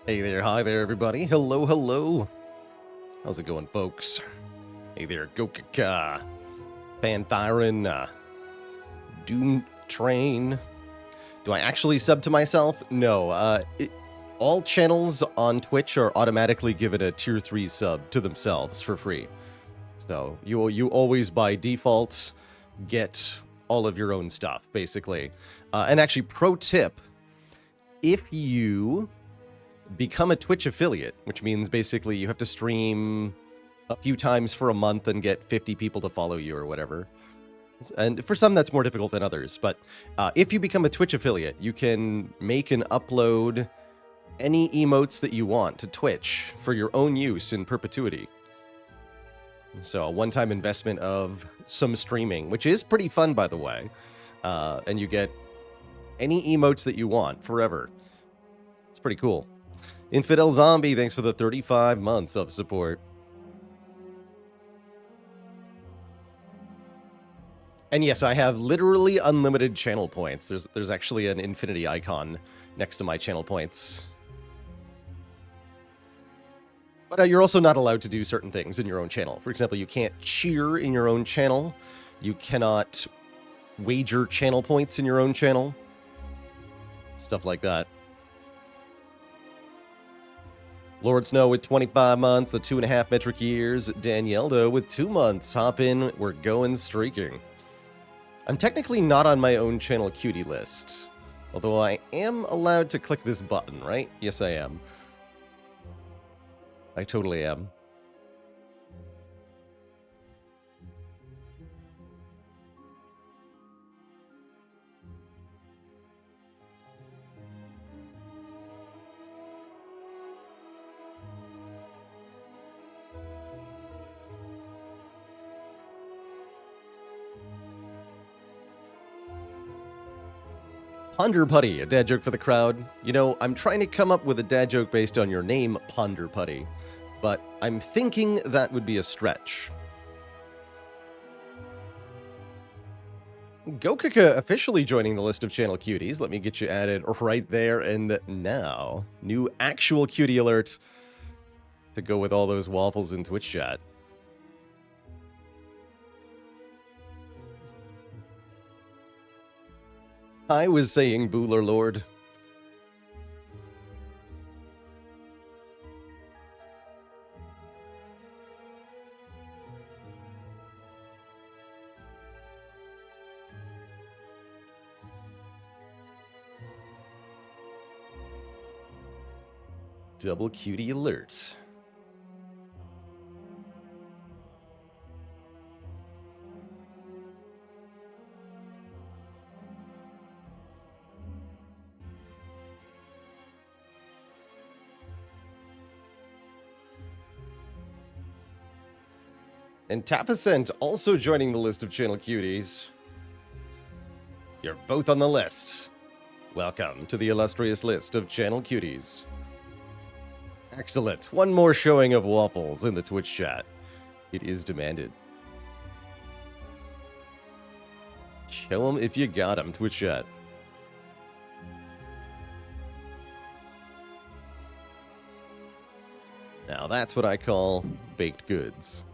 Hey there, hi there, everybody. Hello, hello. How's it going, folks? Hey there, Gokaka, Panthyron, Doom Train. Do I actually sub to myself? No. All channels on Twitch are automatically given a tier 3 sub to themselves for free. So you always by default get all of your own stuff, basically. And actually, pro tip, if you become a Twitch affiliate, which means basically you have to stream a few times for a month and get 50 people to follow you or whatever. And for some, that's more difficult than others. But if you become a Twitch affiliate, you can make and upload any emotes that you want to Twitch for your own use in perpetuity. So a one-time investment of some streaming, which is pretty fun, by the way. And you get any emotes that you want forever. It's pretty cool. Infidel Zombie, thanks for the 35 months of support. And yes, I have literally unlimited channel points. There's actually an infinity icon next to my channel points. But you're also not allowed to do certain things in your own channel. For example, you can't cheer in your own channel. You cannot wager channel points in your own channel. Stuff like that. Lord Snow with 25 months, the 2.5 metric years. Danieldo with 2 months. Hop in, we're going streaking. I'm technically not on my own channel cutie list. Although I am allowed to click this button, right? Yes, I am. I totally am. Ponder Putty, a dad joke for the crowd. You know, I'm trying to come up with a dad joke based on your name, Ponder Putty, but I'm thinking that would be a stretch. Gokaka officially joining the list of channel cuties. Let me get you added right there and now. New actual cutie alert to go with all those waffles in Twitch chat. I was saying, Booler Lord. Double cutie alert. And Tapacent also joining the list of channel cuties. You're both on the list. Welcome to the illustrious list of channel cuties. Excellent. One more showing of waffles in the Twitch chat. It is demanded. Show them if you got them, Twitch chat. Now that's what I call baked goods.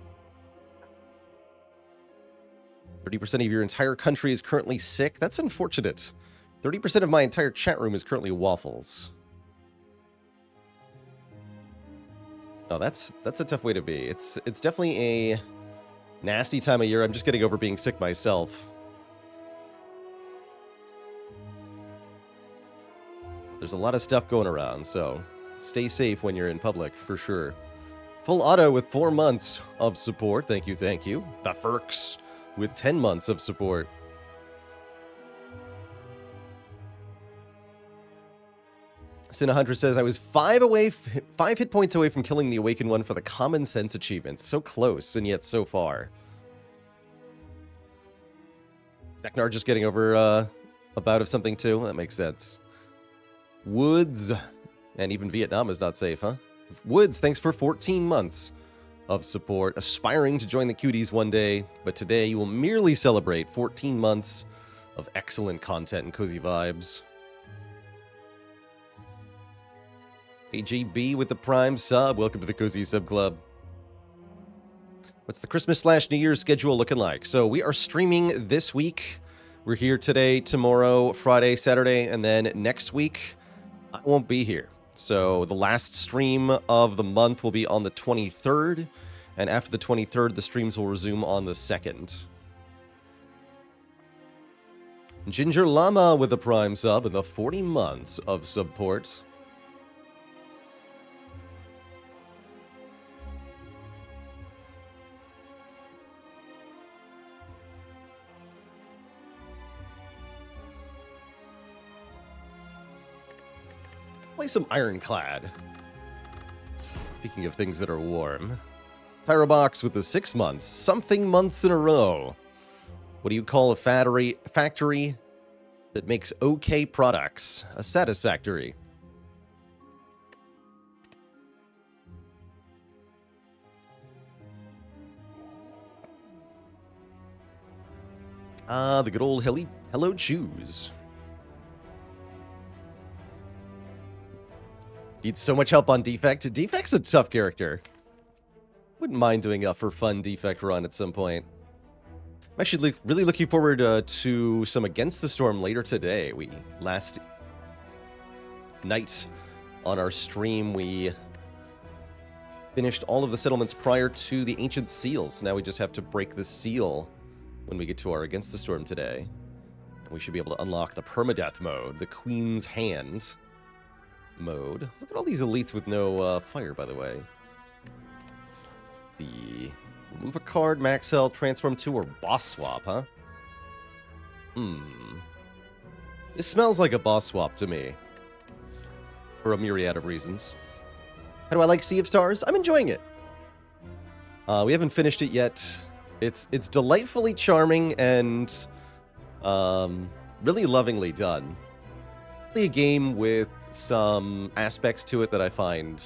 30% of your entire country is currently sick. That's unfortunate. 30% of my entire chat room is currently waffles. Oh, that's a tough way to be. It's definitely a nasty time of year. I'm just getting over being sick myself. There's a lot of stuff going around, so stay safe when you're in public, for sure. Full Auto with 4 months of support. Thank you, thank you. The Ferks with 10 months of support. Sin100 says, I was 5 hit points away from killing the Awakened One for the Common Sense achievement. So close, and yet so far. Zeknar just getting over a bout of something too. That makes sense. Woods. And even Vietnam is not safe, huh? Woods, thanks for 14 months of support. Aspiring to join the cuties one day, but today you will merely celebrate 14 months of excellent content and cozy vibes. AGB with the Prime sub. Welcome to the Cozy Sub Club. What's the Christmas/New Year's schedule looking like? So we are streaming this week. We're here today, tomorrow, Friday, Saturday, and then next week I won't be here. So the last stream of the month will be on the 23rd, and after the 23rd, the streams will resume on the 2nd. Ginger Llama with the Prime sub and the 40 months of support. Play some Ironclad. Speaking of things that are warm. Pyrobox with the 6 months. Something months in a row. What do you call a factory that makes okay products? A satisfactory. The good old Hello Choose. Needs so much help on Defect. Defect's a tough character. Wouldn't mind doing a for fun Defect run at some point. I'm actually really looking forward to some Against the Storm later today. Last night on our stream, we finished all of the settlements prior to the Ancient Seals. Now we just have to break the seal when we get to our Against the Storm today. And we should be able to unlock the permadeath mode, the Queen's Hand mode. Look at all these elites with no fire, by the way. Remove a card, max health, transform to, or boss swap, huh? This smells like a boss swap to me. For a myriad of reasons. How do I like Sea of Stars? I'm enjoying it. We haven't finished it yet. It's delightfully charming and really lovingly done. A game with some aspects to it that I find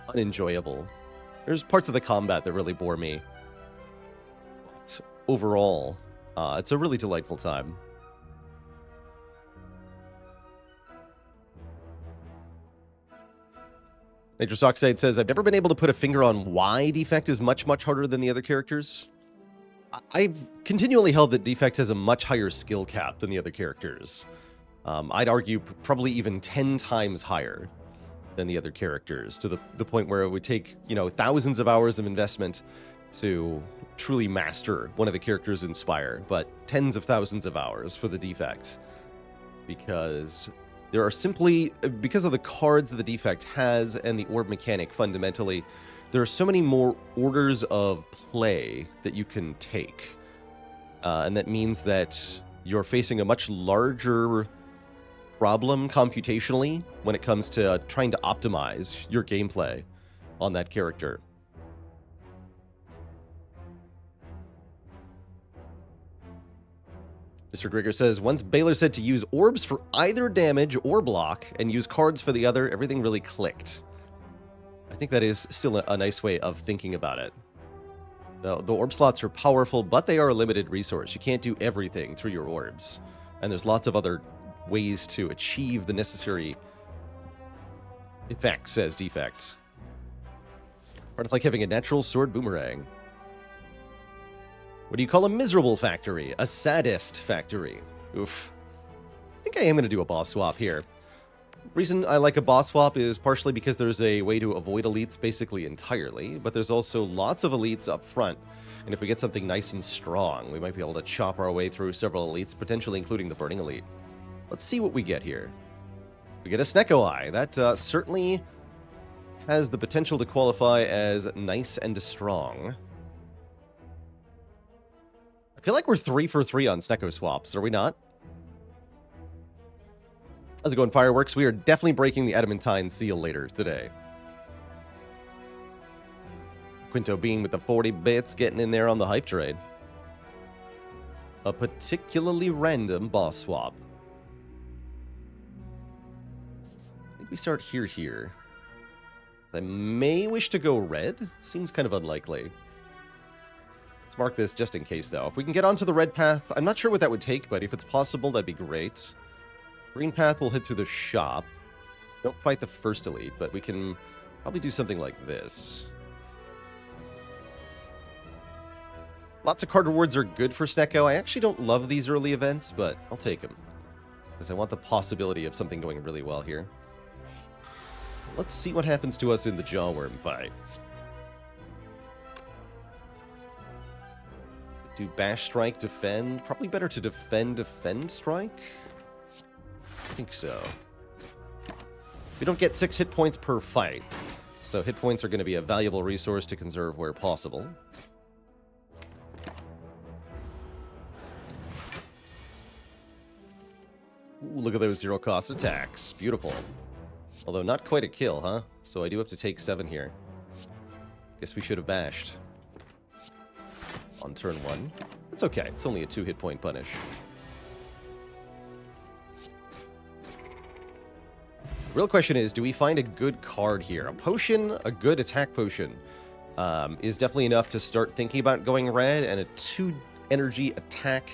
unenjoyable. There's parts of the combat that really bore me. But overall, it's a really delightful time. Nitrous Oxide says, I've never been able to put a finger on why Defect is much, much harder than the other characters. I've continually held that Defect has a much higher skill cap than the other characters. I'd argue probably even 10 times higher than the other characters, to the point where it would take, thousands of hours of investment to truly master one of the characters in Spire, but tens of thousands of hours for the Defect. Because there are simply, because of the cards that the Defect has and the orb mechanic fundamentally, there are so many more orders of play that you can take. And that means that you're facing a much larger problem computationally when it comes to trying to optimize your gameplay on that character. Mr. Grigger says, once Baylor said to use orbs for either damage or block and use cards for the other, everything really clicked. I think that is still a nice way of thinking about it. The orb slots are powerful, but they are a limited resource. You can't do everything through your orbs. And there's lots of other ways to achieve the necessary effect, says Defect. Part of like having a natural sword boomerang. What do you call a miserable factory? A sadist factory. Oof. I think I am going to do a boss swap here. Reason I like a boss swap is partially because there's a way to avoid elites basically entirely, but there's also lots of elites up front. And if we get something nice and strong, we might be able to chop our way through several elites, potentially including the Burning Elite. Let's see what we get here. We get a Snecko Eye. That certainly has the potential to qualify as nice and strong. I feel like we're 3 for 3 on Snecko swaps, are we not? How's it going, Fireworks? We are definitely breaking the Adamantine seal later today. Quinto Bean with the 40 bits getting in there on the hype trade. A particularly random boss swap. I think we start here. I may wish to go red. Seems kind of unlikely. Let's mark this just in case, though. If we can get onto the red path, I'm not sure what that would take, but if it's possible, that'd be great. Green path will head through the shop. Don't fight the first elite, but we can probably do something like this. Lots of card rewards are good for Snecko. I actually don't love these early events, but I'll take them. Because I want the possibility of something going really well here. Let's see what happens to us in the Jawworm fight. Do Bash Strike, defend? Probably better to defend strike? I think so. We don't get 6 hit points per fight, so hit points are going to be a valuable resource to conserve where possible. Ooh, look at those zero-cost attacks. Beautiful. Although not quite a kill, huh? So I do have to take 7 here. Guess we should have bashed on turn 1. It's okay. It's only a 2 hit point punish. Real question is, do we find a good card here? A potion, a good attack potion, is definitely enough to start thinking about going red, and a 2 energy attack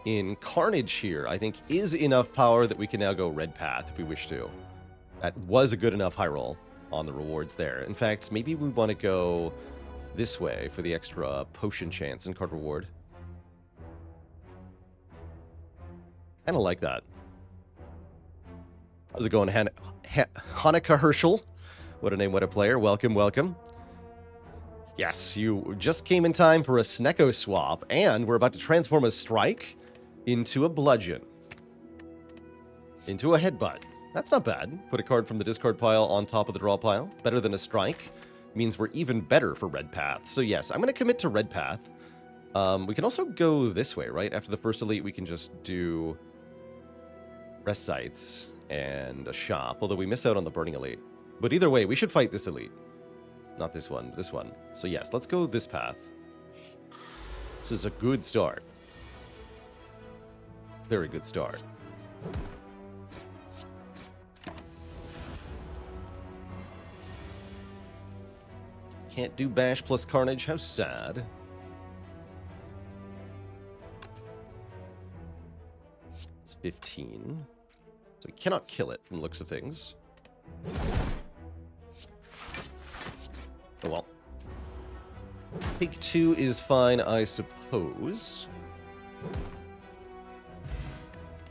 in Carnage here, I think, is enough power that we can now go red path if we wish to. That was a good enough high roll on the rewards there. In fact, maybe we want to go this way for the extra potion chance and card reward. Kind of like that. How's it going, Hanukkah Herschel? What a name, what a player. Welcome, welcome. Yes, you just came in time for a Snecko swap, and we're about to transform a strike into a bludgeon. Into a headbutt. That's not bad. Put a card from the discard pile on top of the draw pile. Better than a strike. Means we're even better for red path. So yes, I'm going to commit to red path. We can also go this way, right? After the first elite, we can just do rest sites and a shop, although we miss out on the burning elite. But either way, we should fight this elite. Not this one, this one. So yes, let's go this path. This is a good start. Very good start. Can't do Bash plus Carnage. How sad. It's 15. So we cannot kill it from the looks of things. Oh well. Take 2 is fine, I suppose.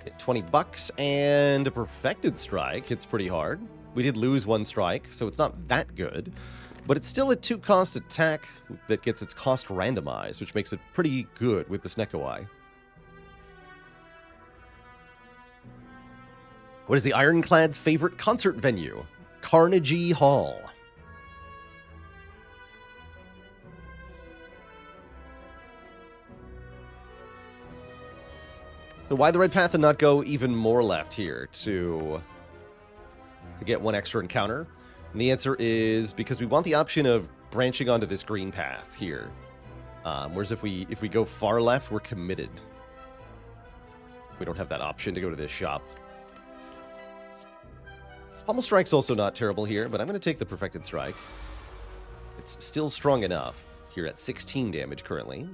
Get 20 bucks and a perfected strike. Hits pretty hard. We did lose 1 strike, so it's not that good. But it's still a 2-cost attack that gets its cost randomized, which makes it pretty good with the Snecko Eye. What is the Ironclad's favorite concert venue? Carnegie Hall. So why the red path and not go even more left here to get 1 extra encounter? And the answer is because we want the option of branching onto this green path here. Whereas if we go far left, we're committed. We don't have that option to go to this shop. Pommel Strike's also not terrible here, but I'm going to take the Perfected Strike. It's still strong enough here at 16 damage currently.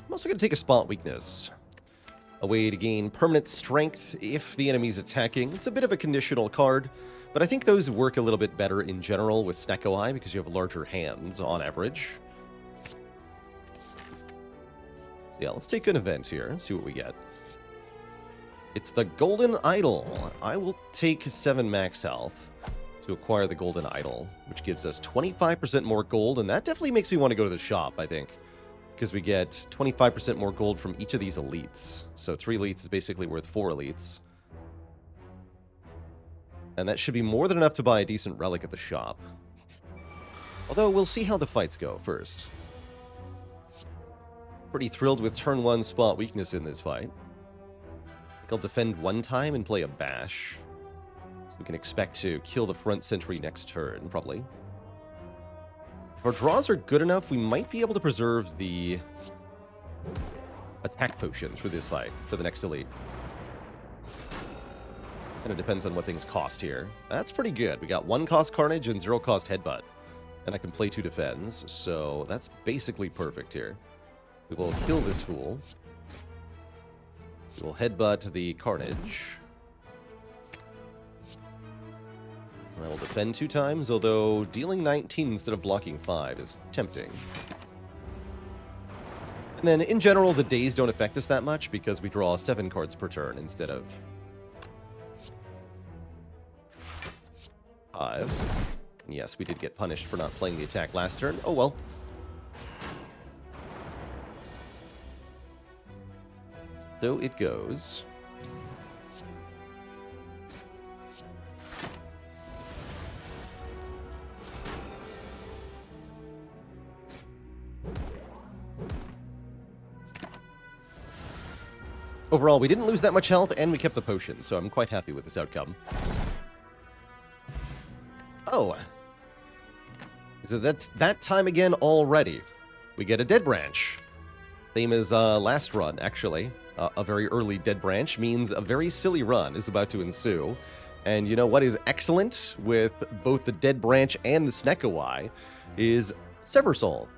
I'm also going to take a Spot Weakness. A way to gain permanent strength if the enemy's attacking. It's a bit of a conditional card, but I think those work a little bit better in general with Snecko Eye because you have larger hands on average. So yeah, let's take an event here and see what we get. It's the Golden Idol. I will take 7 max health to acquire the Golden Idol, which gives us 25% more gold, and that definitely makes me want to go to the shop, I think. Because we get 25% more gold from each of these elites. So 3 elites is basically worth 4 elites. And that should be more than enough to buy a decent relic at the shop. Although, we'll see how the fights go first. Pretty thrilled with turn 1 Spot Weakness in this fight. I think I'll defend 1 time and play a Bash. So we can expect to kill the front sentry next turn, probably. If our draws are good enough, we might be able to preserve the attack potion for this fight, for the next elite. Kind of depends on what things cost here. That's pretty good. We got 1 cost Carnage and 0 cost Headbutt. And I can play 2 defends, so that's basically perfect here. We will kill this fool. We will Headbutt the Carnage. I will defend 2 times, although dealing 19 instead of blocking 5 is tempting. And then, in general, the days don't affect us that much because we draw 7 cards per turn instead of 5. And yes, we did get punished for not playing the attack last turn. Oh well. So it goes. Overall, we didn't lose that much health, and we kept the potion, so I'm quite happy with this outcome. Oh. So that's that time again already. We get a Dead Branch. Same as last run, actually. A very early Dead Branch means a very silly run is about to ensue. And you know what is excellent with both the Dead Branch and the Snecko is Sever Soul.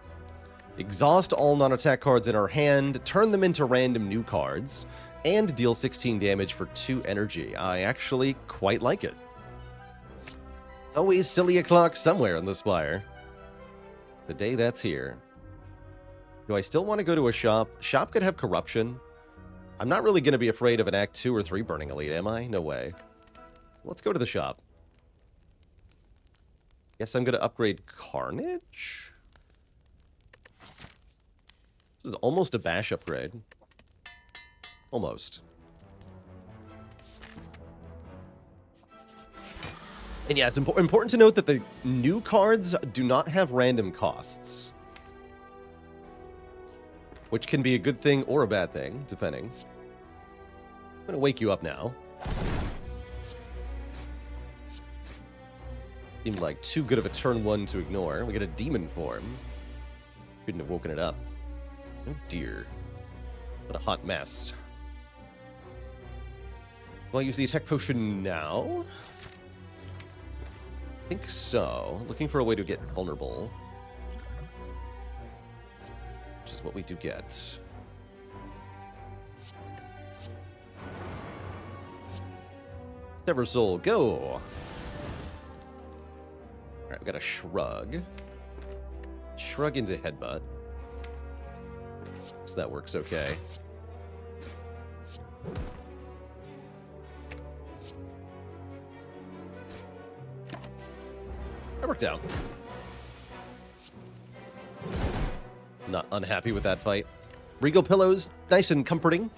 Exhaust all non-attack cards in our hand, turn them into random new cards, and deal 16 damage for 2 energy. I actually quite like it. It's always silly o'clock somewhere in the Spire. Today that's here. Do I still want to go to a shop? Shop could have corruption. I'm not really going to be afraid of an Act 2 or 3 Burning Elite, am I? No way. Let's go to the shop. Guess I'm going to upgrade Carnage? This is almost a bash upgrade. Almost. And yeah, it's important to note that the new cards do not have random costs. Which can be a good thing or a bad thing, depending. I'm going to wake you up now. Seemed like too good of a turn 1 to ignore. We get a demon form. Couldn't have woken it up. Oh dear. What a hot mess. Will I use the attack potion now? I think so. Looking for a way to get vulnerable. Which is what we do get. Sever Soul, go! Alright, we got a Shrug. Shrug into Headbutt. So that works okay. That worked out. Not unhappy with that fight. Regal Pillows, nice and comforting.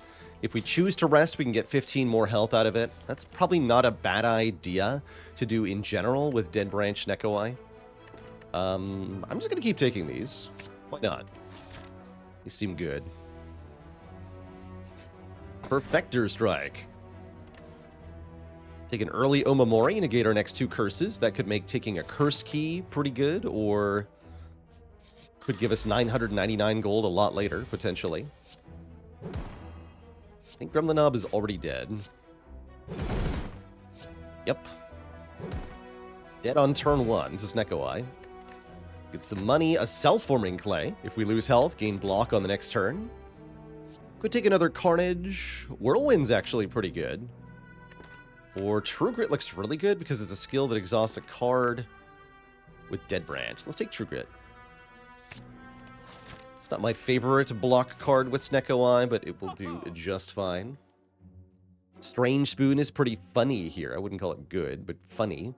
If we choose to rest, we can get 15 more health out of it. That's probably not a bad idea to do in general with Dead Branch Snecko. I'm just going to keep taking these. Why not? They seem good. Perfector Strike. Take an early Omamori, negate our next 2 curses. That could make taking a cursed key pretty good, or could give us 999 gold a lot later, potentially. I think Gremlin Knob is already dead. Yep. Dead on turn 1 to Snecko. Get some money, a self-forming clay. If we lose health, gain block on the next turn. Could take another Carnage. Whirlwind's actually pretty good. Or True Grit looks really good because it's a skill that exhausts a card with Dead Branch. Let's take True Grit. It's not my favorite block card with Snecko, but it will do just fine. Strange Spoon is pretty funny here. I wouldn't call it good, but funny.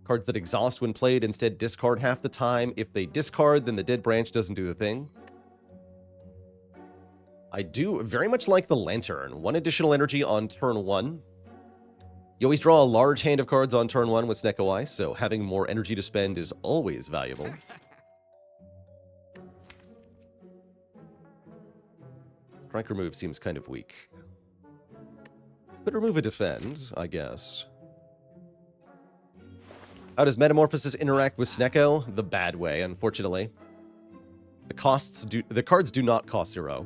Cards that exhaust when played instead discard half the time. If they discard, then the Dead Branch doesn't do the thing. I do very much like the Lantern. 1 additional energy on turn 1. You always draw a large hand of cards on turn 1 with Snecko, so having more energy to spend is always valuable. Strike Remove seems kind of weak. Could remove a Defend, I guess. How does Metamorphosis interact with Snecko? The bad way, unfortunately. The cards do not cost 0.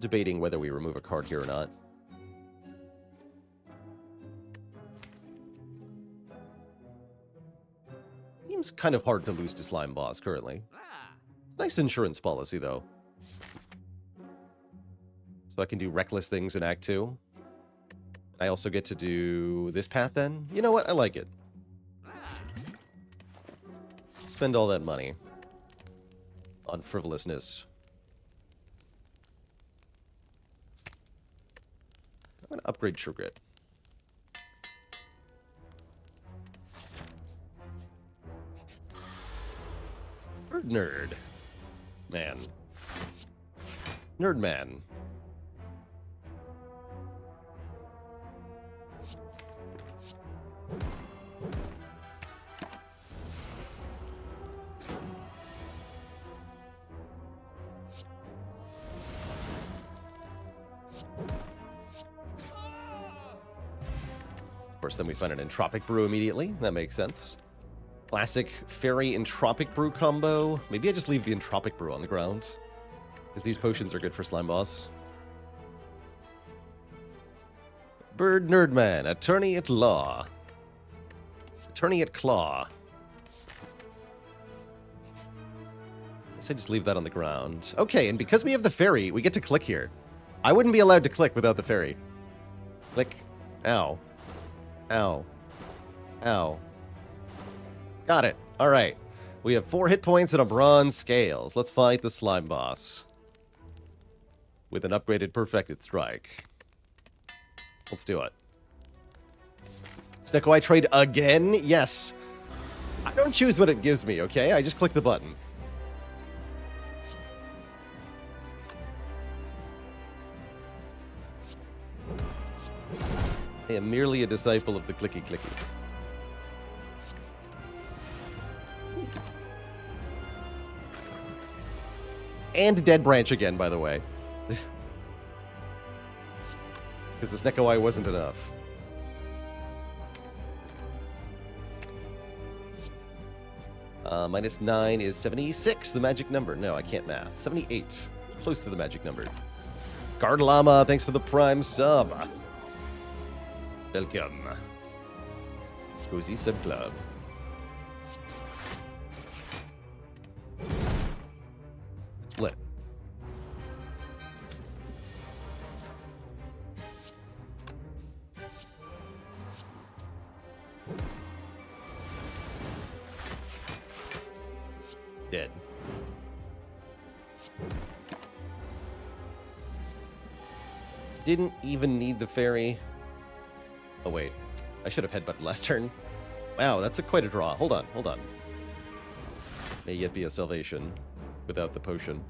Debating whether we remove a card here or not. Seems kind of hard to lose to Slime Boss currently. Nice insurance policy, though. So I can do reckless things in Act 2. I also get to do this path then. You know what? I like it. Spend all that money on frivolousness. I'm going to upgrade True Grit. Nerd. Man. Nerd man. Of course, then we find an Entropic Brew immediately. That makes sense. Classic Fairy Entropic Brew combo. Maybe I just leave the Entropic Brew on the ground, because these potions are good for Slime Boss. Bird Nerdman, Attorney at Law. Attorney at Claw. Guess I just leave that on the ground. Okay, and because we have the fairy, we get to click here. I wouldn't be allowed to click without the fairy. Click. Ow. Ow. Ow. Got it. All right. We have 4 hit points and a bronze scales. Let's fight the Slime Boss with an upgraded Perfected Strike. Let's do it. Snecko, I trade again? Yes. I don't choose what it gives me, okay? I just click the button. I am merely a disciple of the clicky-clicky. And Dead Branch again, by the way. Because the Snecko Eye wasn't enough. -9 is 76, the magic number. No, I can't math. 78. Close to the magic number. Guard Llama, thanks for the Prime sub. Welcome. Cozy Sub Club. Split. Dead. Didn't even need the fairy. Oh, wait. I should have headbutted last turn. Wow, that's quite a draw. Hold on, hold on. May yet be a salvation without the potion.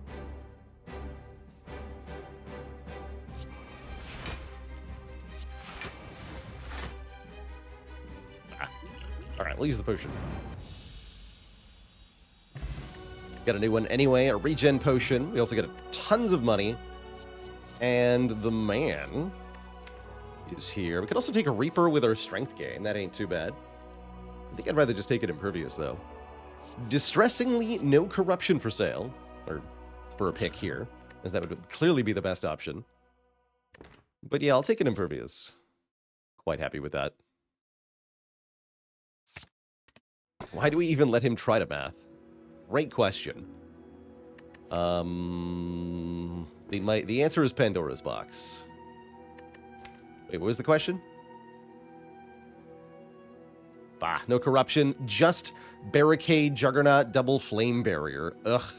Alright, we'll use the potion. Got a new one anyway, a regen potion. We also get tons of money. And the man is here. We could also take a Reaper with our strength gain. That ain't too bad. I think I'd rather just take it Impervious, though. Distressingly, no corruption for sale. Or for a pick here, as that would clearly be the best option. But yeah, I'll take an Impervious. Quite happy with that. Why do we even let him try to math? Great question. The answer is Pandora's box. Wait, what was the question? Bah, no corruption, just Barricade, Juggernaut, Double Flame Barrier. Ugh.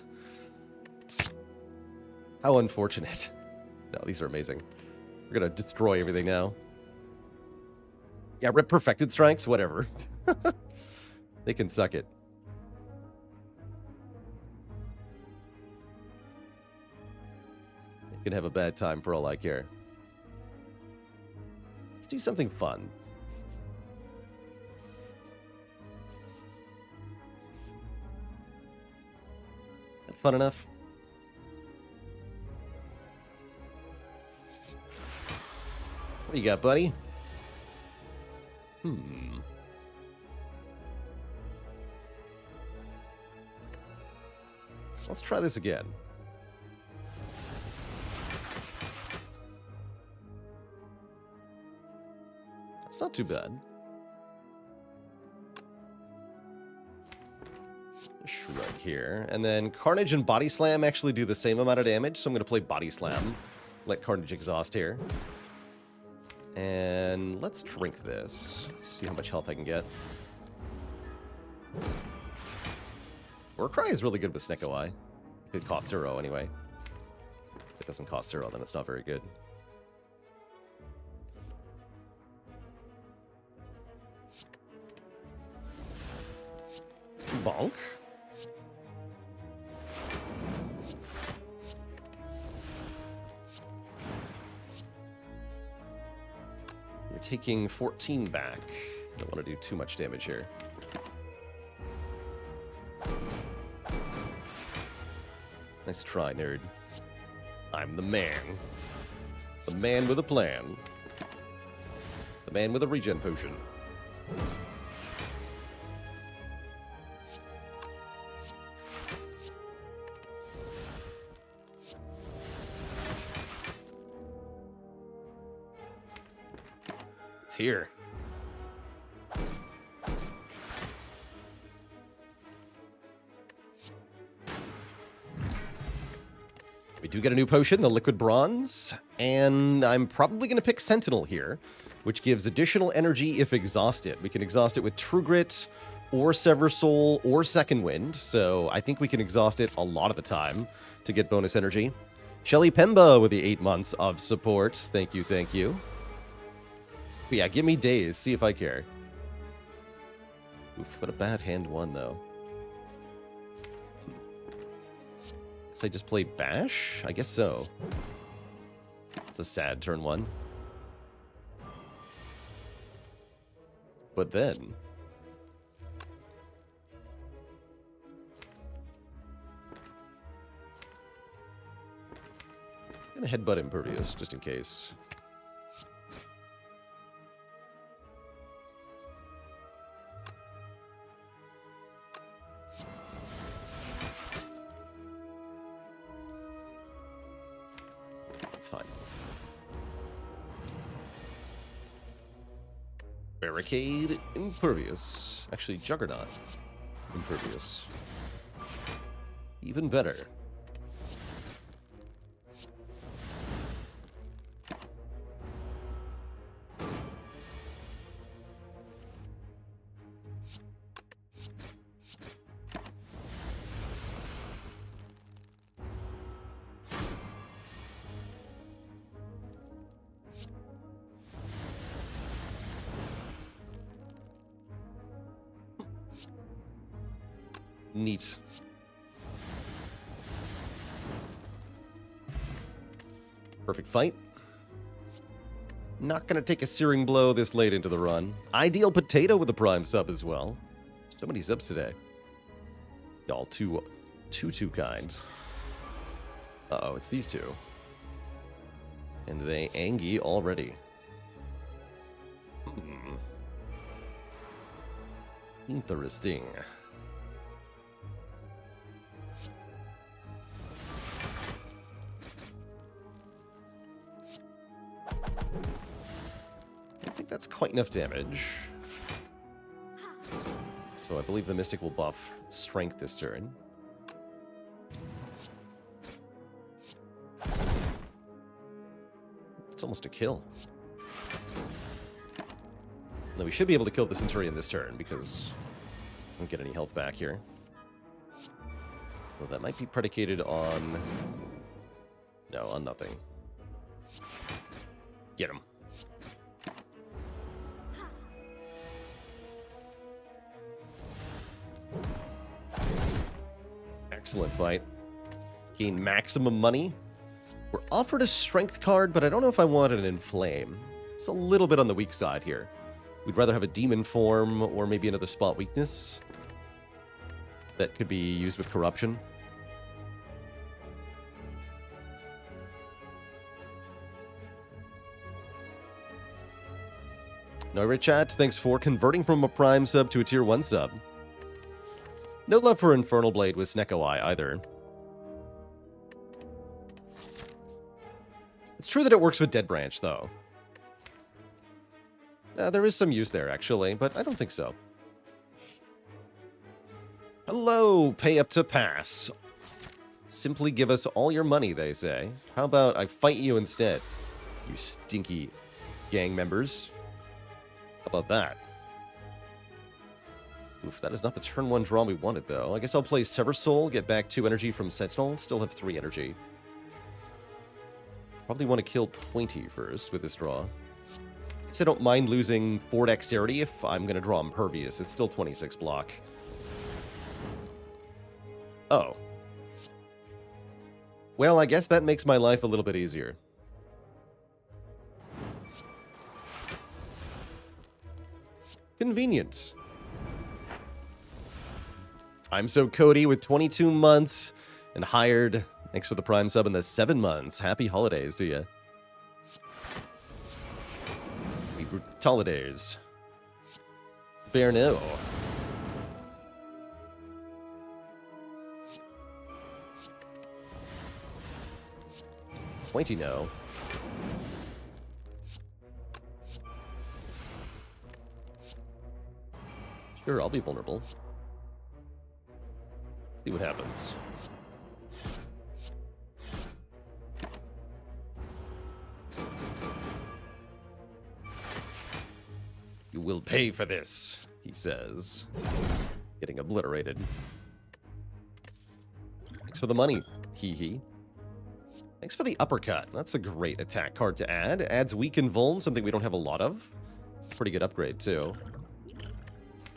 How unfortunate. No, these are amazing. We're gonna destroy everything now. Yeah, rip Perfected Strikes, whatever. They can suck it. They can have a bad time for all I care. Let's do something fun. That fun enough? What do you got, buddy? Let's try this again. That's not too bad. Shrug here. And then Carnage and Body Slam actually do the same amount of damage, so I'm going to play Body Slam. Let Carnage exhaust here. And let's drink this. See how much health I can get. Warcry is really good with Snecko-Eye. It costs 0 anyway. If it doesn't cost 0, then it's not very good. Bonk. You're taking 14 back. Don't want to do too much damage here. Nice try, nerd. I'm the man. The man with a plan. The man with a regen potion. It's here. We do get a new potion, the Liquid Bronze, and I'm probably going to pick Sentinel here, which gives additional energy if exhausted. We can exhaust it with True Grit, or Sever Soul, or Second Wind, so I think we can exhaust it a lot of the time to get bonus energy. Shelly Pemba with the 8 months of support. Thank you, thank you. But yeah, give me days, see if I care. Oof, what a bad hand one, though. I just play Bash? I guess so. It's a sad turn 1. But then... I'm gonna headbutt Impervious, just in case. Fine. Barricade, Impervious. Actually, Juggernaut, Impervious. Even better. Neat. Perfect fight. Not gonna take a searing blow this late into the run. Ideal Potato with a Prime sub as well. So many subs today. Y'all too kind. Uh-oh, it's these two. And they Angie already. Interesting. That's quite enough damage. So I believe the Mystic will buff Strength this turn. It's almost a kill. No, we should be able to kill the Centurion this turn because it doesn't get any health back here. Well, that might be predicated on... No, on nothing. Get him. Excellent fight. Gain maximum money. We're offered a strength card, but I don't know if I want an Inflame. It's a little bit on the weak side here. We'd rather have a demon form or maybe another spot weakness that could be used with corruption. No, Chat, thanks for converting from a Prime sub to a Tier 1 sub. No love for Infernal Blade with Snecko-Eye either. It's true that it works with Dead Branch, though. There is some use there, actually, but I don't think so. Hello, pay up to pass. Simply give us all your money, they say. How about I fight you instead, you stinky gang members? How about that? Oof, that is not the turn 1 draw we wanted, though. I guess I'll play Sever Soul, get back 2 energy from Sentinel, still have 3 energy. Probably want to kill Pointy first with this draw. I guess I don't mind losing 4 dexterity if I'm going to draw Impervious. It's still 26 block. Oh. Well, I guess that makes my life a little bit easier. Convenient. I'm so Cody with 22 months and hired. Thanks for the Prime sub and the 7 months. Happy holidays to you. Happy holidays. Berno. Pointy no. Sure, I'll be vulnerable. See what happens. You will pay for this, he says. Getting obliterated. Thanks for the money, hee hee. Thanks for the uppercut. That's a great attack card to add. Adds weak and vuln, something we don't have a lot of. Pretty good upgrade, too.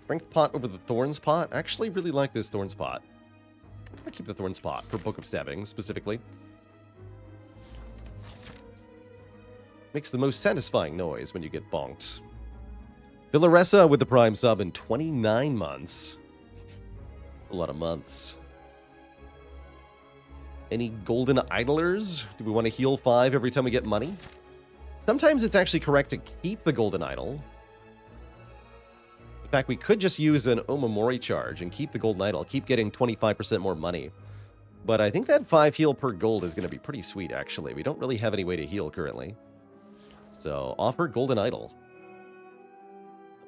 Strength pot over the Thorns pot. I actually really like this Thorns pot. I keep the Thorns pot for Book of Stabbing, specifically. Makes the most satisfying noise when you get bonked. Villaressa with the Prime sub in 29 months. A lot of months. Any golden idlers? Do we want to heal 5 every time we get money? Sometimes it's actually correct to keep the golden idol. In fact, we could just use an Omamori charge and keep the golden idol, keep getting 25% more money. But I think that 5 heal per gold is going to be pretty sweet, actually. We don't really have any way to heal currently. So, offer golden idol.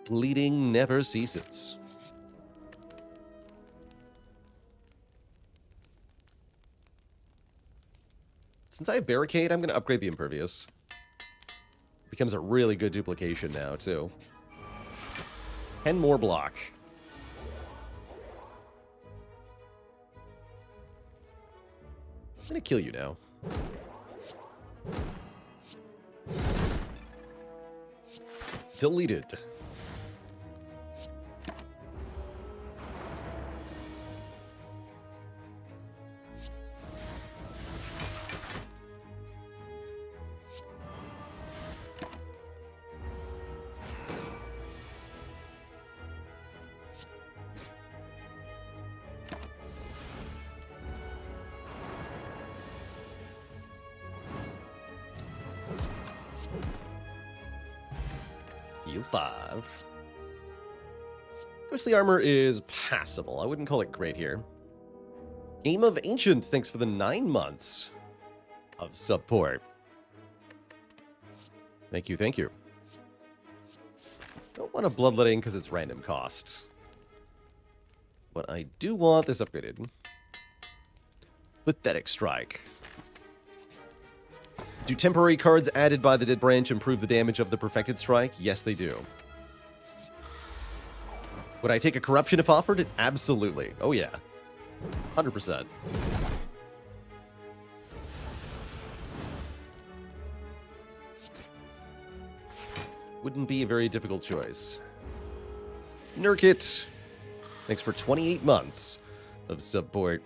Bleeding never ceases. Since I have Barricade, I'm going to upgrade the Impervious. Becomes a really good duplication now, too. 10 more block. I'm going to kill you now. Deleted. Heal 5. Ghostly armor is passable. I wouldn't call it great here. Game of Ancient, thanks for the 9 months of support. Thank you, thank you. Don't want a bloodletting because it's random cost. But I do want this upgraded. Pathetic Strike. Do temporary cards added by the Dead Branch improve the damage of the Perfected Strike? Yes, they do. Would I take a Corruption if offered? Absolutely. Oh, yeah. 100%. Wouldn't be a very difficult choice. Nurkit. Thanks for 28 months of support.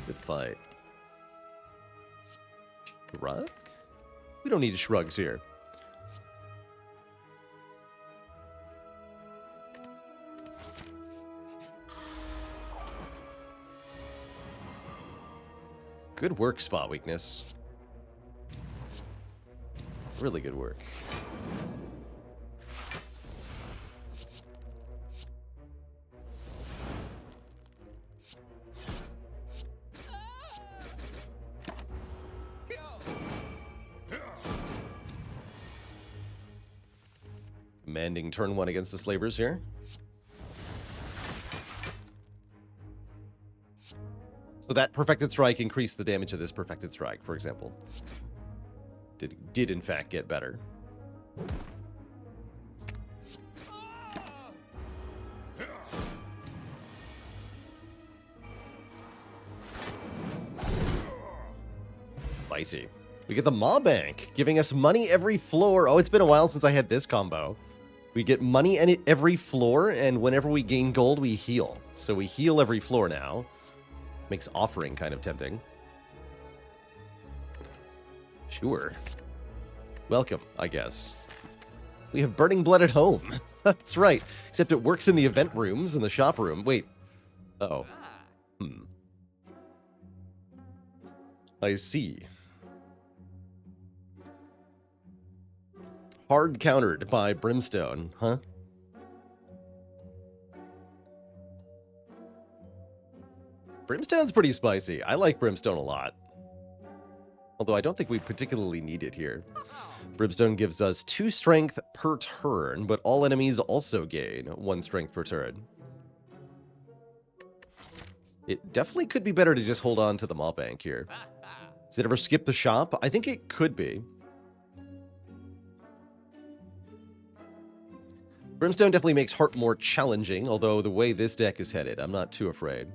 Good fight. Shrug? We don't need shrugs here. Good work, Spot Weakness. Really good work. Commanding turn 1 against the Slavers here. So that Perfected Strike increased the damage of this Perfected Strike, for example. Did in fact get better. Spicy. We get the Maw Bank, giving us money every floor. Oh, it's been a while since I had this combo. We get money every floor, and whenever we gain gold, we heal. So we heal every floor now. Makes offering kind of tempting. Sure. Welcome, I guess. We have Burning Blood at home. That's right. Except it works in the event rooms and the shop room. Wait. Uh-oh. I see. Hard countered by Brimstone, huh? Brimstone's pretty spicy. I like Brimstone a lot. Although I don't think we particularly need it here. Brimstone gives us 2 strength per turn, but all enemies also gain 1 strength per turn. It definitely could be better to just hold on to the Maw Bank here. Does it ever skip the shop? I think it could be. Brimstone definitely makes Heart more challenging, although the way this deck is headed, I'm not too afraid.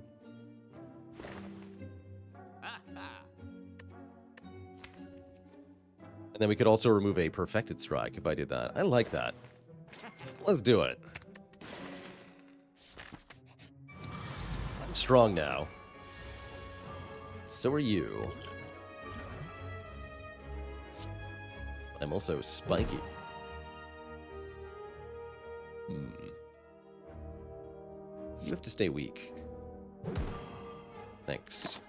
And then we could also remove a Perfected Strike if I did that. I like that. Let's do it. I'm strong now. So are you. I'm also spiky. You have to stay weak. Thanks.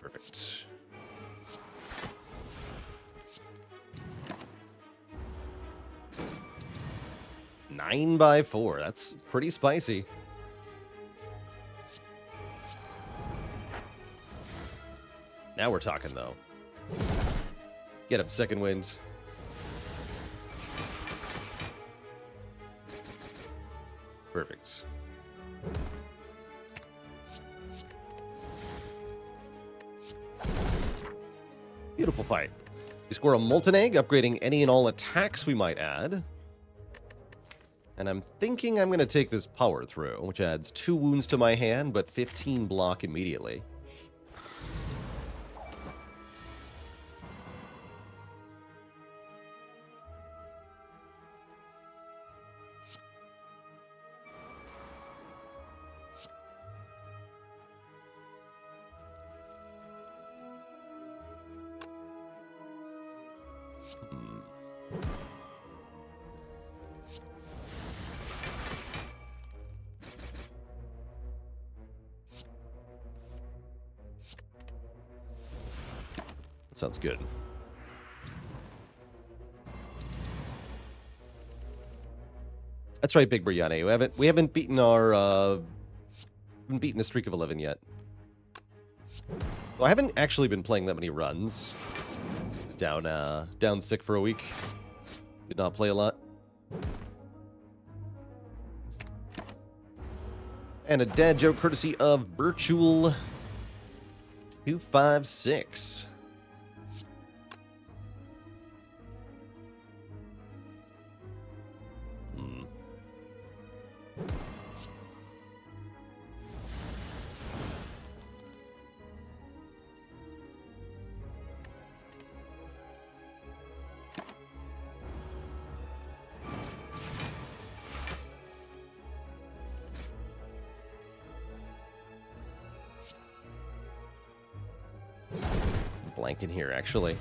Perfect. Nine by 4. That's pretty spicy. Now we're talking, though. Get him, second wind. Perfect. Beautiful fight. We score a Molten Egg, upgrading any and all attacks we might add. And I'm thinking I'm going to take this Power Through, which adds 2 wounds to my hand, but 15 block immediately. Sounds good. That's right, Big Brianne. We haven't beaten our haven't beaten a streak of 11 yet. Well, I haven't actually been playing that many runs. It's down sick for a week. Did not play a lot. And a dad joke courtesy of Virtual 256. Blank in here, actually.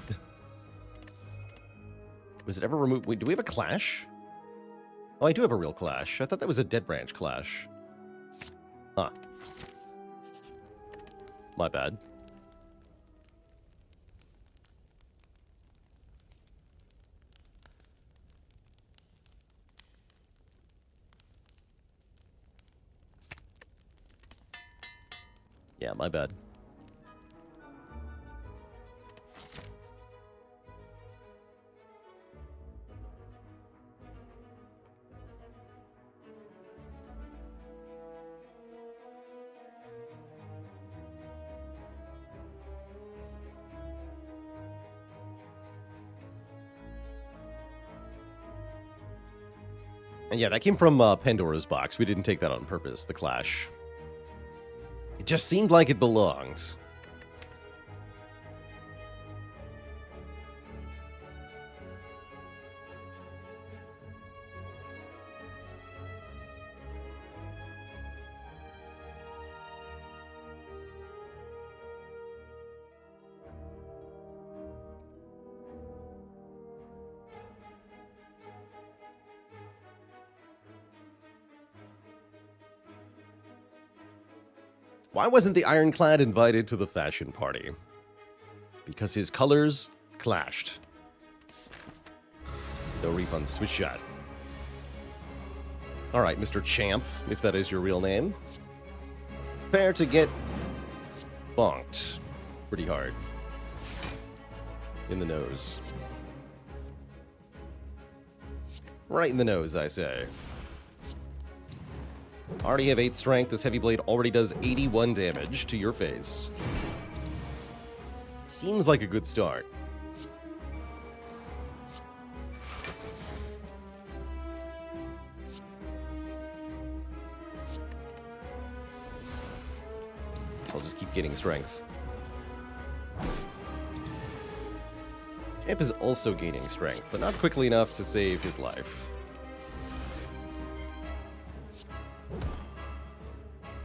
Was it ever removed? Wait, do we have a clash? Oh, I do have a real clash. I thought that was a Dead Branch clash. Huh. My bad. Yeah, my bad. And yeah, that came from Pandora's box. We didn't take that on purpose, the Clash. It just seemed like it belonged. Why wasn't the Ironclad invited to the fashion party? Because his colors clashed. No refunds, Twitch shot. Alright, Mr. Champ, if that is your real name. Prepare to get bonked pretty hard. In the nose. Right in the nose, I say. Already have 8 strength. This heavy blade already does 81 damage to your face. Seems like a good start. So I'll just keep getting strength. Champ is also gaining strength, but not quickly enough to save his life.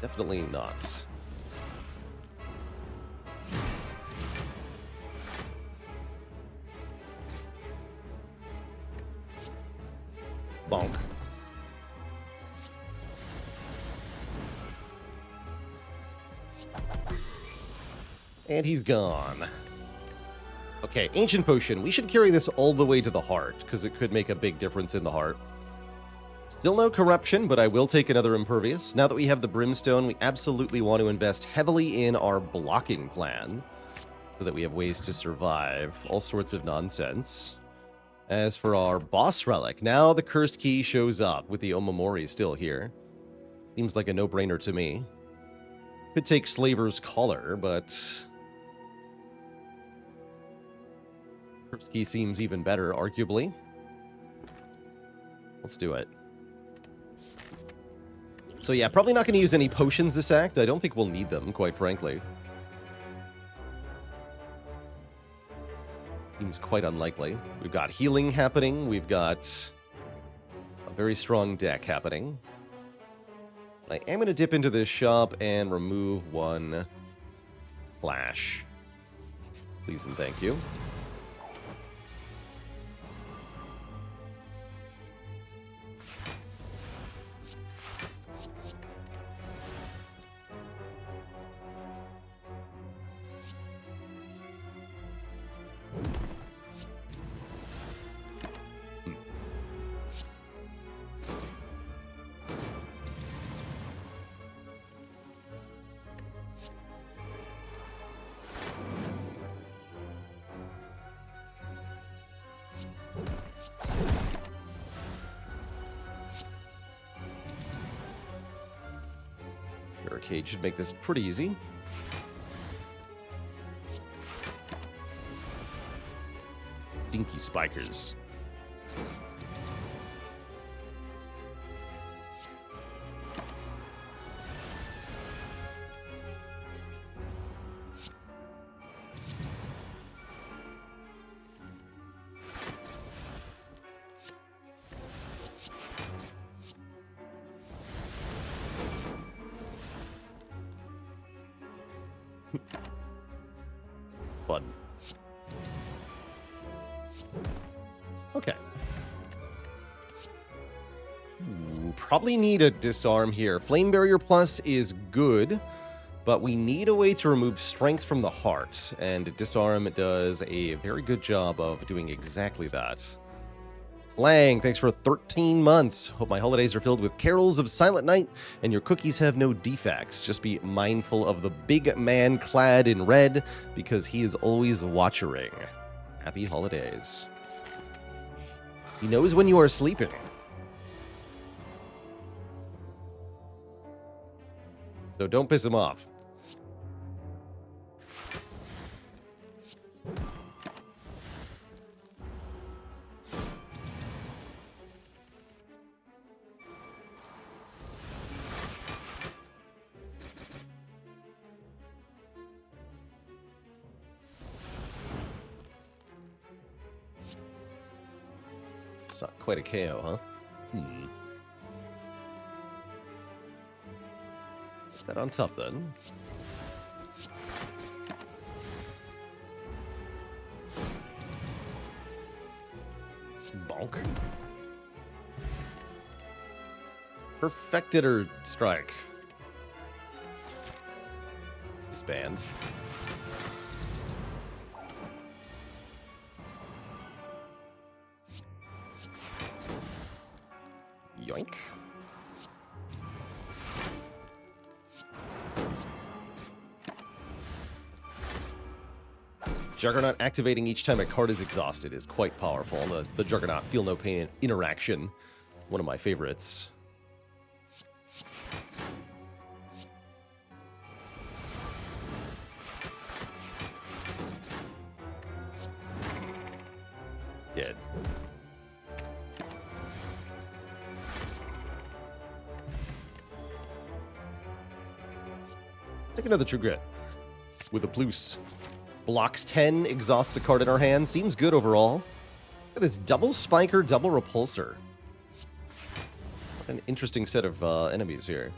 Definitely not. Bonk. And he's gone. Okay, Ancient Potion. We should carry this all the way to the heart, because it could make a big difference in the heart. Still no corruption, but I will take another Impervious. Now that we have the Brimstone, we absolutely want to invest heavily in our blocking plan, so that we have ways to survive all sorts of nonsense. As for our boss relic, now the Cursed Key shows up with the Omamori still here. Seems like a no-brainer to me. Could take Slaver's Collar, but Cursed Key seems even better, arguably. Let's do it. So yeah, probably not going to use any potions this act. I don't think we'll need them, quite frankly. Seems quite unlikely. We've got healing happening. We've got a very strong deck happening. I am going to dip into this shop and remove one Clash. Please and thank you. Barricade should make this pretty easy. Dinky spikers. Fun. Okay. Ooh, probably need a disarm here. Flame Barrier Plus is good, but we need a way to remove strength from the heart, and disarm does a very good job of doing exactly that. Lang, thanks for 13 months. Hope my holidays are filled with carols of silent night and your cookies have no defects. Just be mindful of the big man clad in red because he is always watchering. Happy holidays. He knows when you are sleeping. So don't piss him off. not quite a KO, huh? Put that on top, then. Bonk. Perfected or strike? Disband. Yoink. Juggernaut activating each time a card is exhausted is quite powerful. The Juggernaut Feel No Pain interaction, one of my favorites. Dead. Take another True Grit with a Plus. Blocks 10, exhausts a card in our hand. Seems good overall. Look at this double Spiker, double Repulsor. What an interesting set of enemies here.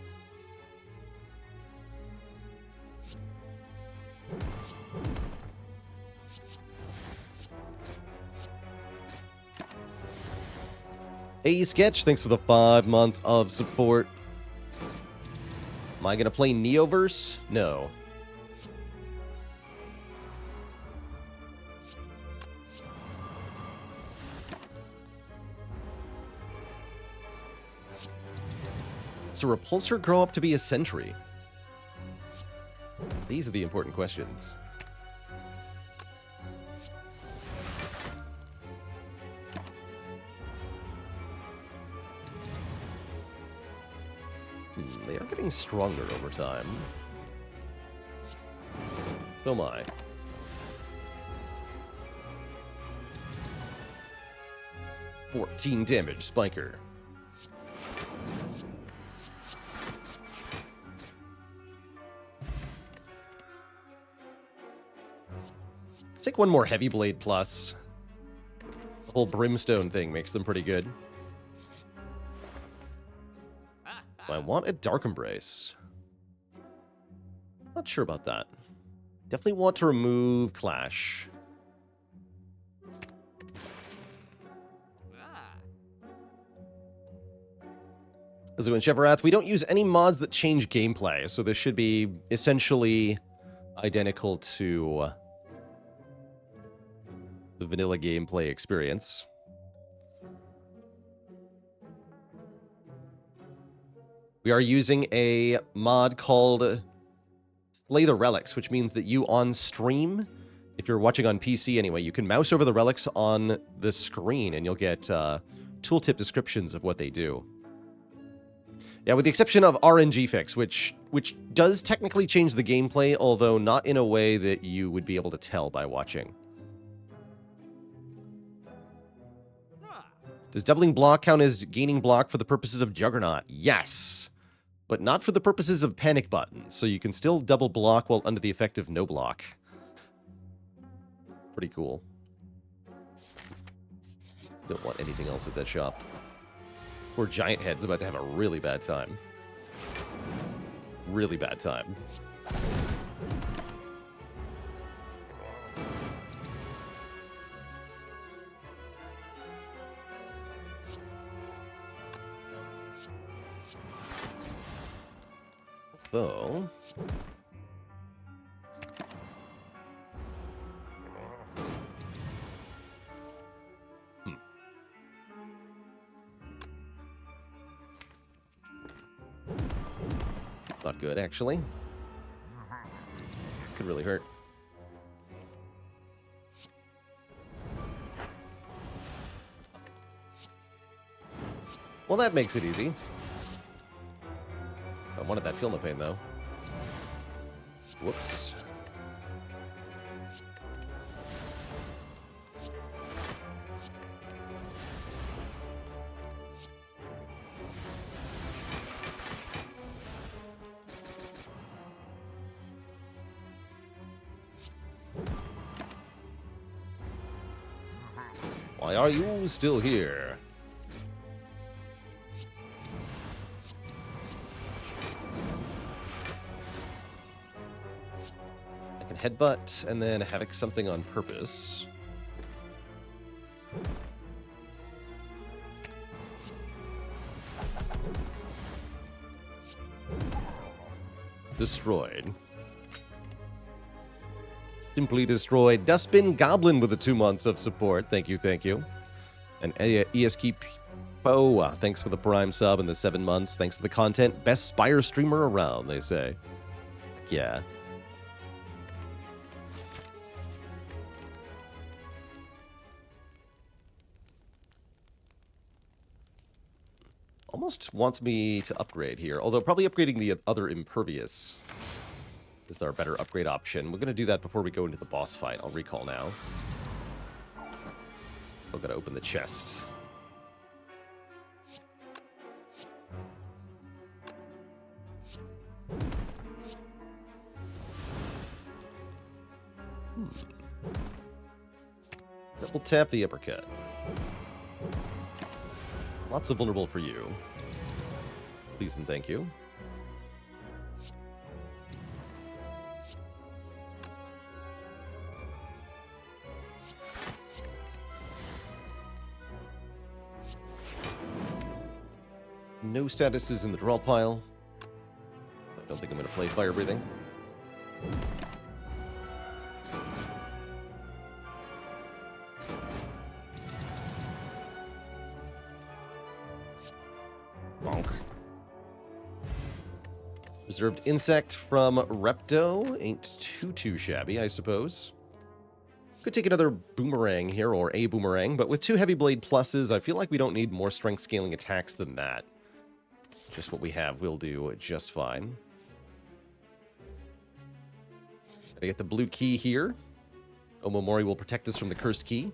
Hey, Sketch, thanks for the 5 months of support. Am I going to play Neoverse? No. Does a Repulsor grow up to be a Sentry? These are the important questions. They are getting stronger over time. So am I. $14 damage, Spiker. Let's take one more Heavy Blade Plus. The whole Brimstone thing makes them pretty good. I want a Dark Embrace. Not sure about that. Definitely want to remove Clash. How's it going, Cheverath? We don't use any mods that change gameplay, so this should be essentially identical to the vanilla gameplay experience. We are using a mod called Slay the Relics, which means that you on stream, if you're watching on PC anyway, you can mouse over the relics on the screen and you'll get tooltip descriptions of what they do. Yeah, with the exception of RNG Fix, which does technically change the gameplay, although not in a way that you would be able to tell by watching. Does doubling block count as gaining block for the purposes of Juggernaut? Yes. But not for the purposes of panic button, so you can still double block while under the effect of no block. Pretty cool. Don't want anything else at that shop. Poor Giant Head's about to have a really bad time. Really bad time. So, not good, actually. This could really hurt. Well, that makes it easy. I wanted that Feel No Pain, though. Whoops. Why are you still here? Headbutt, and then Havoc something on purpose. Destroyed. Simply destroyed. Dustbin Goblin with the 2 months of support. Thank you, thank you. And ESK Poe, thanks for the Prime sub and the 7 months. Thanks for the content. Best Spire streamer around, they say. Heck yeah. Almost wants me to upgrade here, although probably upgrading the other Impervious is our better upgrade option. We're going to do that before we go into the boss fight. I'll recall now. I've got to open the chest. Double tap the uppercut. Lots of vulnerable for you. Please and thank you. No statuses in the draw pile. So I don't think I'm going to play Fire Breathing. Bonk. Reserved Insect from Repto. Ain't too shabby, I suppose. Could take another Boomerang here, or a Boomerang, but with 2 Heavy Blade pluses, I feel like we don't need more strength scaling attacks than that. Just what we have will do just fine. Gotta get the blue key here. Omomori will protect us from the cursed key.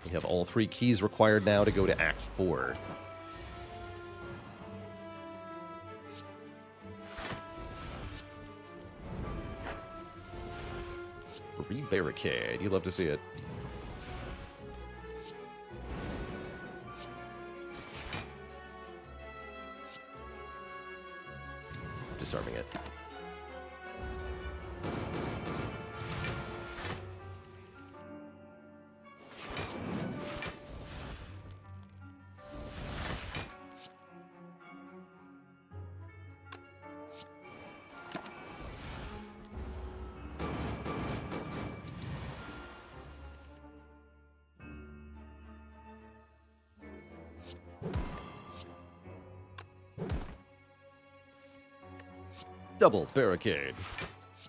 We have all 3 keys required now to go to Act 4. Re-barricade. You love to see it. Disarming it. Double barricade.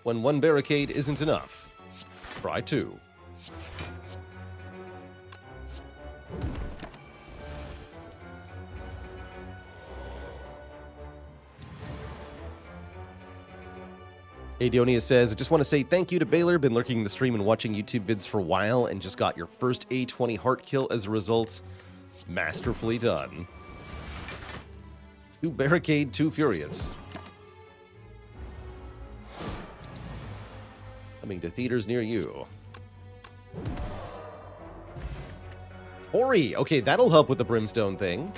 When 1 barricade isn't enough, try 2. Adonia says, I just want to say thank you to Baylor. Been lurking the stream and watching YouTube vids for a while and just got your first A20 heart kill as a result. Masterfully done. 2 barricade, 2 furious. Coming to theaters near you. Ori! Okay, that'll help with the Brimstone thing.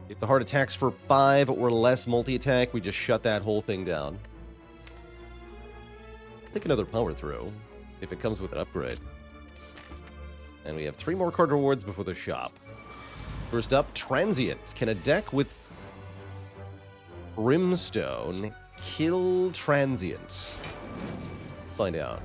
If the heart attacks for 5 or less multi-attack, we just shut that whole thing down. Take another power throw, if it comes with an upgrade. And we have 3 more card rewards before the shop. First up, Transient. Can a deck with Brimstone kill Transient? Find out.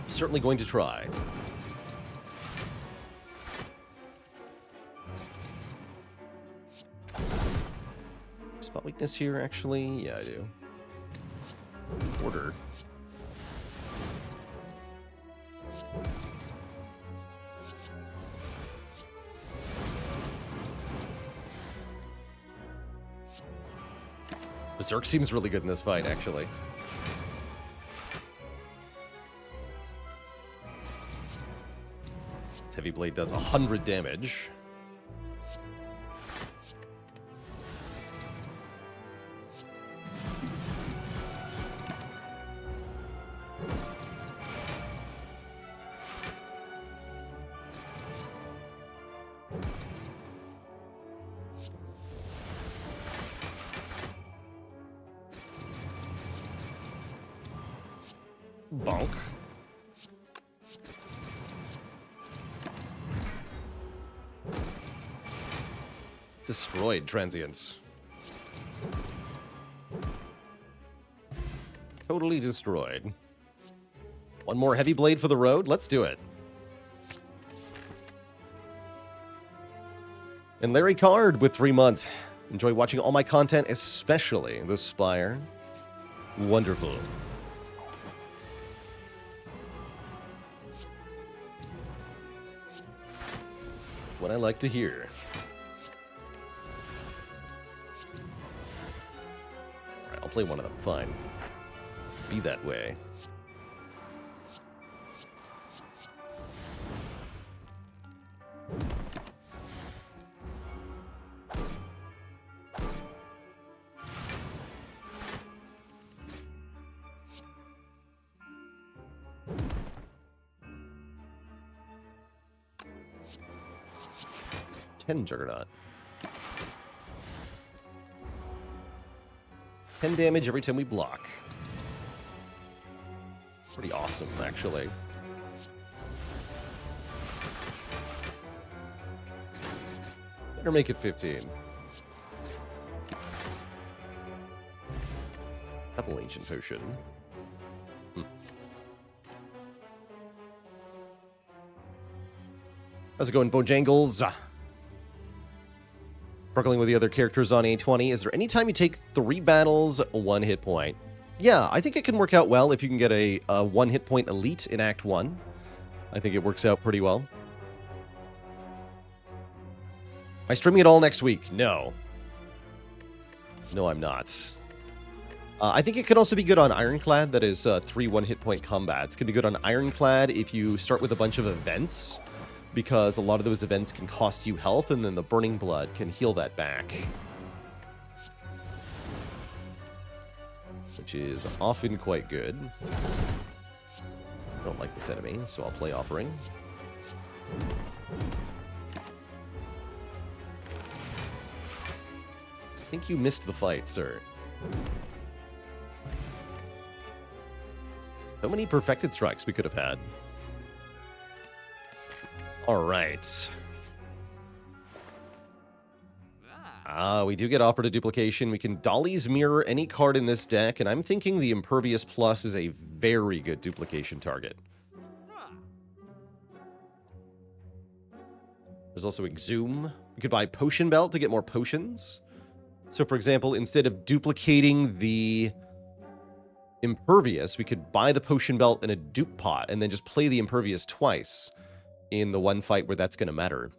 Certainly going to try. Spot weakness here, actually? Yeah, I do. Order. Berserk seems really good in this fight, actually. Heavy Blade does 100 damage. Bonk. Destroyed transients. Totally destroyed. One more Heavy Blade for the road. Let's do it. And Larry Card with 3 months. Enjoy watching all my content, especially the Spire. Wonderful. What I like to hear. Alright, I'll play one of them. Fine. Be that way. Juggernaut. 10 damage every time we block. Pretty awesome, actually. Better make it 15. Double Ancient Potion. How's it going, Bojangles? Struggling with the other characters on A20. Is there any time you take 3 battles, 1 hit point? Yeah, I think it can work out well if you can get a 1 hit point elite in Act 1. I think it works out pretty well. Am I streaming it all next week? No. No, I'm not. I think it could also be good on Ironclad. That is 3 1 hit point combats. Can be good on Ironclad if you start with a bunch of events, because a lot of those events can cost you health, and then the Burning Blood can heal that back. Which is often quite good. I don't like this enemy, so I'll play Offering. I think you missed the fight, sir. So many perfected strikes we could have had. All right. We do get offered a duplication. We can Dolly's Mirror any card in this deck, and I'm thinking the Impervious Plus is a very good duplication target. There's also Exhume. We could buy Potion Belt to get more potions. So, for example, instead of duplicating the Impervious, we could buy the Potion Belt in a dupe pot and then just play the Impervious twice in the one fight where that's going to matter.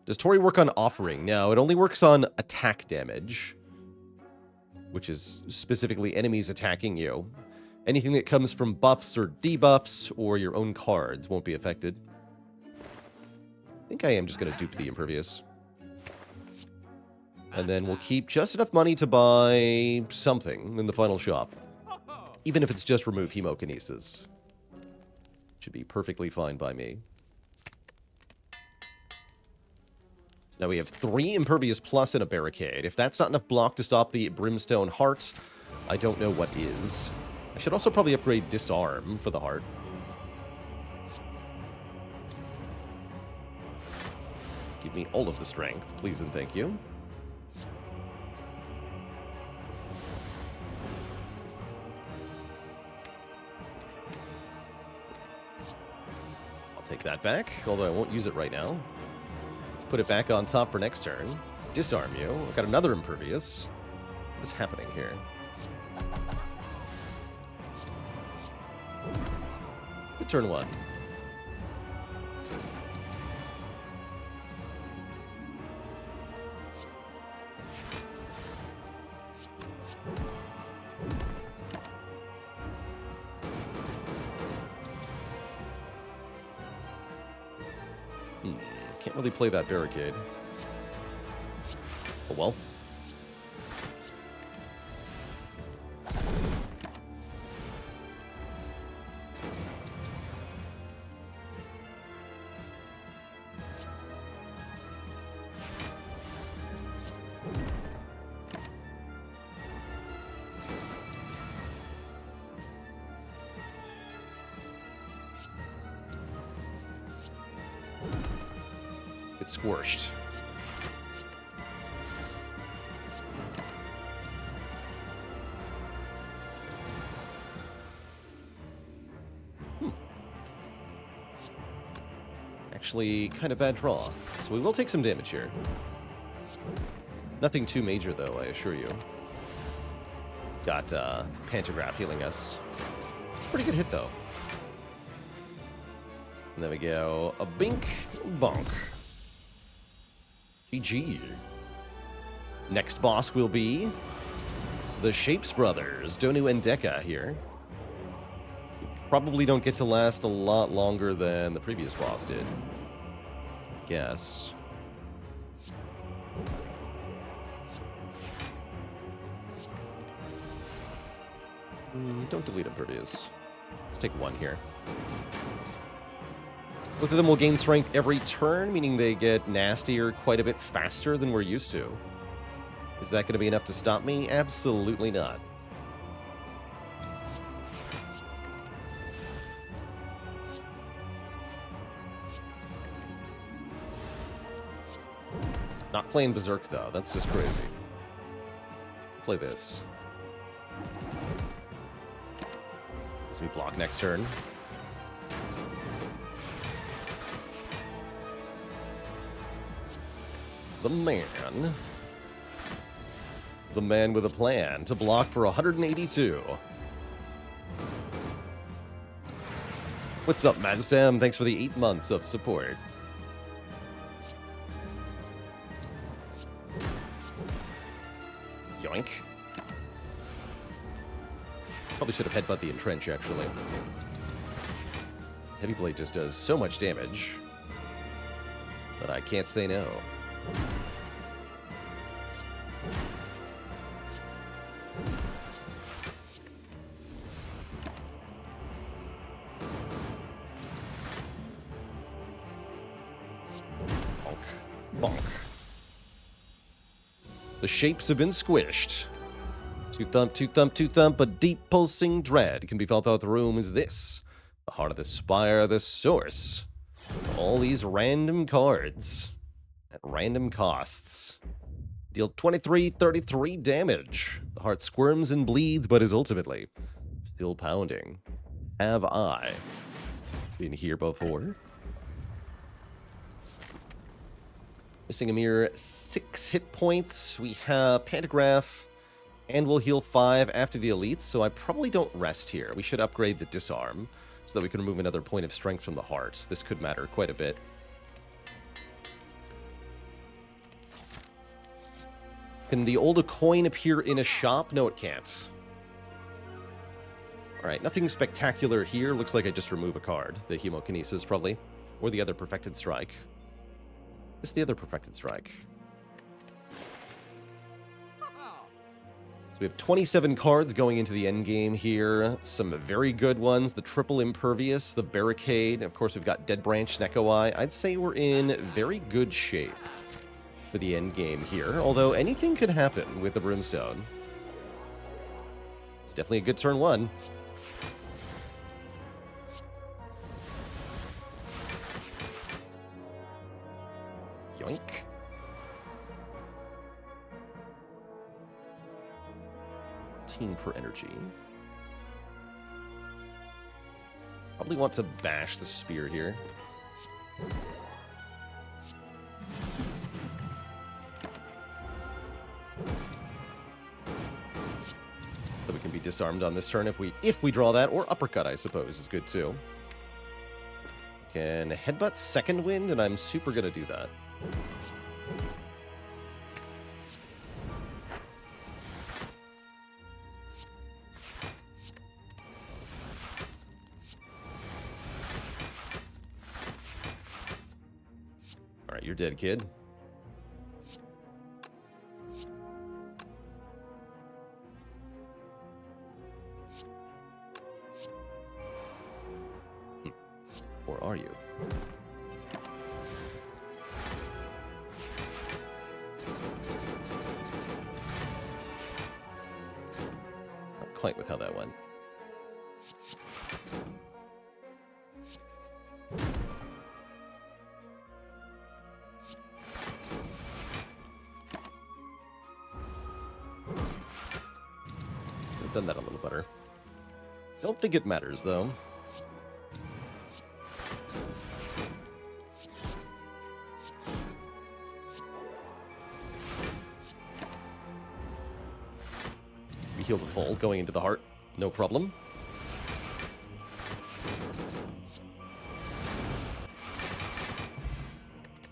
Does Tori work on Offering? No, it only works on attack damage, which is specifically enemies attacking you. Anything that comes from buffs or debuffs or your own cards won't be affected. I think I am just going to dupe the Impervious. And then we'll keep just enough money to buy something in the final shop. Even if it's just remove Hemokinesis. Should be perfectly fine by me. Now we have 3 Impervious Plus and a Barricade. If that's not enough block to stop the Brimstone Heart, I don't know what is. I should also probably upgrade Disarm for the Heart. Give me all of the strength, please and thank you. I'll take that back, although I won't use it right now. Put it back on top for next turn. Disarm you. I've got another Impervious. What's happening here? Good turn 1. Can't really play that barricade. Oh well. It's squished. Actually, kind of bad draw. So we will take some damage here. Nothing too major, though, I assure you. Got Pantograph healing us. It's a pretty good hit, though. And there we go. A bink, bonk. GG. Next boss will be the Shapes Brothers, Donu and Deka here. Probably don't get to last a lot longer than the previous boss did. I guess. Don't delete Impervious. Let's take one here. Both of them will gain strength every turn, meaning they get nastier quite a bit faster than we're used to. Is that going to be enough to stop me? Absolutely not. Not playing Berserk, though. That's just crazy. Play this. Let me block next turn. The man with a plan to block for 182. What's up, Madstam? Thanks for the 8 months of support. Yoink. Probably should have headbutt the entrench, actually. Heavy Blade just does so much damage that I can't say no. Bonk. Bonk. The shapes have been squished. Two thump, two thump, two thump, a deep pulsing dread can be felt out the room. Is this the heart of the Spire, the source of all these random cards at random costs? Deal 33 damage. The heart squirms and bleeds, but is ultimately still pounding. Have I been here before? Missing a mere 6 hit points. We have Pantograph, and we'll heal 5 after the elites, so I probably don't rest here. We should upgrade the disarm so that we can remove another point of strength from the hearts. This could matter quite a bit. Can the old coin appear in a shop? No, it can't. Alright, nothing spectacular here. Looks like I just remove a card. The Hemokinesis, probably. Or the other Perfected Strike. It's the other Perfected Strike. So we have 27 cards going into the endgame here. Some very good ones. The Triple Impervious, the Barricade. Of course, we've got Dead Branch, Neko Eye. I'd say we're in very good shape for the endgame here. Although anything could happen with the Brimstone. It's definitely a good turn 1. Yoink. Per energy. Probably want to bash the spear here. So we can be disarmed on this turn if we draw that, or uppercut, I suppose, is good too. Can headbutt second wind, and I'm super gonna do that. you're dead, kid. Or are you? Not quite with how that went. I've done that a little better. Don't think it matters, though. We heal the full, going into the heart. No problem.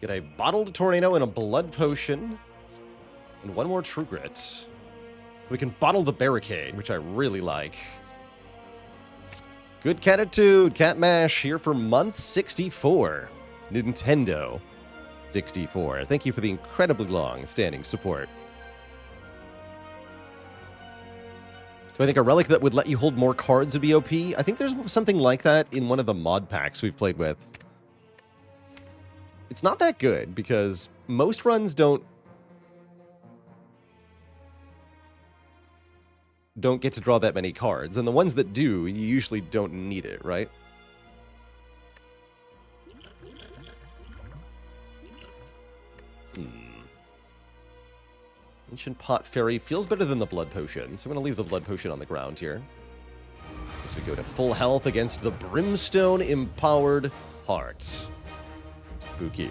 Get a bottled tornado and a blood potion. And one more true grit. So we can bottle the barricade, which I really like. Good catitude, Cat Mash, here for month 64. Nintendo 64. Thank you for the incredibly long standing support. Do I think a relic that would let you hold more cards would be OP? I think there's something like that in one of the mod packs we've played with. It's not that good, because most runs don't get to draw that many cards, and the ones that do, you usually don't need it, right? Ancient Pot Fairy feels better than the Blood Potion, so I'm going to leave the Blood Potion on the ground here. As we go to full health against the Brimstone Empowered Heart. Spooky.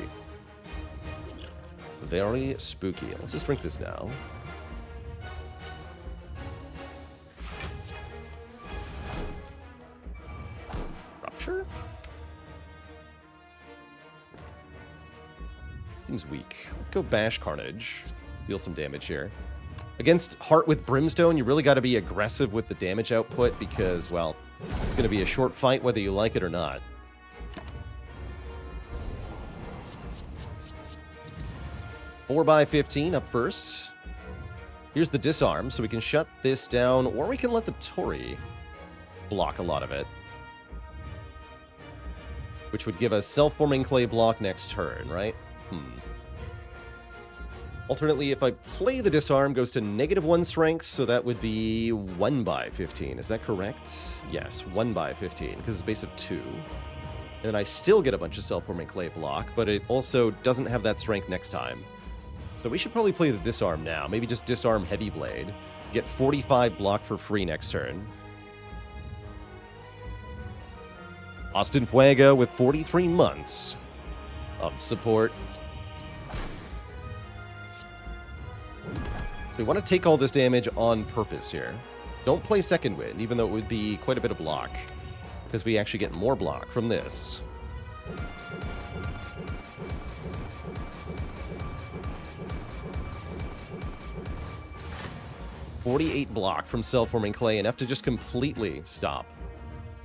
Very spooky. Let's just drink this now. Rupture? Seems weak. Let's go Bash Carnage. Deal some damage here. Against Heart with Brimstone, you really got to be aggressive with the damage output because, well, it's going to be a short fight whether you like it or not. Four by 15 up first. Here's the disarm, so we can shut this down, or we can let the Tori block a lot of it. Which would give us self-forming clay block next turn, right? Alternately, if I play the disarm, goes to -1 strength, so that would be 1 by 15. Is that correct? Yes, 1 by 15, because it's a base of 2. And then I still get a bunch of self-forming clay block, but it also doesn't have that strength next time. So we should probably play the disarm now. Maybe just disarm Heavy Blade. Get 45 block for free next turn. Austin Fuego with 43 months of support. So we want to take all this damage on purpose here. Don't play Second Wind, even though it would be quite a bit of block, because we actually get more block from this. $48 block from self-forming clay, enough to just completely stop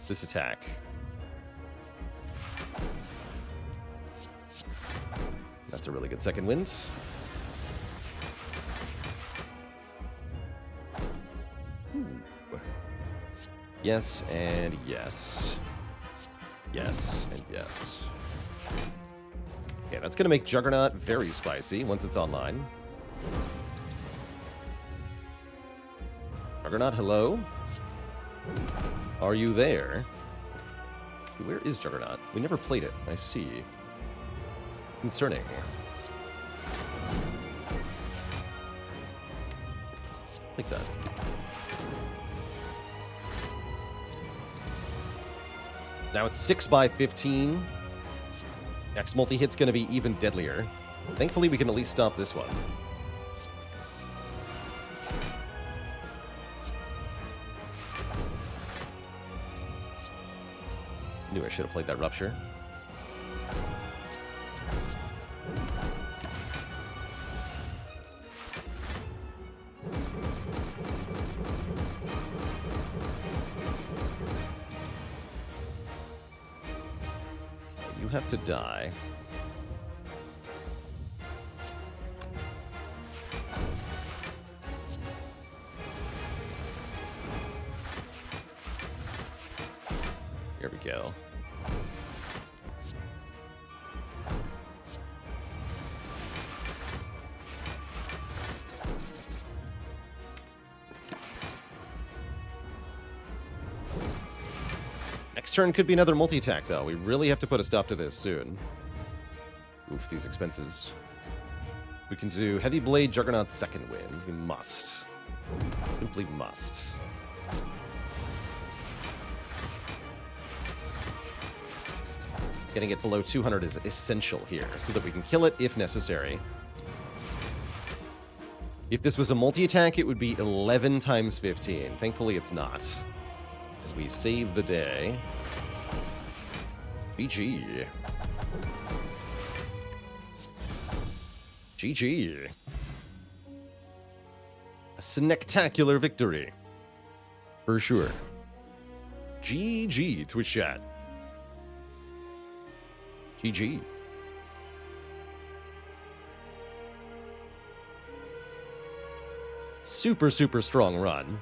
this attack. That's a really good Second Wind. Yes, and yes. Yes, and yes. Okay, that's going to make Juggernaut very spicy once it's online. Juggernaut, hello? Are you there? Where is Juggernaut? We never played it. I see. Concerning. Take that. Now it's 6 by 15. Next multi-hit's going to be even deadlier. Thankfully, we can at least stop this one. Knew I should have played that Rupture. You have to die. Here we go. Next turn could be another multi-attack, though. We really have to put a stop to this soon. Oof, these expenses. We can do Heavy Blade, Juggernaut's second wind. We must. Simply must. Getting it below 200 is essential here, so that we can kill it if necessary. If this was a multi-attack, it would be 11 times 15. Thankfully, it's not. We save the day. GG. GG. A snectacular victory. For sure. GG, Twitch chat. GG. Super, super strong run.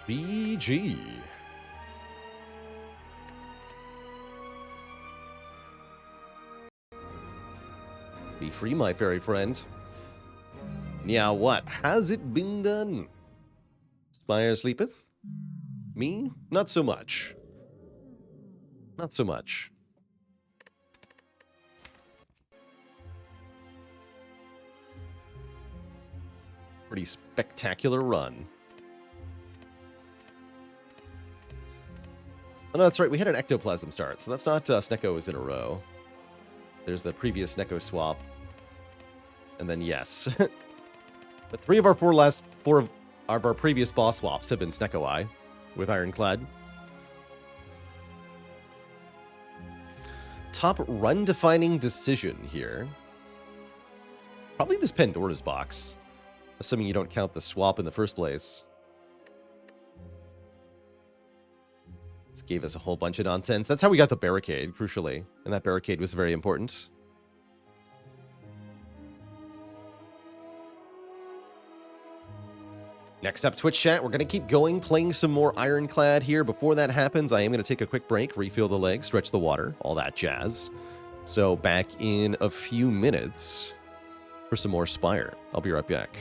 BG. Be free, my fairy friend. Now what? Has it been done? Spire sleepeth? Me? Not so much. Not so much. Pretty spectacular run. Oh, no, that's right. We had an ectoplasm start, so that's not Sneckos in a row. There's the previous Snecko swap. And then, yes. But three of our four of our previous boss swaps have been Snecko-Eye with Ironclad. Top run-defining decision here. Probably this Pandora's box. Assuming you don't count the swap in the first place. This gave us a whole bunch of nonsense. That's how we got the barricade, crucially. And that barricade was very important. Next up, Twitch chat. We're going to keep going, playing some more Ironclad here. Before that happens, I am going to take a quick break, refill the leg, stretch the water, all that jazz. So back in a few minutes for some more Spire. I'll be right back.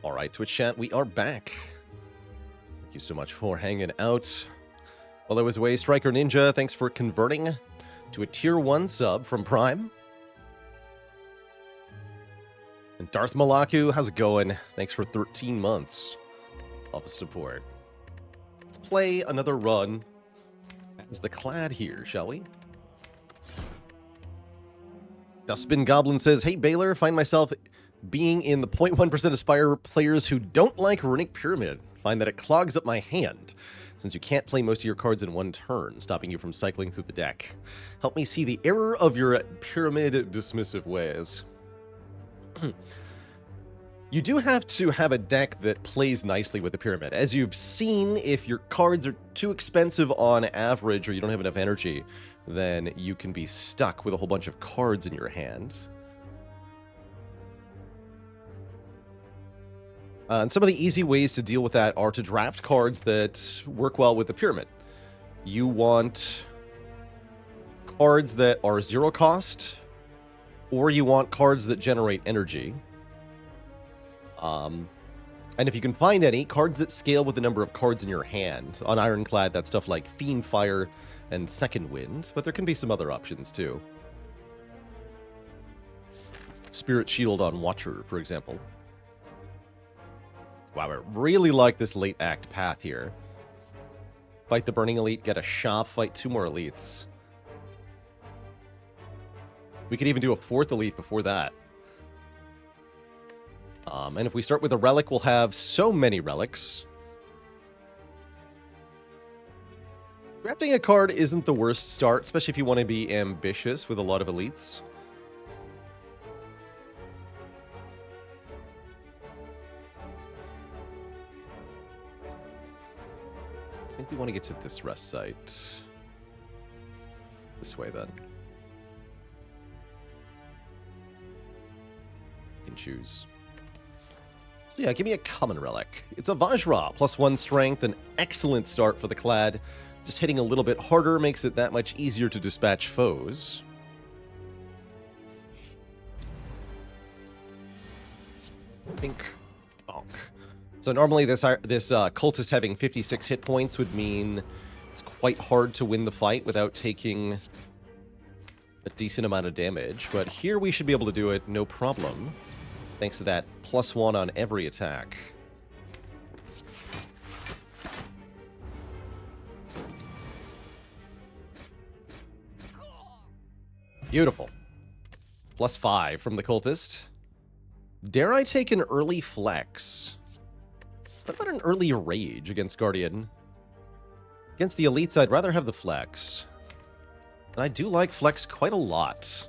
All right, Twitch chat, we are back. Thank you so much for hanging out. While I was away, Striker Ninja, thanks for converting to a Tier 1 sub from Prime. And Darth Malaku, how's it going? Thanks for 13 months of support. Let's play another run as the Clad here, shall we? Dustbin Goblin says, hey Baylor, find myself being in the 0.1% of Spire players who don't like Runic Pyramid. Find that it clogs up my hand, since you can't play most of your cards in one turn, stopping you from cycling through the deck. Help me see the error of your pyramid dismissive ways. You do have to have a deck that plays nicely with the pyramid. As you've seen, if your cards are too expensive on average or you don't have enough energy, then you can be stuck with a whole bunch of cards in your hand. And some of the easy ways to deal with that are to draft cards that work well with the pyramid. You want cards that are 0 cost, or you want cards that generate energy. And if you can find any, cards that scale with the number of cards in your hand. On Ironclad, that's stuff like Fiend Fire and Second Wind, but there can be some other options too. Spirit Shield on Watcher, for example. Wow, I really like this late act path here. Fight the Burning Elite, get a shop, fight 2 more elites. We could even do a 4th elite before that. And if we start with a relic, we'll have so many relics. Drafting a card isn't the worst start, especially if you want to be ambitious with a lot of elites. I think we want to get to this rest site. This way, then. You can choose. So yeah, give me a common relic. It's a Vajra, +1 strength, an excellent start for the Clad. Just hitting a little bit harder makes it that much easier to dispatch foes. Pink. Bonk. So normally this cultist having 56 hit points would mean it's quite hard to win the fight without taking a decent amount of damage. But here we should be able to do it no problem. Thanks to that +1 on every attack. Beautiful. +5 from the cultist. Dare I take an early flex? What about an early rage against Guardian? Against the elites, I'd rather have the flex. And I do like flex quite a lot.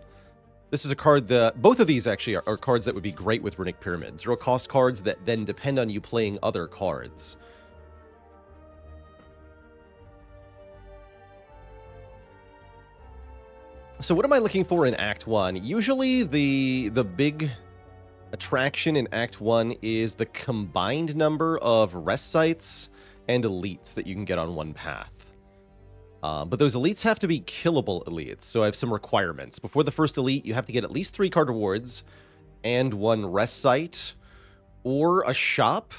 This is a card that... Both of these actually are cards that would be great with Runic Pyramid. 0 cost cards that then depend on you playing other cards. So what am I looking for in Act 1? Usually the big attraction in Act 1 is the combined number of rest sites and elites that you can get on one path. But those elites have to be killable elites, so I have some requirements. Before the first elite, you have to get at least 3 card rewards and 1 rest site or a shop.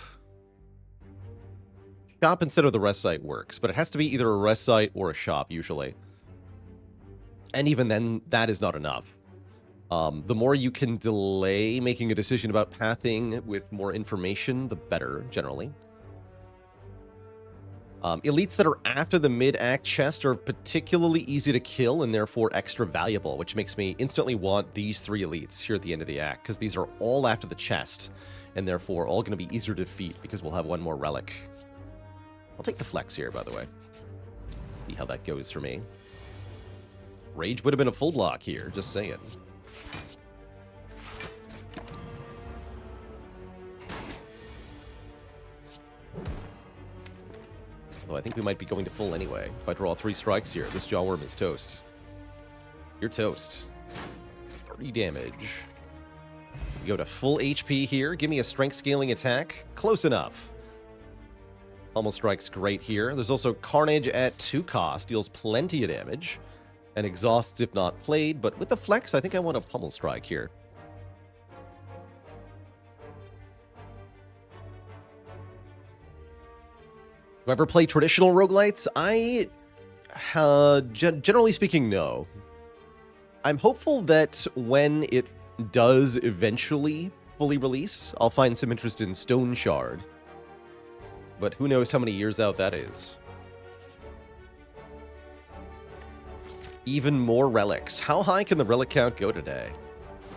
Shop instead of the rest site works, but it has to be either a rest site or a shop, usually. And even then, that is not enough. The more you can delay making a decision about pathing with more information, the better, generally. Elites that are after the mid-act chest are particularly easy to kill and therefore extra valuable, which makes me instantly want these 3 elites here at the end of the act, because these are all after the chest, and therefore all going to be easier to defeat because we'll have 1 more relic. I'll take the flex here, by the way. See how that goes for me. Rage would have been a full block here, just saying. Although I think we might be going to full anyway. If I draw 3 strikes here, this Jawworm is toast. You're toast. 30 damage. We go to full HP here. Give me a strength scaling attack. Close enough. Almost strikes great here. There's also Carnage at 2 cost. Deals plenty of damage. And exhausts if not played. But with the flex, I think I want a pummel strike here. Do I ever play traditional roguelites? Generally speaking, no. I'm hopeful that when it does eventually fully release, I'll find some interest in Stone Shard. But who knows how many years out that is. Even more relics. How high can the relic count go today?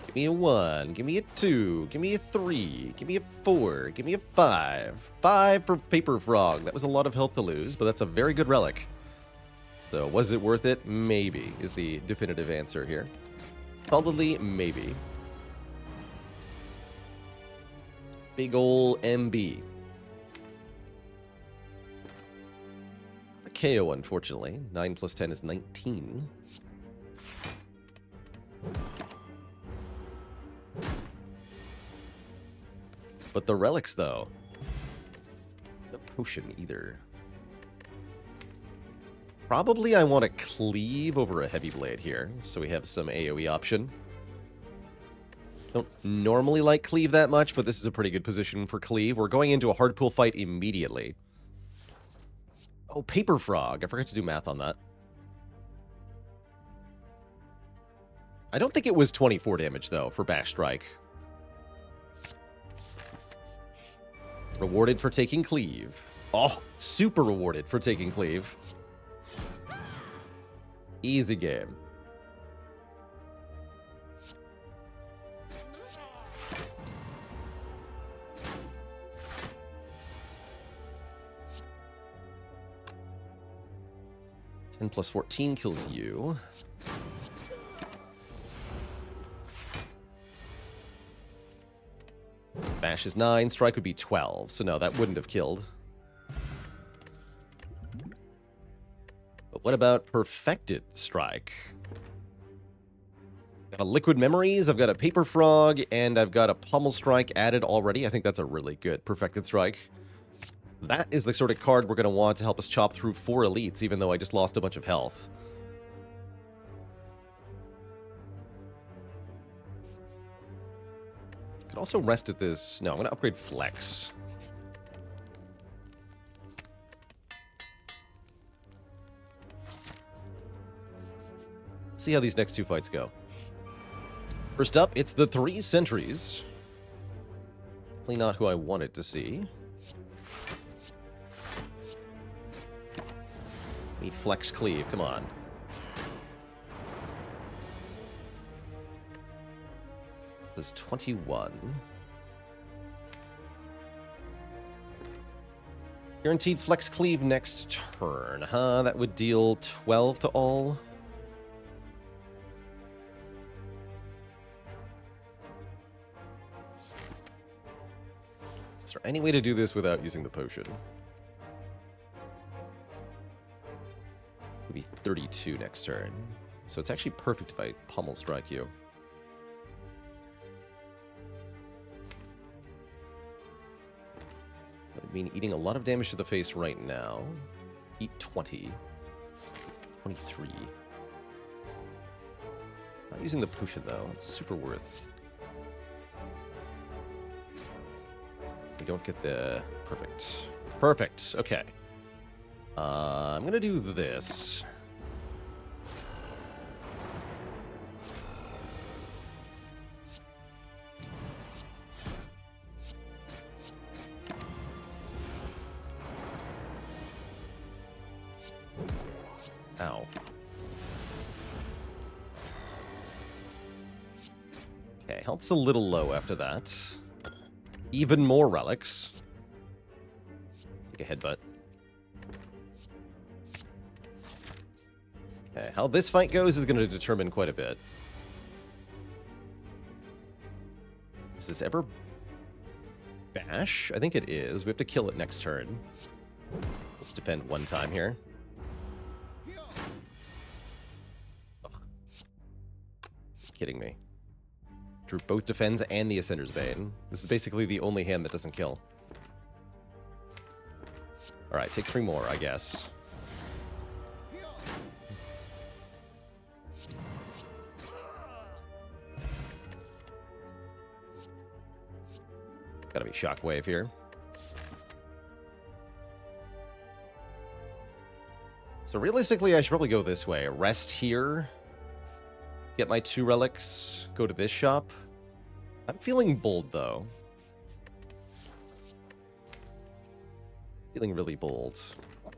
Give me a 1, give me a 2, give me a 3, give me a 4, give me a 5. 5 for Paper Frog. That was a lot of health to lose, but that's a very good relic. So, was it worth it? Maybe, is the definitive answer here. Solidly, maybe. Big ol' MB. A KO, unfortunately. 9 plus 10 is 19. But the relics, though. No potion, either. Probably I want to cleave over a heavy blade here, so we have some AoE option. Don't normally like cleave that much, but this is a pretty good position for cleave. We're going into a hard pull fight immediately. Oh, Paper Frog. I forgot to do math on that. I don't think it was 24 damage, though, for Bash Strike. Rewarded for taking cleave. Oh, super rewarded for taking cleave. Easy game. Ten plus 14 kills you. Bash is 9, strike would be 12, so no, that wouldn't have killed. But what about perfected strike? Got a liquid memories, I've got a paper frog, and I've got a pommel strike added already. I think that's a really good perfected strike. That is the sort of card we're going to want to help us chop through 4 elites, even though I just lost a bunch of health. Could also rest at this. No, I'm going to upgrade Flex. Let's see how these next 2 fights go. First up, it's the 3 sentries. Definitely not who I wanted to see. Me Flex Cleave, come on. There's 21. Guaranteed Flex Cleave next turn, huh? That would deal 12 to all. Is there any way to do this without using the potion? It'll be 32 next turn. So it's actually perfect if I pummel strike you. That would mean eating a lot of damage to the face right now. Eat 20. 23. Not using the potion though. It's super worth. We don't get the... Perfect. Perfect. Okay. I'm gonna do this. Ow. Okay, health's a little low after that. Even more relics. Take a headbutt. Okay, how this fight goes is going to determine quite a bit. Is this ever Bash? I think it is. We have to kill it next turn. Let's defend one time here. Ugh. Kidding me. Drew both defends and the Ascender's Bane. This is basically the only hand that doesn't kill. Alright, take 3 more, I guess. Gotta be Shockwave here. So realistically, I should probably go this way. Rest here. Get my 2 relics. Go to this shop. I'm feeling bold, though. Feeling really bold. What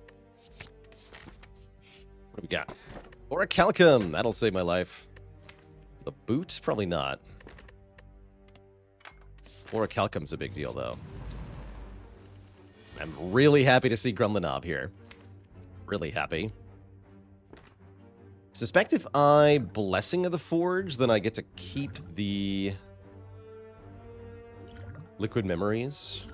do we got? Orichalcum! That'll save my life. The boot? Probably not. Orichalcum's a big deal, though. I'm really happy to see Grumlinob here. Really happy. Suspect if I Blessing of the Forge, then I get to keep the Liquid Memories.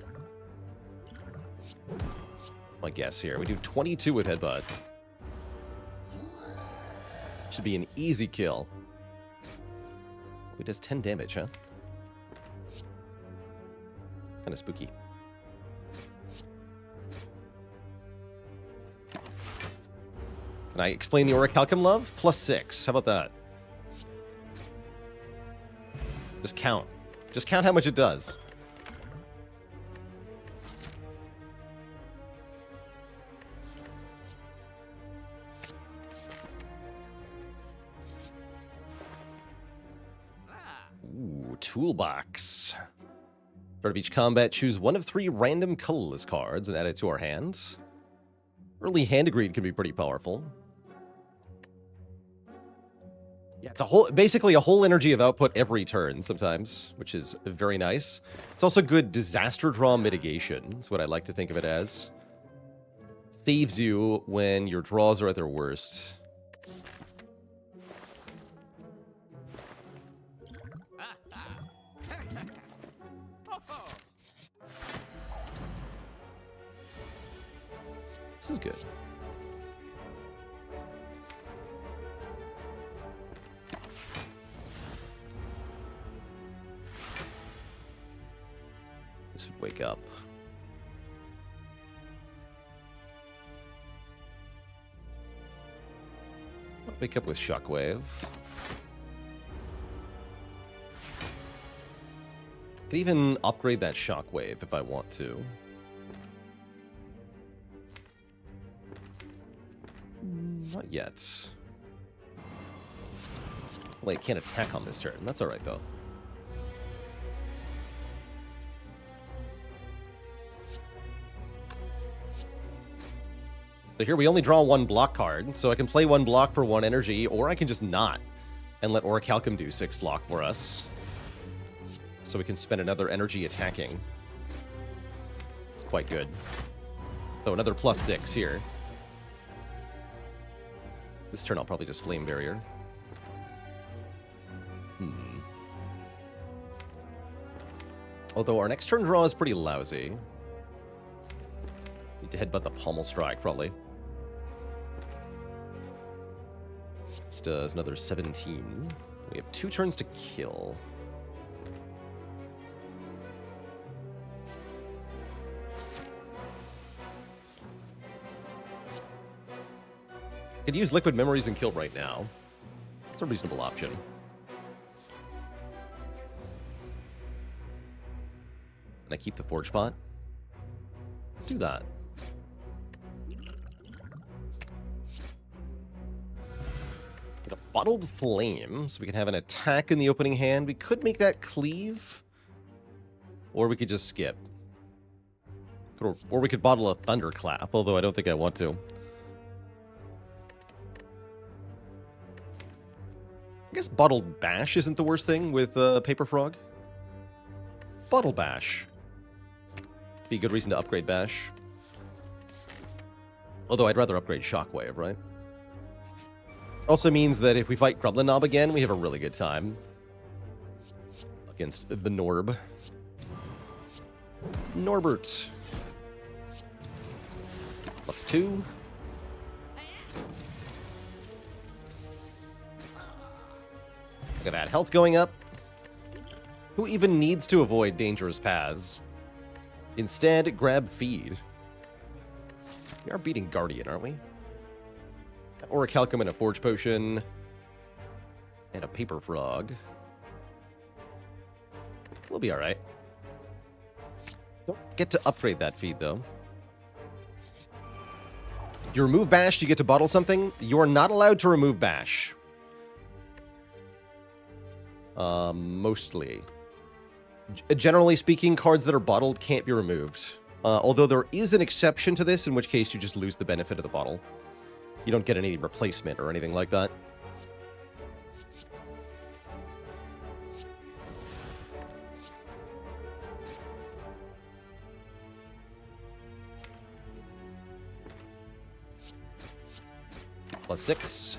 That's my guess here. We do 22 with Headbutt. Should be an easy kill. It does 10 damage, huh? Kind of spooky. Can I explain the Orichalcum love? +6. How about that? Just count. Just count how much it does. Ooh, toolbox. Start of each combat, choose one of 3 random colorless cards and add it to our hand. Early hand greed can be pretty powerful. Yeah, it's basically a whole energy of output every turn sometimes, which is very nice. It's also good disaster draw mitigation. That's what I like to think of it as. Saves you when your draws are at their worst. This is good. This would wake up. I'll wake up with Shockwave. Could even upgrade that Shockwave if I want to. Not yet. Well, it can't attack on this turn. That's alright, though. So here we only draw 1 block card, so I can play 1 block for 1 energy, or I can just not, and let Orichalcum do 6 block for us. So we can spend another energy attacking. It's quite good. So another +6 here. This turn I'll probably just Flame Barrier. Although our next turn draw is pretty lousy. Need to headbutt the Pommel Strike, probably. This does another 17. We have 2 turns to kill. Could use Liquid Memories and kill right now. It's a reasonable option. And I keep the Forge Pot. Do that. Get a Bottled Flame, so we can have an attack in the opening hand. We could make that cleave. Or we could just skip. Or we could bottle a Thunderclap, although I don't think I want to. I guess Bottled Bash isn't the worst thing with Paper Frog. It's Bottle Bash. Be a good reason to upgrade Bash. Although I'd rather upgrade Shockwave, right? Also means that if we fight Grumlinob again, we have a really good time. Against the Norb. Norbert. +2. Look at that. Health going up. Who even needs to avoid dangerous paths? Instead, grab Feed. We are beating Guardian, aren't we? Orichalcum and a Forge Potion. And a Paper Frog. We'll be alright. Don't get to upgrade that Feed, though. You remove Bash, you get to bottle something. You're not allowed to remove Bash. Mostly. Generally speaking, cards that are bottled can't be removed. Although there is an exception to this, in which case you just lose the benefit of the bottle. You don't get any replacement or anything like that. +6.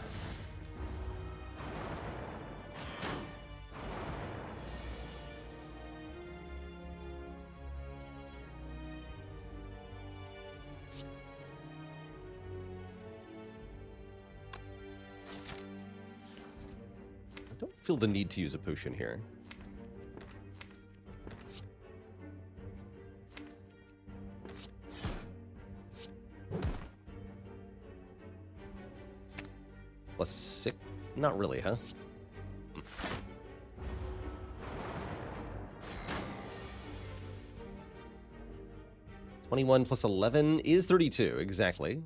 I don't feel the need to use a potion here. +6? Not really, huh? 21 plus 11 is 32, exactly.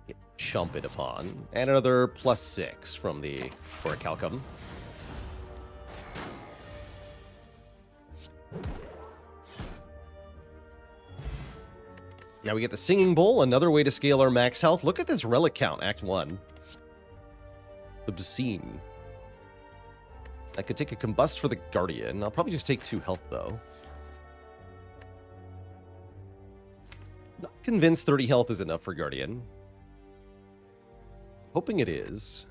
Get chomped upon. And another +6 from the Orichalcum. Now we get the Singing Bowl, another way to scale our max health. Look at this relic count, Act 1. Obscene. I could take a Combust for the Guardian. I'll probably just take 2 health, though. Not convinced 30 health is enough for Guardian. Hoping it is.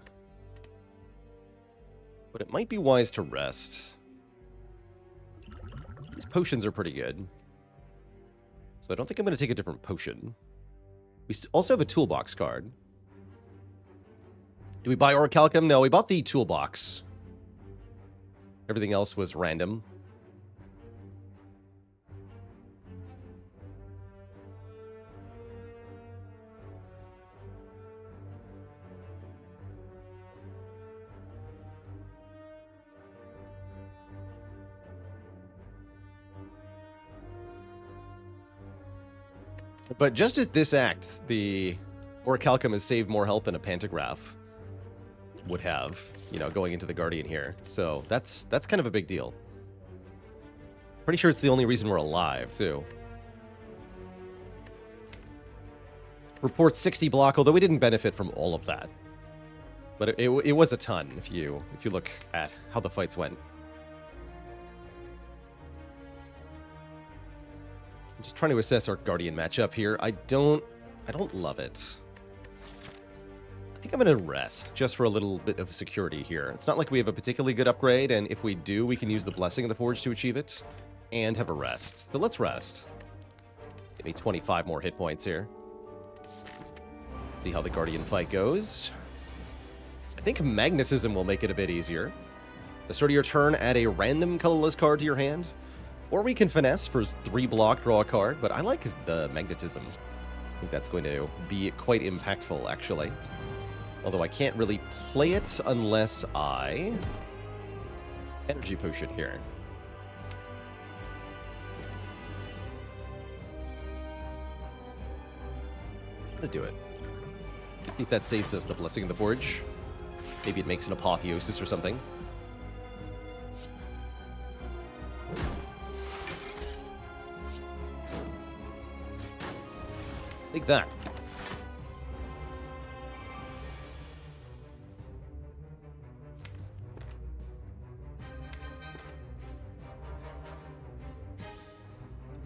But it might be wise to rest. These potions are pretty good. So I don't think I'm going to take a different potion. We also have a toolbox card. Do we buy Orichalcum? No, we bought the toolbox. Everything else was random. But just as this act, the Orichalcum has saved more health than a Pantograph would have, you know, going into the Guardian here. So that's kind of a big deal. Pretty sure it's the only reason we're alive, too. Report 60 block, although we didn't benefit from all of that. But it was a ton if you look at how the fights went. I'm just trying to assess our Guardian matchup here. I don't love it. I think I'm going to rest, just for a little bit of security here. It's not like we have a particularly good upgrade, and if we do, we can use the Blessing of the Forge to achieve it, and have a rest. So let's rest. Give me 25 more hit points here. See how the Guardian fight goes. I think Magnetism will make it a bit easier. The start of your turn, add a random colorless card to your hand. Or we can Finesse for 3 block, draw a card, but I like the Magnetism. I think that's going to be quite impactful, actually. Although I can't really play it unless I... Energy Potion here. I'm gonna do it. I think that saves us the Blessing of the Forge. Maybe it makes an Apotheosis or something. Take that.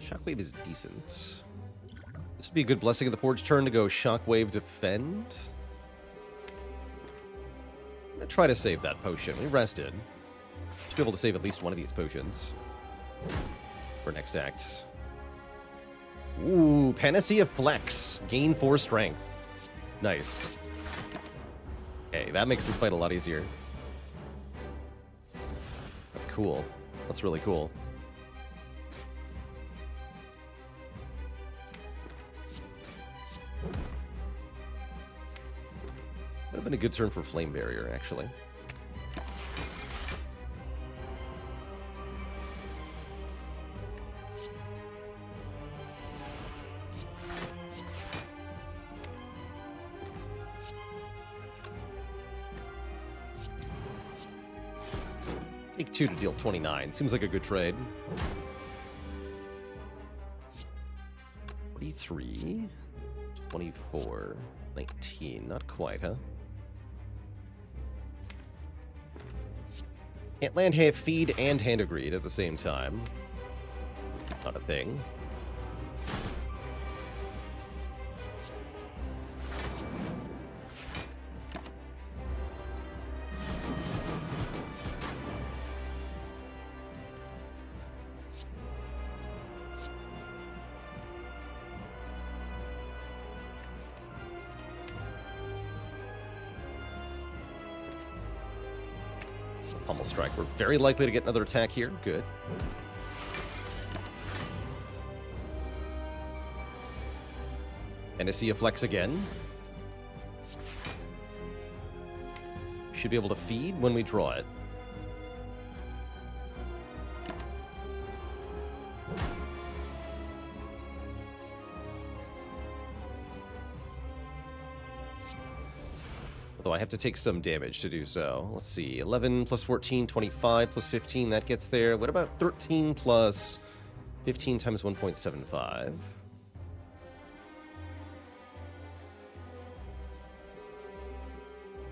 Shockwave is decent. This would be a good Blessing of the Forge turn to go Shockwave Defend. I'm going to try to save that potion. We rested. Should be able to save at least one of these potions for next act. Ooh, Panacea Flex. Gain 4 strength. Nice. Okay, that makes this fight a lot easier. That's cool. That's really cool. Would have been a good turn for Flame Barrier, actually. 2 to deal 29. Seems like a good trade. 43, 24, 19. Not quite, huh? Can't land feed and hand agreed at the same time. Not a thing. Pummel strike. We're very likely to get another attack here. Good. And to see a flex again. Should be able to feed when we draw it. Although I have to take some damage to do so. Let's see. 11 plus 14, 25 plus 15. That gets there. What about 13 plus 15 times 1.75?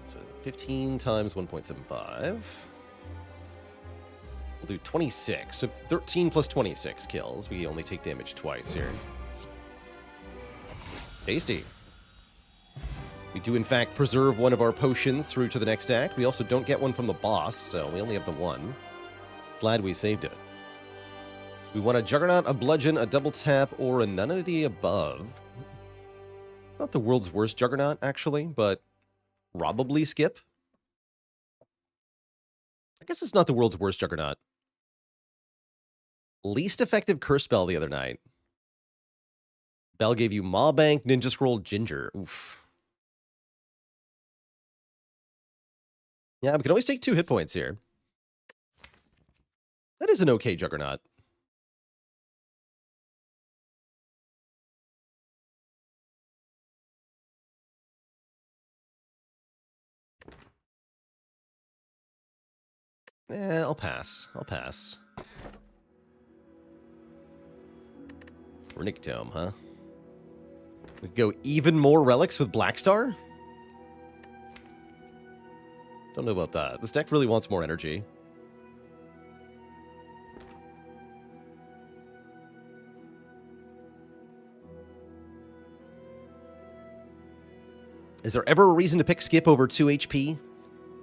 So 15 times 1.75. We'll do 26. So 13 plus 26 kills. We only take damage twice here. Tasty. We do, in fact, preserve one of our potions through to the next act. We also don't get one from the boss, so we only have the one. Glad we saved it. We want a Juggernaut, a Bludgeon, a Double Tap, or a none of the above. It's not the world's worst Juggernaut, actually, but probably skip. I guess it's not the world's worst Juggernaut. Least effective Curse Spell the other night. Bell gave you Maw Bank, Ninja Scroll, Ginger. Oof. Yeah, we can always take 2 hit points here. That is an okay Juggernaut. I'll pass. I'll pass. Runic Dome, huh? We go even more relics with Blackstar? Don't know about that. This deck really wants more energy. Is there ever a reason to pick Skip over 2 HP?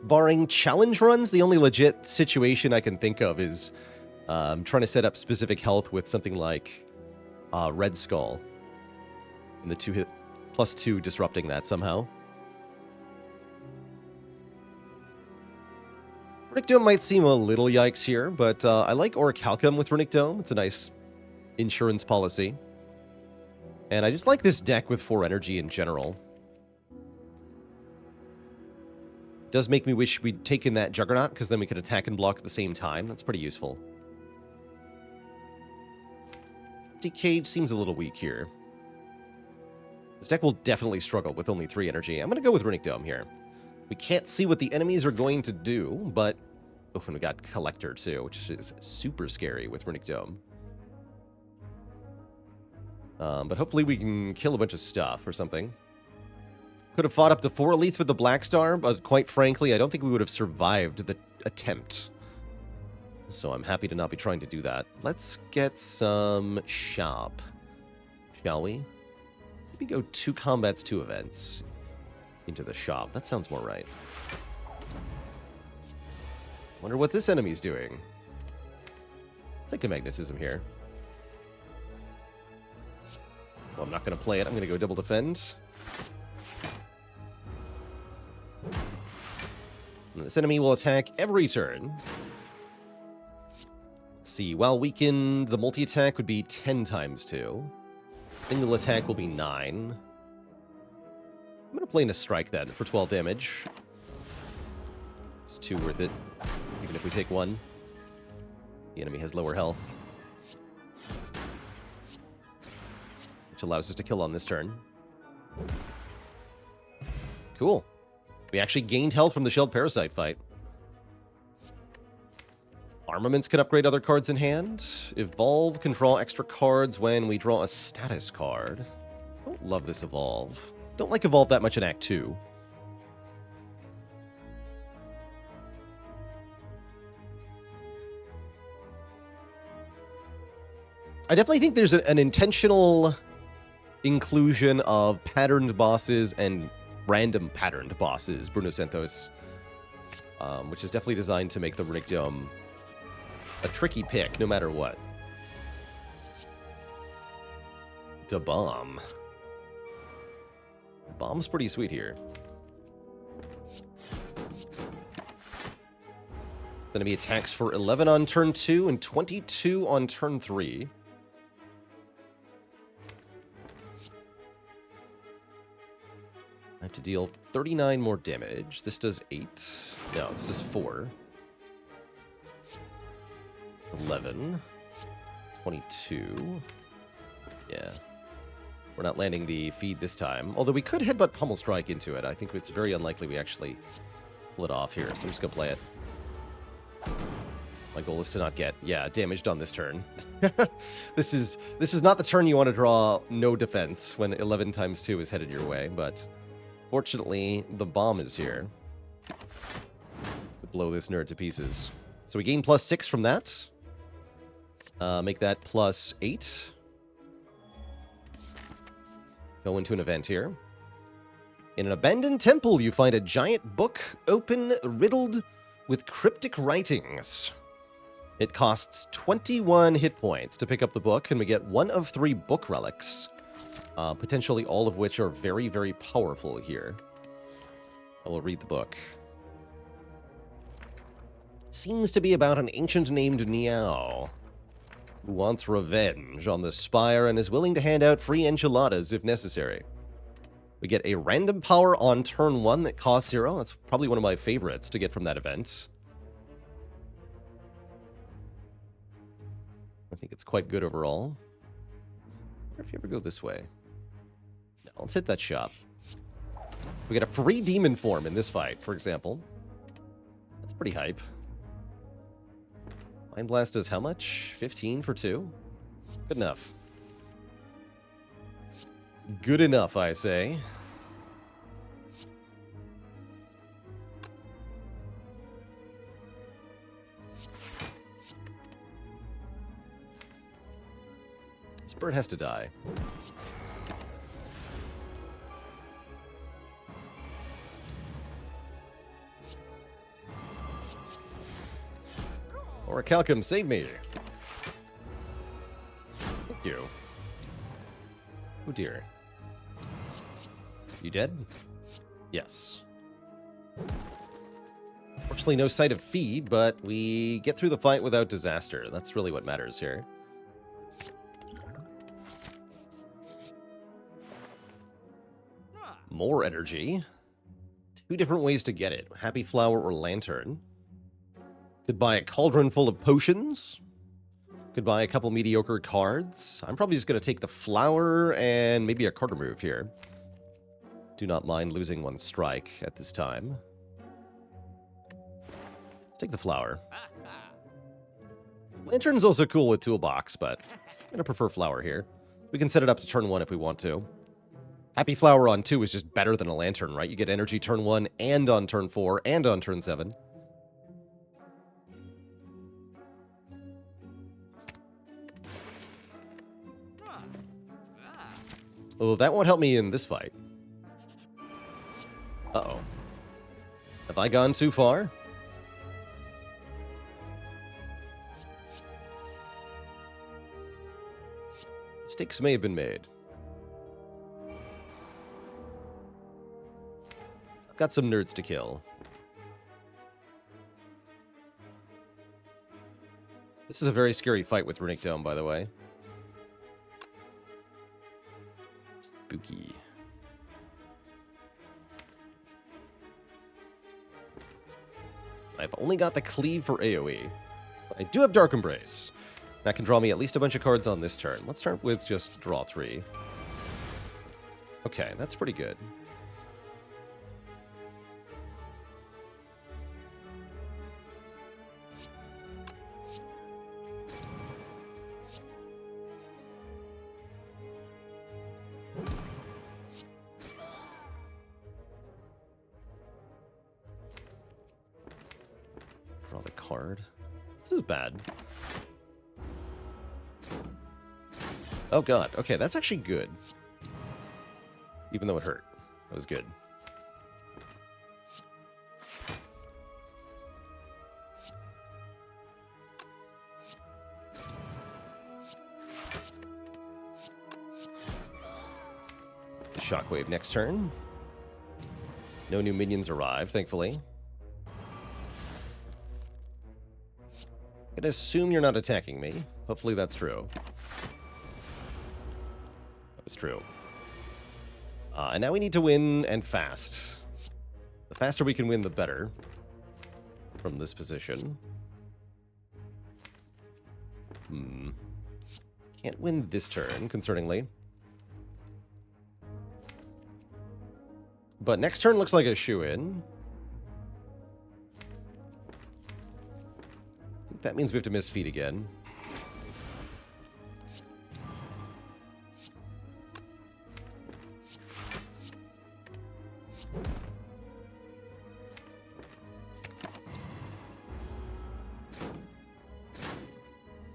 Barring challenge runs, the only legit situation I can think of is trying to set up specific health with something like Red Skull. And the 2 hit +2 disrupting that somehow. Runic Dome might seem a little yikes here, but I like Orichalcum with Runic Dome. It's a nice insurance policy. And I just like this deck with 4 energy in general. Does make me wish we'd taken that Juggernaut, because then we could attack and block at the same time. That's pretty useful. Empty Cage seems a little weak here. This deck will definitely struggle with only 3 energy. I'm going to go with Runic Dome here. We can't see what the enemies are going to do, but... Oh, and we got Collector, too, which is super scary with Runic Dome. But hopefully we can kill a bunch of stuff or something. Could have fought up to 4 elites with the Blackstar, but quite frankly, I don't think we would have survived the attempt. So I'm happy to not be trying to do that. Let's get some shop, shall we? Maybe go 2 combats, 2 events into the shop. That sounds more right. Wonder what this enemy's doing. Take a magnetism here. Well, I'm not going to play it. I'm going to go double defend. And this enemy will attack every turn. Let's see. While weakened, the multi-attack would be 10 times 2. Single attack will be 9. I'm going to play in a strike then for 12 damage. It's 2 worth it, even if we take 1. The enemy has lower health, which allows us to kill on this turn. Cool. We actually gained health from the Shelled Parasite fight. Armaments can upgrade other cards in hand. Evolve can draw extra cards when we draw a status card. Don't love this Evolve. Don't like Evolve that much in Act 2. I definitely think there's an intentional inclusion of patterned bosses and random patterned bosses, Bruno Santos, which is definitely designed to make the Runic Dome a tricky pick, no matter what. Da bomb. Bomb's pretty sweet here. It's going to be attacks for 11 on turn 2 and 22 on turn 3. I have to deal 39 more damage. This does 8. No, this does 4. 11. 22. Yeah. We're not landing the feed this time. Although we could headbutt Pummel Strike into it. I think it's very unlikely we actually pull it off here. So I'm just going to play it. My goal is to not get, damaged on this turn. This is not the turn you want to draw no defense when 11 times 2 is headed your way, but fortunately, the bomb is here to blow this nerd to pieces. So we gain +6 from that. Make that +8. Go into an event here. In an abandoned temple, you find a giant book, open, riddled with cryptic writings. It costs 21 hit points to pick up the book, and we get 1 of 3 book relics. Potentially all of which are very, very powerful here. I will read the book. Seems to be about an ancient named Niao, who wants revenge on the Spire and is willing to hand out free enchiladas if necessary. We get a random power on turn 1 that costs 0. That's probably one of my favorites to get from that event. I think it's quite good overall. I wonder if you ever go this way. No, let's hit that shop. We get a free demon form in this fight, for example. That's pretty hype. Mind Blast does how much? 15 for 2? Good enough. Good enough, I say. This bird has to die. Orichalcum, save me. Thank you. Oh dear. You dead? Yes. Fortunately, no sight of feed, but we get through the fight without disaster. That's really what matters here. More energy. 2 different ways to get it. Happy Flower or Lantern. Could buy a cauldron full of potions. Could buy a couple mediocre cards. I'm probably just going to take the flower and maybe a card remove here. Do not mind losing 1 strike at this time. Let's take the flower. Lantern's also cool with toolbox, but I'm going to prefer flower here. We can set it up to turn 1 if we want to. Happy Flower on 2 is just better than a lantern, right? You get energy turn 1 and on turn 4 and on turn 7. Although that won't help me in this fight. Uh-oh. Have I gone too far? Mistakes may have been made. I've got some nerds to kill. This is a very scary fight with Runic Dome, by the way. Spooky. I've only got the cleave for AoE, but I do have Dark Embrace. That can draw me at least a bunch of cards on this turn. Let's start with just draw 3. Okay, that's pretty good. hard. This is bad. Oh god. Okay, that's actually good. Even though it hurt. That was good. Shockwave next turn. No new minions arrive, thankfully. I'm gonna assume you're not attacking me. Hopefully that's true. That was true. And now we need to win, and fast. The faster we can win, the better. From this position. Can't win this turn, concerningly. But next turn looks like a shoo-in. That means we have to miss feed again.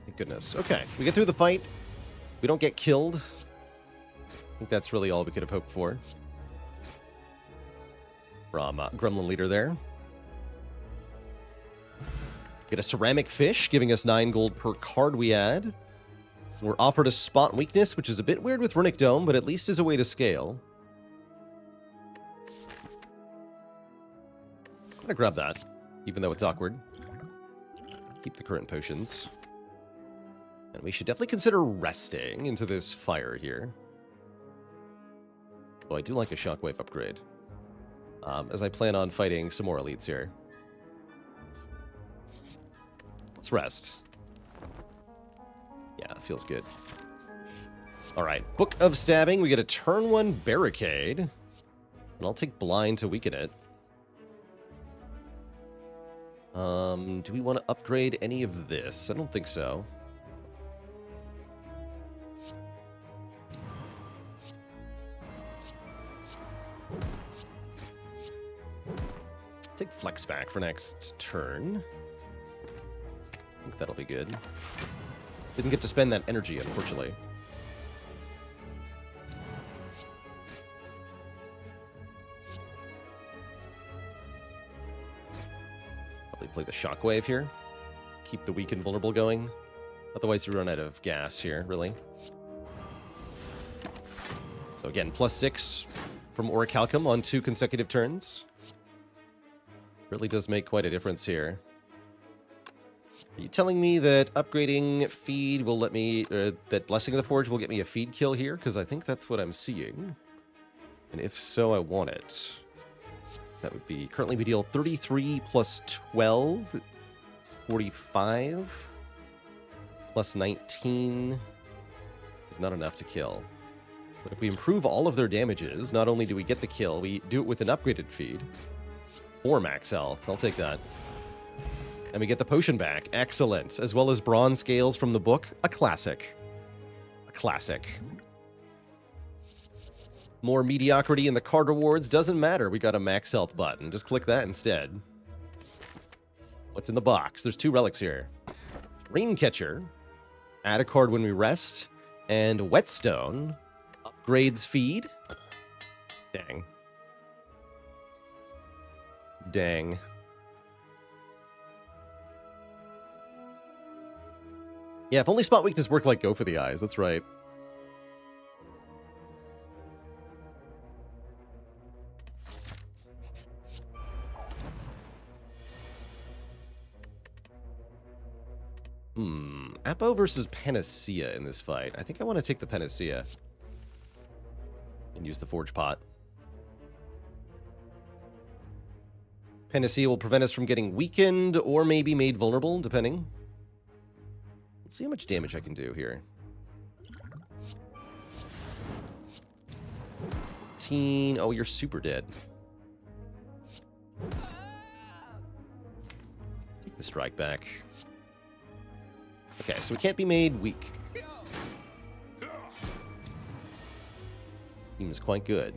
Thank goodness. Okay, we get through the fight. We don't get killed. I think that's really all we could have hoped for. From Gremlin Leader there. Get a ceramic fish, giving us 9 gold per card we add. We're offered a spot weakness, which is a bit weird with Runic Dome, but at least is a way to scale. I'm gonna grab that, even though it's awkward. Keep the current potions. And we should definitely consider resting into this fire here. Though I do like a shockwave upgrade. As I plan on fighting some more elites here. Let's rest. Yeah, that feels good. Alright, Book of Stabbing. We get a turn 1 barricade. And I'll take Blind to weaken it. Do we want to upgrade any of this? I don't think so. Take Flex back for next turn. I think that'll be good. Didn't get to spend that energy, unfortunately. Probably play the Shockwave here. Keep the weak and vulnerable going. Otherwise, you run out of gas here, really. So again, +6 from Orichalcum on 2 consecutive turns. Really does make quite a difference here. Are you telling me that upgrading feed will let me... that Blessing of the Forge will get me a feed kill here? Because I think that's what I'm seeing. And if so, I want it. So that would be... Currently we deal 33 plus 12. 45. Plus 19 is not enough to kill. But if we improve all of their damages, not only do we get the kill, we do it with an upgraded feed. 4 max health. I'll take that. And we get the potion back. Excellent. As well as bronze scales from the book. A classic. A classic. More mediocrity in the card rewards. Doesn't matter. We got a max health button. Just click that instead. What's in the box? There's 2 relics here. Raincatcher. Add a card when we rest. And Whetstone. Upgrades feed. Dang. Dang. Yeah, if only spot weakness worked like Go for the Eyes, that's right. Apo versus Panacea in this fight. I think I want to take the Panacea. And use the Forge Pot. Panacea will prevent us from getting weakened or maybe made vulnerable, depending. Let's see how much damage I can do here. 15. Oh, you're super dead. Take the strike back. Okay, so we can't be made weak. Seems quite good.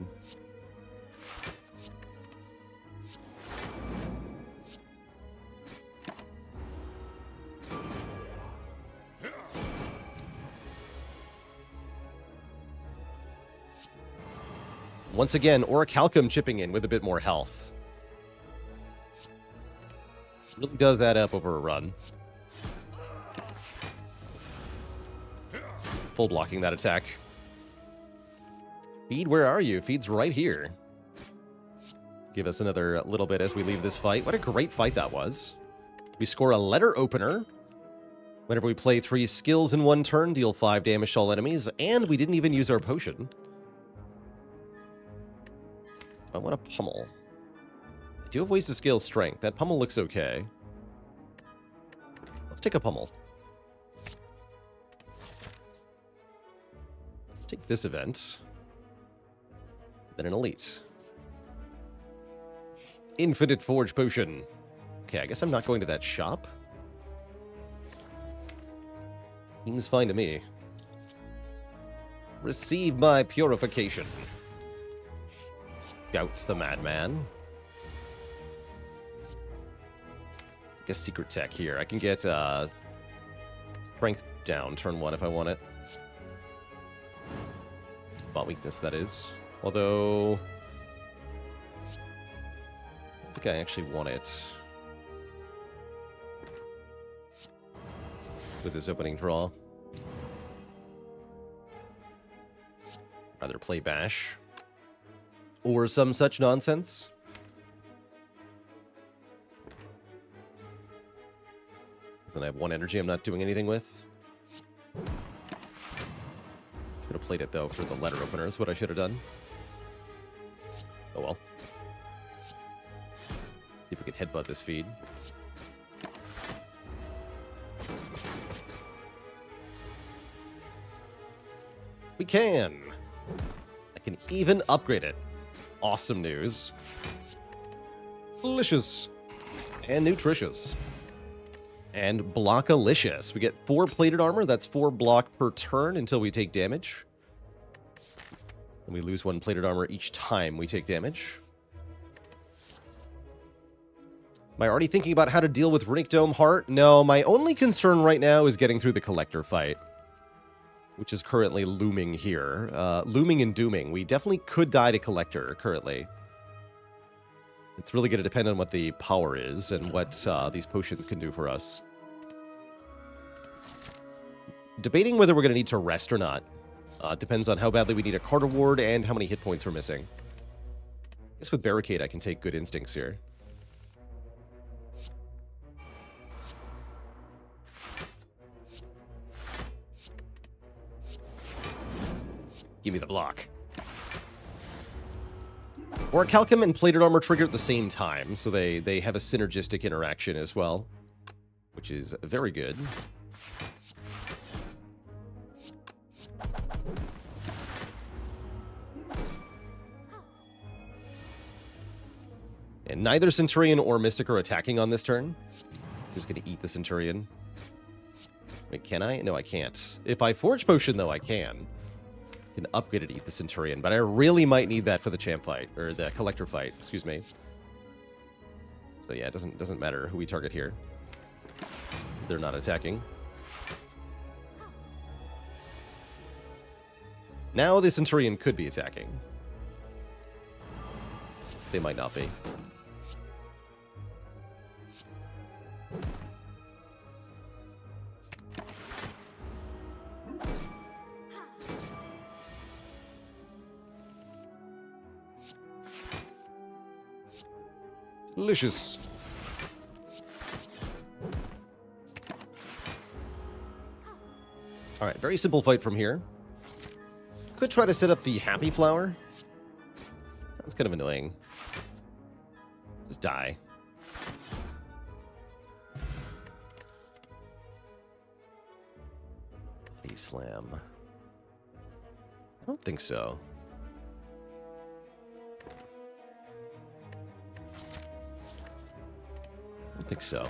Once again, Orichalcum chipping in with a bit more health. Really does add up over a run. Full blocking that attack. Feed, where are you? Feed's right here. Give us another little bit as we leave this fight. What a great fight that was. We score a letter opener. Whenever we play 3 skills in 1 turn, deal 5 damage to all enemies, and we didn't even use our potion. I want a pummel. I do have ways to scale strength. That pummel looks okay. Let's take a pummel. Let's take this event. Then an elite. Infinite Forge Potion. Okay, I guess I'm not going to that shop. Seems fine to me. Receive my purification. Gouts the madman. Take a secret tech here. I can get strength down turn 1 if I want it. Spot weakness, that is. Although I think I actually want it with this opening draw. Rather play Bash or some such nonsense. Then I have 1 energy I'm not doing anything with. Should have played it though for the letter opener is what I should have done. Oh well. See if we can headbutt this feed. We can! I can even upgrade it. Awesome news. Delicious. And nutritious. And blockalicious. We get 4 plated armor. That's 4 block per turn until we take damage. And we lose 1 plated armor each time we take damage. Am I already thinking about how to deal with Runic Dome Heart? No, my only concern right now is getting through the Collector fight, which is currently looming here. Looming and dooming. We definitely could die to Collector currently. It's really going to depend on what the power is and what these potions can do for us. Debating whether we're going to need to rest or not. Depends on how badly we need a card reward and how many hit points we're missing. I guess with Barricade I can take good instincts here. Give me the block. Orichalcum and plated armor trigger at the same time, so they have a synergistic interaction as well, which is very good. And neither Centurion or Mystic are attacking on this turn. Just going to eat the Centurion. Wait, can I? No, I can't. If I Forge Potion, though, I can. Can upgrade it to eat the Centurion, but I really might need that for the champ fight, or the Collector fight, excuse me. So yeah, it doesn't matter who we target here. They're not attacking. Now the Centurion could be attacking. They might not be. Delicious. Alright, very simple fight from here. Could try to set up the Happy Flower. Sounds kind of annoying. Just die. Body Slam. I don't think so. I don't think so.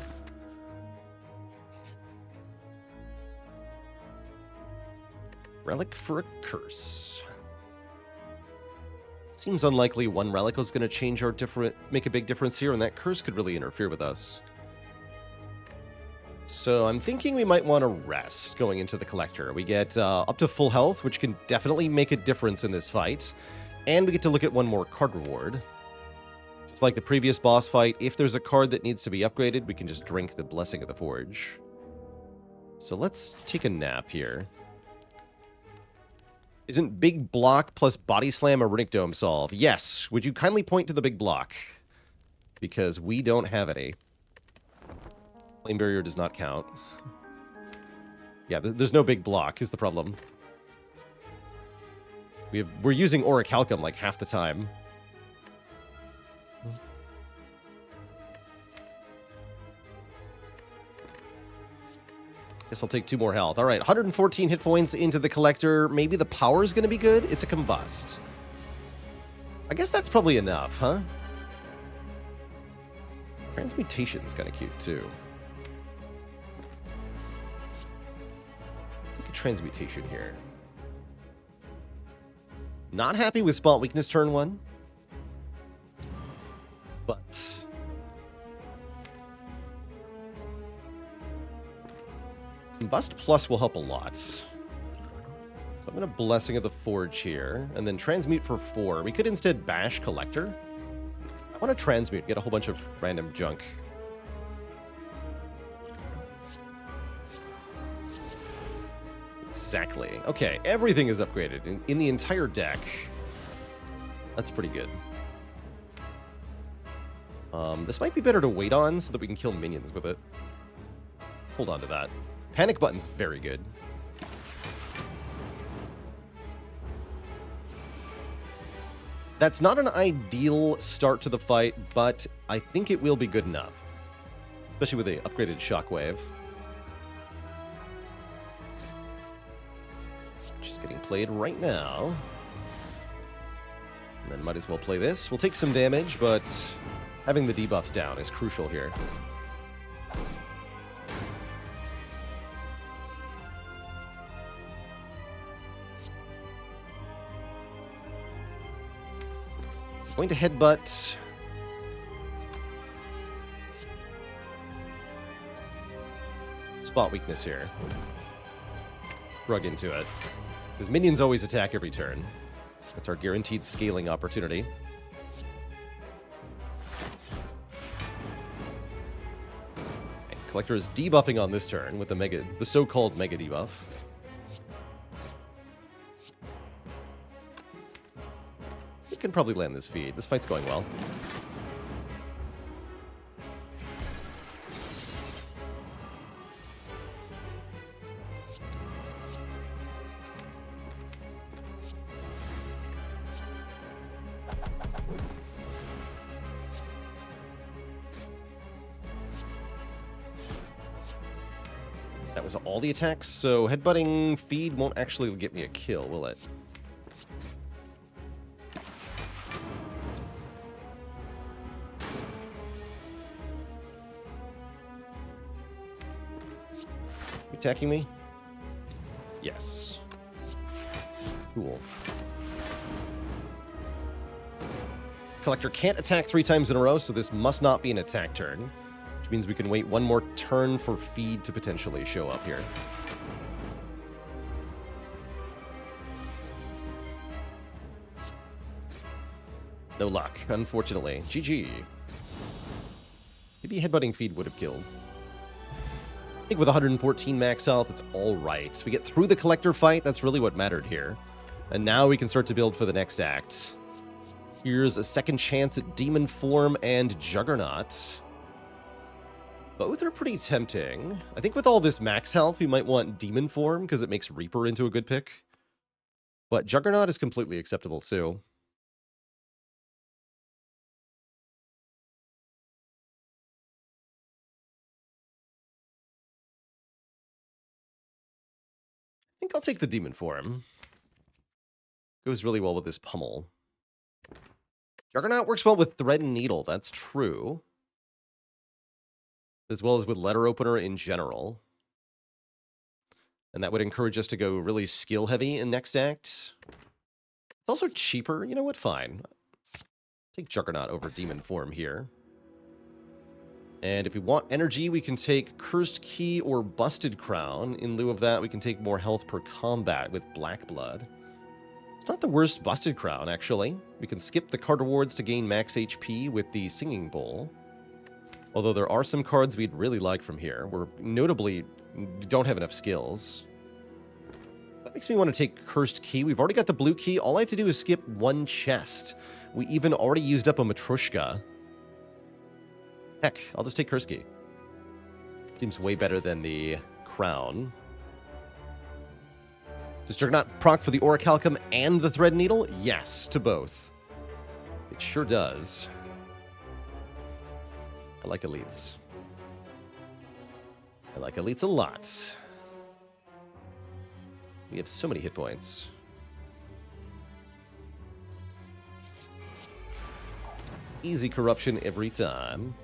Relic for a curse. Seems unlikely 1 relic is going to change our make a big difference here, and that curse could really interfere with us. So I'm thinking we might want to rest going into the Collector. We get up to full health, which can definitely make a difference in this fight. And we get to look at one more card reward. Just like the previous boss fight, if there's a card that needs to be upgraded, we can just drink the Blessing of the Forge. So let's take a nap here. Isn't Big Block plus Body Slam a Runic Dome solve? Yes. Would you kindly point to the Big Block? Because we don't have any. Flame Barrier does not count. Yeah, there's no Big Block is the problem. We're using Orichalcum like half the time. Guess I'll take 2 more health. All right, 114 hit points into the collector. Maybe the power is going to be good. It's a combust. I guess that's probably enough, huh? Transmutation's kind of cute, too. Take a transmutation here. Not happy with Spot Weakness turn 1. But... Combust Plus will help a lot. So I'm going to Blessing of the Forge here, and then Transmute for 4. We could instead Bash Collector. I want to Transmute, get a whole bunch of random junk. Exactly. Okay, everything is upgraded in the entire deck. That's pretty good. This might be better to wait on so that we can kill minions with it. Let's hold on to that. Panic Button's very good. That's not an ideal start to the fight, but I think it will be good enough. Especially with the upgraded Shockwave. Which is getting played right now. And then might as well play this. We'll take some damage, but having the debuffs down is crucial here. Going to Headbutt. Spot Weakness here. Rug into it. Because minions always attack every turn. That's our guaranteed scaling opportunity. Okay, Collector is debuffing on this turn with the so-called Mega debuff. We can probably land this feed. This fight's going well. That was all the attacks, so headbutting feed won't actually get me a kill, will it? Attacking me? Yes. Cool. Collector can't attack 3 times in a row, so this must not be an attack turn. Which means we can wait 1 more turn for feed to potentially show up here. No luck, unfortunately. GG. Maybe headbutting feed would have killed. I think with 114 max health, it's all right. So we get through the Collector fight. That's really what mattered here. And now we can start to build for the next act. Here's a second chance at Demon Form and Juggernaut. Both are pretty tempting. I think with all this max health, we might want Demon Form because it makes Reaper into a good pick. But Juggernaut is completely acceptable too. I think I'll take the Demon Form. Goes really well with this Pummel. Juggernaut works well with Thread and Needle, that's true. As well as with Letter Opener in general. And that would encourage us to go really skill heavy in next act. It's also cheaper. You know what? Fine. Take Juggernaut over Demon Form here. And if we want energy, we can take Cursed Key or Busted Crown. In lieu of that, we can take more health per combat with Black Blood. Let's It's not the worst busted crown, actually. We can skip the card rewards to gain max HP with the Singing Bowl. Although there are some cards we'd really like from here. We're notably don't have enough skills. That makes me want to take Cursed Key. We've already got the blue key. All I have to do is skip one chest. We even already used up a Matryoshka. Heck, I'll just take Cursed Key. Seems way better than the crown. Does Juggernaut proc for the Orichalcum and the Thread Needle? Yes, to both. It sure does. I like elites. I like elites a lot. We have so many hit points. Easy corruption every time.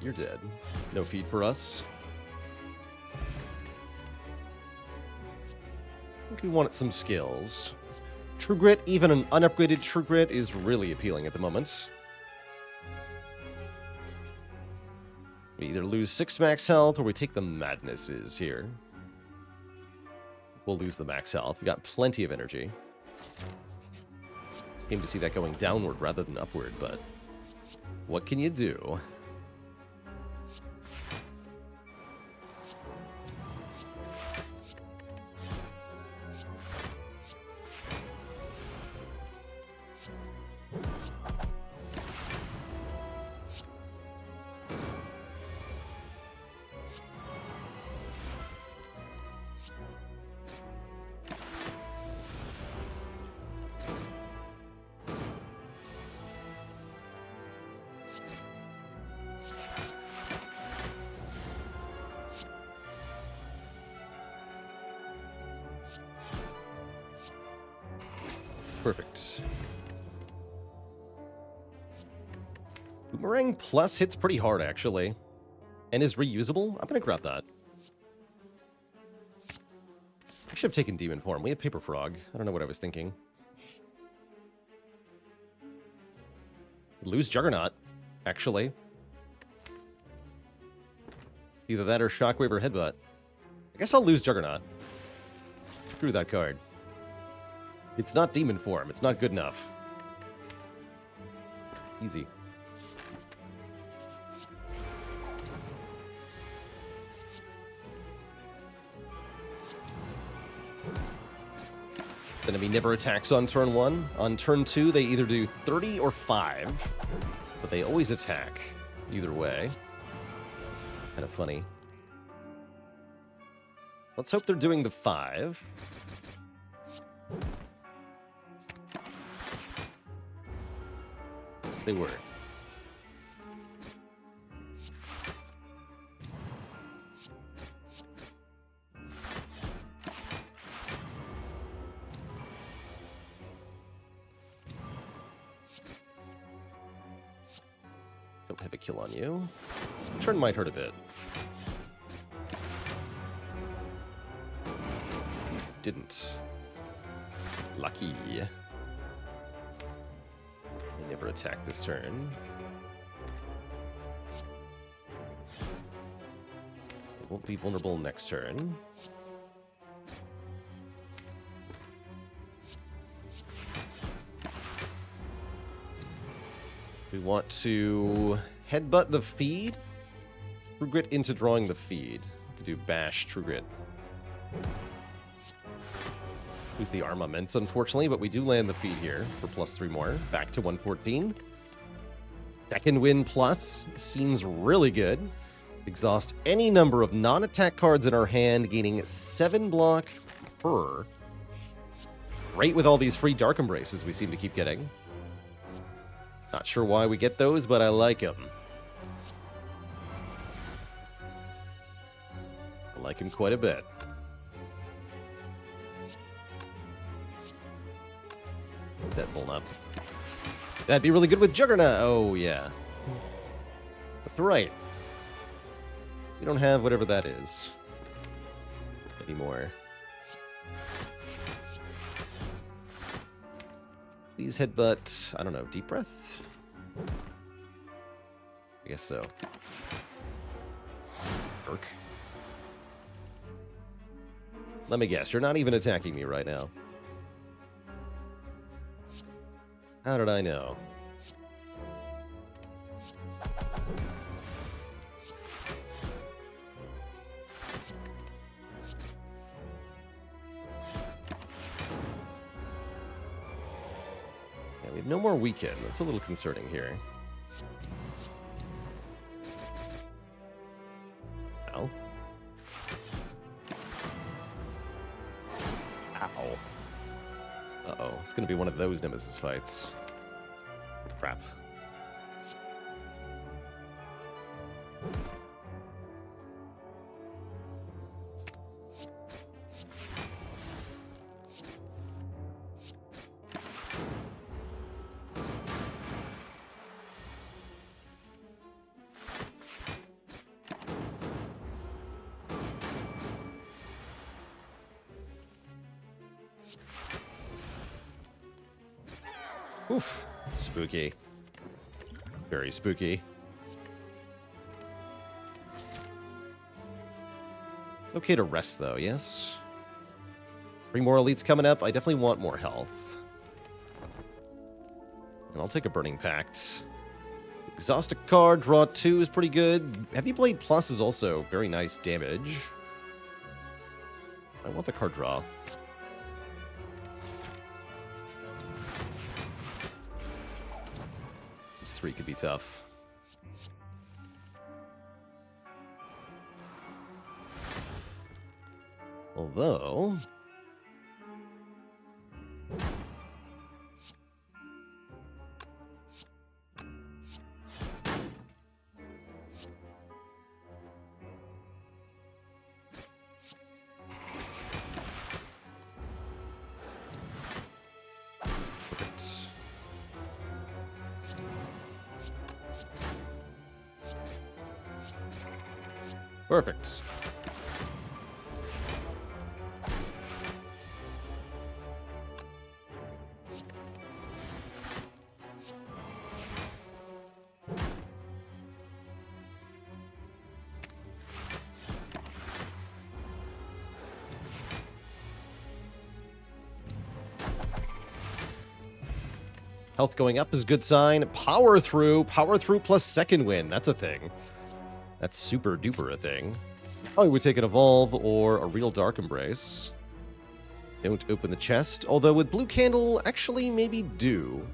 You're dead. No feed for us. I think we wanted some skills. True Grit, even an unupgraded True Grit, is really appealing at the moment. We either lose 6 max health or we take the Madnesses here. We'll lose the max health. We got plenty of energy. Came to see that going downward rather than upward, but what can you do? Perfect. Boomerang Plus hits pretty hard, actually. And is reusable? I'm going to grab that. I should have taken Demon Form. We have Paper Frog. I don't know what I was thinking. Lose Juggernaut, actually. It's either that or Shockwave or Headbutt. I guess I'll lose Juggernaut. Screw that card. It's not Demon Form. It's not good enough. Easy. Enemy never attacks on turn 1. On turn 2, they either do 30 or 5. But they always attack. Either way. Kind of funny. Let's hope they're doing the 5. They were. Don't have a kill on you. Turn might hurt a bit. Didn't. Lucky. Never attack this turn. It won't be vulnerable next turn. We want to headbutt the feed. True Grit into drawing the feed. We could do bash, True Grit. Lose the armaments, unfortunately, but we do land the feed here for +3 more. Back to 114. Second win plus seems really good. Exhaust any number of non-attack cards in our hand, gaining 7 block per. Great with all these free Dark Embraces we seem to keep getting. Not sure why we get those, but I like them. like him quite a bit. Deadbolt up. That'd be really good with Juggernaut. Oh, yeah. That's right. We don't have whatever that is anymore. Please headbutt. I don't know. Deep breath? I guess so. Work. Let me guess. You're not even attacking me right now. How did I know? Yeah, we have no more weekend. That's a little concerning here. Ow. Ow. Uh-oh. It's going to be one of those Nemesis fights. Crap. Oof. Spooky. Very spooky. It's okay to rest, though, yes? 3 more elites coming up. I definitely want more health. And I'll take a Burning Pact. Exhaust a card, draw 2 is pretty good. Heavy Blade Plus is also very nice damage. I want the card draw. These 3 could be tough. Although... Perfect. Health going up is a good sign. Power through plus second win. That's a thing. That's super duper a thing. Probably would take an Evolve or a Real Dark Embrace. Don't open the chest. Although with Blue Candle, actually maybe do.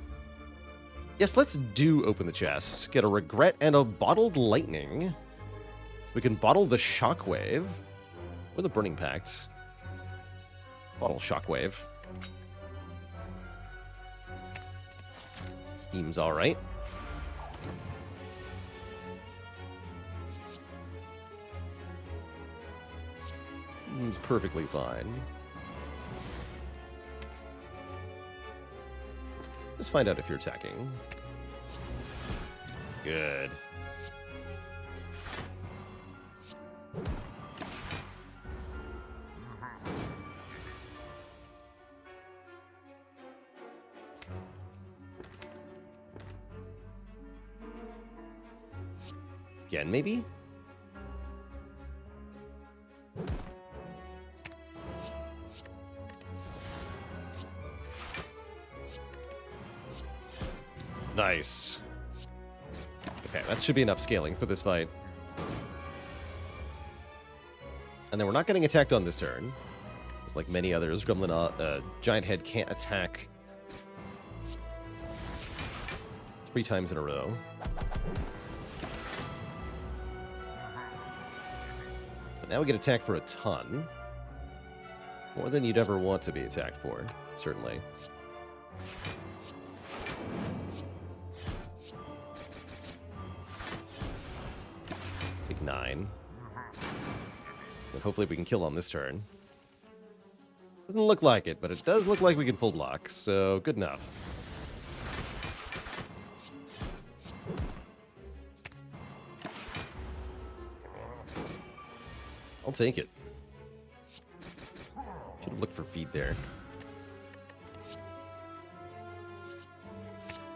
Yes, let's do open the chest. Get a Regret and a Bottled Lightning. So we can bottle the Shockwave. Or the Burning Pact. Bottle Shockwave. Seems alright. Seems perfectly fine. Let's find out if you're attacking. Good. Again, maybe? Nice. Okay, that should be enough scaling for this fight. And then we're not getting attacked on this turn. It's like many others. Gremlin Giant Head can't attack 3 times in a row. But now we get attacked for a ton. More than you'd ever want to be attacked for, certainly. Take 9. And hopefully we can kill on this turn. Doesn't look like it, but it does look like we can pull block, so good enough. I'll take it. Should have looked for feed there.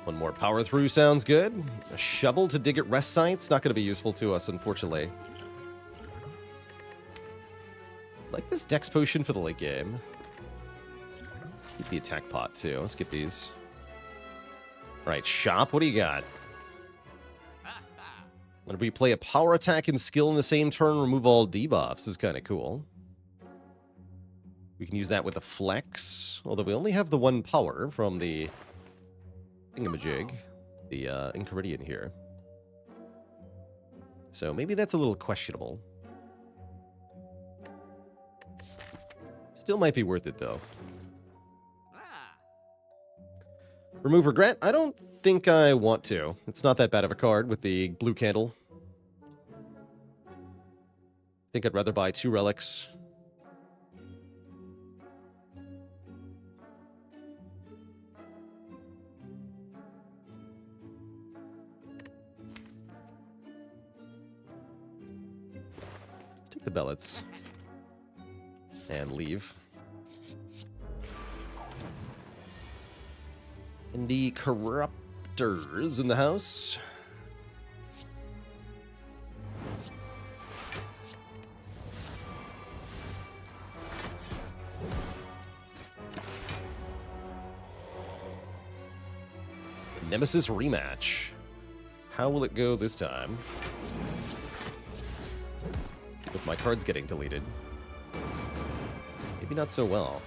One more power through sounds good. A shovel to dig at rest sites. Not going to be useful to us, unfortunately. Like this dex potion for the late game. Keep the attack pot, too. Let's get these. All right, shop. What do you got? When we play a power attack and skill in the same turn, remove all debuffs. This is kind of cool. We can use that with a flex. Although we only have the one power from the thingamajig, the Enchiridion here. So maybe that's a little questionable. Still might be worth it, though. Remove regret? I don't think I want to. It's not that bad of a card with the blue candle. I think I'd rather buy 2 relics. Take the bellets. And leave. And the corruptors in the house. The Nemesis rematch. How will it go this time? With my cards getting deleted. Maybe not so well.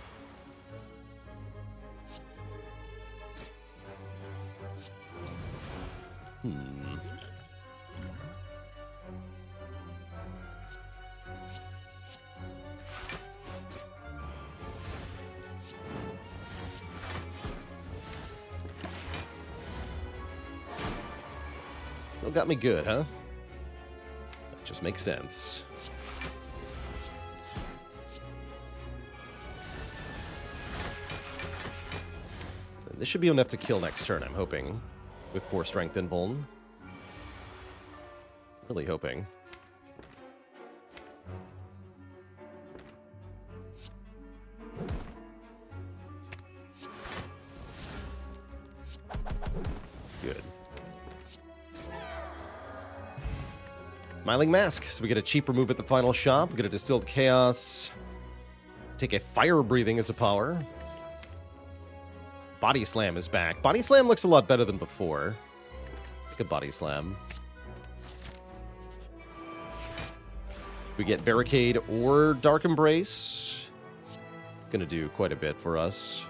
Still got me good, huh? That just makes sense. This should be enough to kill next turn, I'm hoping. With 4 strength and vuln. Really hoping. Good. Smiling Mask. So we get a cheap remove at the final shop. We get a Distilled Chaos. Take a Fire Breathing as a power. Body Slam is back. Body Slam looks a lot better than before. Take a Body Slam. We get Barricade or Dark Embrace. It's going to do quite a bit for us.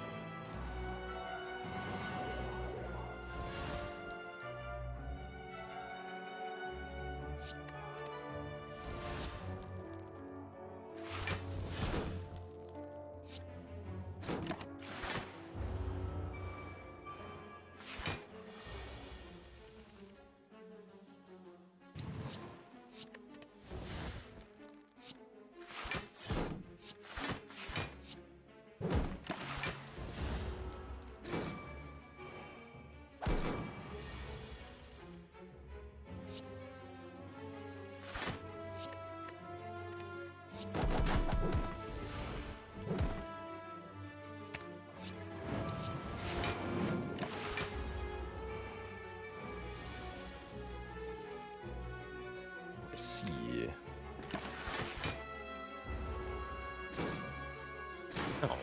Oh.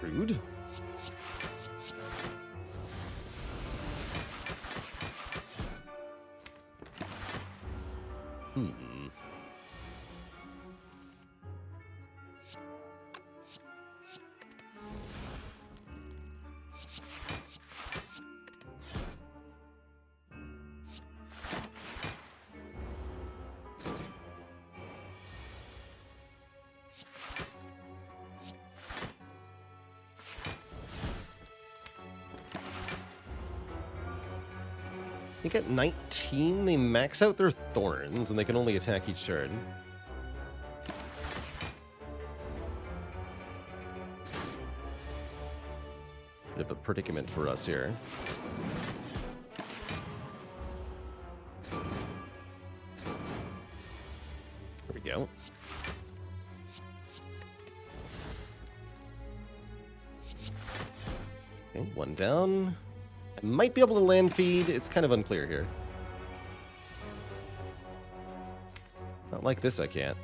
Rude. I think at 19, they max out their thorns, and they can only attack each turn. Bit of a predicament for us here. There we go. Okay, one down. I might be able to land feed. It's kind of unclear here. Not like this, I can't.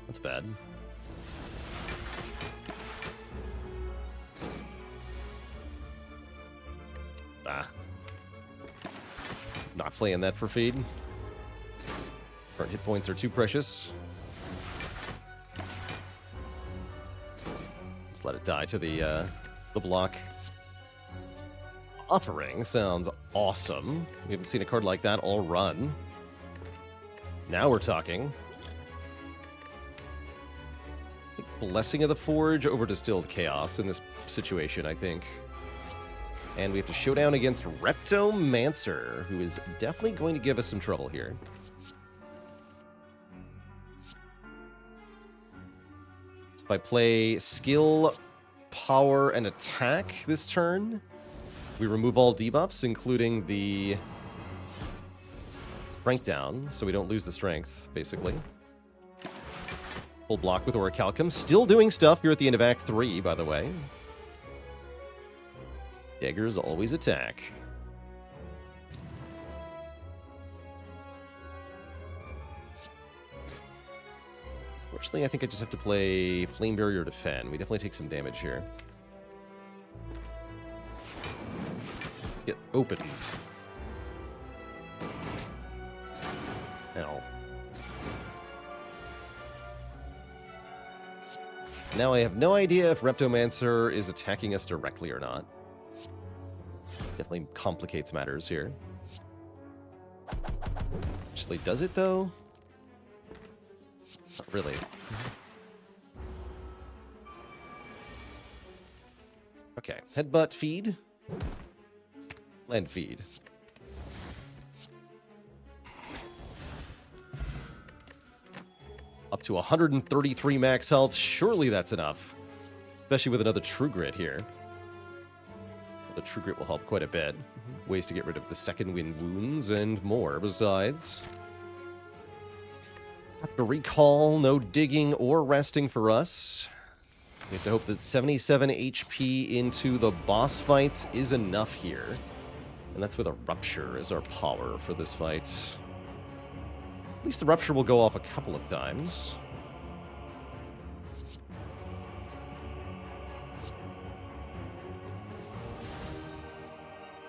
That's bad. Ah. Not playing that for feed. Current hit points are too precious. Let's let it die to the block. Offering sounds awesome. We haven't seen a card like that all run. Now we're talking. I think Blessing of the Forge over Distilled Chaos in this situation, I think. And we have to show down against Reptomancer, who is definitely going to give us some trouble here. So if I play Skill, Power, and Attack this turn, we remove all debuffs, including the Strength down, so we don't lose the Strength, basically. Full block with Orichalcum. Still doing stuff here at the end of Act 3, by the way. Daggers always attack. Fortunately, I think I just have to play Flame Barrier Defend. We definitely take some damage here. It opens. Ow. Now I have no idea if Reptomancer is attacking us directly or not. Definitely complicates matters here. Actually, does it though? Not really. Okay, headbutt feed. Land feed. Up to 133 max health. Surely that's enough. Especially with another True Grit here. The True Grit will help quite a bit. Ways to get rid of the second wind wounds and more besides. Have to recall, no digging or resting for us. We have to hope that 77 HP into the boss fights is enough here. And that's with a Rupture as our power for this fight. At least the Rupture will go off a couple of times.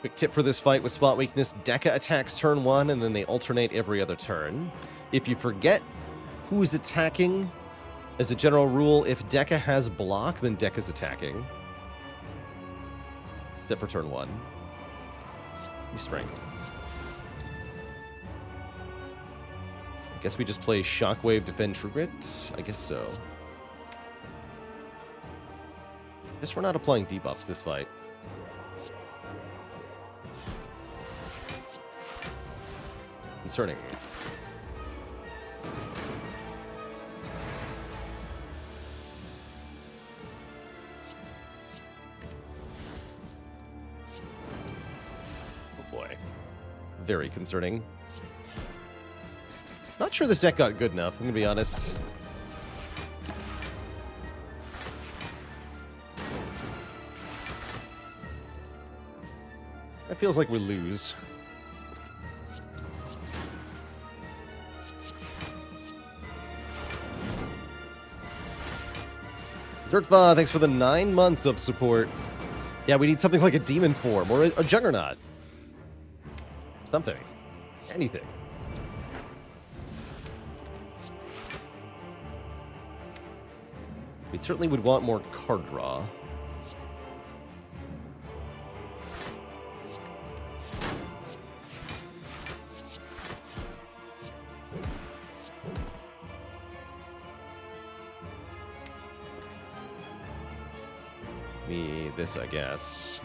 Quick tip for this fight with Spot Weakness, Deca attacks turn 1, and then they alternate every other turn. If you forget who is attacking, as a general rule, if Deca has block, then Deca's attacking. Except for turn 1. Strength. I guess we just play Shockwave, Defend, True Grit? I guess so. I guess we're not applying debuffs this fight. Concerning. Oh boy. Very concerning. Not sure this deck got good enough, I'm gonna be honest. It feels like we lose. Dirtva, thanks for the 9 months of support. Yeah, we need something like a demon form or a juggernaut. Something. Anything. We certainly would want more card draw. Me this, I guess.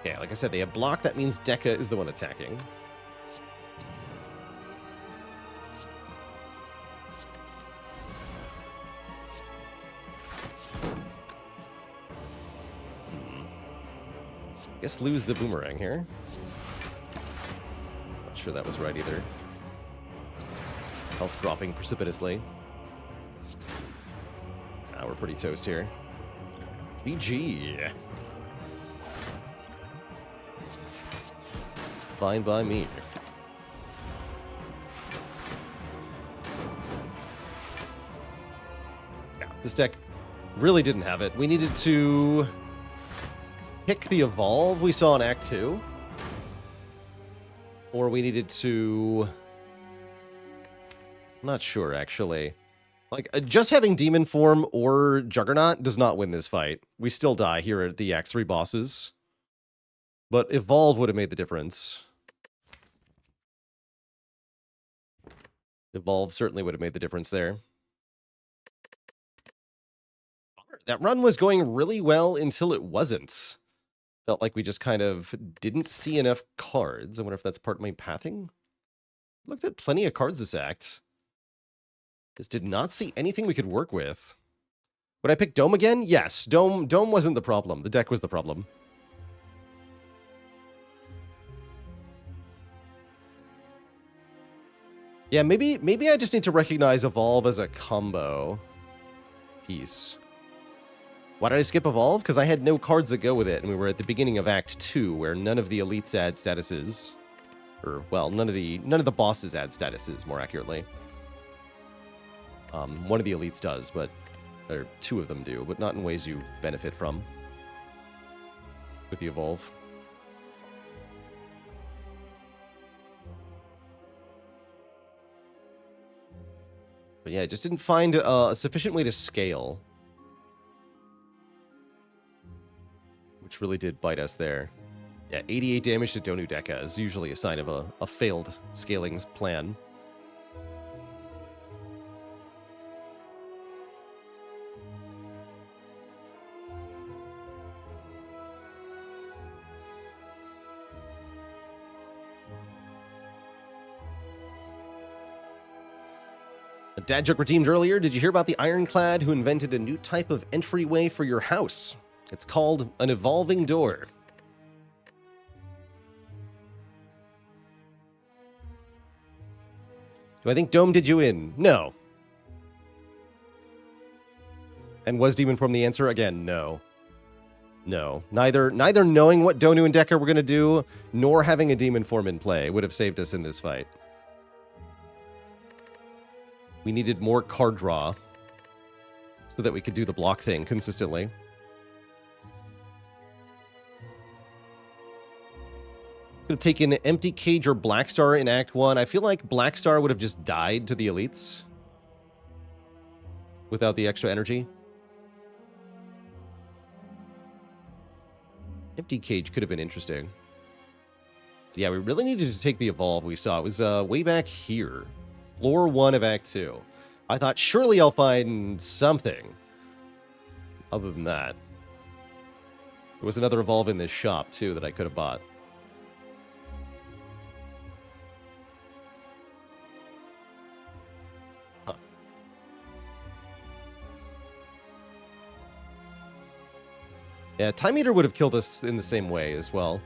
Yeah, like I said, they have block. That means Deca is the one attacking. Guess lose the boomerang here. Not sure that was right either. Health dropping precipitously. Now we're pretty toast here. GG. Fine by me. Yeah, this deck really didn't have it. We needed to pick the evolve we saw in Act 2. Or we needed to... I'm not sure, actually. Like, just having Demon Form or Juggernaut does not win this fight. We still die here at the Act 3 bosses. But Evolve would have made the difference. Evolve certainly would have made the difference there. That run was going really well until it wasn't. Felt like we just kind of didn't see enough cards. I wonder if that's part of my pathing. Looked at plenty of cards this act. Just did not see anything we could work with. Would I pick Dome again? Yes. Dome wasn't the problem. The deck was the problem. Yeah, maybe I just need to recognize Evolve as a combo piece. Why did I skip Evolve? Because I had no cards that go with it, and we were at the beginning of Act 2, where none of the elites add statuses. Or, well, none of the bosses add statuses, more accurately. One of the elites does, but... or two of them do, but not in ways you benefit from with the Evolve. But yeah, I just didn't find a sufficient way to scale. Which really did bite us there. Yeah, 88 damage to Donu Deka is usually a sign of a failed scaling plan. Dad joke redeemed earlier. Did you hear about the Ironclad who invented a new type of entryway for your house? It's called an evolving door. Do I think Dome did you in? No. And was Demon Form the answer? Again, no. No. Neither knowing what Donu and Decker were going to do, nor having a Demon Form in play would have saved us in this fight. We needed more card draw so that we could do the block thing consistently. Could have taken Empty Cage or Blackstar in Act 1. I feel like Blackstar would have just died to the elites without the extra energy. Empty Cage could have been interesting. Yeah, we really needed to take the Evolve we saw. It was way back here. Floor 1 of Act 2. I thought, surely I'll find something. Other than that. There was another Evolve in this shop, too, that I could have bought. Huh. Yeah, Time Eater would have killed us in the same way as well.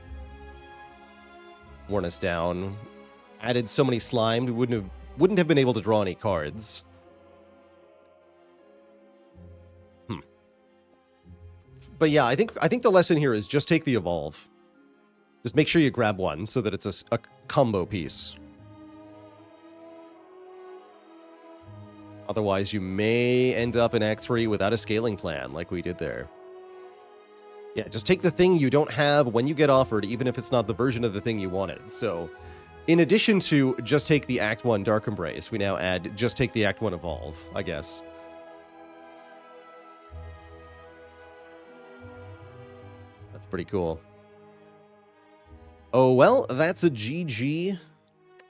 Worn us down. Added so many slime, we wouldn't have been able to draw any cards. But yeah, I think the lesson here is just take the Evolve. Just make sure you grab one so that it's a combo piece. Otherwise, you may end up in Act 3 without a scaling plan like we did there. Yeah, just take the thing you don't have when you get offered, even if it's not the version of the thing you wanted. So, in addition to just take the Act 1 Dark Embrace, we now add just take the Act 1 Evolve, I guess. That's pretty cool. Oh, well, that's a GG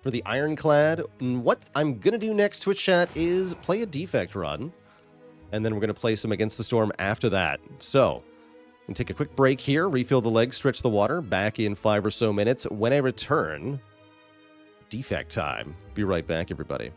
for the Ironclad. And what I'm going to do next, Twitch chat, is play a Defect run. And then we're going to play some Against the Storm after that. So, I'm going to take a quick break here, refill the legs, stretch the water, back in 5 or so minutes. When I return, Defect time. Be right back, everybody.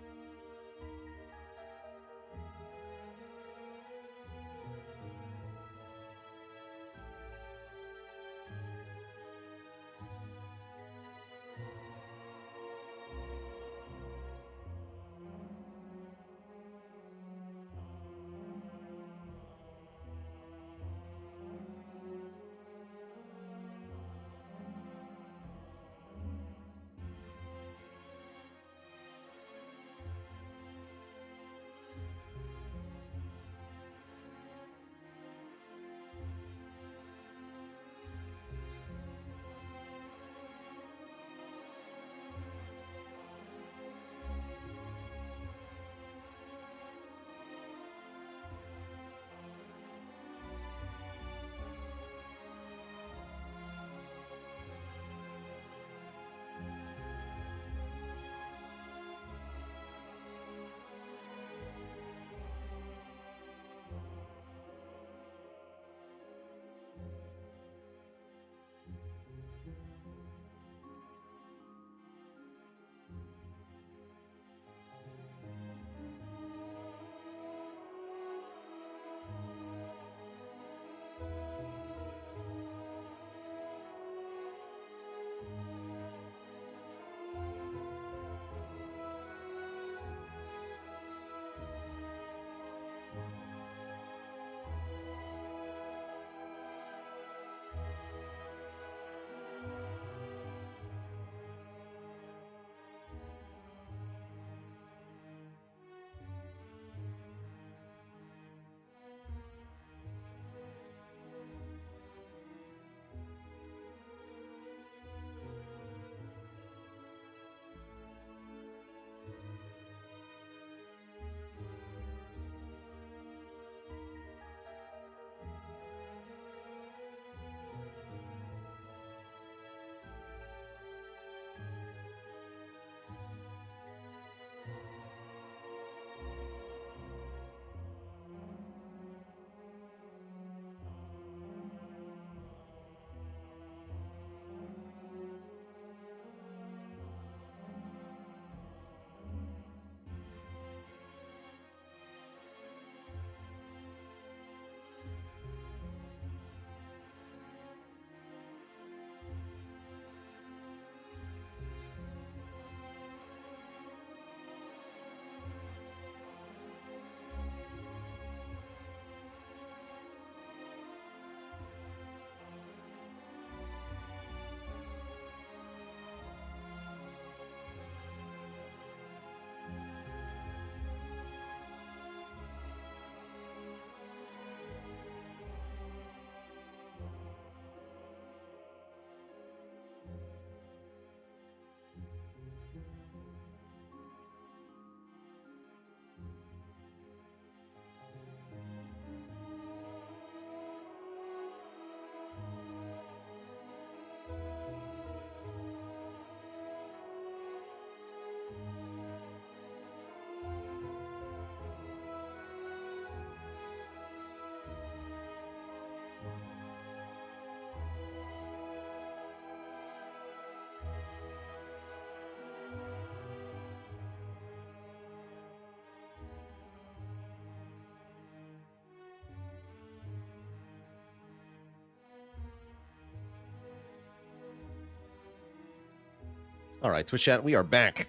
All right, Twitch chat, we are back.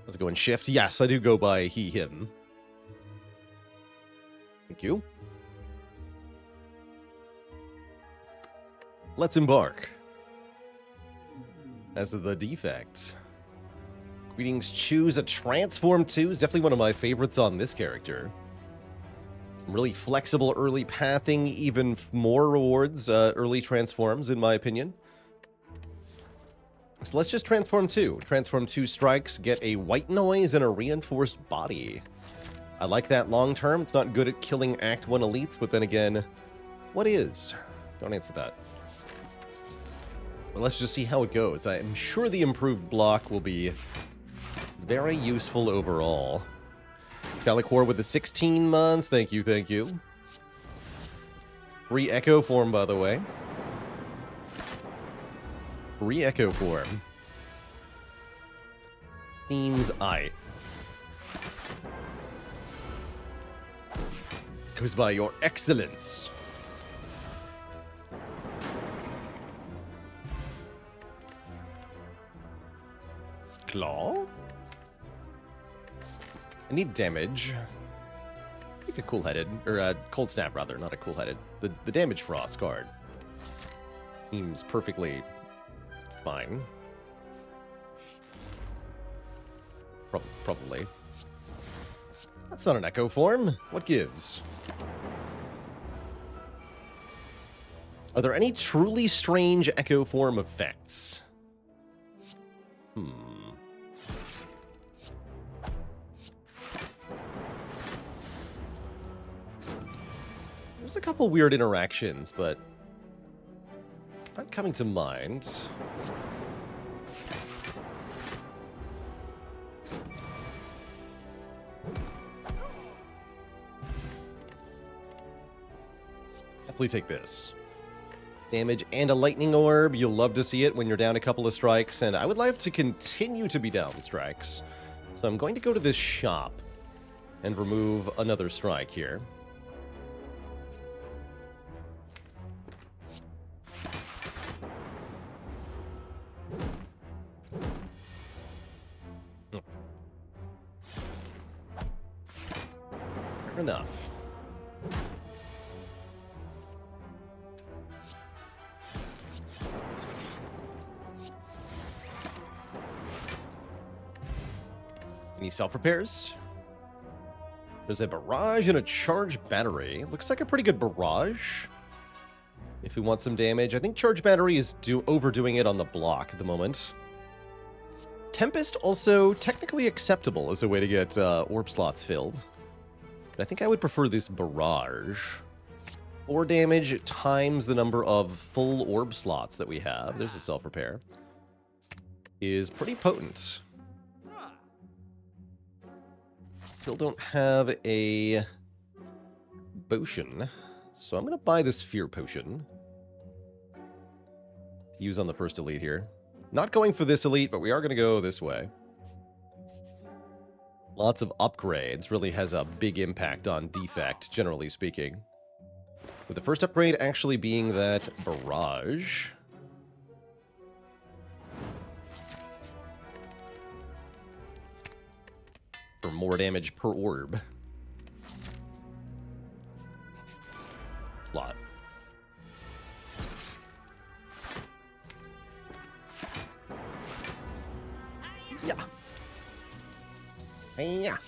How's it going, Shift? Yes, I do go by he, him. Thank you. Let's embark. As of the Defect. Greetings, choose a Transform 2 is definitely one of my favorites on this character. Some really flexible early pathing, even more rewards, early transforms, in my opinion. So let's just Transform 2. Transform 2 strikes, get a white noise and a reinforced body. I like that long term. It's not good at killing Act 1 elites, but then again, what is? Don't answer that. Well, let's just see how it goes. I'm sure the improved block will be very useful overall. Felicor with the 16 months. Thank you, thank you. Free Echo form, by the way. Free Echo form. Themes I. Goes by your excellence. Claw? I need damage. Make a cool-headed, or cold snap rather, not a cool-headed. The damage frost card seems perfectly fine. Probably. That's not an echo form. What gives? Are there any truly strange echo form effects? There's a couple weird interactions, but not coming to mind. Definitely take this. Damage and a lightning orb. You'll love to see it when you're down a couple of strikes, and I would like to continue to be down strikes. So I'm going to go to this shop and remove another strike here. Fair enough. Any self-repairs? There's a barrage and a charge battery. Looks like a pretty good barrage. If we want some damage. I think charge battery is overdoing it on the block at the moment. Tempest also technically acceptable as a way to get orb slots filled. But I think I would prefer this barrage. 4 damage times the number of full orb slots that we have. There's a self-repair. Is pretty potent. Still don't have a potion, so I'm going to buy this fear potion to use on the first elite here. Not going for this elite, but we are going to go this way. Lots of upgrades really has a big impact on Defect, generally speaking. With the first upgrade actually being that barrage. For more damage per orb. Lot. Yeah. Yeah.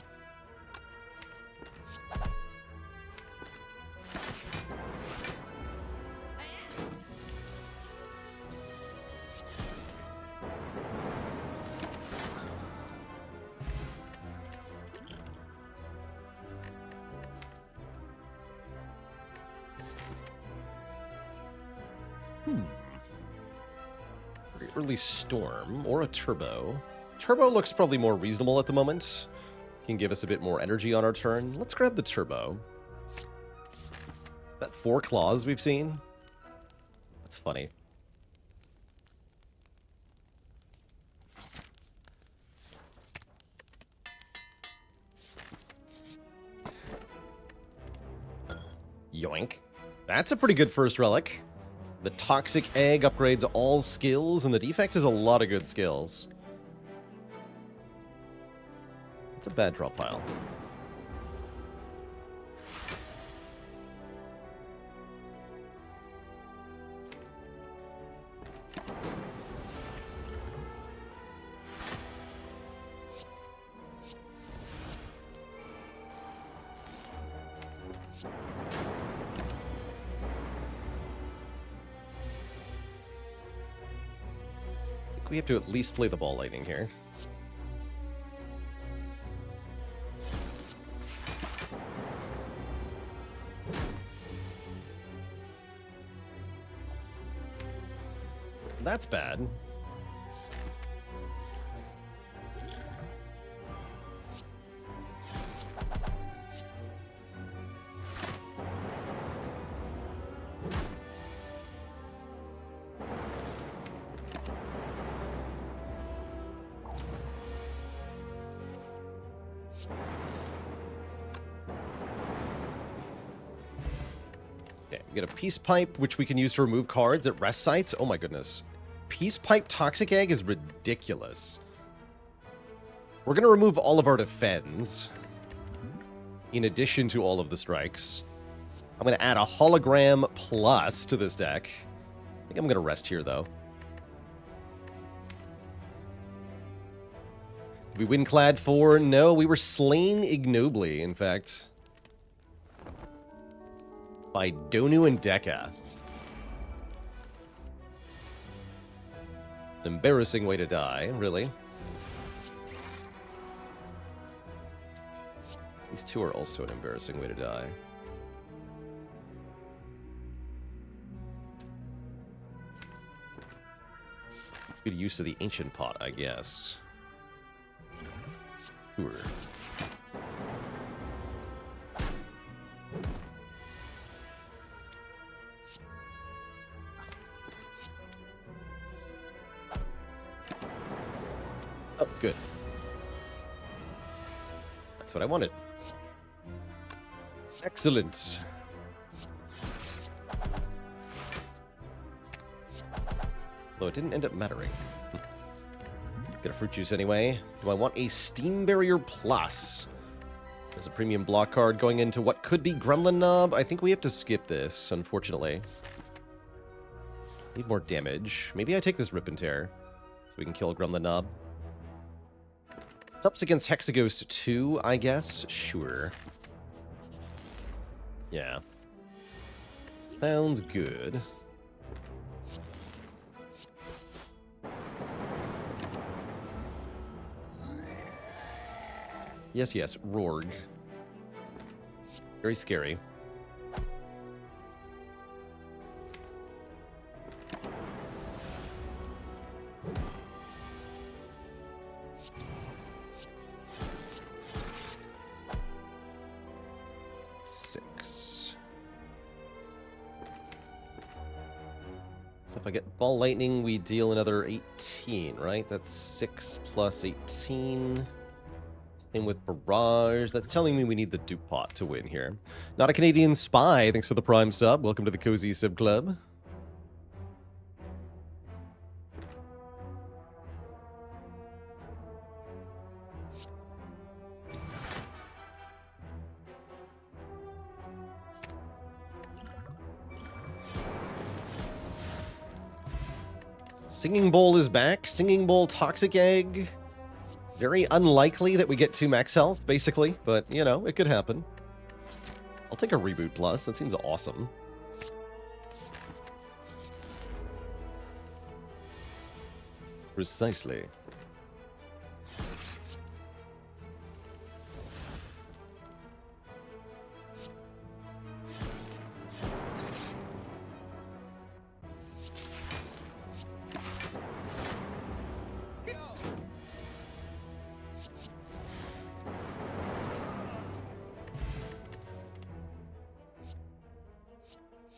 Early storm or a turbo. Turbo looks probably more reasonable at the moment. Can give us a bit more energy on our turn. Let's grab the turbo. That 4 claws we've seen. That's funny. Yoink. That's a pretty good first relic. The Toxic Egg upgrades all skills, and the Defect is a lot of good skills. It's a bad draw pile. We have to at least play the ball lightning here. That's bad. Okay, we get a Peace Pipe, which we can use to remove cards at rest sites. Oh my goodness. Peace Pipe Toxic Egg is ridiculous. We're going to remove all of our defends, in addition to all of the strikes. I'm going to add a Hologram Plus to this deck. I think I'm going to rest here, though. Did we win Clad 4? No, we were slain ignobly, in fact. By Donu and Deka. Embarrassing way to die, really. These two are also an embarrassing way to die. Good use of the Ancient Pot, I guess. Sure. Oh, good. That's what I wanted. Excellent. Though it didn't end up mattering. Get a fruit juice anyway. Do I want a Steam Barrier Plus? There's a premium block card going into what could be Gremlin Knob. I think we have to skip this, unfortunately. Need more damage. Maybe I take this Rip and Tear so we can kill a Gremlin Knob. Helps against Hexaghost 2, I guess. Sure. Yeah. Sounds good. Yes, yes, Rorg. Very scary. So if I get Ball Lightning, we deal another 18, right? That's 6 plus 18. Same with Barrage. That's telling me we need the Dupe Pot to win here. Not a Canadian Spy. Thanks for the Prime sub. Welcome to the Cozy Sub Club. Singing Bowl is back. Singing Bowl Toxic Egg. Very unlikely that we get 2 max health, basically. But, you know, it could happen. I'll take a Reboot Plus. That seems awesome. Precisely.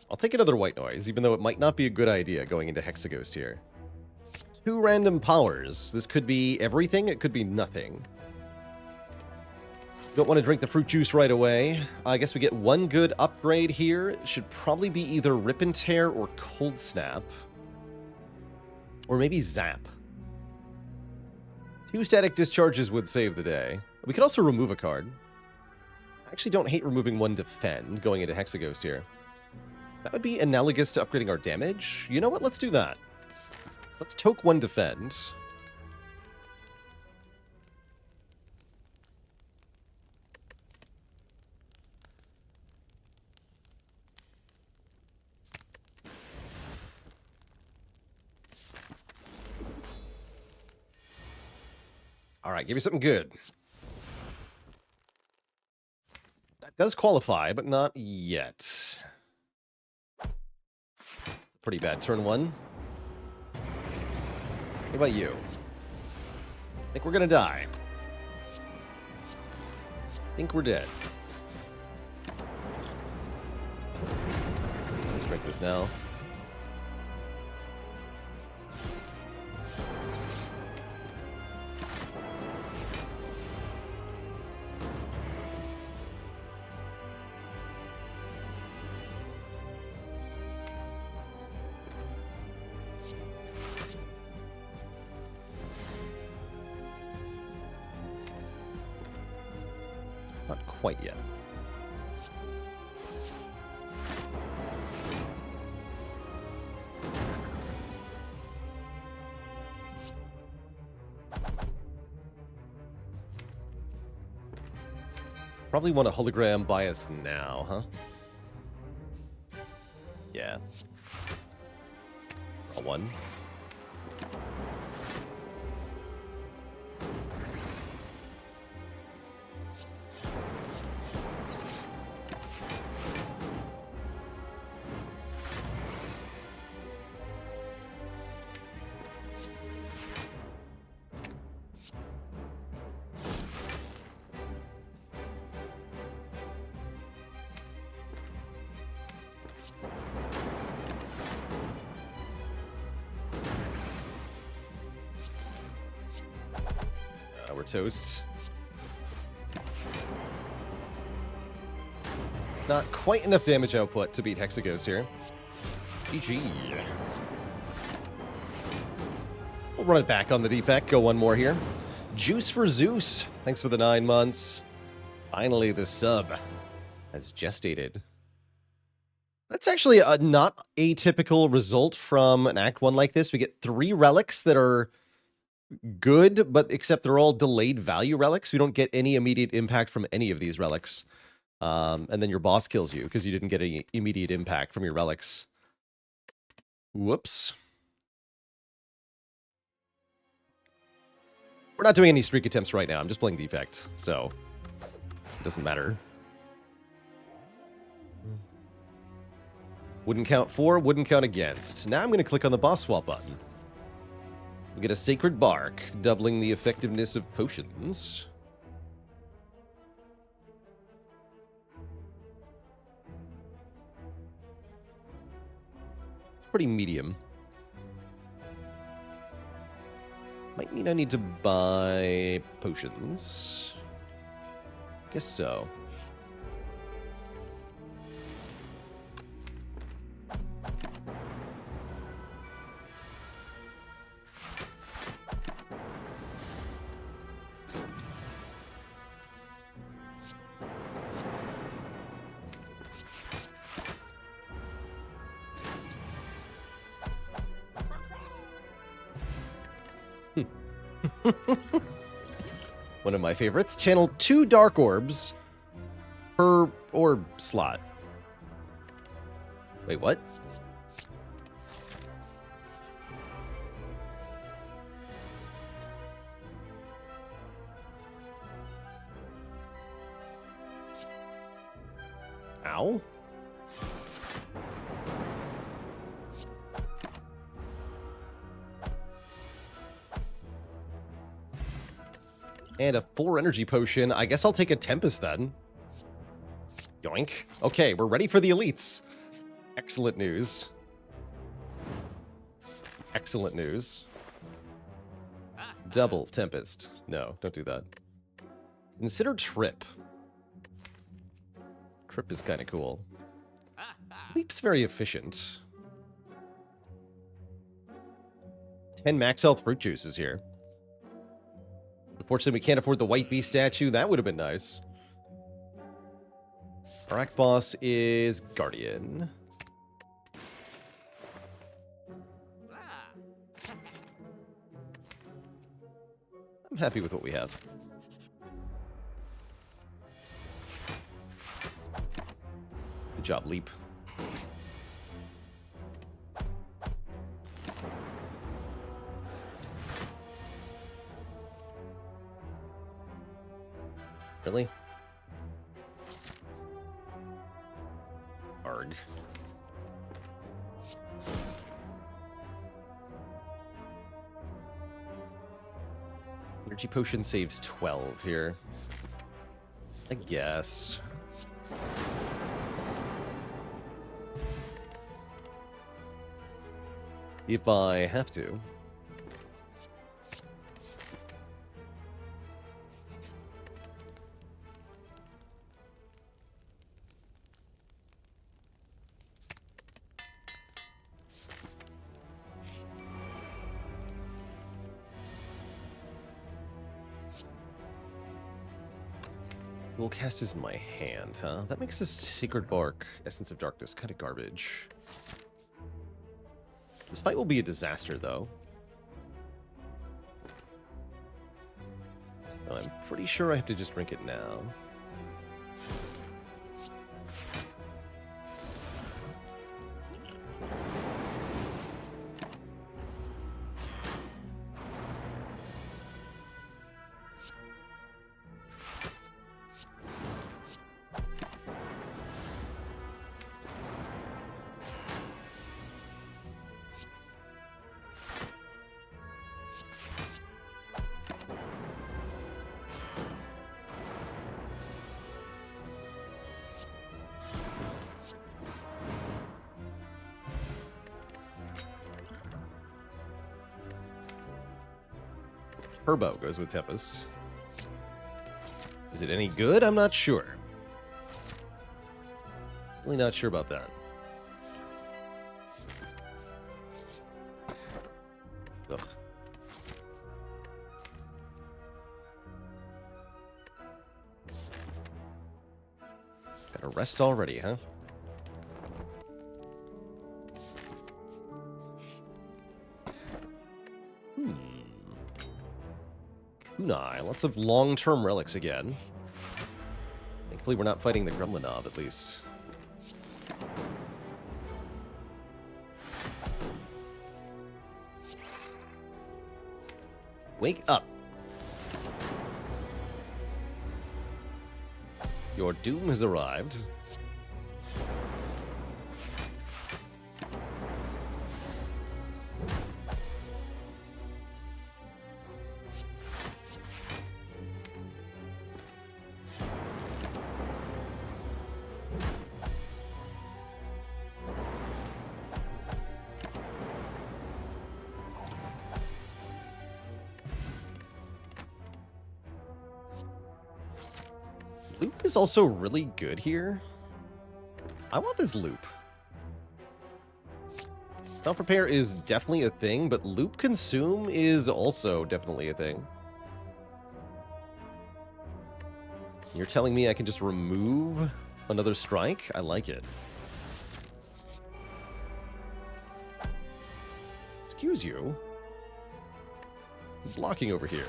I'll take another White Noise, even though it might not be a good idea going into Hexaghost here. 2 random powers. This could be everything, it could be nothing. Don't want to drink the fruit juice right away. I guess we get one good upgrade here. It should probably be either Rip and Tear or Cold Snap. Or maybe Zap. 2 static discharges would save the day. We could also remove a card. I actually don't hate removing 1 Defend going into Hexaghost here. That would be analogous to upgrading our damage. You know what? Let's do that. Let's toke 1 Defend. All right, give me something good. That does qualify, but not yet. Pretty bad turn 1. What about you? Think we're gonna die. Think we're dead. Let's drink this now. Not quite yet. Probably want a hologram bias now, huh? Yeah. A 1. We're toast. Not quite enough damage output to beat Hexaghost here. GG. We'll run it back on the Defect. Go 1 more here. Juice for Zeus. Thanks for the 9 months. Finally, the sub has gestated. That's actually a not atypical result from an Act 1 like this. We get 3 relics that are good, but except they're all delayed value relics. We don't get any immediate impact from any of these relics. And then your boss kills you because you didn't get any immediate impact from your relics. Whoops. We're not doing any streak attempts right now. I'm just playing Defect, so it doesn't matter. Wouldn't count for, wouldn't count against. Now I'm going to click on the boss swap button. We get a Sacred Bark, doubling the effectiveness of potions. Pretty medium. Might mean I need to buy potions. Guess so. One of my favorites. Channel 2 Dark Orbs per orb slot. Wait, what? Ow. And a 4 energy potion. I guess I'll take a Tempest then. Yoink. Okay, we're ready for the elites. Excellent news. Excellent news. Double Tempest. No, don't do that. Consider Trip. Trip is kind of cool. Leap's very efficient. 10 max health fruit juices here. Unfortunately, we can't afford the White Beast statue. That would have been nice. Our act boss is Guardian. I'm happy with what we have. Good job, Leap. Really? Arg. Energy potion saves 12 here. I guess. If I have to. We'll cast is in my hand, huh? That makes this Sacred Bark, Essence of Darkness, kind of garbage. This fight will be a disaster, though. So I'm pretty sure I have to just drink it now. Turbo goes with Tempest. Is it any good? I'm not sure. Really not sure about that. Ugh. Gotta rest already, huh? Kunai. Lots of long-term relics again. Thankfully, we're not fighting the Gremlinov, at least. Wake up. Your doom has arrived. Loop is also really good here. I want this loop. Self-repair is definitely a thing, but loop consume is also definitely a thing. You're telling me I can just remove another strike? I like it. Excuse you. I'm blocking over here.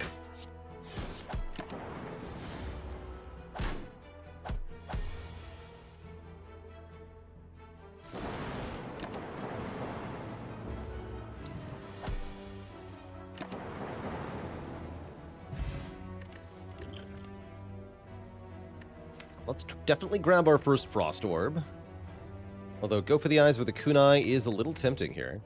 Let's definitely grab our first Frost Orb. Although go for the eyes with the Kunai is a little tempting here.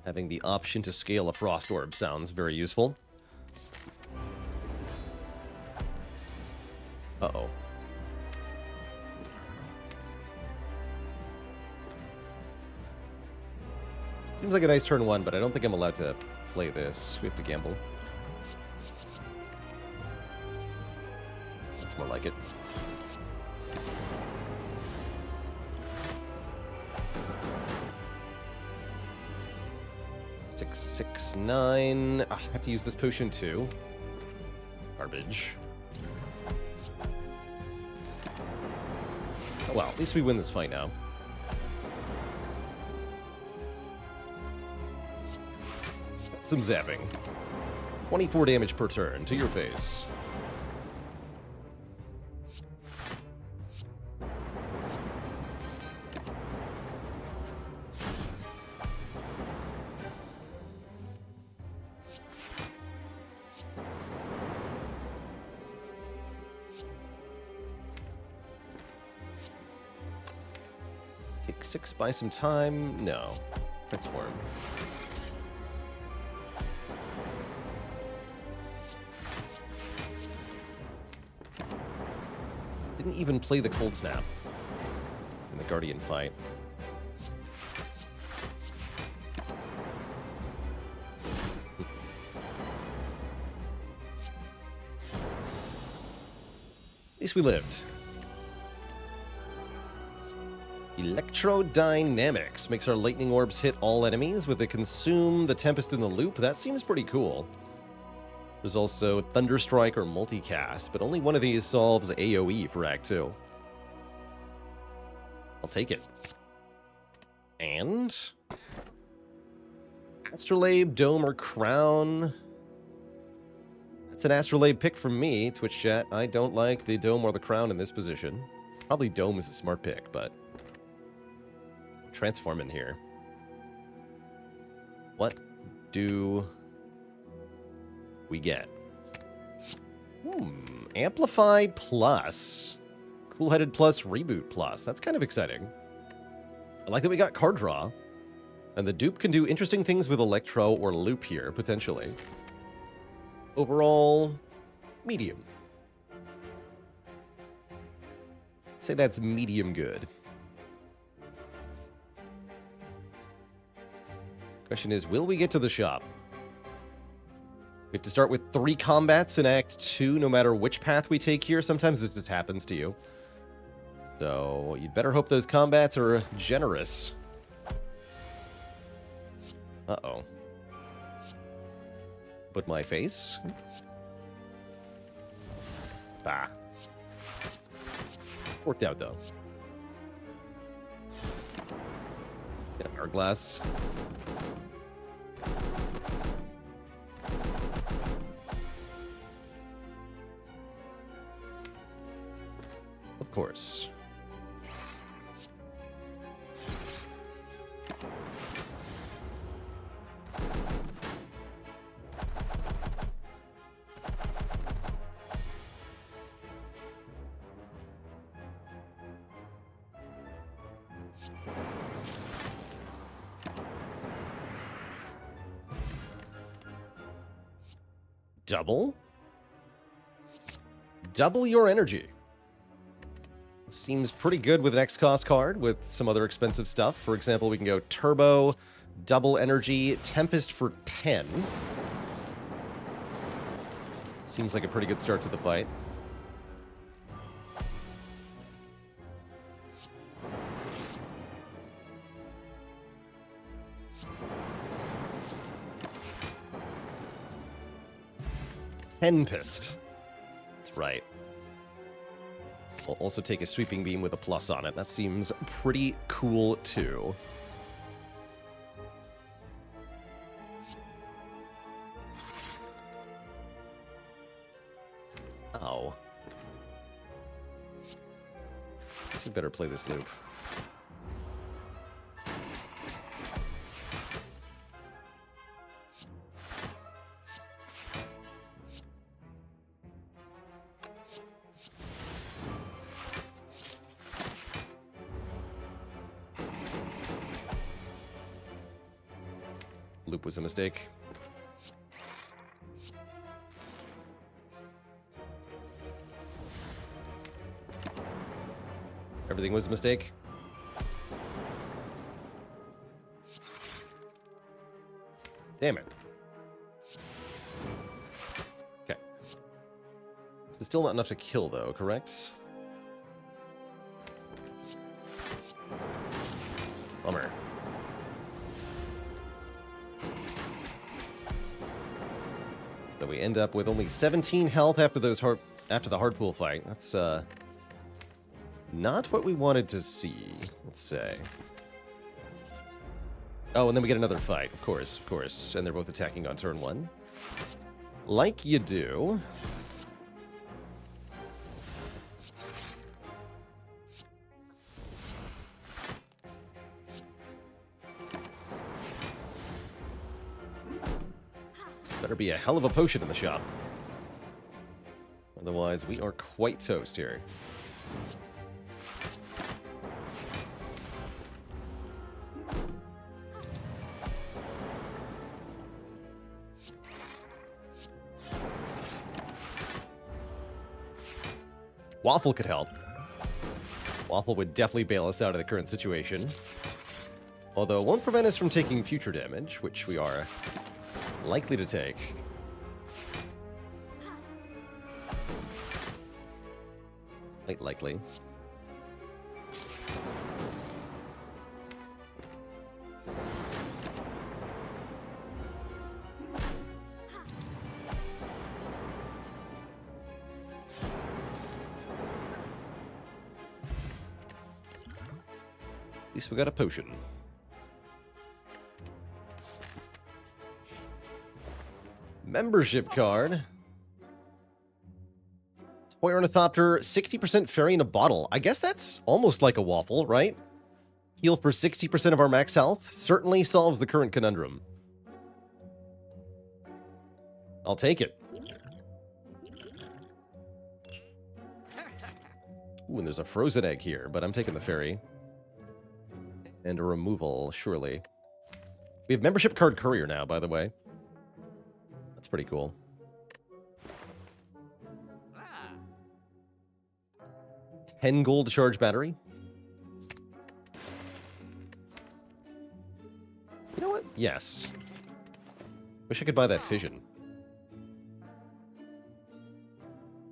Having the option to scale a Frost Orb sounds very useful. Uh-oh. Seems like a nice turn one, but I don't think I'm allowed to play this. We have to gamble. That's more like it. Six, 6, 9. I have to use this potion too. Garbage. Oh, well, at least we win this fight now. Some zapping. 24 damage per turn to your face. Take 6, buy some time. No. Transform. Didn't even play the Cold Snap in the Guardian fight. At least we lived. Electrodynamics makes our lightning orbs hit all enemies with the consume the Tempest in the loop. That seems pretty cool. There's also Thunderstrike or Multicast, but only one of these solves AoE for Act 2. I'll take it. And Astrolabe, Dome, or Crown. That's an Astrolabe pick from me, Twitch chat. I don't like the Dome or the Crown in this position. Probably Dome is a smart pick, but transform in here. What do we get? Amplify plus. Cool-Headed plus, Reboot plus. That's kind of exciting. I like that we got card draw. And the dupe can do interesting things with Electro or Loop here, potentially. Overall, medium. I'd say that's medium good. Question is, will we get to the shop? We have to start with 3 combats in Act 2, no matter which path we take here. Sometimes it just happens to you. So, you'd better hope those combats are generous. Uh-oh. But my face? Bah. Worked out, though. Get an hourglass. Of course. Double? Double your energy. Seems pretty good with an X-Cost card with some other expensive stuff. For example, we can go Turbo, Double Energy, Tempest for 10. Seems like a pretty good start to the fight. Tempest. That's right. We'll also take a Sweeping Beam with a plus on it. That seems pretty cool, too. Oh. Guess we better play this loop. Loop was a mistake. Everything was a mistake. Damn it. Okay. It's still not enough to kill, though, correct? Bummer. So we end up with only 17 health after the hardpool fight. That's not what we wanted to see, let's say. Oh, and then we get another fight, of course. And they're both attacking on turn 1. Like you do. Better be a hell of a potion in the shop. Otherwise, we are quite toast here. Waffle could help. Waffle would definitely bail us out of the current situation. Although it won't prevent us from taking future damage, which we are likely to take. Quite likely. At least we got a potion. Membership card. Toy Ornithopter, 60% fairy in a bottle. I guess that's almost like a waffle, right? Heal for 60% of our max health. Certainly solves the current conundrum. I'll take it. Ooh, and there's a frozen egg here, but I'm taking the fairy. And a removal, surely. We have membership card courier now, by the way. That's pretty cool. Ah. 10 gold to charge battery. You know what? Yes. Wish I could buy that fission.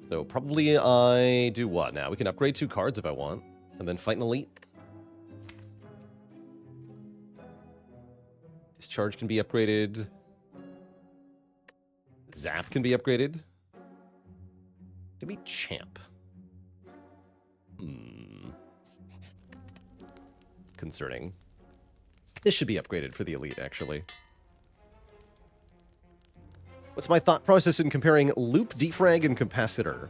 So probably I do what now? We can upgrade 2 cards if I want. And then fight an elite. Discharge can be upgraded. Zap can be upgraded. Give me champ. Concerning. This should be upgraded for the elite, actually. What's my thought process in comparing loop, defrag, and capacitor?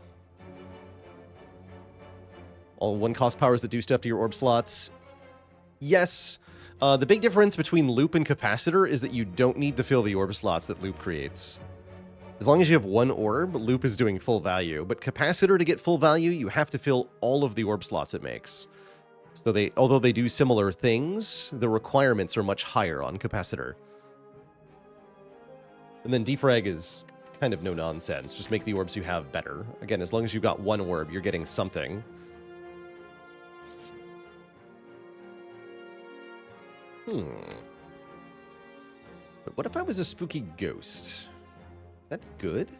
All 1-cost powers that do stuff to your orb slots. Yes. The big difference between loop and capacitor is that you don't need to fill the orb slots that loop creates. As long as you have 1 orb, loop is doing full value. But capacitor, to get full value, you have to fill all of the orb slots it makes. So although they do similar things, the requirements are much higher on capacitor. And then defrag is kind of no nonsense. Just make the orbs you have better. Again, as long as you've got 1 orb, you're getting something. But what if I was a spooky ghost? Is that good?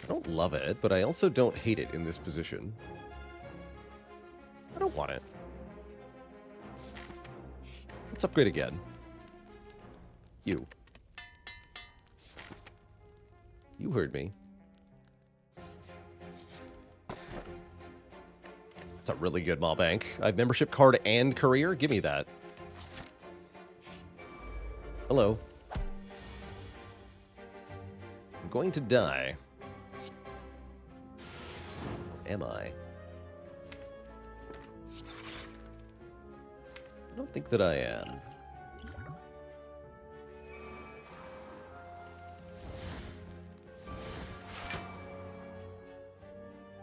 I don't love it, but I also don't hate it in this position. I don't want it. Let's upgrade again. You. You heard me. That's a really good mall bank. I have membership card and career. Give me that. Hello. I'm going to die. Am I? I don't think that I am.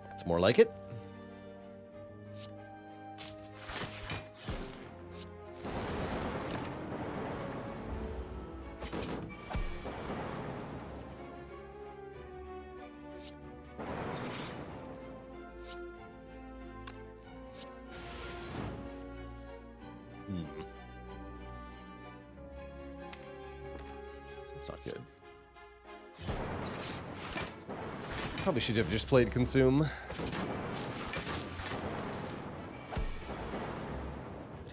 That's more like it. That's not good. Probably should have just played Consume.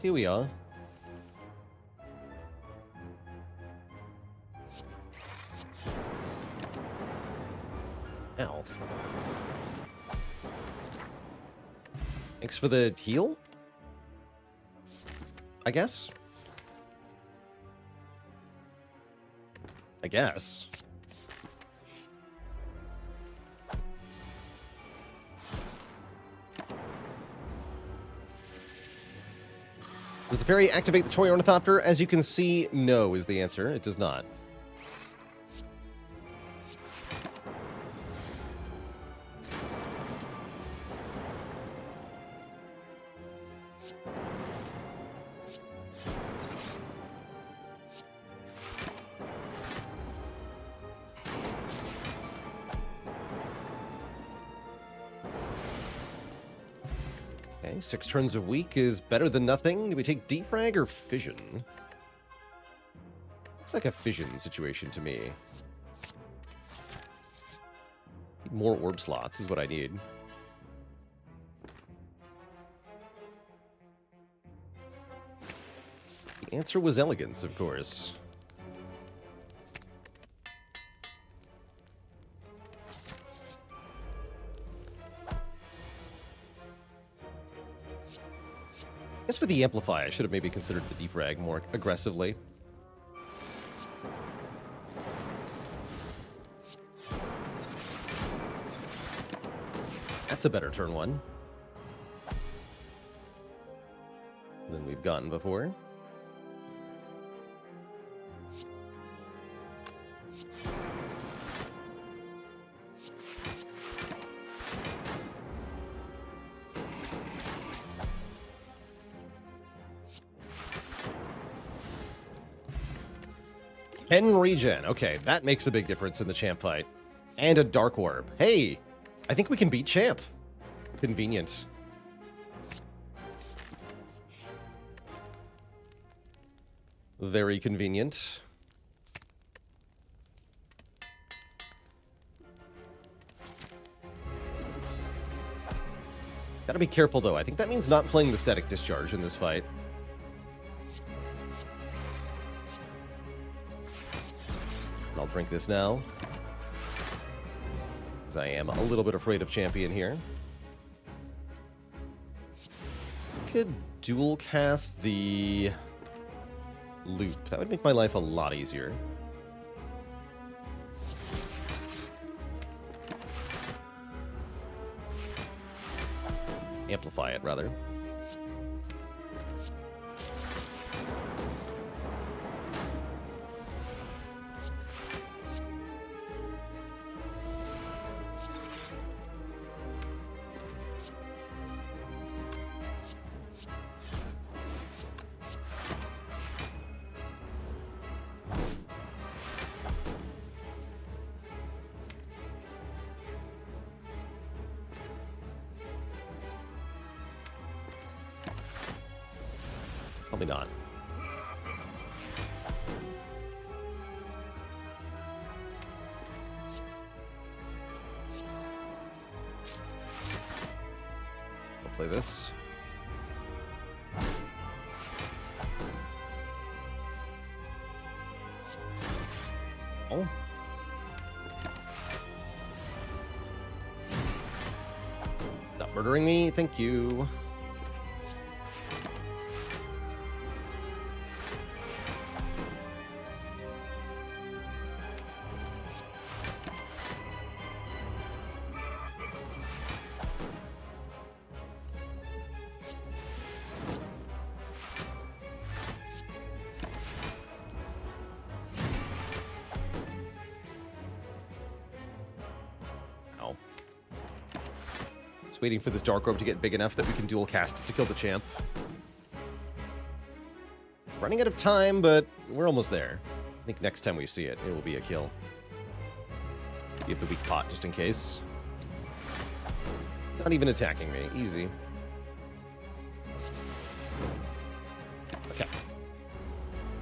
Here we are. Ow. Thanks for the heal? I guess. I guess. Does the parry activate the toy ornithopter? As you can see, no is the answer. It does not. Okay, 6 turns a week is better than nothing. Do we take defrag or fission? Looks like a fission situation to me. Need more orb slots is what I need. The answer was elegance, of course. I guess with the Amplify, I should have maybe considered the defrag more aggressively. That's a better turn 1 than we've gotten before. Ten regen. Okay, that makes a big difference in the champ fight. And a Dark Orb. Hey, I think we can beat champ. Convenient. Very convenient. Gotta be careful, though. I think that means not playing the Static Discharge in this fight. I'll drink this now, because I am a little bit afraid of champion here. Could dual cast the loop. That would make my life a lot easier. Amplify it, rather. Probably not. I'll play this. Oh. Stop murdering me, thank you. Waiting for this Dark Orb to get big enough that we can dual cast it to kill the champ. Running out of time, but we're almost there. I think next time we see it, it will be a kill. Give the weak pot just in case. Not even attacking me. Easy. Okay.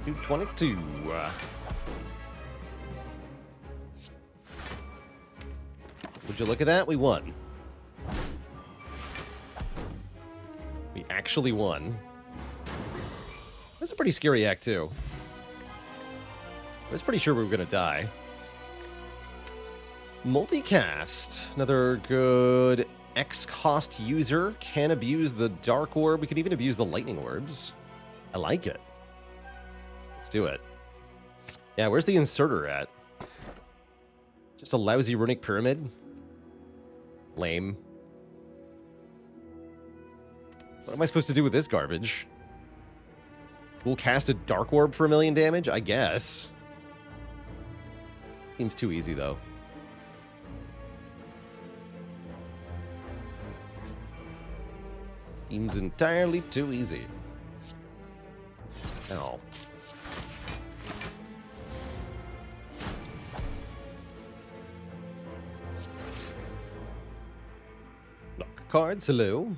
222. Would you look at that? We won. We actually won. That's a pretty scary act, too. I was pretty sure we were going to die. Multicast. Another good X-cost user. Can abuse the Dark Orb. We can even abuse the Lightning Orbs. I like it. Let's do it. Yeah, where's the inserter at? Just a lousy runic pyramid? Lame. What am I supposed to do with this garbage? We'll cast a Dark Orb for 1,000,000 damage? I guess. Seems too easy, though. Seems entirely too easy. Ow. Block cards, hello.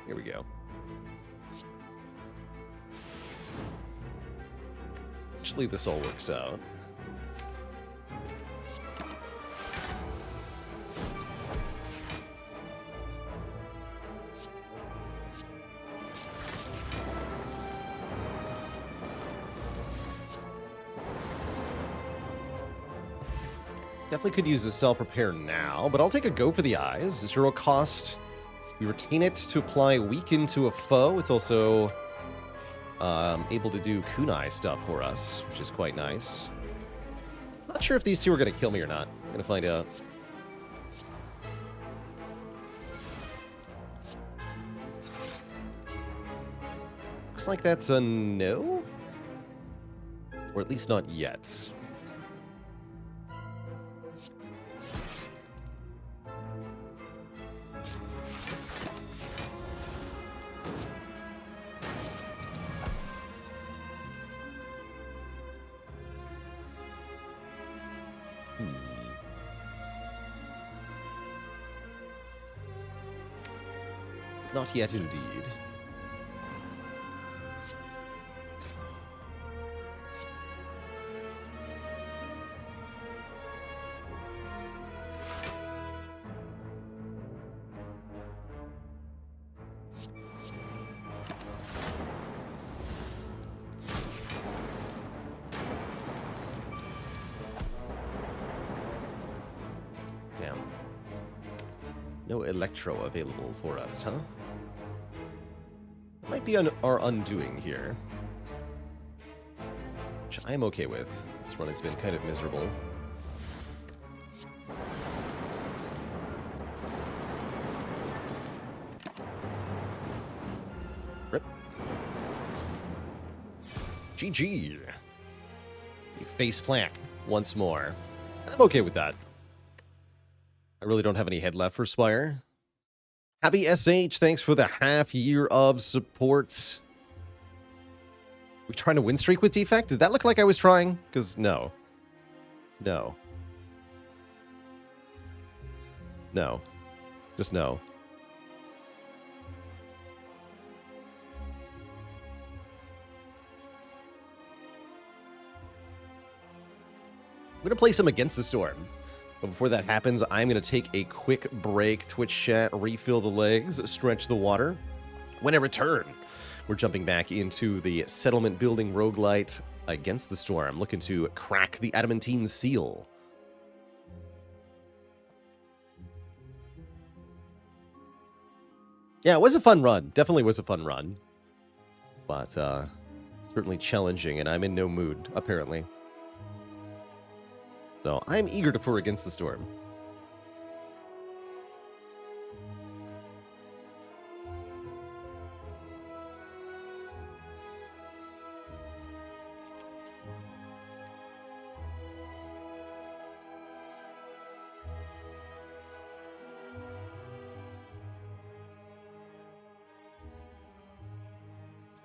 Here we go. Actually, this all works out. Definitely could use a self-repair now, but I'll take a go for the eyes. 0 cost. We retain it to apply Weaken to a foe. It's also able to do kunai stuff for us, which is quite nice. Not sure if these two are going to kill me or not. I'm going to find out. Looks like that's a no? Or at least not yet. Not yet, indeed. Damn. No Electro available for us, huh? Might be our undoing here. Which I'm okay with. This run has been kind of miserable. Rip. GG. We face plant once more. I'm okay with that. I really don't have any head left for Spire. Happy SH, thanks for the half year of support. We trying to win streak with Defect? Did that look like I was trying? Because no. No. No. Just no. I'm going to play some Against the Storm. But before that happens, I'm going to take a quick break, Twitch chat, refill the legs, stretch the water. When I return, we're jumping back into the settlement building roguelite Against the Storm, looking to crack the adamantine seal. Yeah, it was a fun run. Definitely was a fun run. But certainly challenging, and I'm in no mood, apparently. So I'm eager to pour Against the Storm.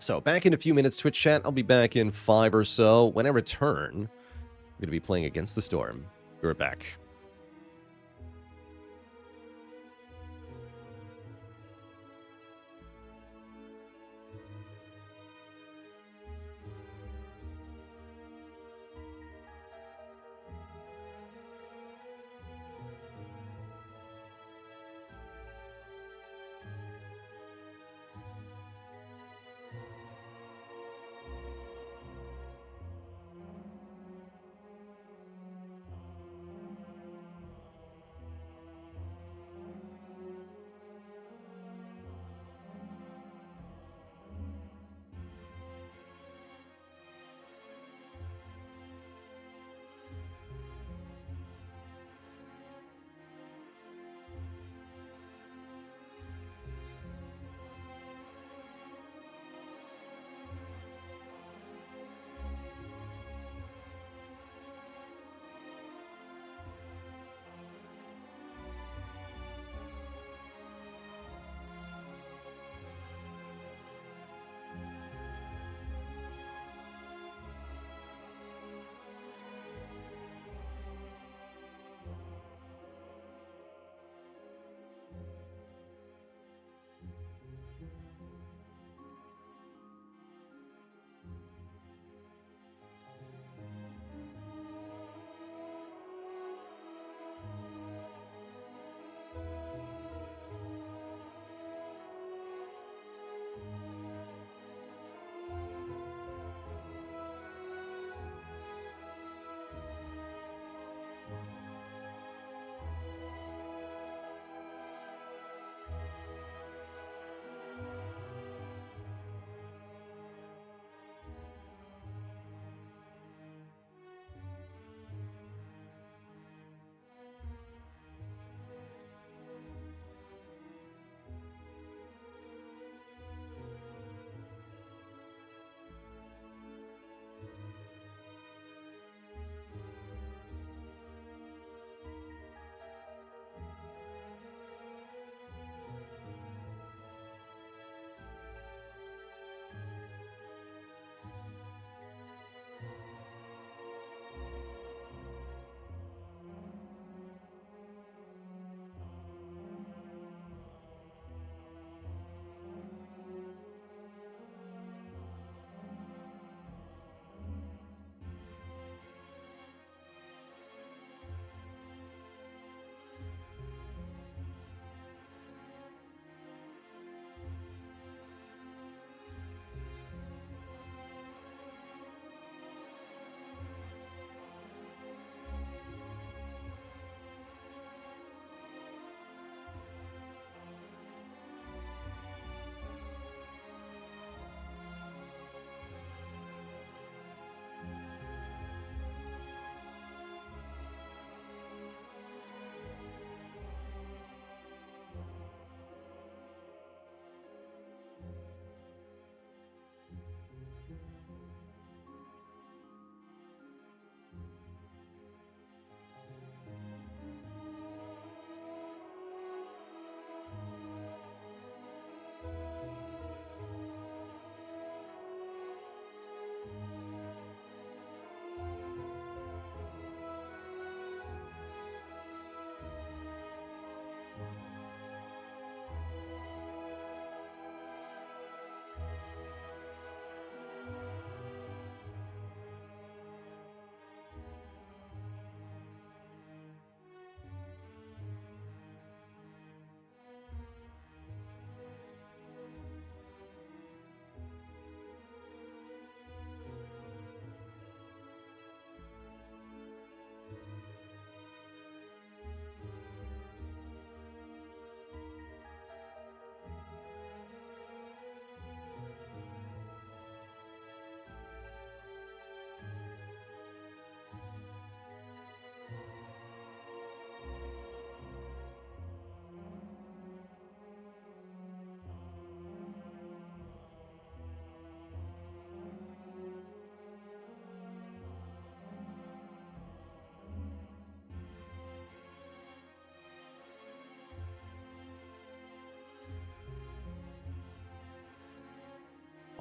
So back in a few minutes, Twitch chat. I'll be back in 5 or so. When I return, I'm going to be playing Against the Storm. Be right back.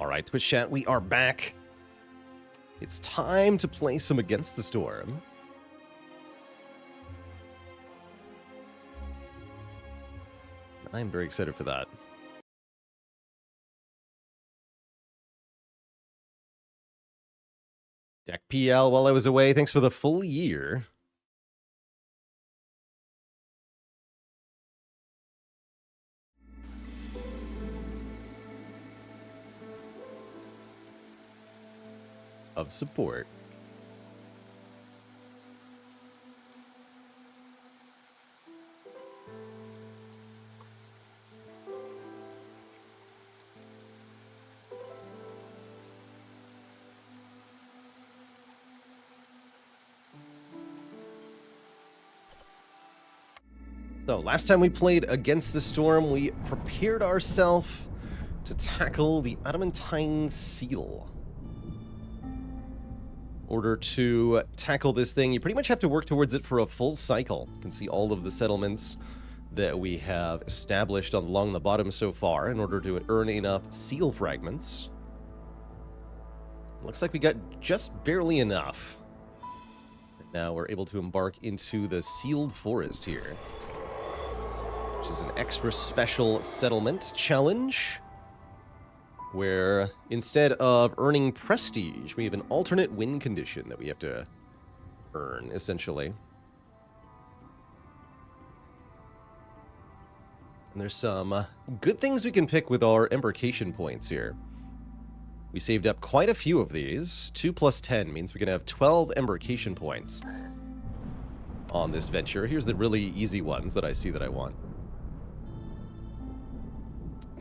All right, Twitch chat, we are back. It's time to play some Against the Storm. I'm very excited for that. Deck PL while I was away. Thanks for the full year. Of support. So, last time we played Against the Storm, we prepared ourselves to tackle the Adamantine Seal. In order to tackle this thing, you pretty much have to work towards it for a full cycle. You can see all of the settlements that we have established along the bottom so far in order to earn enough seal fragments. Looks like we got just barely enough. Now we're able to embark into the Sealed Forest here, which is an extra special settlement challenge, where instead of earning prestige, we have an alternate win condition that we have to earn, essentially. And there's some good things we can pick with our embarkation points here. We saved up quite a few of these. 2 plus 10 means we can have 12 embarkation points on this venture. Here's the really easy ones that I see that I want.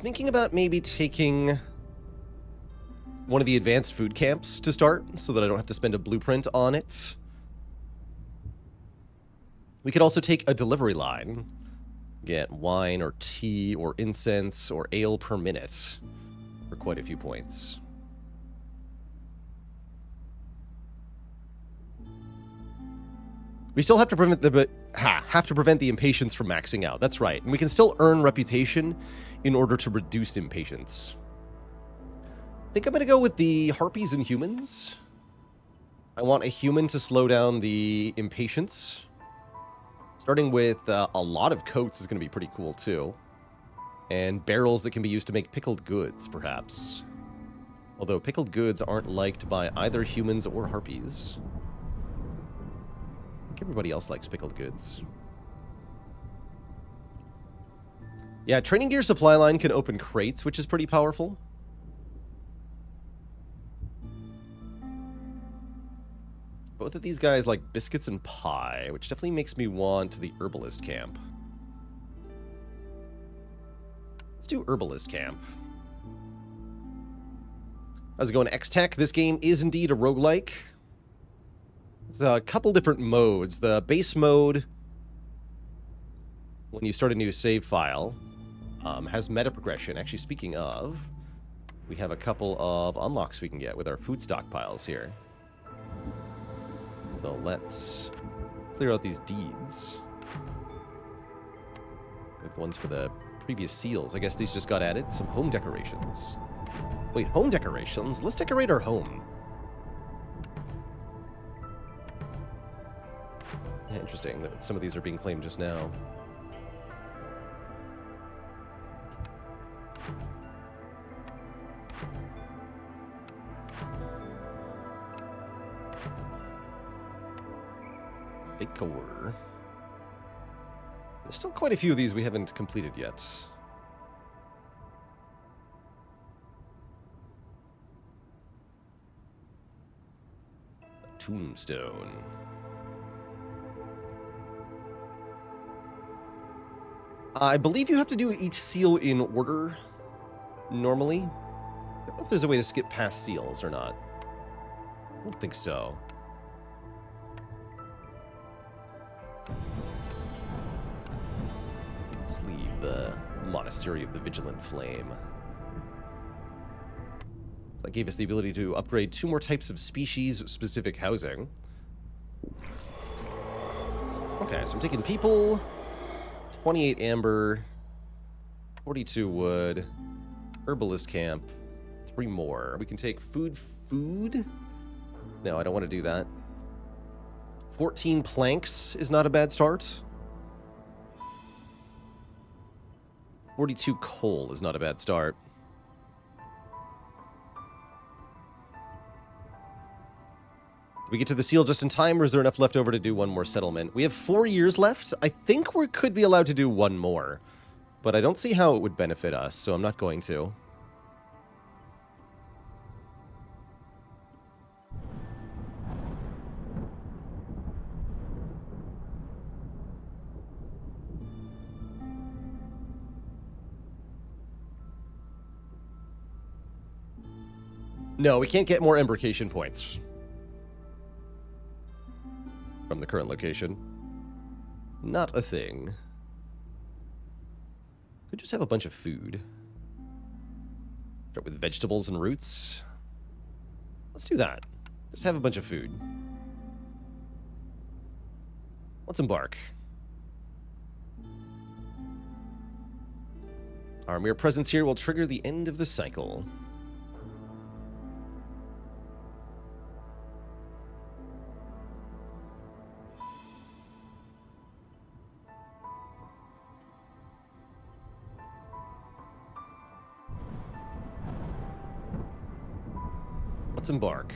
Thinking about maybe taking one of the advanced food camps to start so that I don't have to spend a blueprint on it. We could also take a delivery line. Get wine or tea or incense or ale per minute for quite a few points. We still have to prevent the impatience from maxing out. That's right. And we can still earn reputation in order to reduce impatience. I think I'm going to go with the harpies and humans. I want a human to slow down the impatience. Starting with a lot of coats is going to be pretty cool, too. And barrels that can be used to make pickled goods, perhaps. Although pickled goods aren't liked by either humans or harpies. I think everybody else likes pickled goods. Yeah, training gear supply line can open crates, which is pretty powerful. Both of these guys like biscuits and pie, which definitely makes me want the herbalist camp. Let's do herbalist camp. How's it going, X-Tech? This game is indeed a roguelike. There's a couple different modes. The base mode, when you start a new save file, has meta progression. Actually, speaking of, we have a couple of unlocks we can get with our food stockpiles here. So let's clear out these deeds. With ones for the previous seals. I guess these just got added. Some home decorations. Wait, home decorations? Let's decorate our home. Yeah, interesting that some of these are being claimed just now. Decor. There's still quite a few of these we haven't completed yet. A tombstone. I believe you have to do each seal in order, normally. I don't know if there's a way to skip past seals or not. I don't think so. Let's leave the Monastery of the Vigilant Flame. That gave us the ability to upgrade 2 more types of species-specific housing. Okay, so I'm taking people, 28 amber, 42 wood, herbalist camp, 3 more. We can take food. No, I don't want to do that. 14 planks is not a bad start. 42 coal is not a bad start. We get to the seal just in time, or is there enough left over to do one more settlement? We have 4 years left. I think we could be allowed to do one more, but I don't see how it would benefit us, so I'm not going to. No, we can't get more embarkation points from the current location. Not a thing. Could just have a bunch of food. Start with vegetables and roots. Let's do that. Just have a bunch of food. Let's embark. Our mere presence here will trigger the end of the cycle. Let's embark.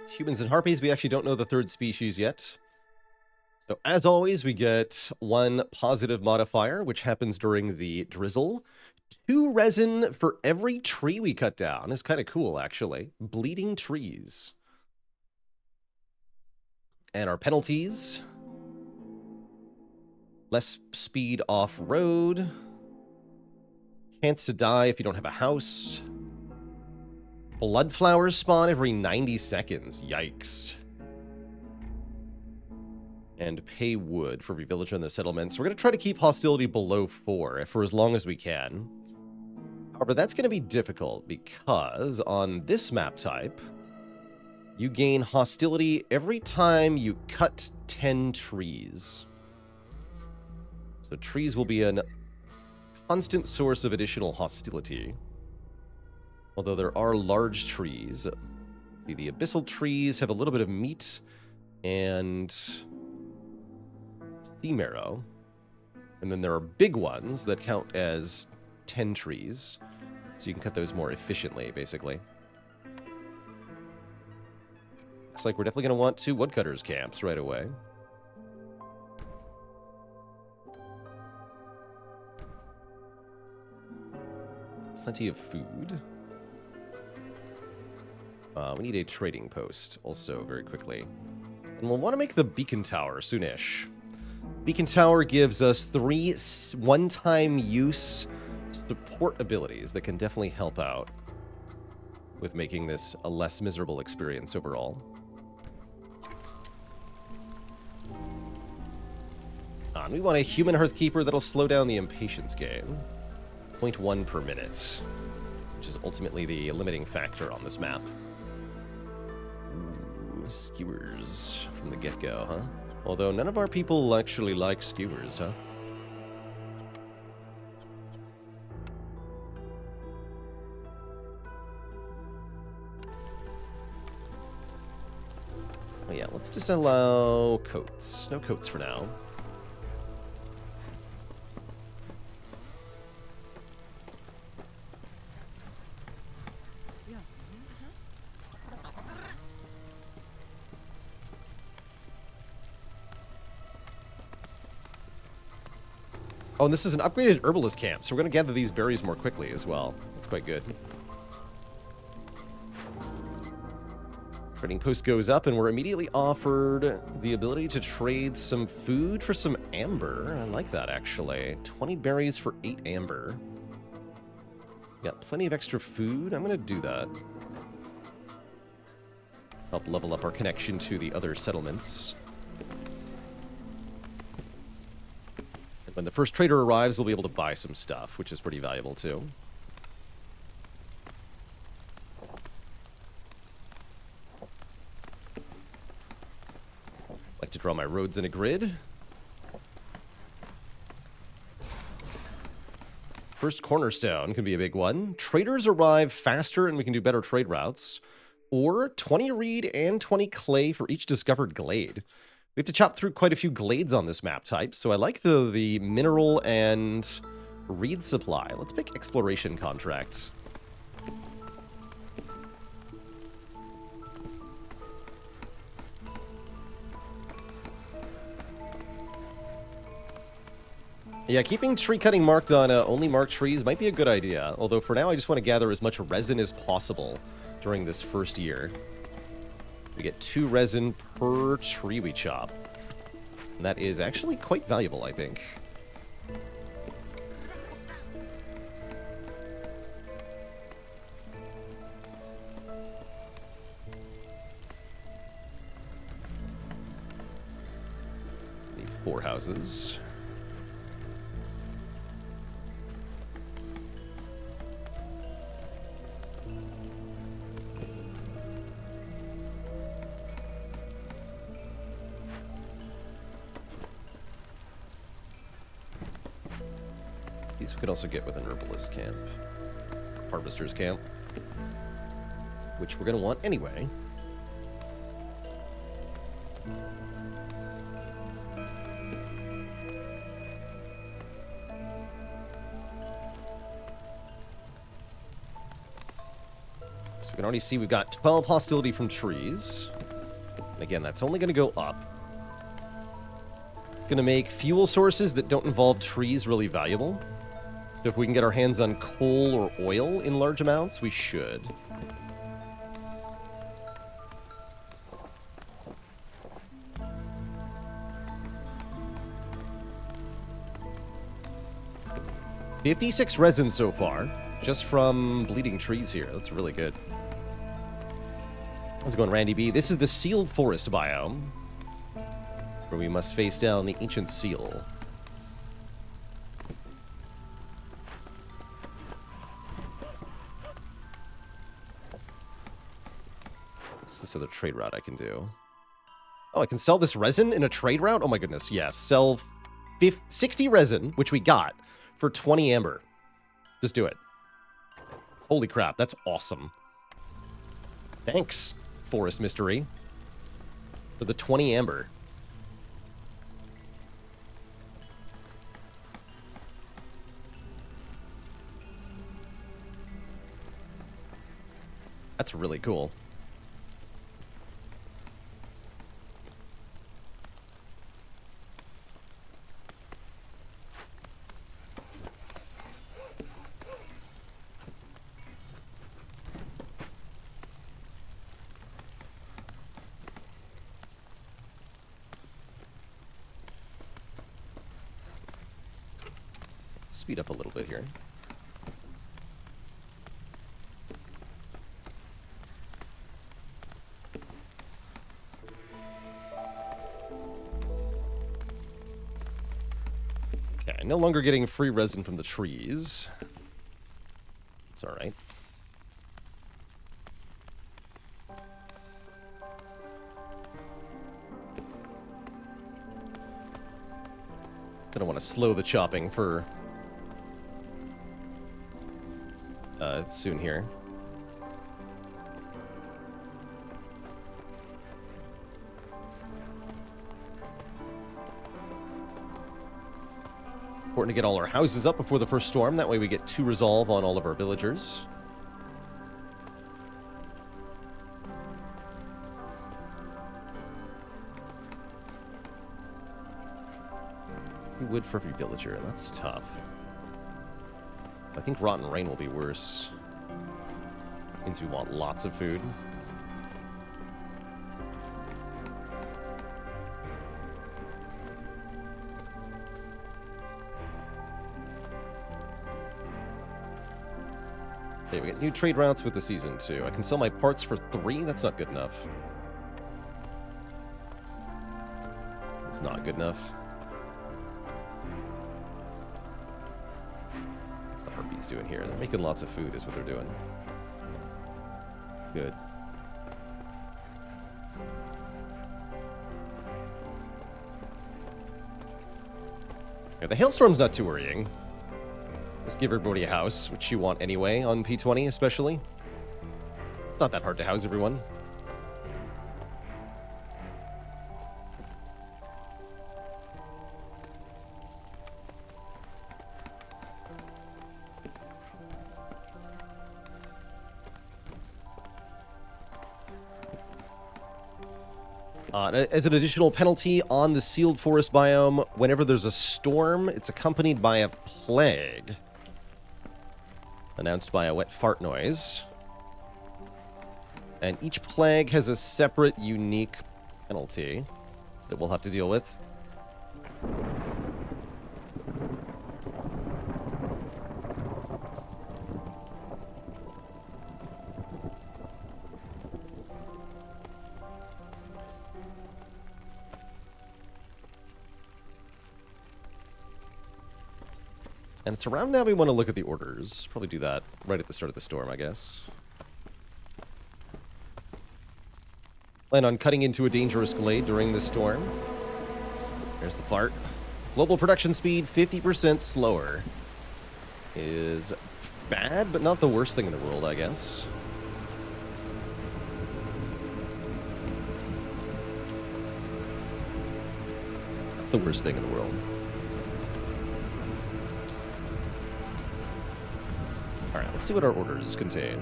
Humans and harpies, we actually don't know the third species yet. So as always, we get 1 positive modifier, which happens during the drizzle. 2 resin for every tree we cut down. Is kind of cool, actually. Bleeding trees. And our penalties. Less speed off-road. Chance to die if you don't have a house. Blood flowers spawn every 90 seconds. Yikes. And pay wood for every villager in the settlements. We're going to try to keep hostility below 4 for as long as we can. However, that's going to be difficult because on this map type, you gain hostility every time you cut 10 trees. So trees will be a constant source of additional hostility. Although there are large trees. See, the abyssal trees have a little bit of meat and sea marrow. And then there are big ones that count as 10 trees. So you can cut those more efficiently, basically. Looks like we're definitely going to want 2 woodcutters camps right away. Plenty of food. We need a trading post also very quickly. And we'll want to make the beacon tower soonish. Beacon tower gives us 3 one-time use support abilities that can definitely help out with making this a less miserable experience overall. And we want a human hearthkeeper that'll slow down the impatience gain. 0.1 per minute, which is ultimately the limiting factor on this map. Ooh, skewers from the get-go, huh? Although none of our people actually like skewers, huh? Oh yeah, let's disallow coats. No coats for now. Oh, and this is an upgraded herbalist camp, so we're going to gather these berries more quickly as well. That's quite good. Trading post goes up, and we're immediately offered the ability to trade some food for some amber. I like that, actually. 20 berries for 8 amber. Got plenty of extra food. I'm going to do that. Help level up our connection to the other settlements. When the first trader arrives, we'll be able to buy some stuff, which is pretty valuable, too. like to draw my roads in a grid. First cornerstone can be a big one. Traders arrive faster and we can do better trade routes. Or 20 reed and 20 clay for each discovered glade. We have to chop through quite a few glades on this map type, so I like the mineral and reed supply. Let's pick exploration contracts. Yeah, keeping tree cutting marked on only marked trees might be a good idea. Although for now, I just want to gather as much resin as possible during this first year. We get 2 resin per tree we chop. And that is actually quite valuable, I think. Need 4 houses. These we could also get with an herbalist camp. Harvester's camp. Which we're going to want anyway. So we can already see we've got 12 hostility from trees. And again, that's only going to go up. It's going to make fuel sources that don't involve trees really valuable. So if we can get our hands on coal or oil in large amounts, we should. $56 resin so far, just from bleeding trees here. That's really good. How's it going, Randy B? This is the sealed forest biome, where we must face down the ancient seal. This other trade route I can do. Oh, I can sell this resin in a trade route? Oh my goodness, yes. Sell 60 resin, which we got, for 20 amber. Just do it. Holy crap, that's awesome. Thanks, Forest Mystery, for the 20 amber. That's really cool. Speed up a little bit here. Okay, no longer getting free resin from the trees. It's all right. I don't want to slow the chopping for soon here. Important to get all our houses up before the first storm. That way we get 2 resolve on all of our villagers. Wood for every villager. That's tough. I think Rotten Rain will be worse. Means we want lots of food. Okay, we get new trade routes with the season too. I can sell my parts for 3. That's not good enough. It's not good enough. What are bees doing here? They're making lots of food is what they're doing. Good. Yeah, the hailstorm's not too worrying. Just give everybody a house, which you want anyway on P20 especially. It's not that hard to house everyone. As an additional penalty on the sealed forest biome, whenever there's a storm, it's accompanied by a plague. Announced by a wet fart noise. And each plague has a separate, unique penalty that we'll have to deal with. And it's around now we want to look at the orders. Probably do that right at the start of the storm, I guess. Plan on cutting into a dangerous glade during this storm. There's the fart. Global production speed 50% slower. Is bad, but not the worst thing in the world, I guess. The worst thing in the world. Alright, let's see what our orders contain.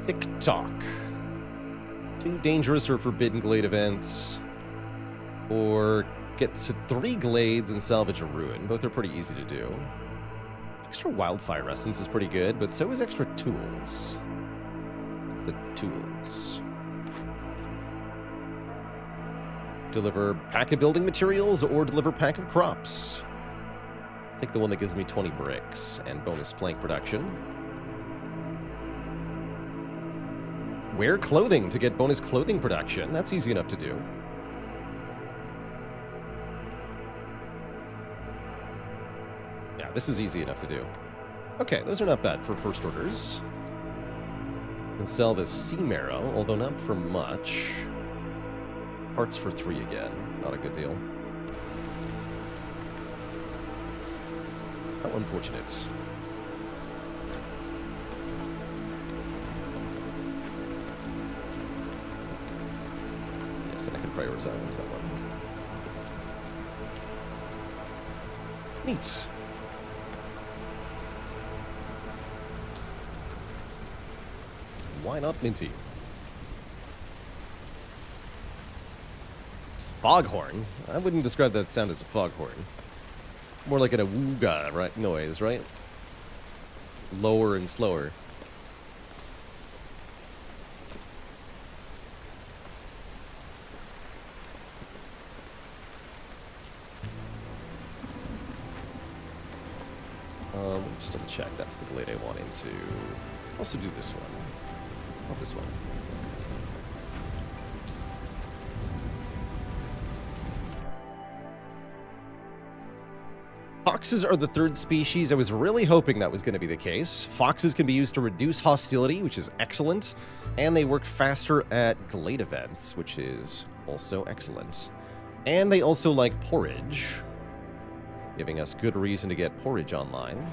Tick-tock. 2 dangerous or forbidden glade events. Or get to 3 glades and salvage a ruin. Both are pretty easy to do. Extra wildfire essence is pretty good, but so is extra tools. The tools. Deliver pack of building materials or deliver pack of crops. Take the one that gives me 20 bricks and bonus plank production. Wear clothing to get bonus clothing production. That's easy enough to do. Yeah, this is easy enough to do. Okay, those are not bad for first orders. Can sell this sea marrow, although not for much. Parts for 3 again. Not a good deal. How unfortunate. Yes, and I can prioritize that one. Neat. Why not Minty? Foghorn? I wouldn't describe that sound as a foghorn. More like an awooga, right? Noise, right? Lower and slower. Just double check. That's the glade I wanted to also do this one. Not this one. Foxes are the 3rd species. I was really hoping that was going to be the case. Foxes can be used to reduce hostility, which is excellent. And they work faster at glade events, which is also excellent. And they also like porridge, giving us good reason to get porridge online.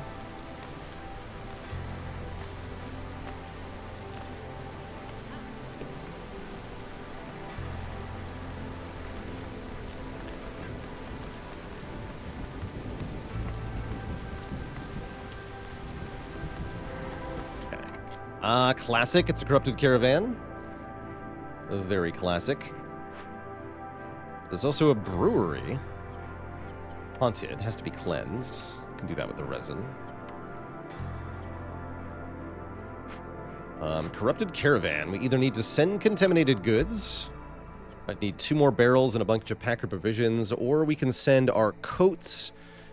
Classic. It's a corrupted caravan. Very classic. There's also a brewery. Haunted. Has to be cleansed. Can do that with the resin. Corrupted caravan. We either need to send contaminated goods. I'd need 2 more barrels and a bunch of packer provisions, or we can send our coats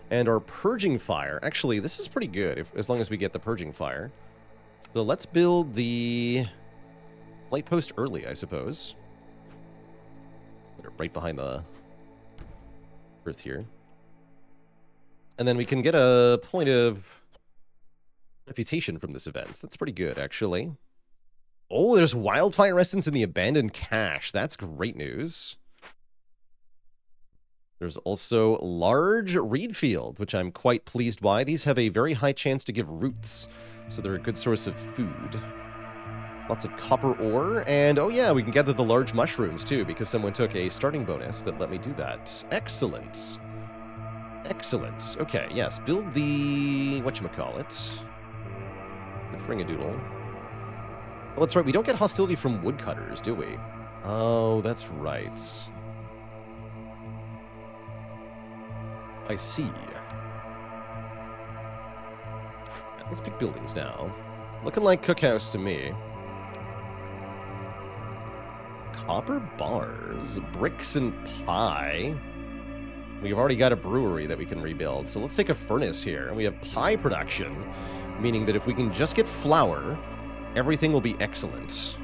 and our purging fire. Actually, this is pretty good, as long as we get the purging fire. So let's build the light post early, I suppose. Put it right behind the earth here. And then we can get a point of reputation from this event. That's pretty good, actually. Oh, there's wildfire essence in the abandoned cache. That's great news. There's also large reed field, which I'm quite pleased by. These have a very high chance to give roots, so they're a good source of food. Lots of copper ore, and oh yeah, we can gather the large mushrooms too, because someone took a starting bonus that let me do that. Excellent. Excellent. Okay, yes, build the... whatchamacallit? The fringadoodle. Oh, that's right, we don't get hostility from woodcutters, do we? Oh, that's right. I see. Let's pick buildings now. Looking like cookhouse to me. Copper bars, bricks and pie. We've already got a brewery that we can rebuild, so let's take a furnace here. We have pie production, meaning that if we can just get flour, everything will be excellent.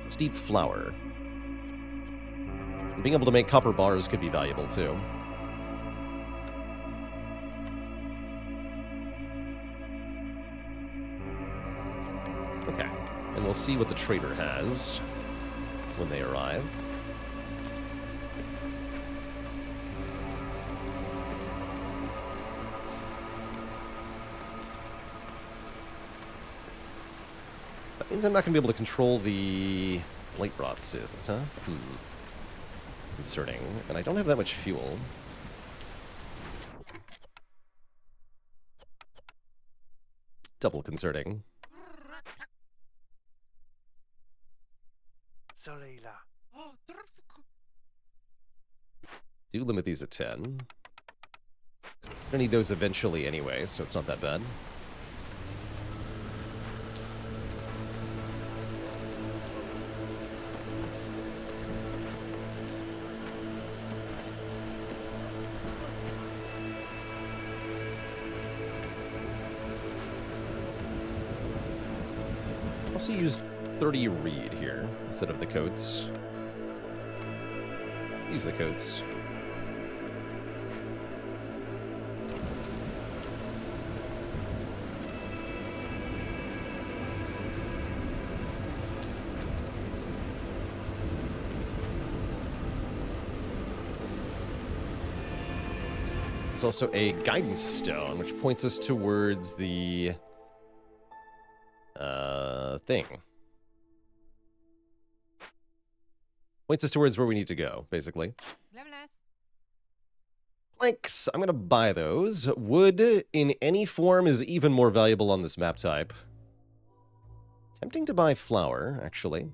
Just need flour. And being able to make copper bars could be valuable too. Okay, and we'll see what the trader has when they arrive. That means I'm not going to be able to control the light rod cysts, huh? Concerning. And I don't have that much fuel. Double concerning. Do limit these at 10. I need those eventually anyway, so it's not that bad. I'll also use 30 reed here instead of the coats. Use the coats. There's also a guidance stone, which points us towards the thing. Points us towards where we need to go, basically. Planks. I'm going to buy those. Wood in any form is even more valuable on this map type. Tempting to buy flour, actually.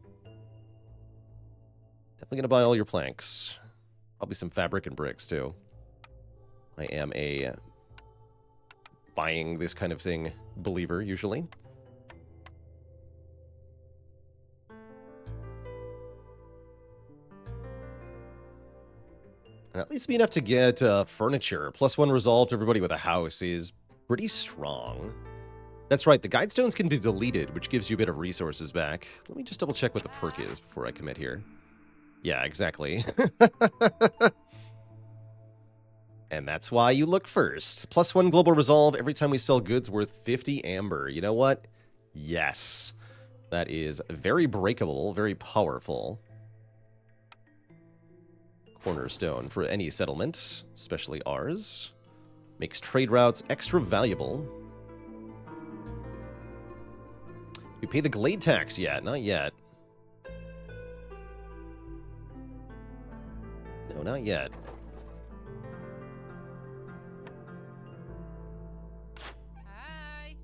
Definitely going to buy all your planks. Probably some fabric and bricks, too. I am a buying this kind of thing believer, usually. At least be enough to get furniture. +1 resolve to everybody with a house is pretty strong. That's right, the guide stones can be deleted, which gives you a bit of resources back. Let me just double check what the perk is before I commit here. Yeah, exactly. And that's why you look first. +1 global resolve every time we sell goods worth 50 amber. You know what? Yes. That is very breakable, very powerful. Cornerstone for any settlement, especially ours. Makes trade routes extra valuable. We pay the glade tax yet? Not yet. No, not yet. Hi.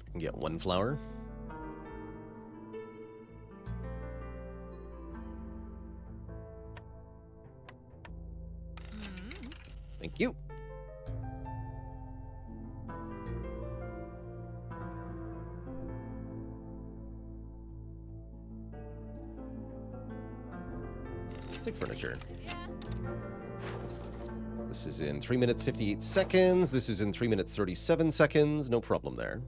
I can get 1 flower. Thank you. Take furniture. This is in 3 minutes 58 seconds. This is in 3 minutes 37 seconds. No problem there.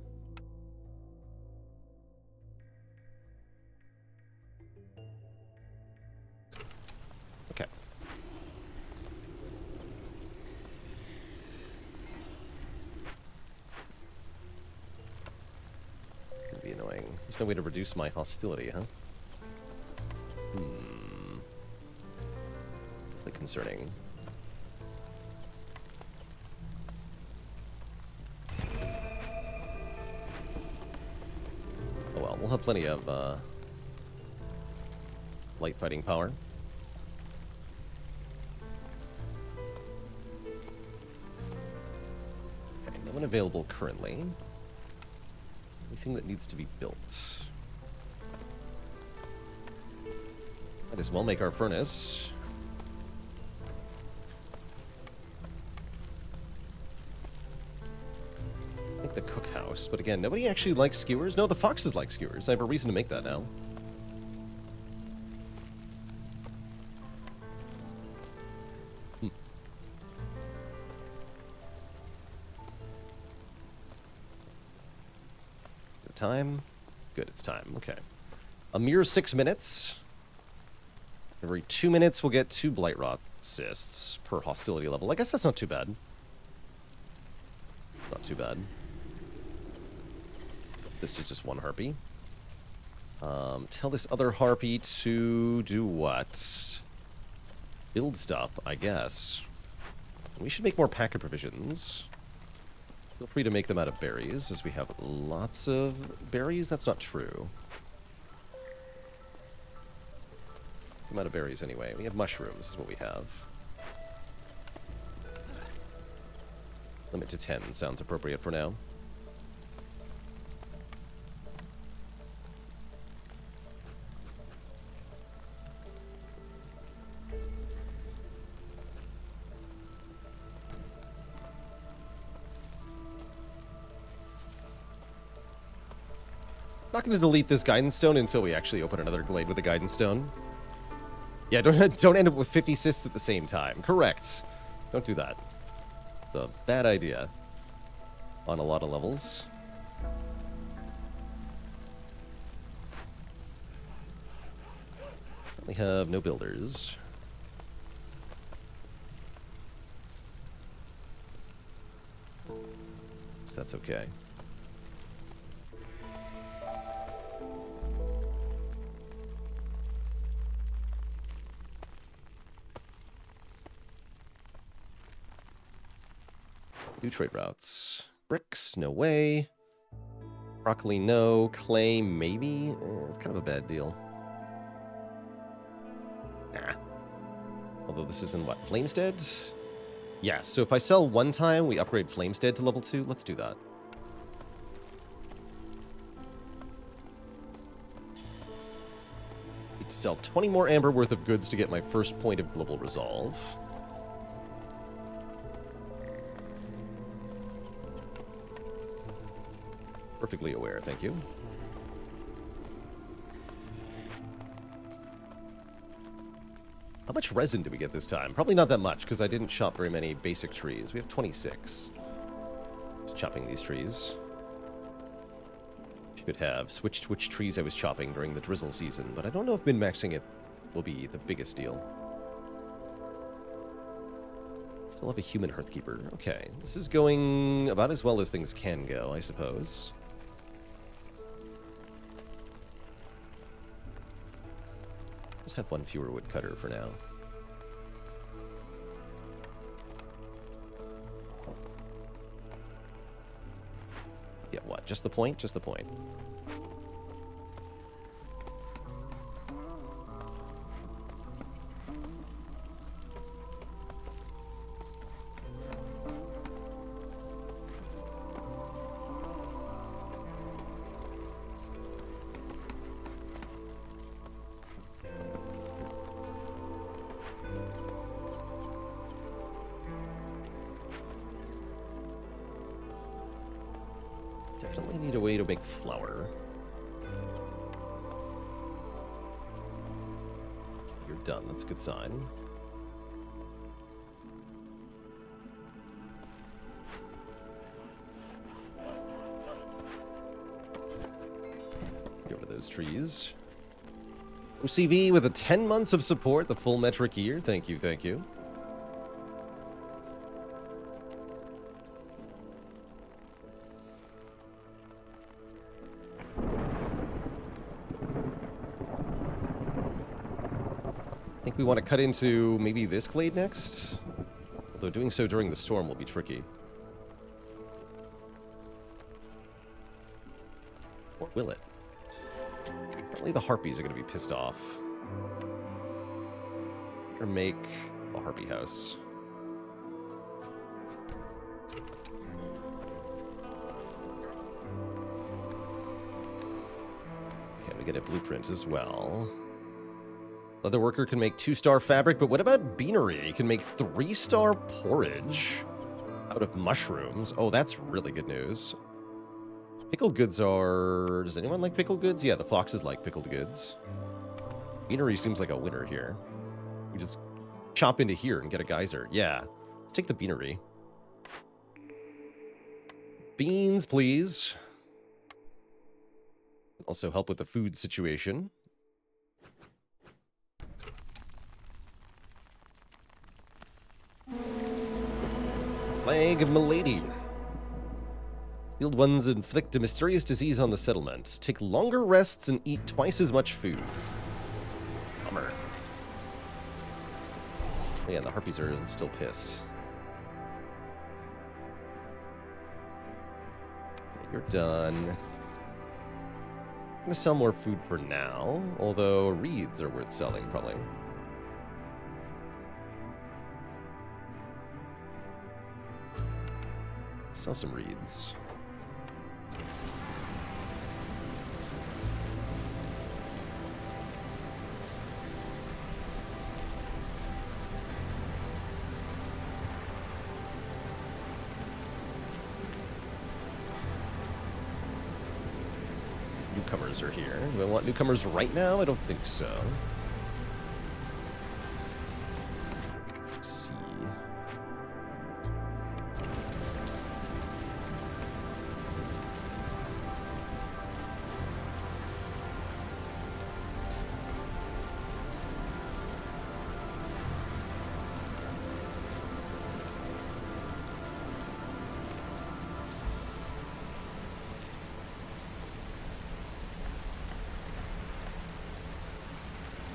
Okay. There's no way to reduce my hostility, huh? Definitely concerning. Oh well, we'll have plenty of light fighting power. Okay, no one available currently. Anything that needs to be built. Might as well make our furnace. I think the cookhouse, but again, nobody actually likes skewers. No, the foxes like skewers. I have a reason to make that now. Is it time? Good, it's time. Okay. A mere 6 minutes. Every 2 minutes, we'll get 2 blight rot assists per hostility level. I guess that's not too bad. It's not too bad. This is just one harpy. Tell this other harpy to do what? Build stuff, I guess. We should make more packet provisions. Feel free to make them out of berries, as we have lots of berries. That's not true. I'm out of berries anyway. We have mushrooms, is what we have. Limit to 10 sounds appropriate for now. Not going to delete this guidance stone until we actually open another glade with a guidance stone. Yeah, don't end up with 50 cysts at the same time. Correct. Don't do that. It's a bad idea on a lot of levels. We have no builders. So that's okay. New trade routes. Bricks, no way. Broccoli, no. Clay, maybe. It's kind of a bad deal. Nah. Although this is in what? Flamestead? Yeah, so if I sell one time, we upgrade Flamestead to level 2. Let's do that. Need to sell 20 more amber worth of goods to get my first point of global resolve. Perfectly aware, thank you. How much resin do we get this time? Probably not that much, because I didn't chop very many basic trees. We have 26. Just chopping these trees. Should have switched which trees I was chopping during the drizzle season, but I don't know if min-maxing it will be the biggest deal. Still have a human hearthkeeper. Okay, this is going about as well as things can go, I suppose. Let's have one fewer woodcutter for now. Yeah, what? Just the point? Just the point. Definitely need a way to make flour. You're done. That's a good sign. Go to those trees. OCV with a 10 months of support, the full metric year. Thank you, thank you. think we want to cut into maybe this glade next. Although doing so during the storm will be tricky. Or will it? Apparently the harpies are going to be pissed off. Or make a harpy house. Okay, we get a blueprint as well. Leather worker can make 2-star fabric, but what about beanery? You can make 3-star porridge out of mushrooms. Oh, that's really good news. Pickled goods are... Does anyone like pickled goods? Yeah, the foxes like pickled goods. Beanery seems like a winner here. We just chop into here and get a geyser. Yeah, let's take the beanery. Beans, please. Also help with the food situation. Plague of Milady. Sealed ones inflict a mysterious disease on the settlement. Take longer rests and eat twice as much food. Bummer. Yeah, the harpies are still pissed. You're done. I'm gonna sell more food for now, although reeds are worth selling, probably. Sell some reeds. Newcomers are here. Do I want newcomers right now? I don't think so. Let's see.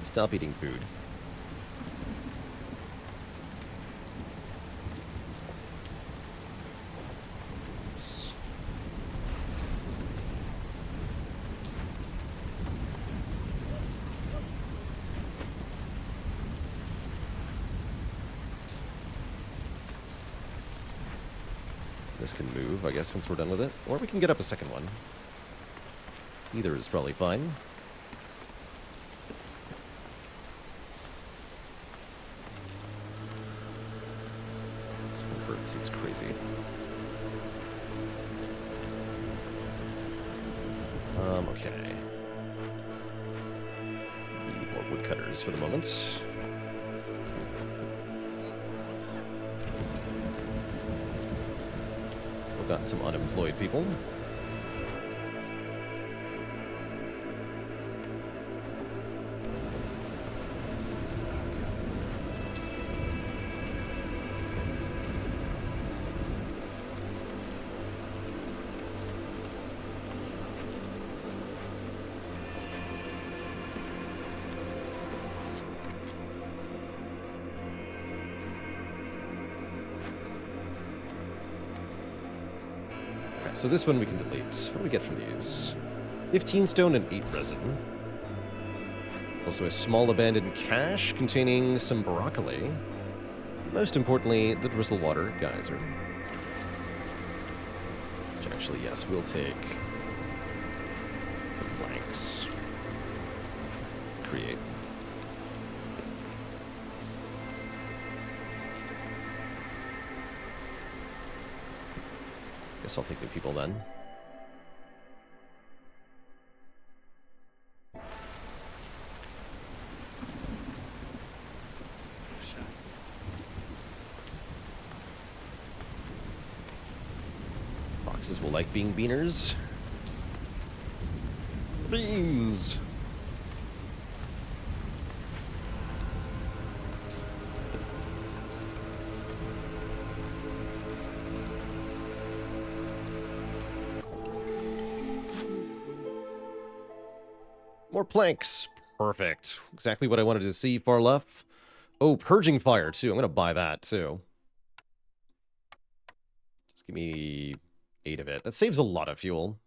Stop eating food. Oops. This can move, I guess, once we're done with it. Or we can get up a second one. Either is probably fine. Seems crazy. Okay. Need more woodcutters for the moment. We've got some unemployed people. So this one we can delete. What do we get from these? 15 stone and 8 resin. Also a small abandoned cache containing some broccoli. Most importantly, the drizzle water geyser. Which actually, yes, we'll take the blanks. Create. Guess I'll take the people then. Foxes will like being beaners. Beans! More planks. Perfect. Exactly what I wanted to see, far left. Oh, Purging Fire, too. I'm going to buy that, too. Just give me 8 of it. That saves a lot of fuel.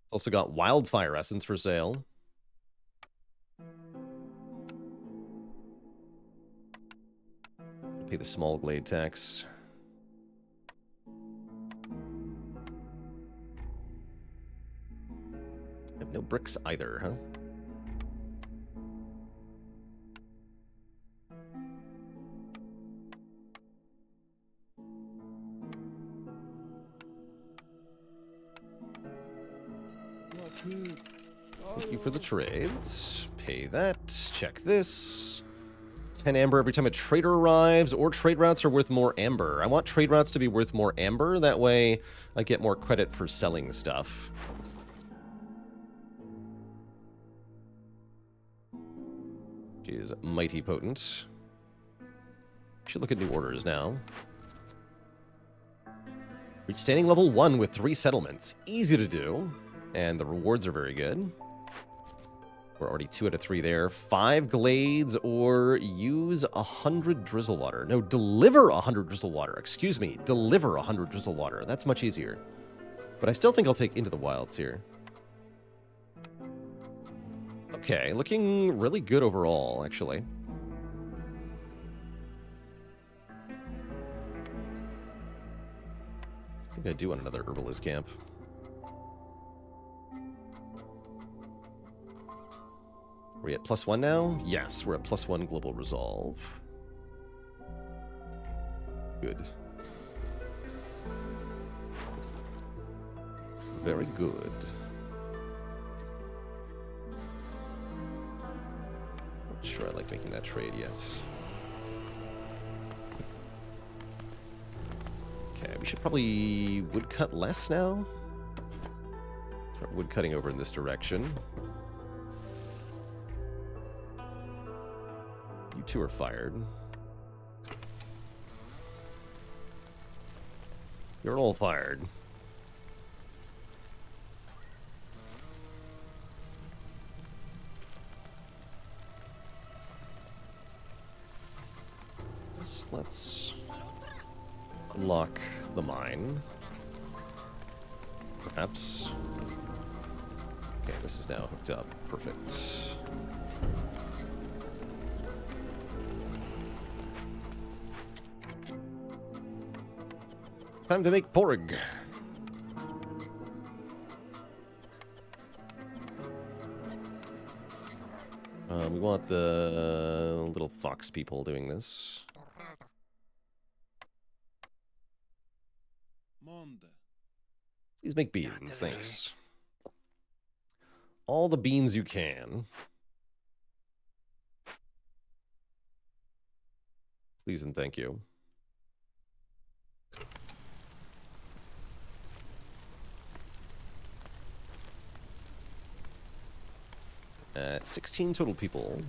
It's also got Wildfire Essence for sale. Pay the small glade tax. I have no bricks either, huh? Thank you for the trades. Pay that. Check this. 10 amber every time a trader arrives, or trade routes are worth more amber. I want trade routes to be worth more amber. That way I get more credit for selling stuff. She is mighty potent. Should look at new orders now. Reach standing level 1 with 3 settlements. Easy to do. And the rewards are very good. We're already 2 out of 3 there. 5 glades or use 100 drizzle water. No, deliver 100 drizzle water. Excuse me. Deliver 100 drizzle water. That's much easier. But I still think I'll take Into the Wilds here. Okay, looking really good overall, actually. I think I do want another herbalist camp. Are we at +1 now? Yes, we're at +1 global resolve. Good. Very good. Not sure I like making that trade yet. Okay, we should probably woodcut less now. Start woodcutting over in this direction. You two are fired. You're all fired. Let's unlock the mine. Perhaps. Okay, this is now hooked up. Perfect. Time to make porg. We want the little fox people doing this. Please make beans, thanks. All the beans you can. Please and thank you. At 16 total people.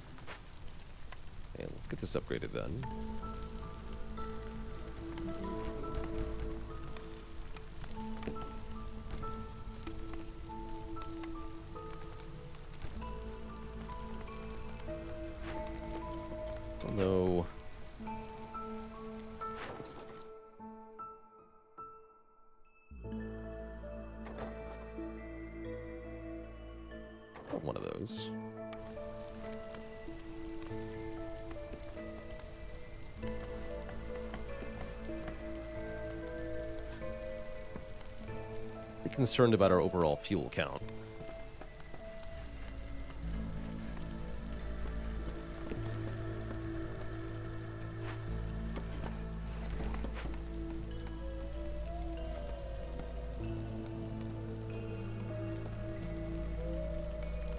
Okay, let's get this upgraded then. No. Not one of those. Be concerned about our overall fuel count.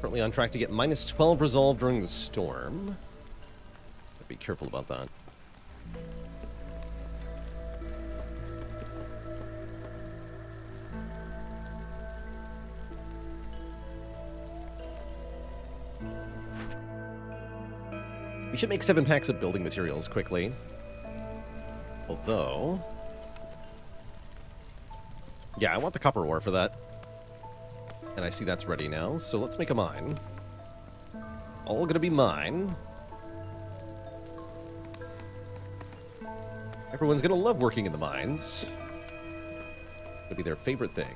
Currently on track to get -12 resolve during the storm. Be careful about that. We should make 7 packs of building materials quickly. Although... yeah, I want the copper ore for that. And I see that's ready now, so let's make a mine. All gonna be mine. Everyone's gonna love working in the mines. It'll be their favorite thing.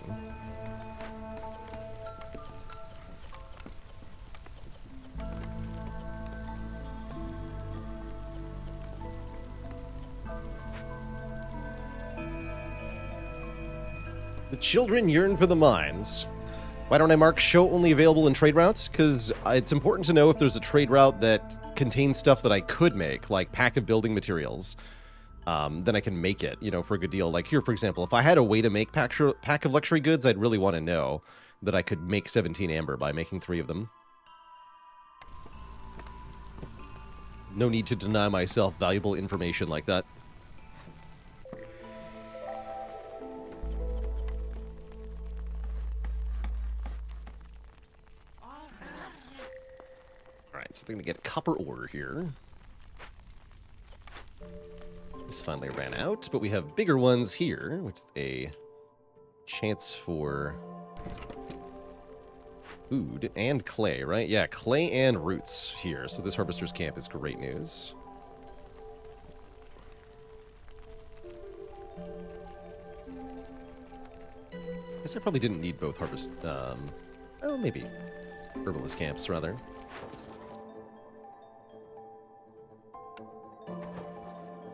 The children yearn for the mines. Why don't I mark show only available in trade routes? Because it's important to know if there's a trade route that contains stuff that I could make, like pack of building materials. Then I can make it, you know, for a good deal. Like here, for example, if I had a way to make pack of luxury goods, I'd really want to know that I could make 17 amber by making 3 of them. No need to deny myself valuable information like that. Alright, so I'm going to get copper ore here. This finally ran out, but we have bigger ones here, which is a chance for food and clay, right? Yeah, clay and roots here. So this harvester's camp is great news. Guess I probably didn't need both harvest... oh, maybe. Herbalist camps, rather.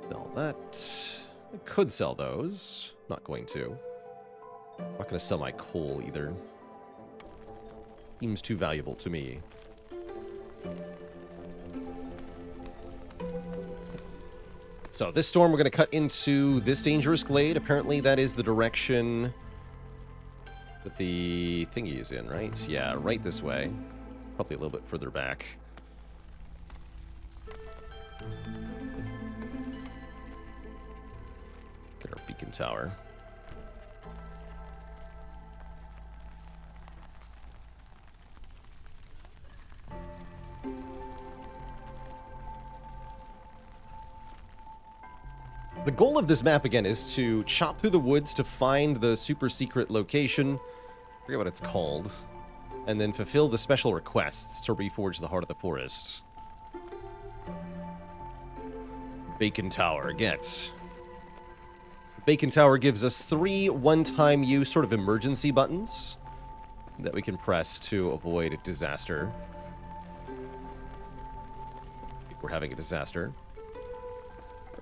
Sell that. I could sell those. Not going to. I'm not going to sell my coal, either. Seems too valuable to me. So this storm, we're going to cut into this dangerous glade. Apparently that is the direction that the thingy is in, right? Yeah, right this way. Probably a little bit further back. Get our beacon tower. The goal of this map, again, is to chop through the woods to find the super secret location. I forget what it's called. And then fulfill the special requests to reforge the heart of the forest. Bacon Tower, get. Bacon Tower gives us 3 one-time use sort of emergency buttons that we can press to avoid disaster. If we're having a disaster.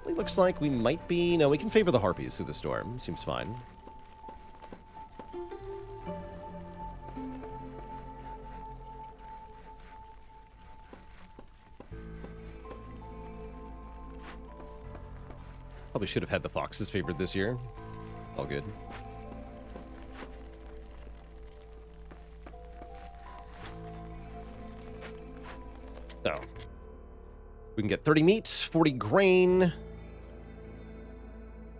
It looks like we might be... No, we can favor the harpies through the storm. Seems fine. Probably should have had the foxes favored this year. All good. So. We can get 30 meat, 40 grain...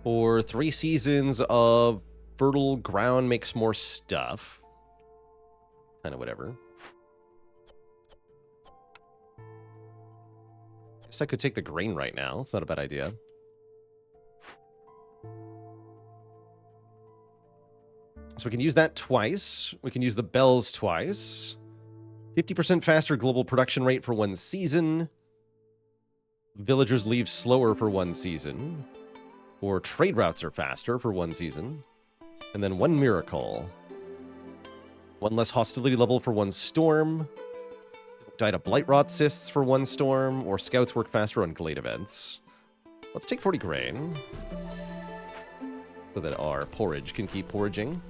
or 3 seasons of fertile ground makes more stuff. Kind of whatever. Guess I could take the grain right now. It's not a bad idea. So we can use that twice. We can use the bells twice. 50% faster global production rate for 1 season. Villagers leave slower for 1 season. Or trade routes are faster for 1 season. And then 1 miracle. 1 less hostility level for 1 storm. Die to blight rot cysts for 1 storm. Or scouts work faster on glade events. Let's take 40 grain. So that our porridge can keep porridging.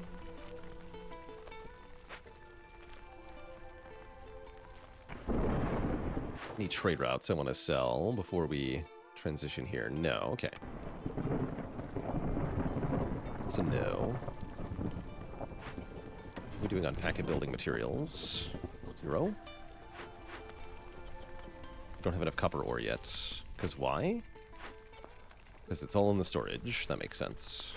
Any trade routes I want to sell before we transition here? No, okay. That's a no. What are we doing on packet building materials? 0. Don't have enough copper ore yet. Because why? Because it's all in the storage. That makes sense.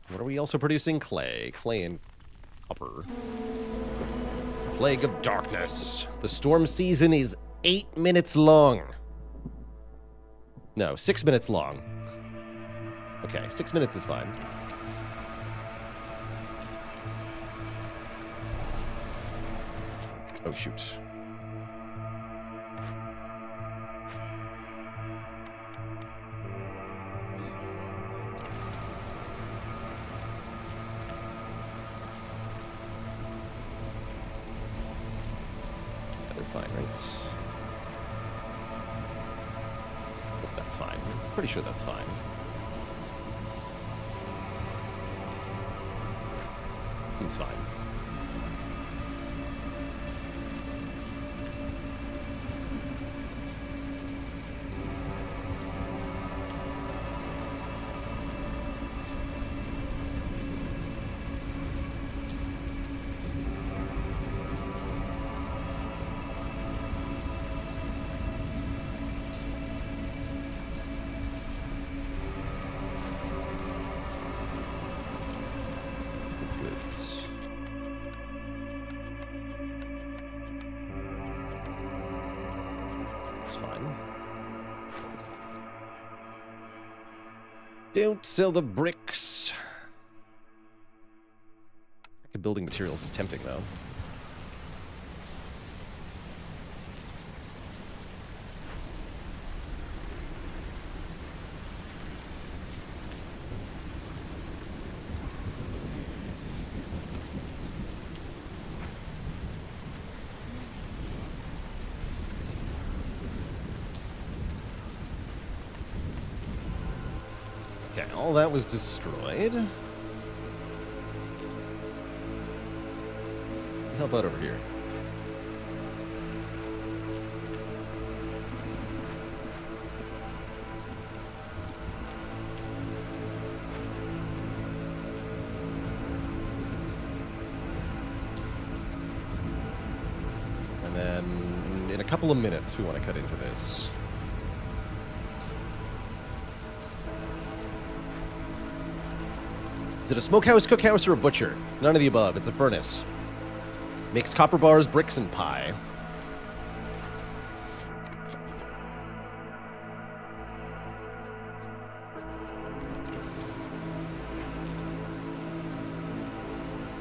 What are we also producing? Clay. Clay and copper. Plague of Darkness. The storm season is 8 minutes long. No, 6 minutes long. Okay, 6 minutes is fine. Oh, shoot. fine. Pretty sure that's fine. Seems fine. Don't sell the bricks. Building materials is tempting, though. Okay, all that was destroyed. How about over here? And then in a couple of minutes, we want to cut into this. Is it a smokehouse, cookhouse, or a butcher? None of the above. It's a furnace. Makes copper bars, bricks, and pie.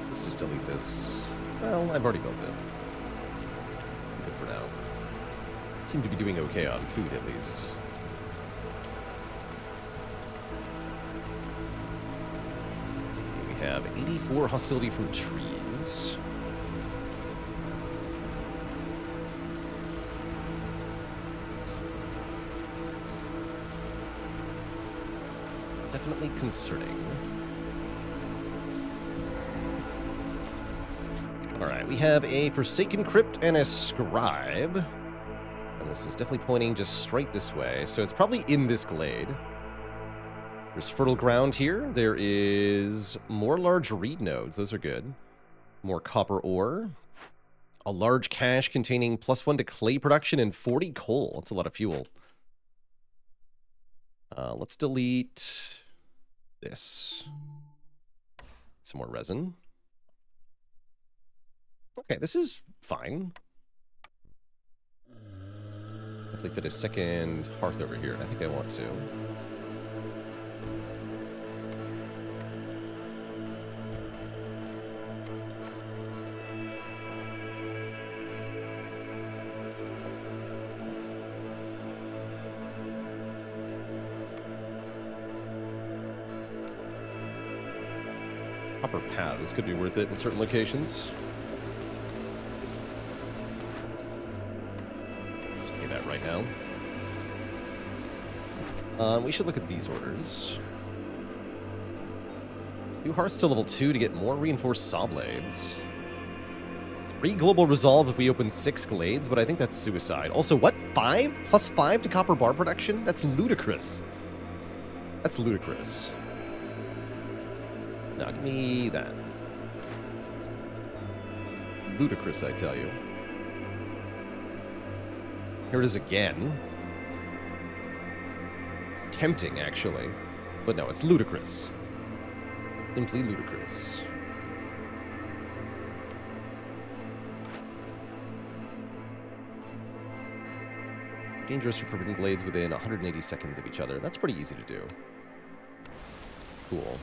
Let's just delete this. Well, I've already built it. Good for now. Seem to be doing okay on food, at least. We have 84 hostility from trees. Definitely concerning. Alright, we have a Forsaken Crypt and a Scribe. And this is definitely pointing just straight this way. So it's probably in this glade. There's fertile ground here. There is more large reed nodes. Those are good. More copper ore. A large cache containing +1 to clay production and 40 coal. That's a lot of fuel. Let's delete this. Some more resin. Okay, this is fine. Definitely fit a second hearth over here. I think I want to. Copper paths could be worth it in certain locations. Just pay that right now. We should look at these orders. 2 hearths to level 2 to get more reinforced saw blades. 3 global resolve if we open 6 glades, but I think that's suicide. Also, what? 5? +5 to copper bar production? That's ludicrous. That's ludicrous. Now, give me that. Ludicrous, I tell you. Here it is again. Tempting, actually. But no, it's ludicrous. Simply ludicrous. Dangerous or forbidden glades within 180 seconds of each other. That's pretty easy to do. Cool.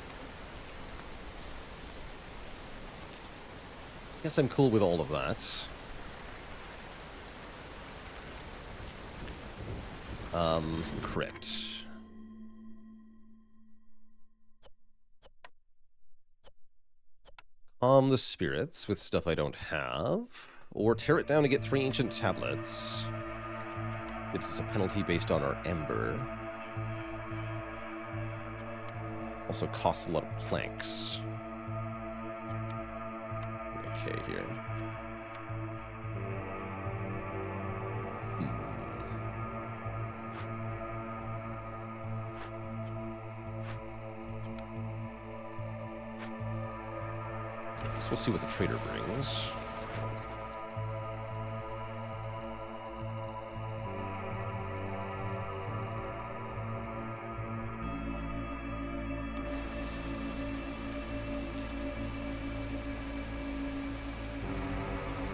Guess I'm cool with all of that. So the crypt. Calm the spirits with stuff I don't have. Or tear it down to get 3 ancient tablets. Gives us a penalty based on our ember. Also costs a lot of planks. Okay, here. So we'll see what the trader brings.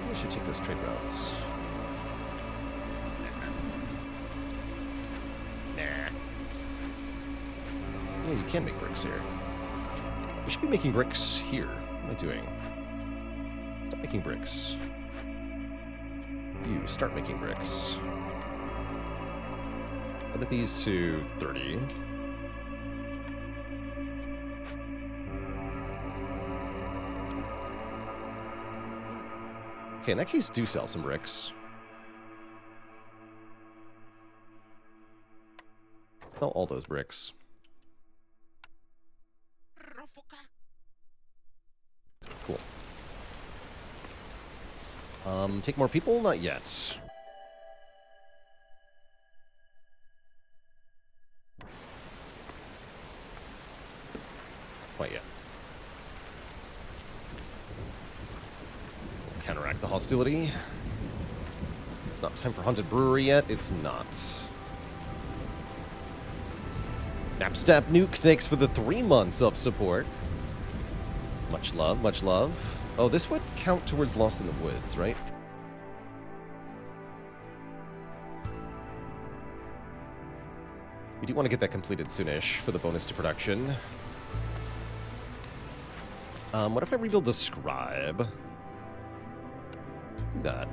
I should take those trade routes. Nah. Yeah, you can make bricks here. We should be making bricks here. What am I doing? Stop making bricks. You start making bricks. Limit these to 30. Okay, in that case, do sell some bricks. Sell all those bricks. Cool. Take more people? Not yet. Quite yet. Counteract the hostility. It's not time for Haunted Brewery yet. It's not. Napstab Nuke, thanks for the 3 months of support. Much love, much love. Oh, this would count towards Lost in the Woods, right? We do want to get that completed soonish for the bonus to production. What if I rebuild the Scribe? Do that.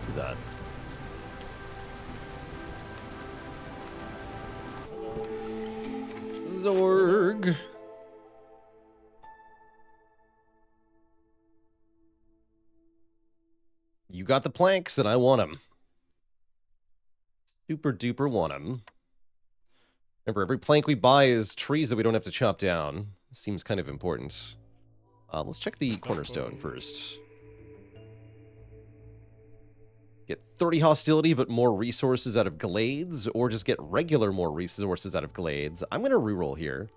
Do that. Zorg. You got the planks, and I want them. Super duper want them. Remember, every plank we buy is trees that we don't have to chop down. Seems kind of important. Let's check the cornerstone first. Get 30 hostility, but more resources out of glades, or just get regular more resources out of glades. I'm going to reroll here.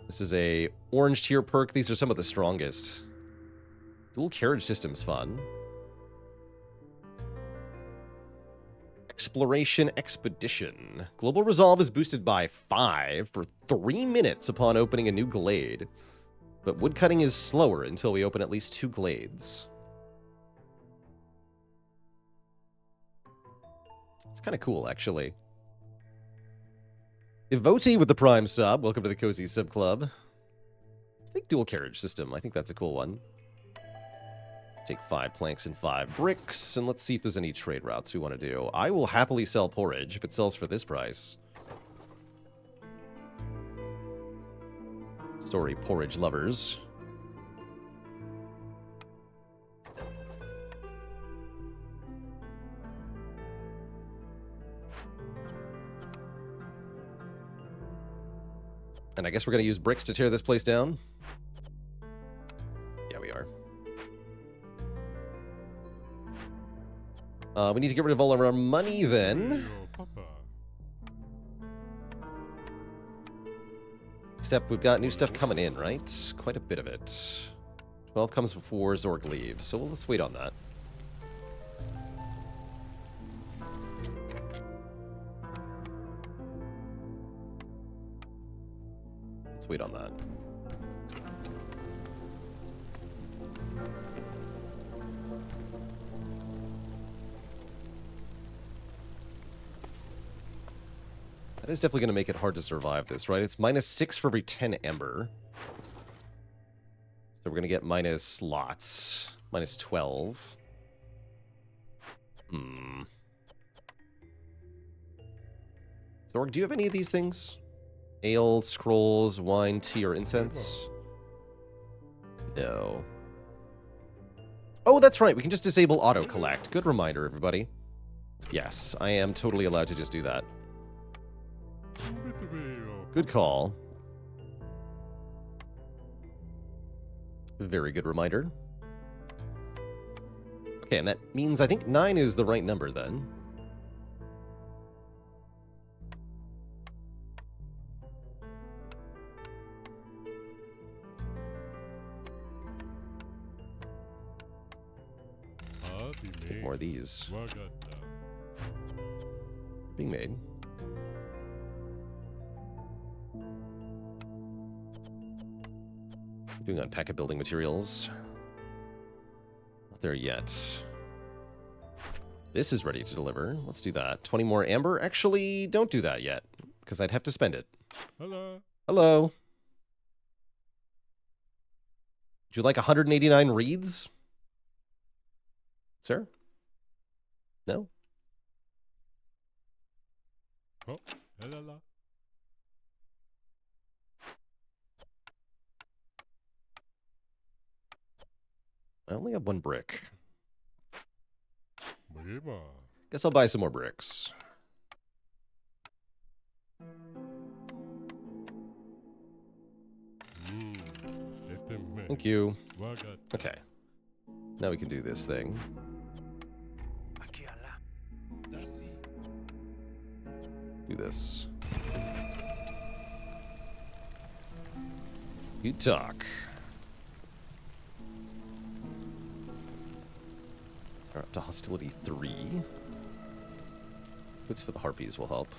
This is a orange tier perk. These are some of the strongest. Dual carriage system's fun. Exploration Expedition. Global Resolve is boosted by 5 for 3 minutes upon opening a new glade. But woodcutting is slower until we open at least 2 glades. It's kind of cool, actually. Evoti with the Prime sub. Welcome to the Cozy Sub Club. Let's take dual carriage system. I think that's a cool one. Take 5 planks and 5 bricks, and let's see if there's any trade routes we want to do. I will happily sell porridge if it sells for this price. Sorry, porridge lovers. And I guess we're going to use bricks to tear this place down? Yeah, we are. We need to get rid of all of our money, then. Except we've got new stuff coming in, right? Quite a bit of it. 12 comes before Zorg leaves, so let's wait on that. Let's wait on that. That is definitely going to make it hard to survive this, right? It's -6 for every 10 ember. So we're going to get minus lots. -12. Zorg, do you have any of these things? Ale, scrolls, wine, tea, or incense? No. Oh, that's right. We can just disable auto-collect. Good reminder, everybody. Yes, I am totally allowed to just do that. Good call. Very good reminder. Okay, and that means I think 9 is the right number then. Make more of these. Being made. Doing unpack of building materials. Not there yet. This is ready to deliver. Let's do that. 20 more amber. Actually, don't do that yet, because I'd have to spend it. Hello. Hello. Would you like 189 reeds? Sir? No? Oh, hello. I only have 1 brick. Bima. Guess I'll buy some more bricks. Thank you. Okay. Now we can do this thing. Do this. You talk. Start up to hostility 3. Boots for the harpies will help.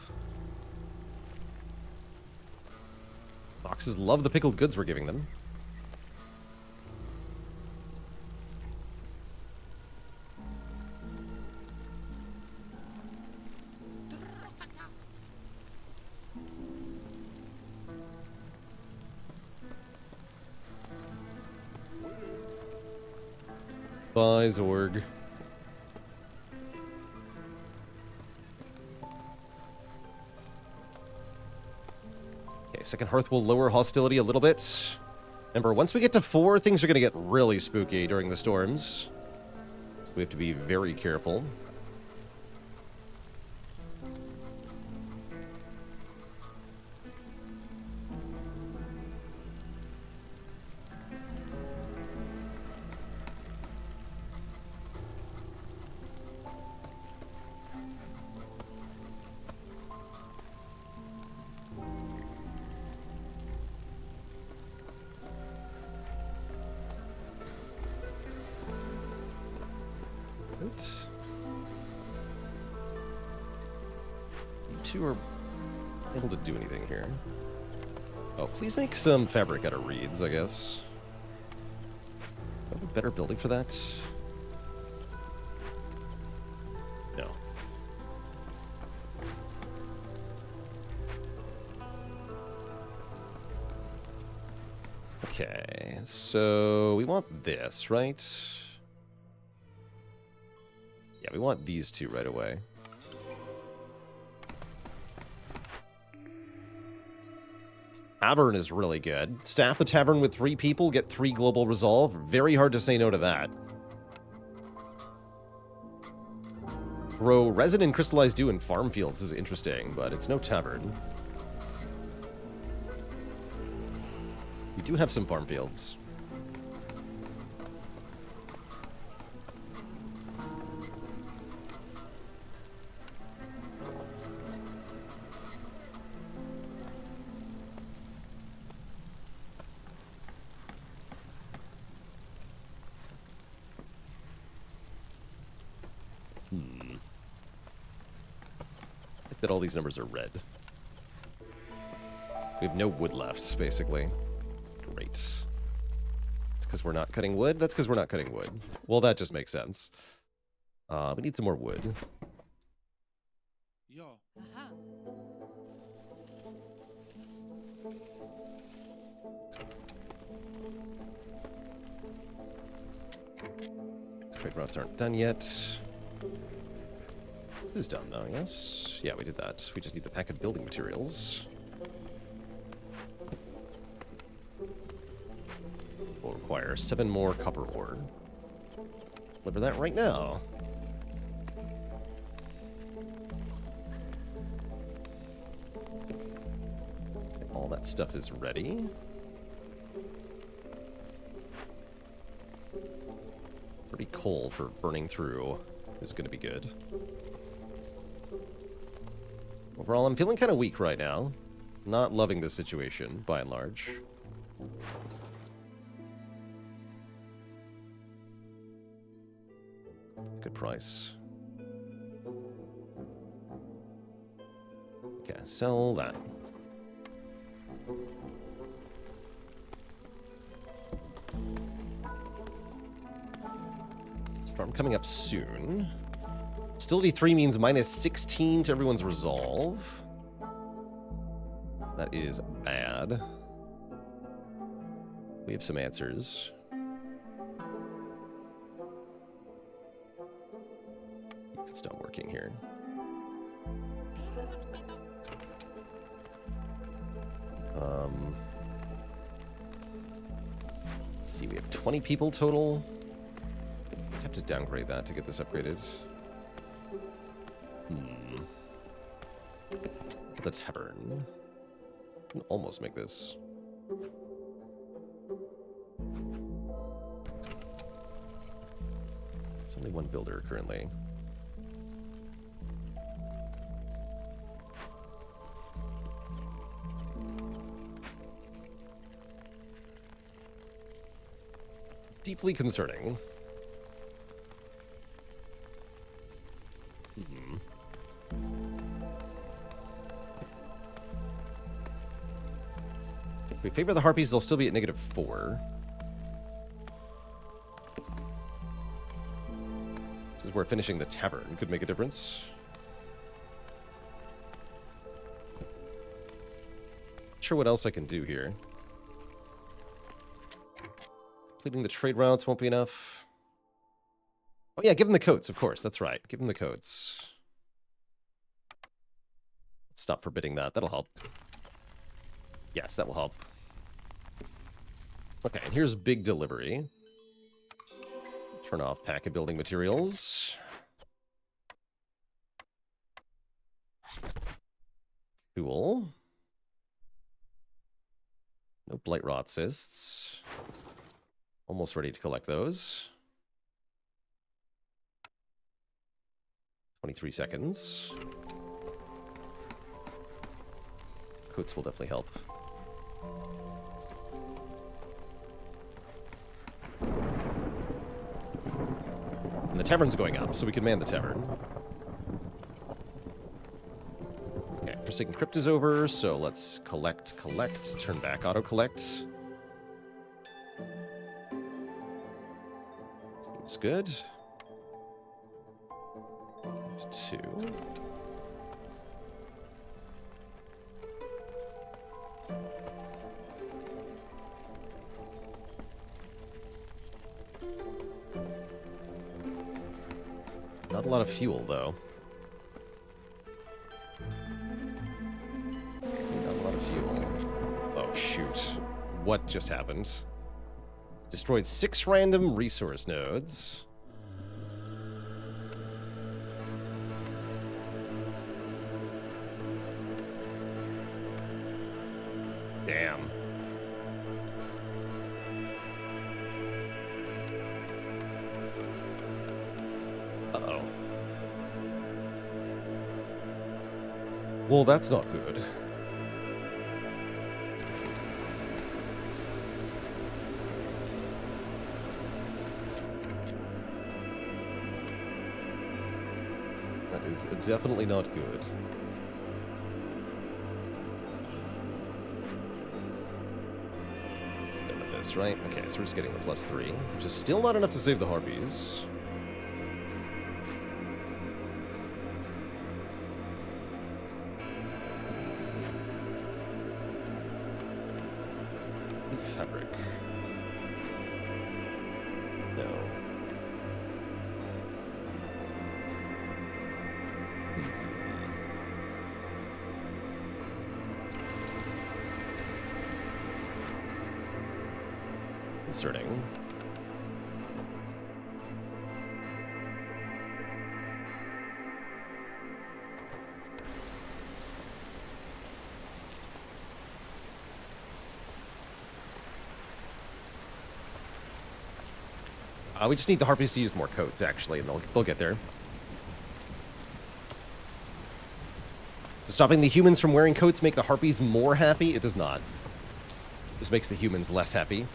Foxes love the pickled goods we're giving them. Bye, Zorg. Okay, second hearth will lower hostility a little bit. Remember, once we get to 4, things are going to get really spooky during the storms. So we have to be very careful. You two are able to do anything here. Oh, please make some fabric out of reeds, I guess. Do I have a better building for that? No. Okay, so we want this, right? Yeah, we want these two right away. Tavern is really good. Staff the tavern with 3 people, get 3 global resolve. Very hard to say no to that. Throw resin and crystallized dew in farm fields is interesting, but it's no tavern. We do have some farm fields. I think that all these numbers are red. We have no wood left, basically. Great. It's because we're not cutting wood? That's because we're not cutting wood. Well, that just makes sense. We need some more wood. Yo. Trade routes aren't done yet. This is done, though, yes? Yeah, we did that. We just need the pack of building materials. will require 7 more copper ore. Deliver that right now. All that stuff is ready. Pretty coal for burning through is going to be good. Overall, I'm feeling kind of weak right now. Not loving the situation, by and large. Good price. Okay, sell that. Farm coming up soon. Hostility 3 means minus 16 to everyone's resolve. That is bad. We have some answers. You can stop working here. Let's see, we have 20 people total. I have to downgrade that to get this upgraded. The tavern. Can almost make this. There's only one builder currently. Deeply concerning. If we favor the harpies, they'll still be at -4. This is where finishing the tavern could make a difference. Not sure what else I can do here. Completing the trade routes won't be enough. Oh yeah, give them the coats, of course. That's right. Give them the coats. Let's stop forbidding that. That'll help. Yes, that will help. Okay, and here's big delivery. Turn off pack of building materials. Cool. No blight rot cysts. Almost ready to collect those. 23 seconds. Coats will definitely help. And the tavern's going up, so we can man the tavern. Okay, Forsaken Crypt is over, so let's collect, turn back, auto-collect. Seems good. 2. Not a lot of fuel, though. Not a lot of fuel. Oh, shoot. What just happened? Destroyed 6 random resource nodes. Damn. Uh-oh. Well, that's not good. That is definitely not good. Right? Okay, so we're just getting the +3, which is still not enough to save the harpies. New fabric. No. disconcerting. We just need the Harpies to use more coats, actually, and they'll get there. Does stopping the humans from wearing coats make the Harpies more happy? It does not. It just makes the humans less happy.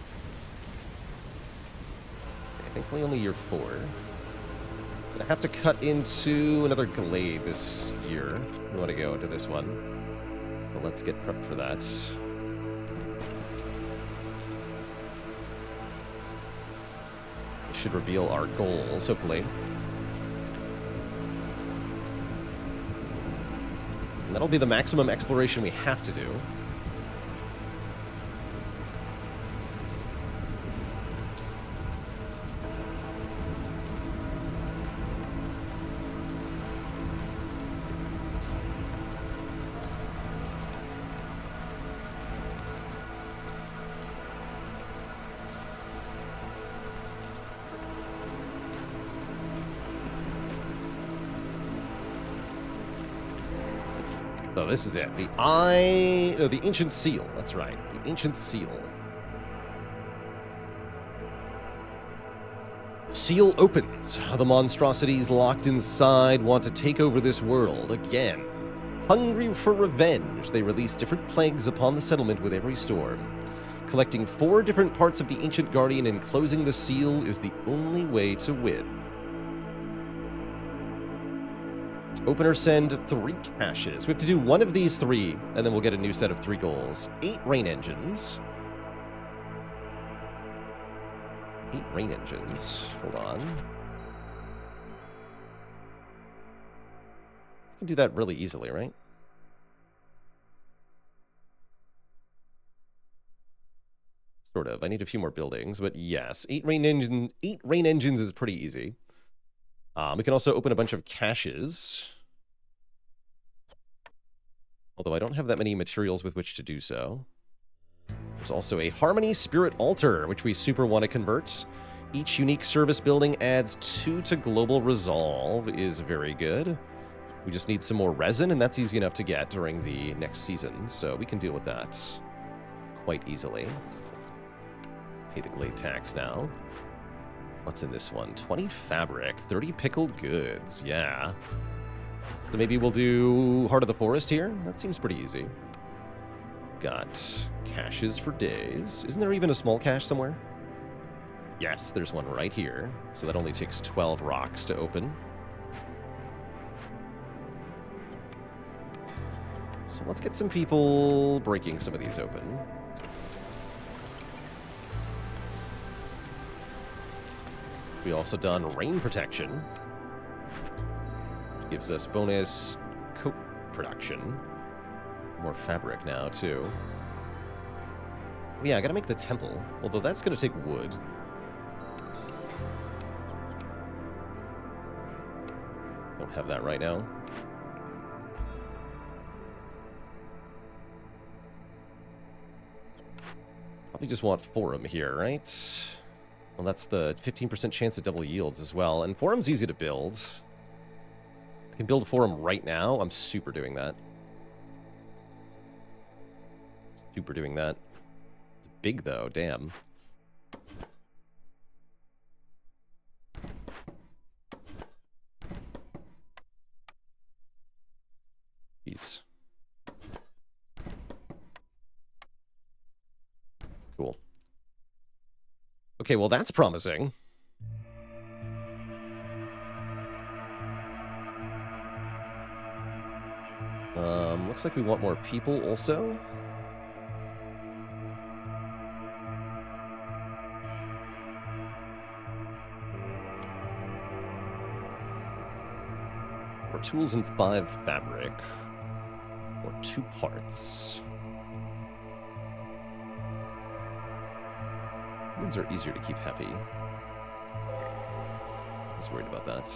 Okay, thankfully only year 4. I have to cut into another glade this year. We want to go into this one. So let's get prepped for that. Should reveal our goals, hopefully. And that'll be the maximum exploration we have to do. So this is it. The Ancient Seal. That's right. The Ancient Seal. Seal opens. The monstrosities locked inside want to take over this world again. Hungry for revenge, they release different plagues upon the settlement with every storm. Collecting 4 different parts of the Ancient Guardian and closing the seal is the only way to win. Open or send 3 caches. We have to do one of these 3, and then we'll get a new set of 3 goals. 8 rain engines. 8 rain engines. Hold on. I can do that really easily, right? Sort of. I need a few more buildings, but yes. 8 rain engines is pretty easy. We can also open a bunch of caches. Although I don't have that many materials with which to do so. There's also a Harmony Spirit Altar, which we super want to convert. Each unique service building adds 2 to Global Resolve, is very good. We just need some more resin, and that's easy enough to get during the next season, so we can deal with that quite easily. Pay the Glade tax now. What's in this one? 20 fabric, 30 pickled goods. Yeah. So maybe we'll do Heart of the Forest here. That seems pretty easy. Got caches for days. Isn't there even a small cache somewhere? Yes, there's one right here. So that only takes 12 rocks to open. So let's get some people breaking some of these open. We also done rain protection. Gives us bonus coat production. More fabric now, too. Yeah, I gotta make the temple. Although that's gonna take wood. Don't have that right now. Probably just want Forum here, right? Well, that's the 15% chance of double yields as well. And Forum's easy to build. I can build a Forum right now. I'm super doing that. Super doing that. It's big, though. Damn. Jeez. Cool. Okay, well, that's promising. Looks like we want more people also. More tools and 5 fabric. Or 2 parts. Ones are easier to keep happy. I was worried about that.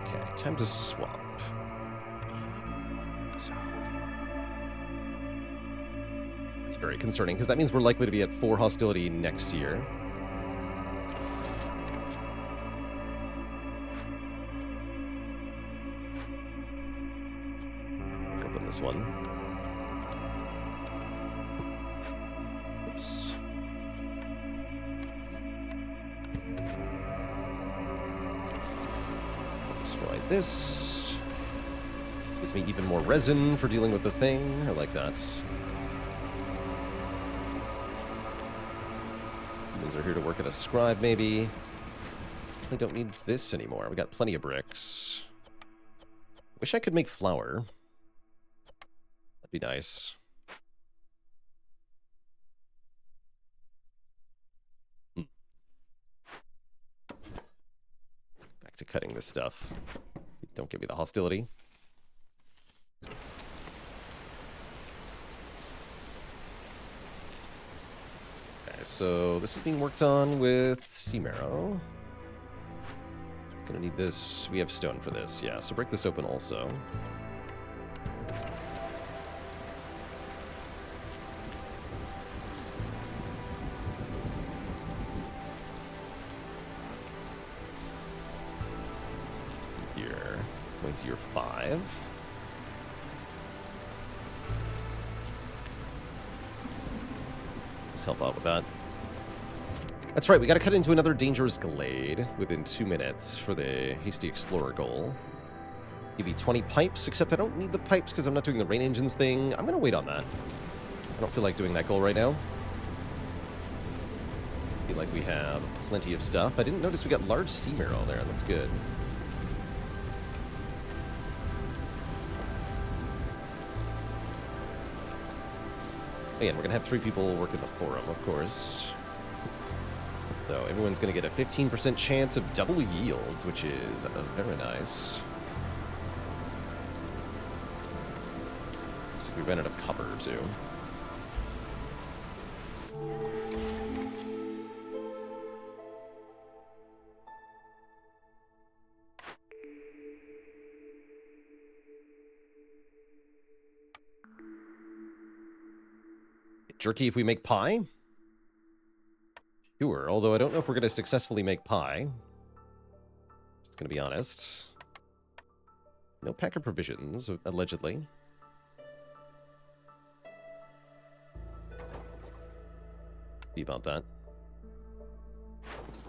Okay, time to swap. It's very concerning, because that means we're likely to be at 4 hostility next year. Open this one. Oops. Destroy this. Gives me even more resin for dealing with the thing. I like that. Humans are here to work at a scribe, maybe. I don't need this anymore. We got plenty of bricks. Wish I could make flour. That'd be nice. Back to cutting this stuff. Don't give me the hostility. Okay, so this is being worked on with sea marrow. Gonna need this. We have stone for this, yeah. So break this open also. Here, going to your 5. Let's help out with that. That's right, we gotta cut into another dangerous glade within 2 minutes for the Hasty Explorer goal. Give me 20 pipes, except I don't need the pipes because I'm not doing the rain engines thing. I'm gonna wait on that. I don't feel like doing that goal right now. Feel like we have plenty of stuff. I didn't notice we got large sea marrow there. That's good. Again, we're gonna have 3 people working the forum, of course. So everyone's going to get a 15% chance of double yields, which is very nice. Looks like we ran out of copper, too. Jerky if we make pie? Sure, although I don't know if we're going to successfully make pie. Just going to be honest. No pack of provisions, allegedly. See about that.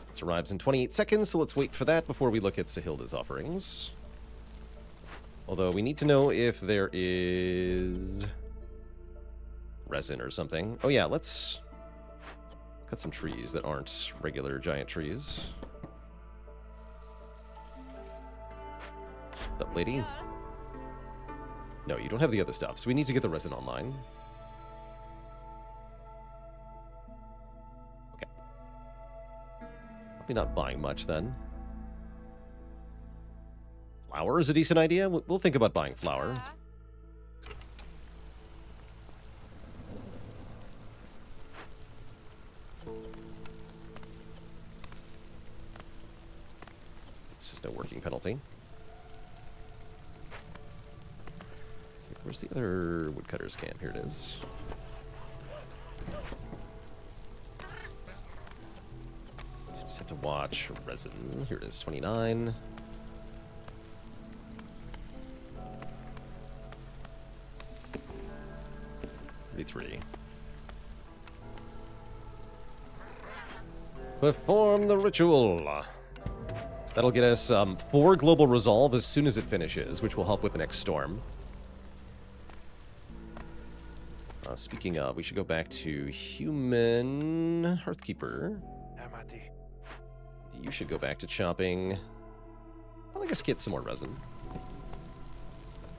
This arrives in 28 seconds, so let's wait for that before we look at Sahilda's offerings. Although we need to know if there is resin or something. Oh yeah, let's cut some trees that aren't regular giant trees. What's up, lady? No, you don't have the other stuff, so we need to get the resin online. Okay. Probably not buying much, then. Flour is a decent idea. We'll think about buying flour. No working penalty. Okay, where's the other woodcutter's camp? Here it is. Just have to watch resin. Here it is, 29. $33. Perform the ritual. That'll get us 4 global resolve as soon as it finishes, which will help with the next storm. Speaking of, we should go back to human Hearthkeeper. You should go back to chopping. Well, I guess get some more resin.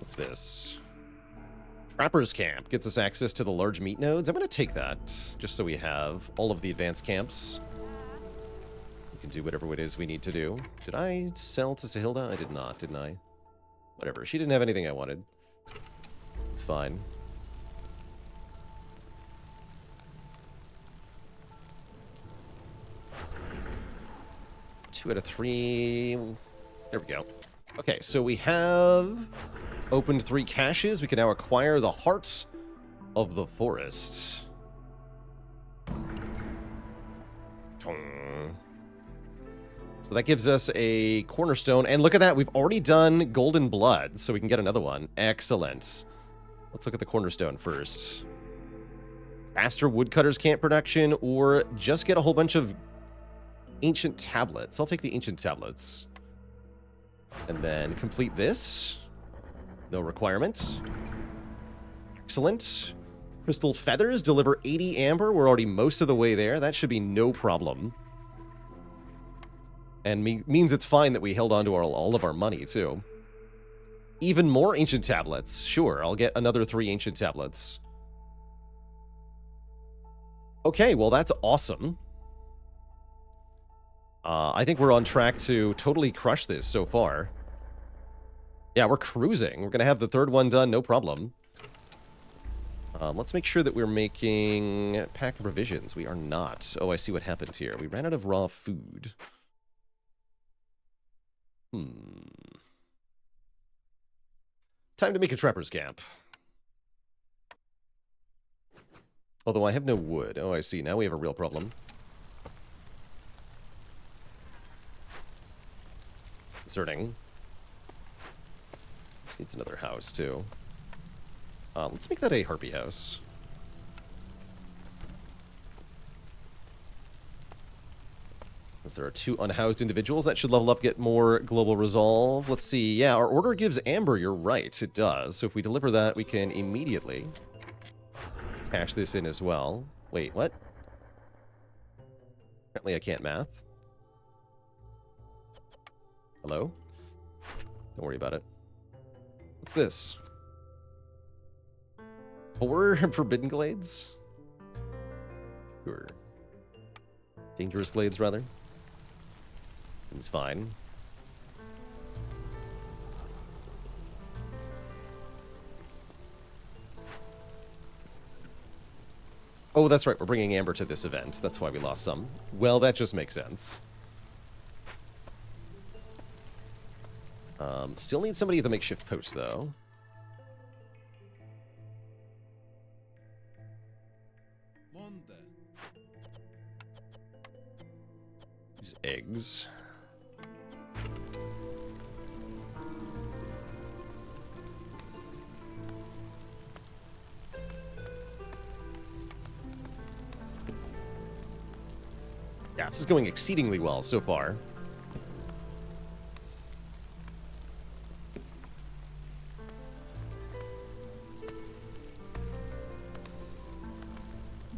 What's this? Trapper's Camp gets us access to the large meat nodes. I'm going to take that, just so we have all of the advanced camps. We can do whatever it is we need to do. Did I sell to Sahilda? I did not, didn't I? Whatever. She didn't have anything I wanted. It's fine. Two out of 3. There we go. Okay, so we have opened 3 caches. We can now acquire the Heart of the Forest. So that gives us a cornerstone. And look at that. We've already done golden blood, so we can get another one. Excellent. Let's look at the cornerstone first. Faster woodcutter's camp production, or just get a whole bunch of ancient tablets. I'll take the ancient tablets. And then complete this. No requirements. Excellent. Crystal feathers deliver 80 amber. We're already most of the way there. That should be no problem. And means it's fine that we held on to all of our money, too. Even more ancient tablets. Sure, I'll get another 3 ancient tablets. Okay, well, that's awesome. I think we're on track to totally crush this so far. Yeah, we're cruising. We're going to have the 3rd one done, no problem. Let's make sure that we're making pack of provisions. We are not. Oh, I see what happened here. We ran out of raw food. Time to make a trapper's camp. Although I have no wood. Oh, I see. Now we have a real problem. Inserting. This needs another house, too. Let's make that a harpy house. As there are 2 unhoused individuals, that should level up, get more global resolve. Let's see. Yeah, our order gives amber. You're right. It does. So if we deliver that, we can immediately cash this in as well. Wait, what? Apparently I can't math. Hello? Don't worry about it. What's this? 4 forbidden glades? Sure. Dangerous glades, rather. Seems fine. Oh, that's right. We're bringing amber to this event. That's why we lost some. Well, that just makes sense. Still need somebody at the makeshift post, though. Use eggs. Yeah, this is going exceedingly well so far.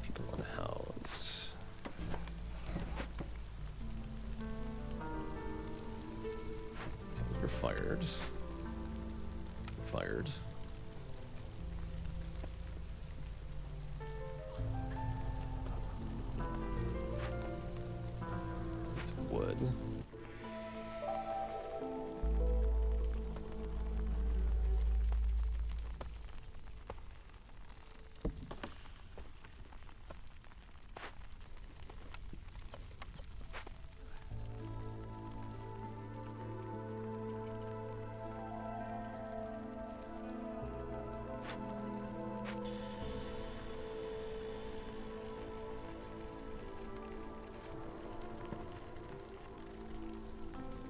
People unhoused. You're fired. Fired. It's wood.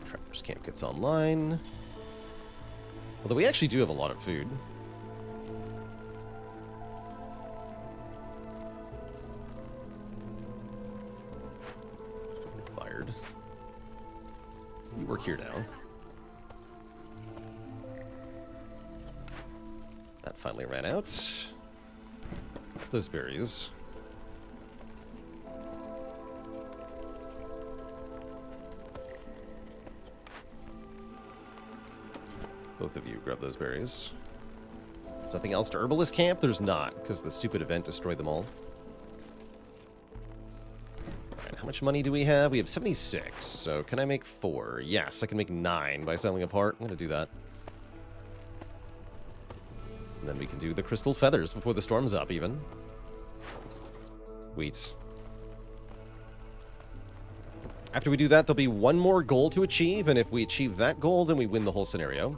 Trapper's camp gets online. Although we actually do have a lot of food. Fired. You work here now. That finally ran out. Those berries. Both of you grab those berries. There's nothing else to Herbalist Camp? There's not, because the stupid event destroyed them all. Alright, how much money do we have? We have 76, so can I make 4? Yes, I can make 9 by selling a part. I'm going to do that. And then we can do the crystal feathers before the storm's up, even. Sweet. After we do that, there'll be one more goal to achieve, and if we achieve that goal, then we win the whole scenario.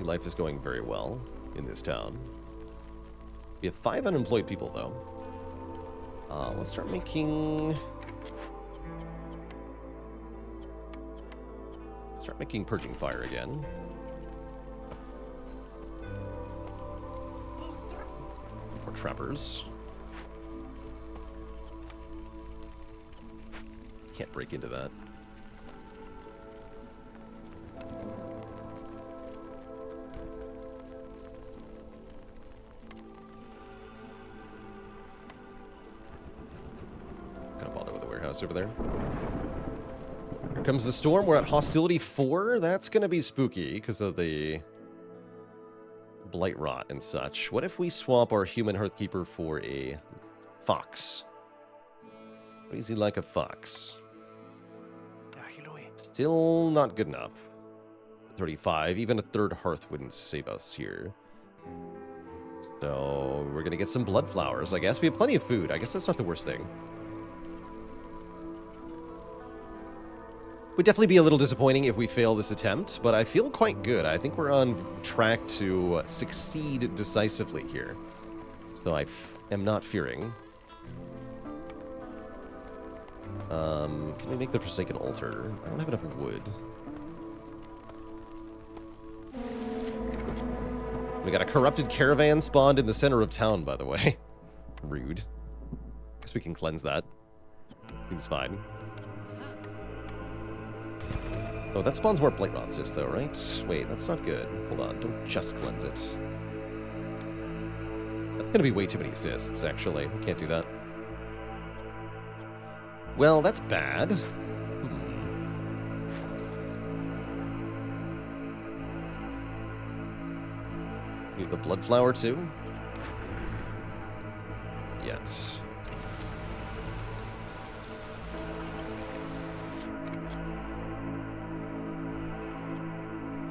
life is going very well in this town. We have 5 unemployed people, though. Let's start making... Start making purging fire again. More trappers. Can't break into that. Gonna bother with the warehouse over there. Here comes the storm. We're at hostility 4. That's gonna be spooky because of the blight rot and such. What if we swap our human hearthkeeper for a fox? Crazy like a fox. Still not good enough. 35. Even a third hearth wouldn't save us here. So we're gonna get some blood flowers, I guess. We have plenty of food. I guess that's not the worst thing. Would definitely be a little disappointing if we fail this attempt, but I feel quite good. I think we're on track to succeed decisively here. So I am not fearing. Can we make the Forsaken Altar? I don't have enough wood. We got a corrupted caravan spawned in the center of town, by the way. Rude. Guess we can cleanse that. Seems fine. Oh, that spawns more blight rot cysts, though, right? Wait, that's not good. Hold on, don't just cleanse it. That's gonna be way too many cysts, actually. Can't do that. Well, that's bad. Need the blood flower, too? Yes.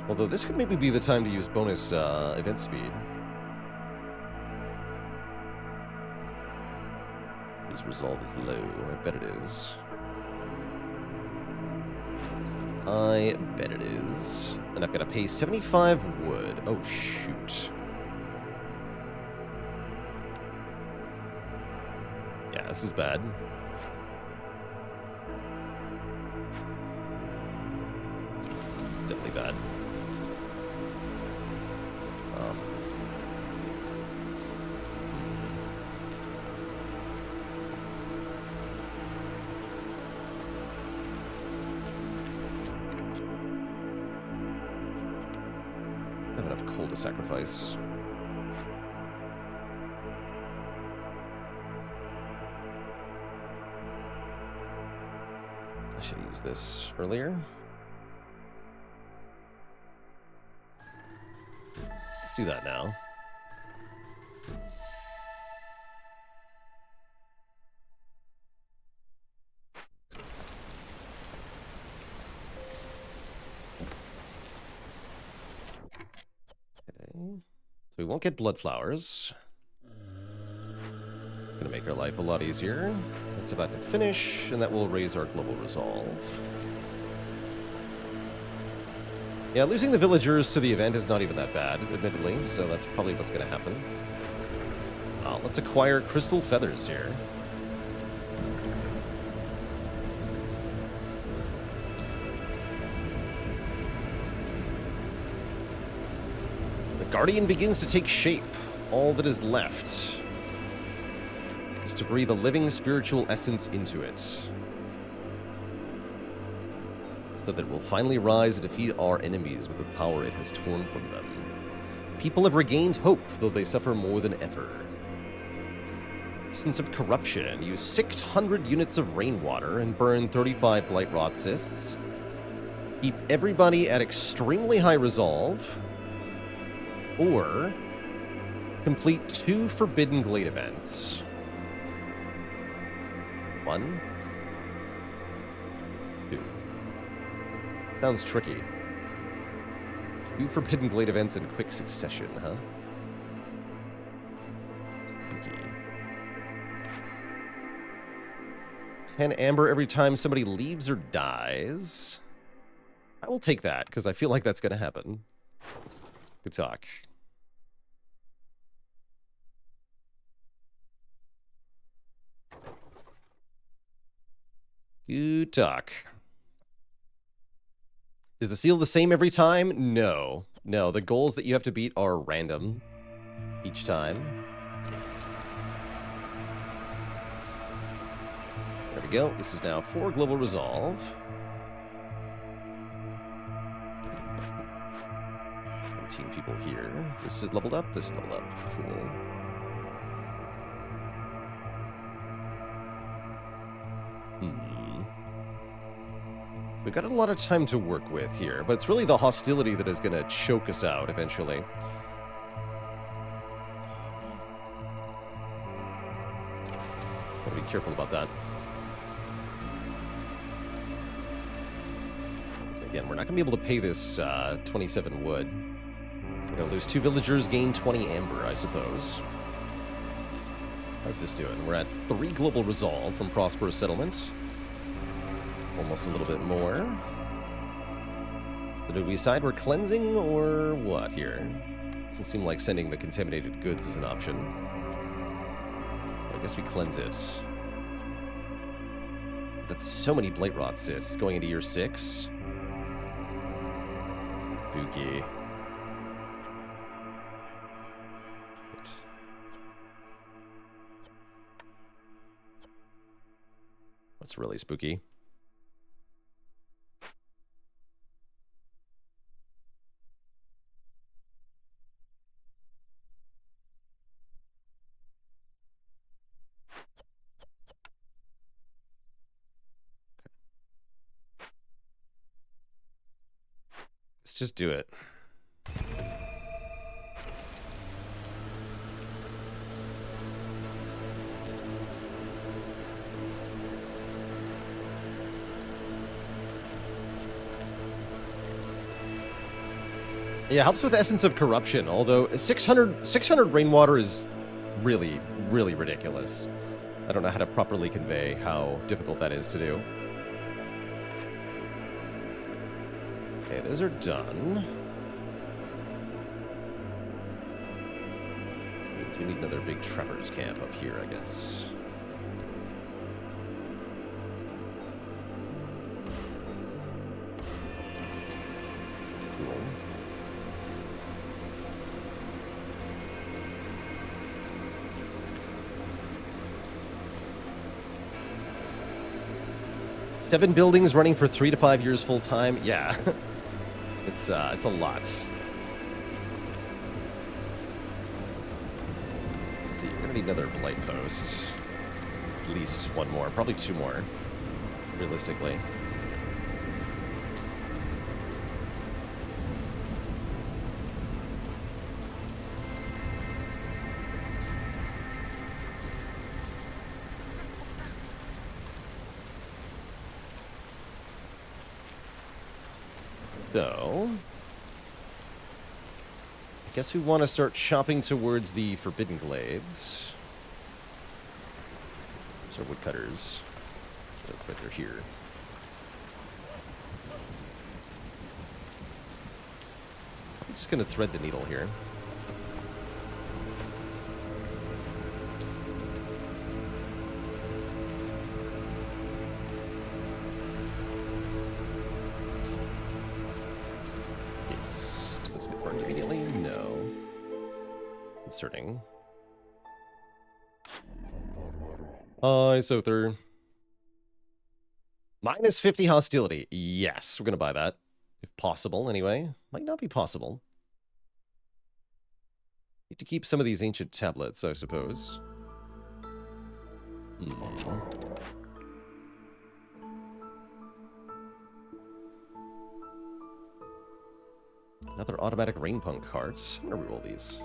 Although this could maybe be the time to use bonus event speed. His resolve is low. I bet it is. I bet it is. And I've got to pay 75 wood. Oh, shoot. Yeah, this is bad. Definitely bad. I have enough coal to sacrifice. I should have used this earlier. Let's do that now. So we won't get blood flowers. It's going to make our life a lot easier. It's about to finish, and that will raise our global resolve. Yeah, losing the villagers to the event is not even that bad, admittedly, so that's probably what's going to happen. Let's acquire crystal feathers here. Guardian begins to take shape. All that is left is to breathe a living spiritual essence into it, so that it will finally rise and defeat our enemies with the power it has torn from them. People have regained hope, though they suffer more than ever. Essence of corruption. Use 600 units of rainwater and burn 35 blight rot cysts. Keep everybody at extremely high resolve. Or complete 2 Forbidden Glade events. 1, 2. Sounds tricky. 2 Forbidden Glade events in quick succession, huh? Spooky. 10 amber every time somebody leaves or dies. I will take that, because I feel like that's going to happen. Good talk. Good talk. Is the seal the same every time? No. No, the goals that you have to beat are random each time. There we go. This is now 4 global resolve. 17 people here. This is leveled up. This is leveled up. Cool. We've got a lot of time to work with here, but it's really the hostility that is going to choke us out eventually. Gotta be careful about that. Again, we're not going to be able to pay this 27 wood. So we're going to lose 2 villagers, gain 20 amber, I suppose. How's this doing? We're at 3 global resolve from prosperous settlements. Almost a little bit more. So do we decide we're cleansing or what here? Doesn't seem like sending the contaminated goods is an option. So I guess we cleanse it. That's so many blight rot cysts going into year 6. Spooky. What's really spooky? Let's just do it. Yeah, helps with Essence of Corruption, although 600 rainwater is really, really ridiculous. I don't know how to properly convey how difficult that is to do. Okay, those are done. Means we need another big trapper's camp up here, I guess. Cool. Seven buildings running for 3 to 5 years full time. Yeah, it's a lot. Let's see, we're gonna need another blight post. At least one more, probably 2 more, realistically. So, I guess we want to start shopping towards the Forbidden Glades. So woodcutters. So it's right there here. I'm just going to thread the needle here. Inserting. Hi, Sother. Minus 50 hostility. Yes, we're going to buy that. If possible, anyway. Might not be possible. Need to keep some of these ancient tablets, I suppose. Another automatic rainpunk cart. I'm going to reroll these.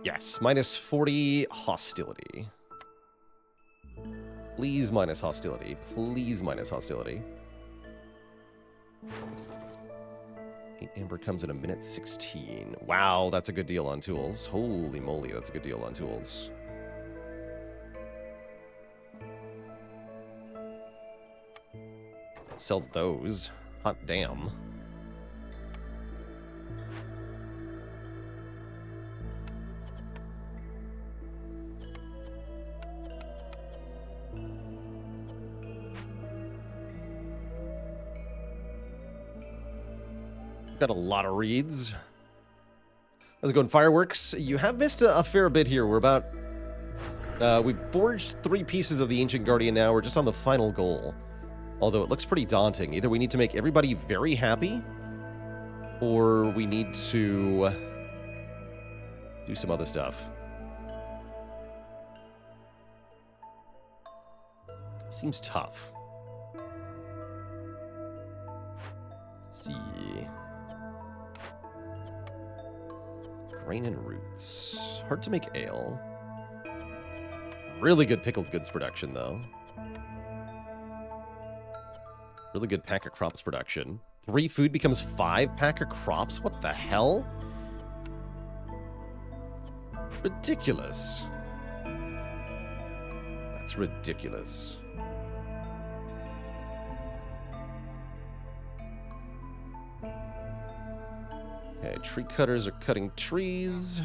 Yes, minus 40 hostility. Please minus hostility. Please minus hostility. Amber comes in a minute 16. Wow, that's a good deal on tools. Holy moly, that's a good deal on tools. Sell those. Hot damn. Got a lot of reeds. How's it going, Fireworks? You have missed a fair bit here. We're about... we've forged 3 pieces of the Ancient Guardian now. We're just on the final goal. Although it looks pretty daunting. Either we need to make everybody very happy, or we need to do some other stuff. Seems tough. Let's see. Grain and roots. Hard to make ale. Really good pickled goods production, though. Really good pack of crops production. 3 food becomes 5 pack of crops? What the hell? Ridiculous. That's ridiculous. Okay, tree cutters are cutting trees.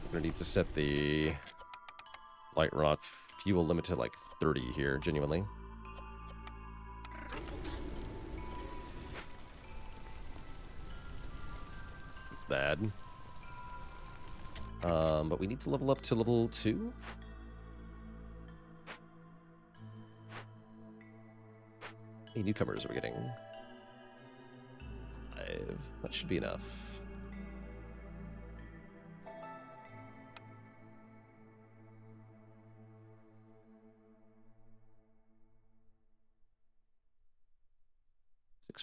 We're gonna need to set the light rod fuel limit to like 30 here, genuinely. It's bad. But we need to level up to level 2. How many newcomers are we getting? 5. That should be enough.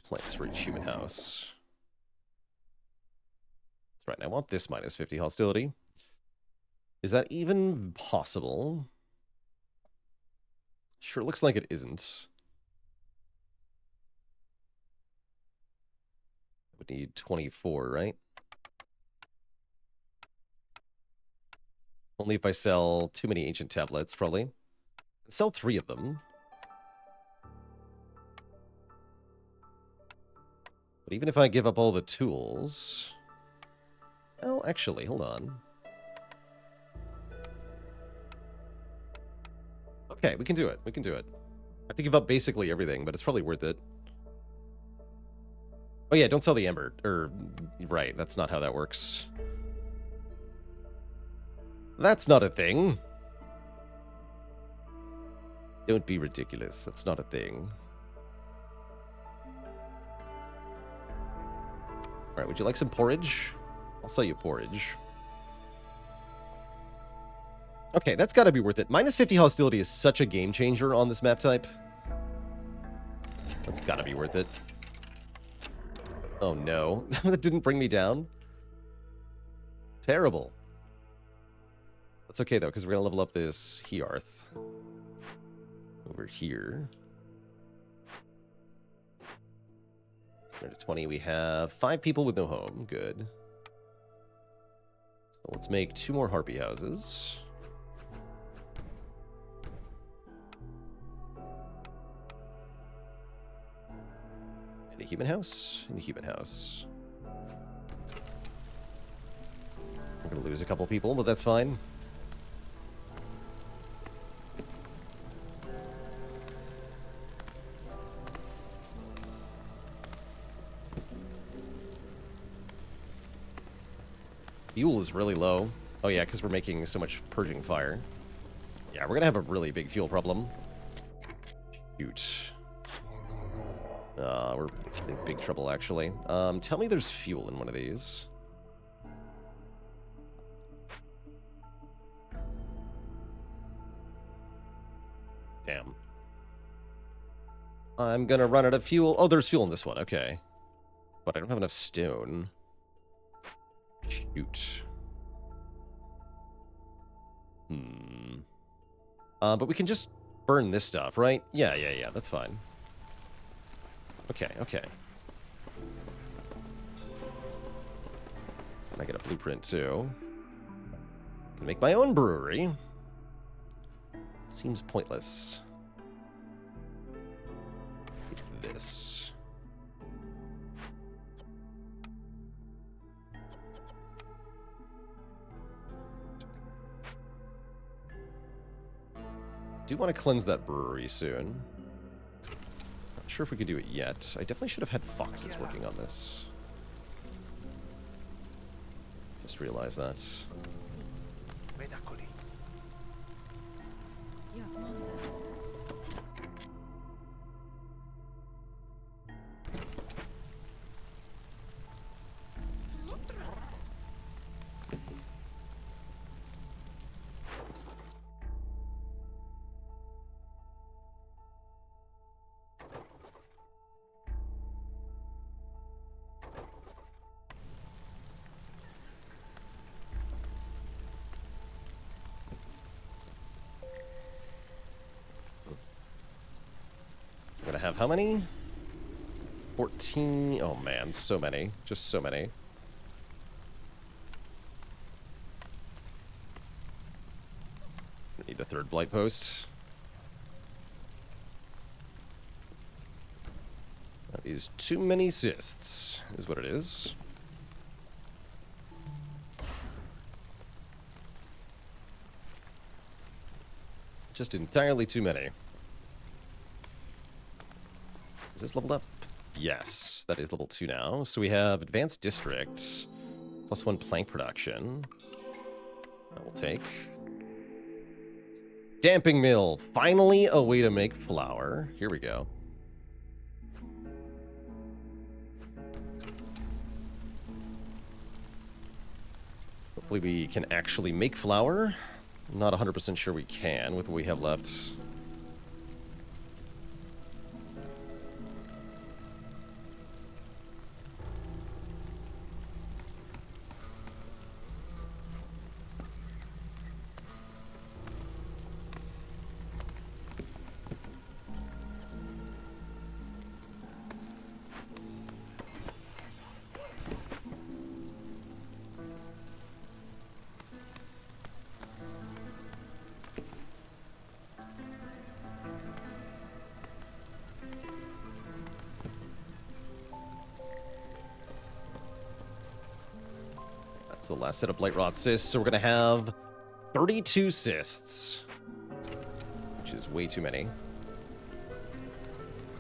Planks for each human house. That's right, and I want this minus 50 hostility. Is that even possible? Sure looks like it isn't. I would need 24, right? Only if I sell too many ancient tablets, probably. Sell 3 of them. But even if I give up all the tools... Well, actually, hold on. Okay, we can do it. We can do it. I have to give up basically everything, but it's probably worth it. Oh yeah, don't sell the ember. Right, that's not how that works. That's not a thing. Don't be ridiculous. That's not a thing. Alright, would you like some porridge? I'll sell you porridge. Okay, that's gotta be worth it. Minus 50 hostility is such a game changer on this map type. That's gotta be worth it. Oh no. That didn't bring me down? Terrible. That's okay though, because we're gonna level up this Hearth. Over here. 20, we have 5 people with no home. Good. So let's make 2 more harpy houses. And a human house. And a human house. We're going to lose a couple people, but that's fine. Fuel is really low. Oh yeah, because we're making so much purging fire. Yeah, we're going to have a really big fuel problem. Shoot. We're in big trouble, actually. Tell me there's fuel in one of these. Damn. I'm going to run out of fuel. Oh, there's fuel in this one. Okay. But I don't have enough stone. Shoot. But we can just burn this stuff, right? Yeah, that's fine. Okay. Can I get a blueprint, too? Can make my own brewery. Seems pointless. Take this. do want to cleanse that brewery soon. Not sure if we can do it yet. I definitely should have had foxes working on this. Just realized that. I'm gonna have how many? 14. Oh man, so many. Just so many. Need a third blight post. That is too many cysts, is what it is. Just entirely too many. Is this leveled up? Yes, that is level 2 now. So we have Advanced District, +1 plank production. That will take. Damping Mill, finally a way to make flour. Here we go. Hopefully we can actually make flour. I'm not 100% sure we can with what we have left. That's the last set of Blight Rot cysts, so we're going to have 32 cysts, which is way too many.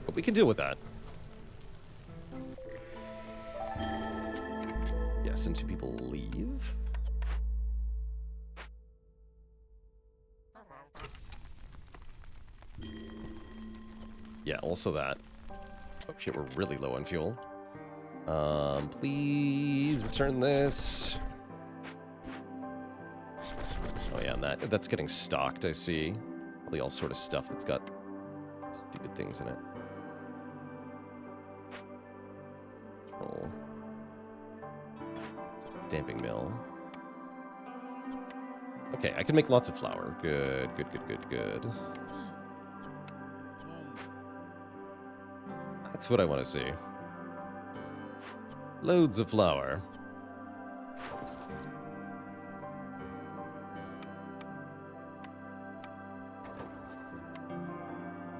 But we can deal with that. Yes, and 2 people leave. Yeah, also that. Oh shit, we're really low on fuel. Please return this. Oh yeah, and that's getting stocked, I see. Probably all sort of stuff that's got stupid things in it. Control. Damping mill. Okay, I can make lots of flour. Good, good, good, good, good. That's what I want to see. Loads of flour.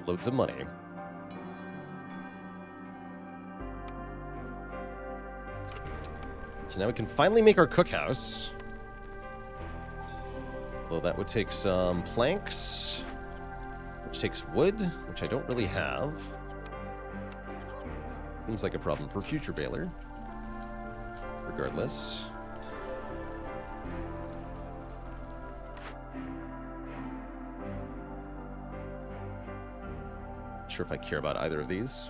Loads of money. So now we can finally make our cookhouse. Well, that would take some planks, which takes wood, which I don't really have. Seems like a problem for future Baylor. Regardless. Not sure if I care about either of these.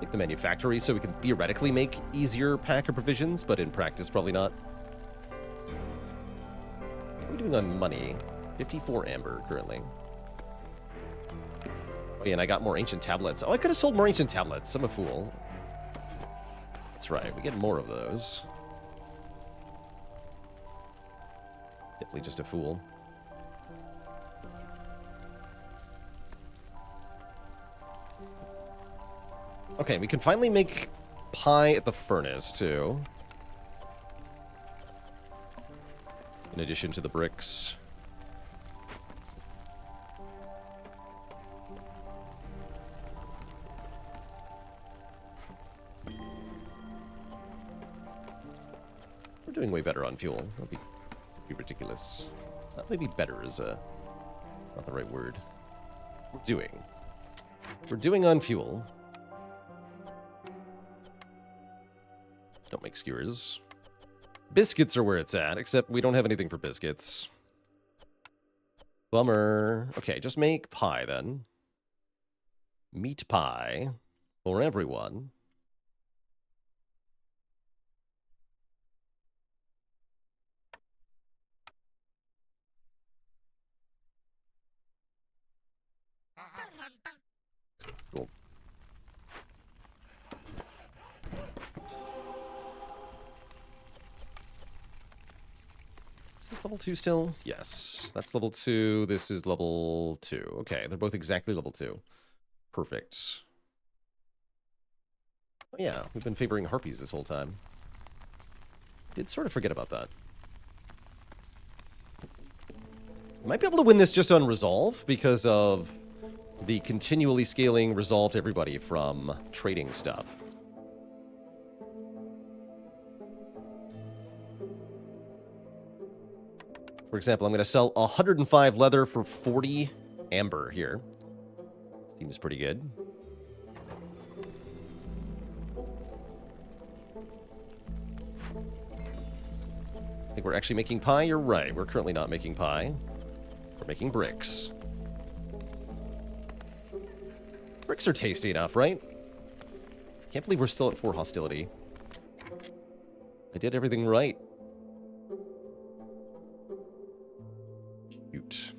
Take the manufactory so we can theoretically make easier pack of provisions, but in practice probably not. What are we doing on money? 54 amber currently. Oh yeah, and I got more ancient tablets. Oh, I could have sold more ancient tablets. I'm a fool. That's right, we get more of those. Definitely just a fool. Okay, we can finally make pie at the furnace, too. In addition to the bricks. We're doing way better on fuel. That'd be ridiculous. That may be better as a Not the right word. We're doing on fuel. Don't make skewers. Biscuits are where it's at, except we don't have anything for biscuits. Bummer. Okay, just make pie then. Meat pie for everyone. Cool. Is this level 2 still? Yes. That's level 2. This is level 2. Okay, they're both exactly level 2. Perfect. Oh, yeah, we've been favoring harpies this whole time. Did sort of forget about that. Might be able to win this just on resolve because of the continually scaling resolve to everybody from trading stuff. For example, I'm going to sell 105 leather for 40 amber here. Seems pretty good. I think we're actually making pie. You're right. We're currently not making pie. We're making bricks. Bricks are tasty enough, right? Can't believe we're still at 4 hostility. I did everything right. Shoot.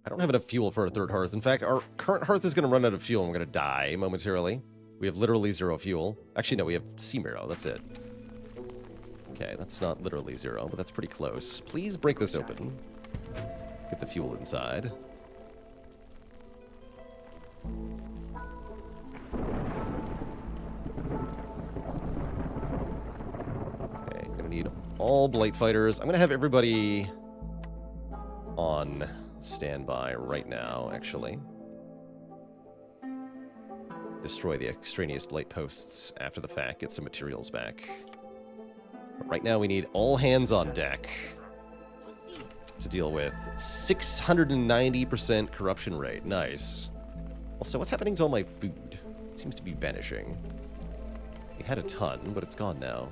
I don't have enough fuel for our third hearth. In fact, our current hearth is going to run out of fuel and we're going to die momentarily. We have literally 0 fuel. Actually, no, we have sea marrow. That's it. Okay, that's not literally 0, but that's pretty close. Please break this open. Get the fuel inside. Okay, I'm gonna need all blight fighters. I'm gonna have everybody on standby right now, actually. Destroy the extraneous blight posts after the fact, get some materials back. But right now we need all hands on deck to deal with 690% corruption rate. Nice. Also, what's happening to all my food? It seems to be vanishing. We had a ton, but it's gone now.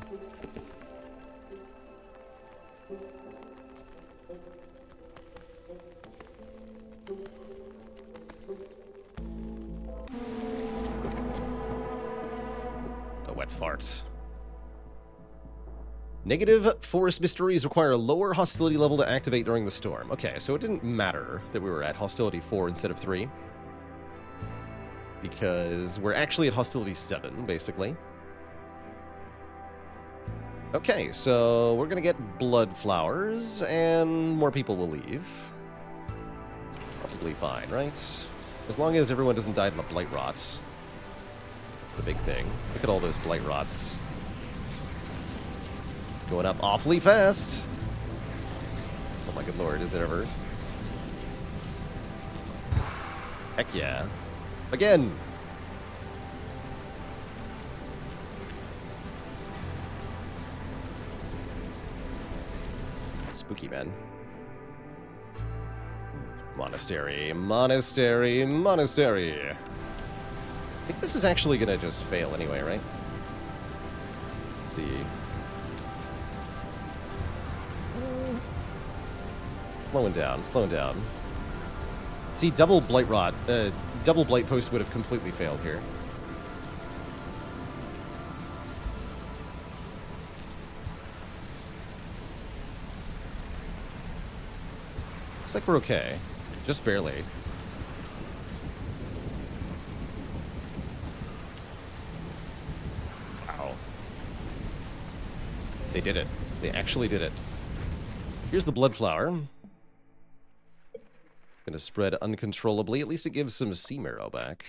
A wet fart. Negative forest mysteries require a lower hostility level to activate during the storm. Okay, so it didn't matter that we were at hostility 4 instead of 3. Because we're actually at hostility 7, basically. Okay, so we're going to get blood flowers, and more people will leave. Probably fine, right? As long as everyone doesn't die from a blight rot. That's the big thing. Look at all those blight rots. It's going up awfully fast. Oh my good lord, is it ever? Heck yeah. Again! Spooky, man. Monastery, monastery, monastery. I think this is actually gonna just fail anyway, right? Let's see. Slowing down, slowing down. See, double blight rot, double blight post would have completely failed here. Looks like we're okay. Just barely. Wow. They did it. They actually did it. Here's the blood flower. Gonna spread uncontrollably. At least it gives some sea marrow back.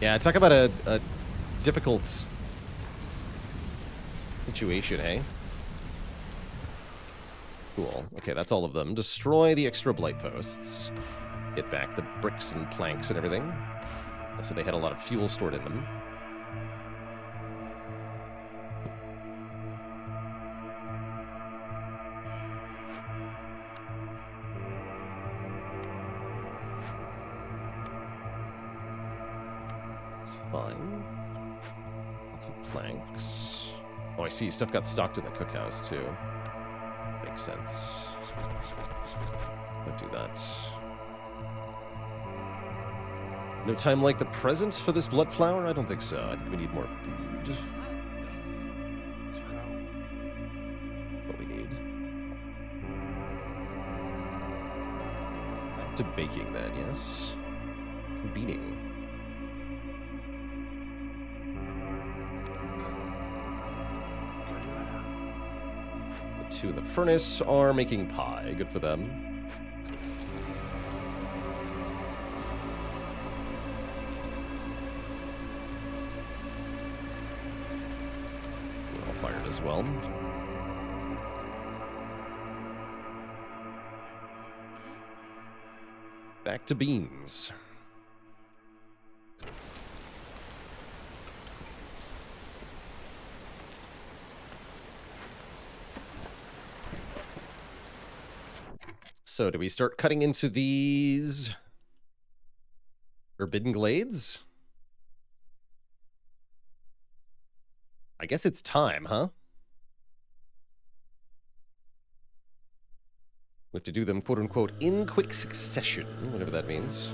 Yeah, talk about a difficult situation, hey? Cool. Okay, that's all of them. Destroy the extra blight posts. Get back the bricks and planks and everything. So they had a lot of fuel stored in them. fine. Lots of planks. Oh, I see. Stuff got stocked in the cookhouse, too. Makes sense. Don't do that. No time like the present for this blood flower? I don't think so. I think we need more food. What we need. Back to baking then, yes. Beating. The two in the furnace are making pie. Good for them. Fired as well. Back to beans. So, do we start cutting into these forbidden glades? I guess it's time, huh? We have to do them, quote-unquote, in quick succession, whatever that means.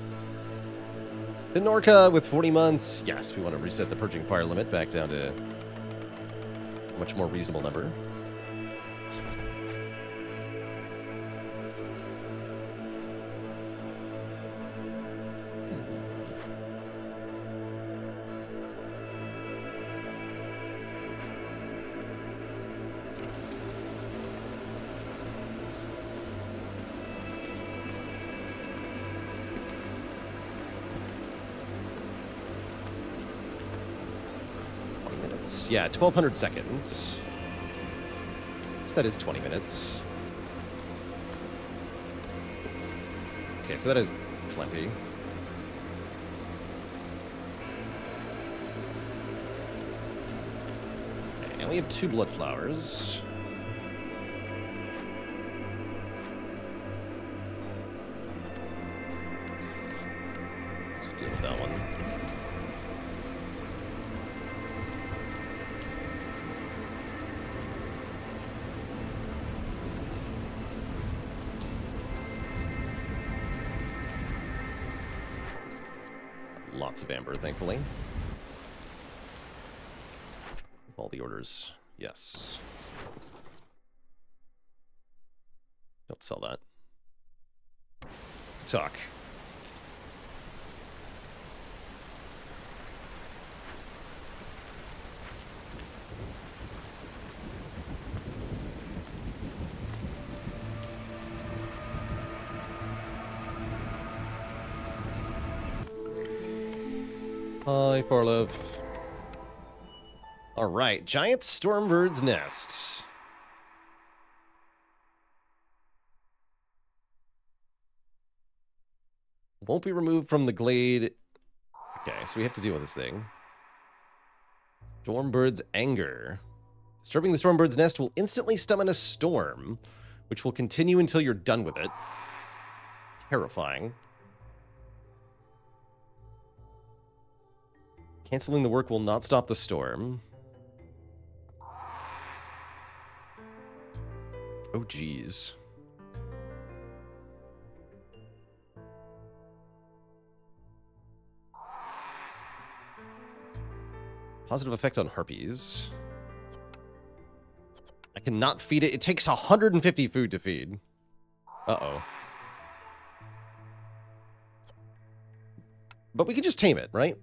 Norca with 40 months. Yes, we want to reset the purging fire limit back down to a much more reasonable number. Yeah, 1,200 seconds. So that is 20 minutes. Okay, so that is plenty. Okay, and we have 2 blood flowers. Let's deal with that one. Lots of amber, thankfully. All the orders. Yes. Don't sell that. Talk. Hi, Farlove. All right, giant stormbird's nest. Won't be removed from the glade. Okay, so we have to deal with this thing. Stormbird's anger. Disturbing the stormbird's nest will instantly summon a storm, which will continue until you're done with it. Terrifying. Canceling the work will not stop the storm. Oh, geez. Positive effect on harpies. I cannot feed it. It takes 150 food to feed. Uh-oh. But we can just tame it, right?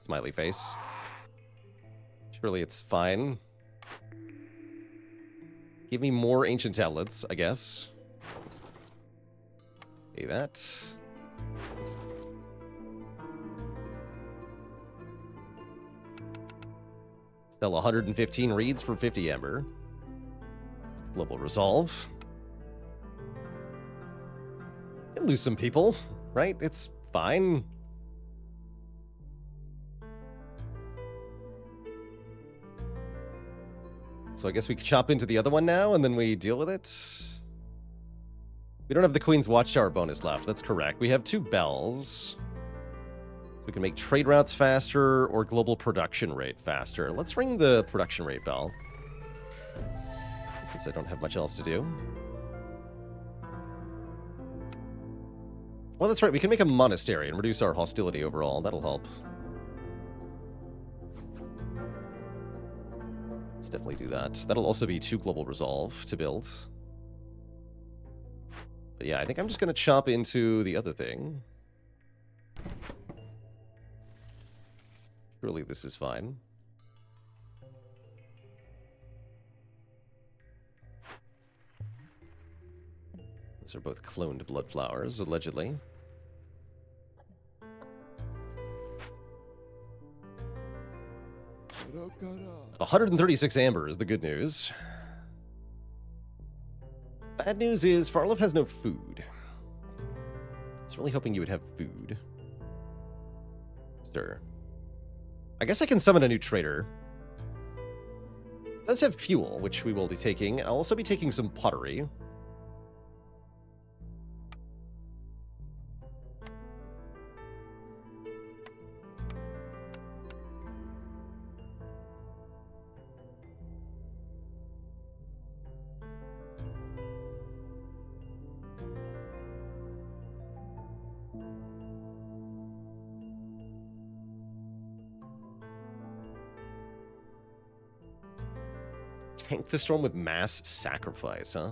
Smiley face. Surely it's fine. Give me more ancient tablets, I guess. Pay that. Sell 115 reeds for 50 amber. That's global resolve. Can lose some people, right? It's fine. So I guess we could chop into the other one now, and then we deal with it. We don't have the Queen's Watchtower bonus left. That's correct. We have 2 bells. So we can make trade routes faster or global production rate faster. Let's ring the production rate bell, since I don't have much else to do. Well, that's right. We can make a monastery and reduce our hostility overall. That'll help. Let's definitely do that. That'll also be 2 global resolve to build. But yeah, I think I'm just going to chop into the other thing. Surely this is fine. These are both cloned blood flowers, allegedly. Ra-ra-ra. 136 amber is the good news. Bad news is Farlov has no food. I was really hoping you would have food. Sir. I guess I can summon a new trader. It does have fuel, which we will be taking. I'll also be taking some pottery. Tank the storm with mass sacrifice, huh?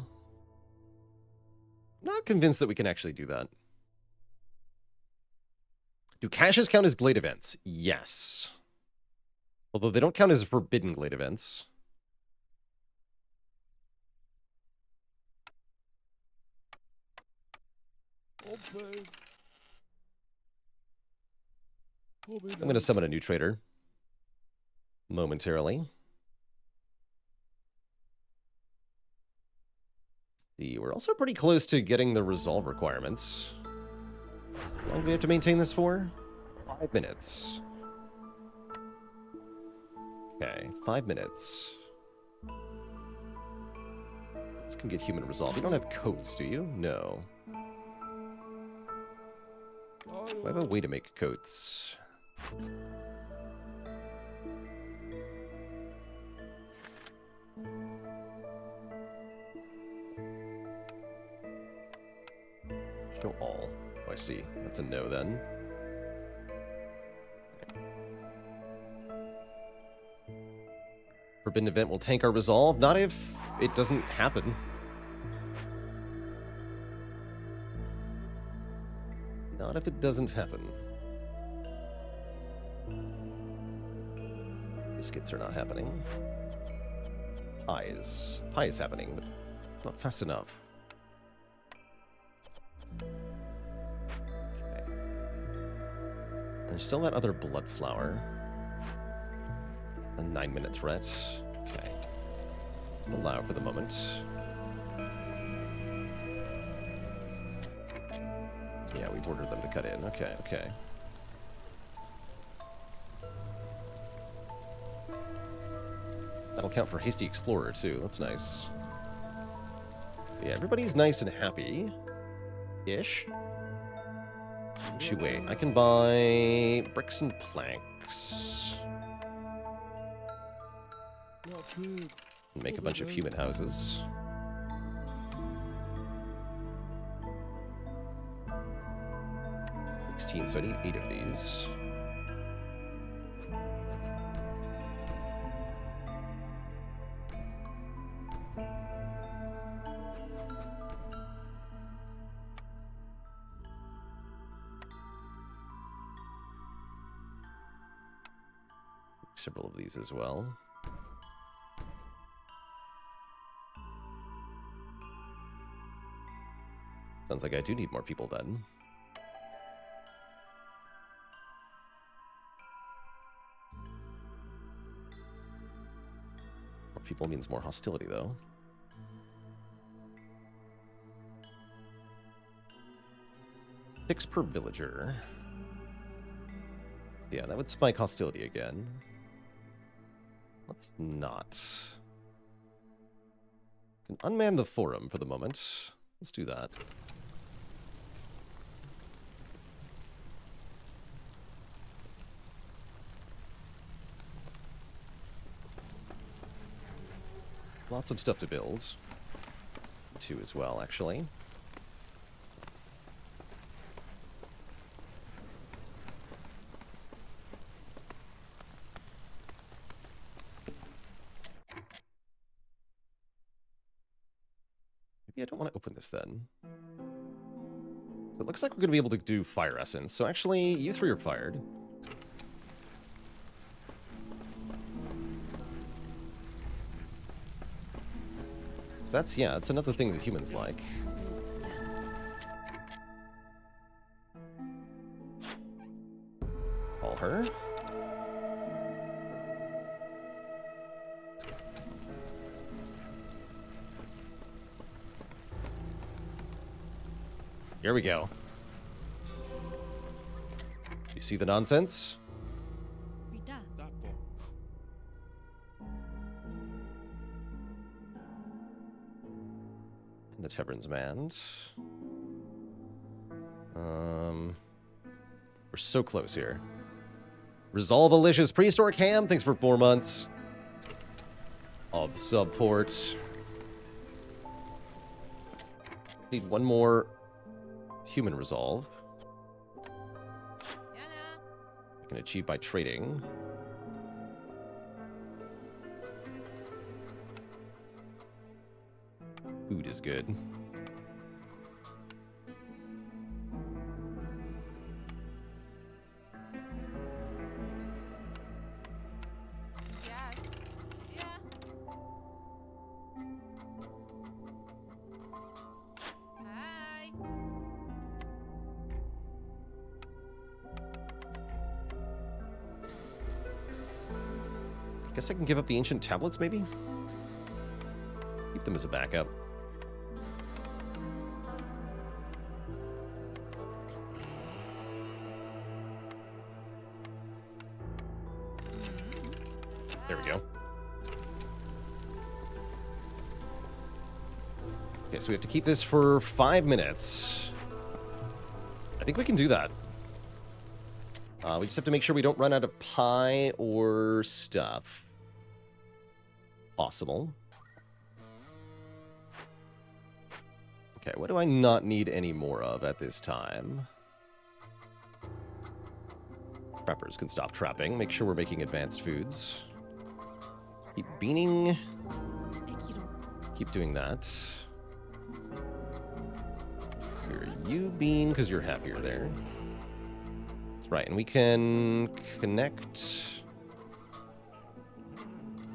Not convinced that we can actually do that. Do caches count as glade events? Yes. Although they don't count as forbidden glade events. Open. I'm going to summon a new trader. Momentarily. See, we're also pretty close to getting the resolve requirements. How long do we have to maintain this for? 5 minutes. Okay, 5 minutes. This can get human resolve. You don't have coats, do you? No. Do I have a way to make coats? Show all. Oh, I see. That's a no then. Okay. Forbidden event will tank our resolve. Not if it doesn't happen. Not if it doesn't happen. Biscuits are not happening. Pies. Pie is happening, but it's not fast enough. Okay. There's still that other blood flower. It's a 9-minute threat. Okay. Just allow for the moment. Yeah, we've ordered them to cut in. Okay, okay. That'll count for Hasty Explorer, too. That's nice. Yeah, everybody's nice and happy-ish. Actually, wait. I can buy bricks and planks. Make a bunch of human houses. So I need 8 of these. Several of these as well. Sounds like I do need more people then. People means more hostility, though. Six per villager. Yeah, that would spike hostility again. Let's not. Can unman the forum for the moment. Let's do that. Lots of stuff to build. 2 as well, actually. Maybe I don't want to open this then. So it looks like we're going to be able to do fire essence. So actually, you 3 are fired. So that's, yeah, that's another thing that humans like. Call her. Here we go. You see the nonsense? Tapo. And the tavern's manned. We're so close here. Resolve Alicia's prehistoric ham. Thanks for 4 months of support. Need one more human resolve. I can achieve by trading. Food is good. Yes. Yeah. Hi. Guess I can give up the ancient tablets, maybe? Keep them as a backup. There we go. Okay, so we have to keep this for 5 minutes. I think we can do that. We just have to make sure we don't run out of pie or stuff. Possible. Okay, what do I not need any more of at this time? Trappers can stop trapping. Make sure we're making advanced foods. Keep beaning. Keep doing that. Here, you bean, because you're happier there. That's right, and we can connect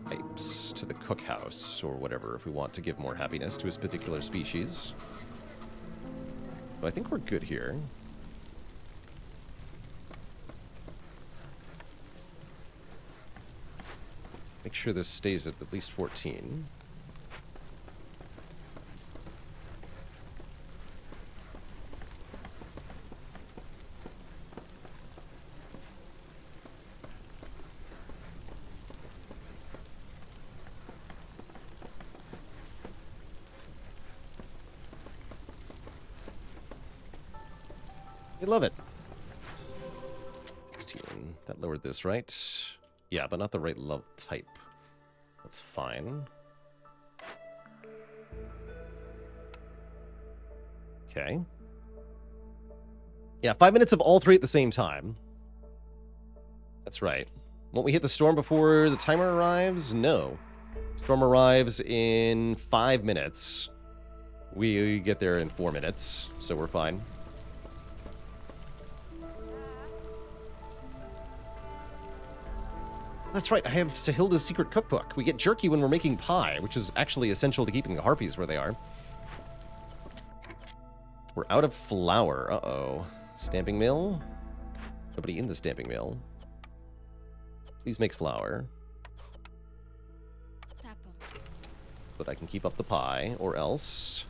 pipes to the cookhouse or whatever if we want to give more happiness to a particular species. But I think we're good here. Make sure this stays at least 14. I love it. 16. That lowered this, right? Yeah, but not the right love type. That's fine. Okay. Yeah, 5 minutes of all 3 at the same time. That's right. Won't we hit the storm before the timer arrives? No. Storm arrives in 5 minutes. We get there in 4 minutes, so we're fine. That's right, I have Sahilda's secret cookbook. We get jerky when we're making pie, which is actually essential to keeping the harpies where they are. We're out of flour. Uh-oh. Stamping mill? Nobody in the stamping mill. Please make flour. But I can keep up the pie, or else...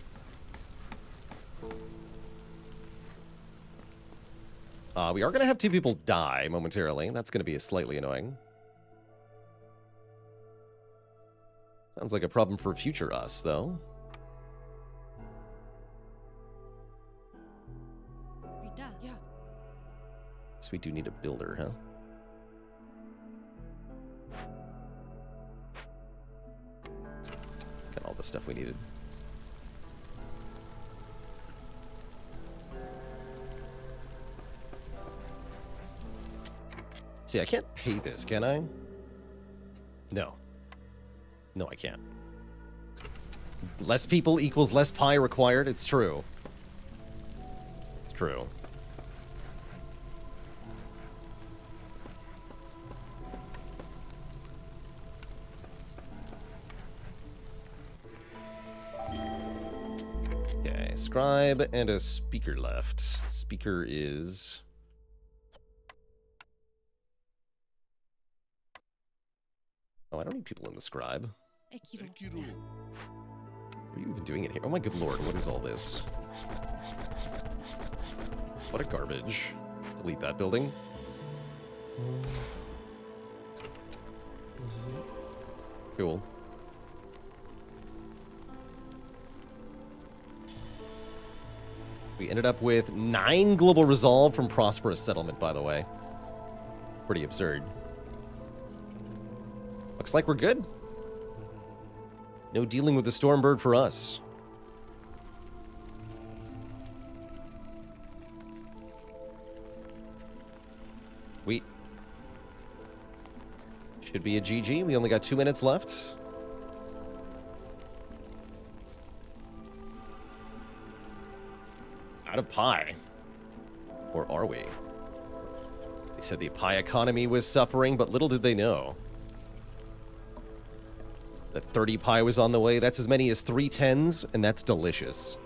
we are going to have 2 people die momentarily. That's going to be slightly annoying. Sounds like a problem for future us, though. Pita. Yeah. So we do need a builder, huh? Got all the stuff we needed. See, I can't pay this, can I? No. No, I can't. Less people equals less pie required. It's true. It's true. Okay, scribe and a speaker left. Speaker is... Oh, I don't need people in the scribe. Ekiro. Ekiro. What are you even doing in here? Oh my good lord, what is all this? What a garbage. Delete that building. Cool. So we ended up with 9 global resolve from Prosperous Settlement, by the way. Pretty absurd. Looks like we're good. No dealing with the Stormbird for us. We should be a GG. We only got 2 minutes left. Out of pie. Or are we? They said the pie economy was suffering, but little did they know that 30 pie was on the way. That's as many as 3 10s, and that's delicious.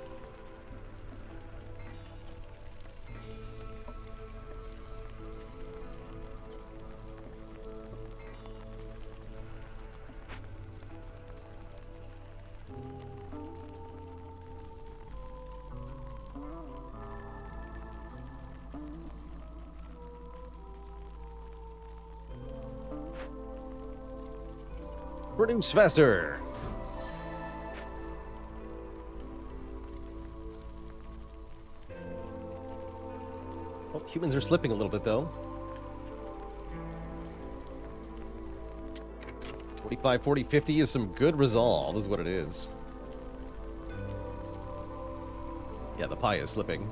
Produce faster. Oh, humans are slipping a little bit, though. 45, 40, 50 is some good resolve, is what it is. Yeah, the pie is slipping.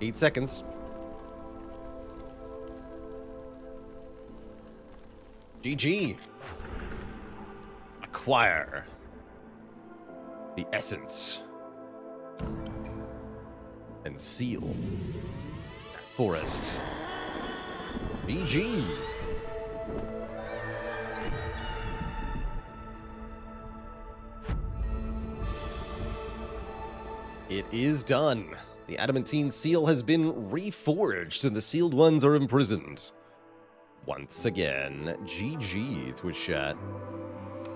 Eight seconds. GG. Acquire the essence and seal forest. GG. It is done. The adamantine seal has been reforged, and the sealed ones are imprisoned. Once again, GG, Twitch chat.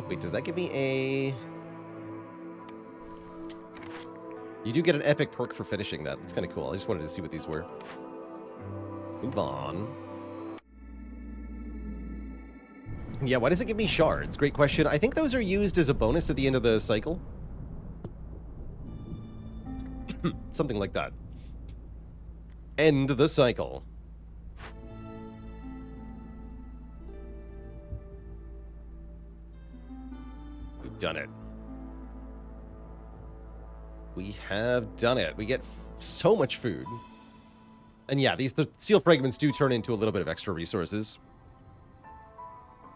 Wait, does that give me a... You do get an epic perk for finishing that. That's kind of cool. I just wanted to see what these were. Move on. Yeah, why does it give me shards? Great question. I think those are used as a bonus at the end of the cycle. Something like that. End the cycle. We've done it. We have done it. We get so much food. And yeah, the seal fragments do turn into a little bit of extra resources.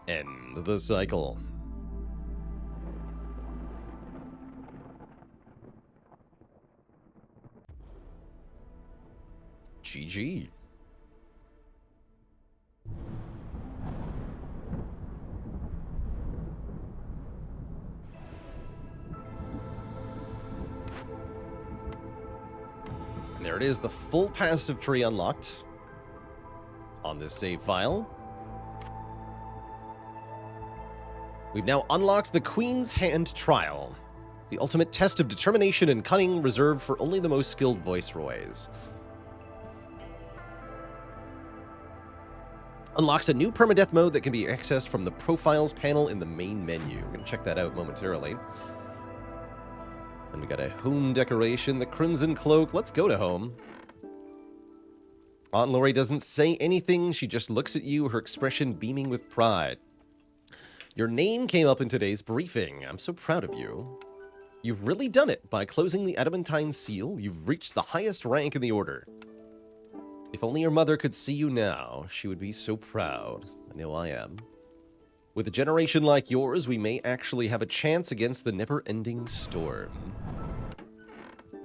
End the cycle. GG. And there it is, the full passive tree unlocked on this save file. We've now unlocked the Queen's Hand Trial, the ultimate test of determination and cunning reserved for only the most skilled viceroys. Unlocks a new permadeath mode that can be accessed from the Profiles panel in the main menu. We're going to check that out momentarily. And we got a home decoration, the Crimson Cloak. Let's go to home. Aunt Lori doesn't say anything. She just looks at you, her expression beaming with pride. Your name came up in today's briefing. I'm so proud of you. You've really done it. By closing the adamantine seal, you've reached the highest rank in the order. If only your mother could see you now, she would be so proud. I know I am. With a generation like yours, we may actually have a chance against the never-ending storm.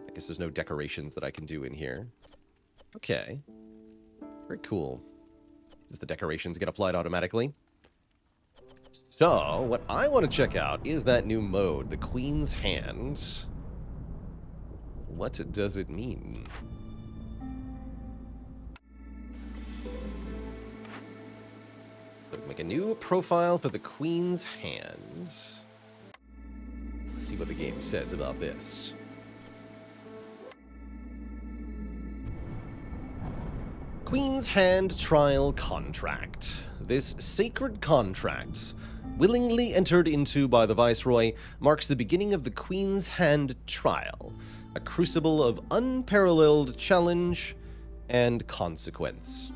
I guess there's no decorations that I can do in here. Okay. Very cool. Does the decorations get applied automatically? So, what I want to check out is that new mode, the Queen's Hand. What does it mean? So make a new profile for the Queen's Hand. Let's see what the game says about this. Queen's Hand Trial Contract. This sacred contract, willingly entered into by the Viceroy, marks the beginning of the Queen's Hand Trial, a crucible of unparalleled challenge and consequence.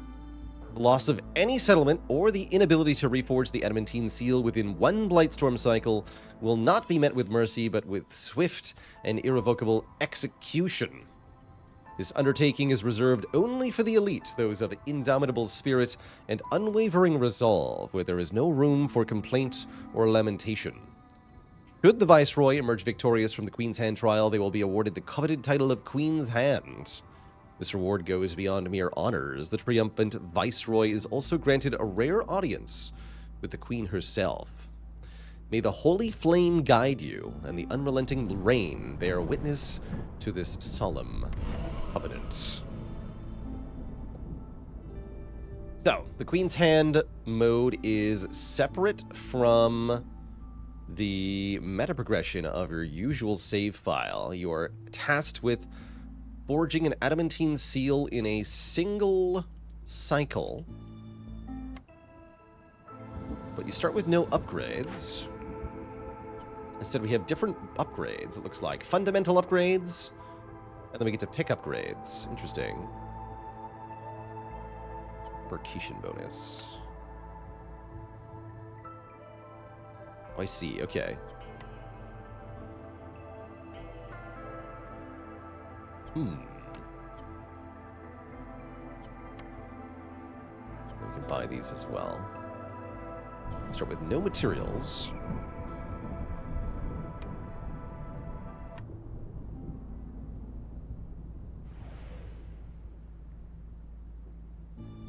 The loss of any settlement or the inability to reforge the adamantine seal within one Blightstorm cycle will not be met with mercy, but with swift and irrevocable execution. This undertaking is reserved only for the elite, those of indomitable spirit and unwavering resolve, where there is no room for complaint or lamentation. Should the Viceroy emerge victorious from the Queen's Hand trial, they will be awarded the coveted title of Queen's Hand. This reward goes beyond mere honors. The triumphant Viceroy is also granted a rare audience with the Queen herself. May the holy flame guide you, and the unrelenting rain bear witness to this solemn covenant. So, the Queen's Hand mode is separate from the meta progression of your usual save file. You are tasked with forging an adamantine seal in a single cycle. But you start with no upgrades. Instead, we have different upgrades, it looks like. Fundamental upgrades, and then we get to pick upgrades. Interesting. Embarkation bonus. Oh, I see, okay. We can buy these as well. Start with no materials.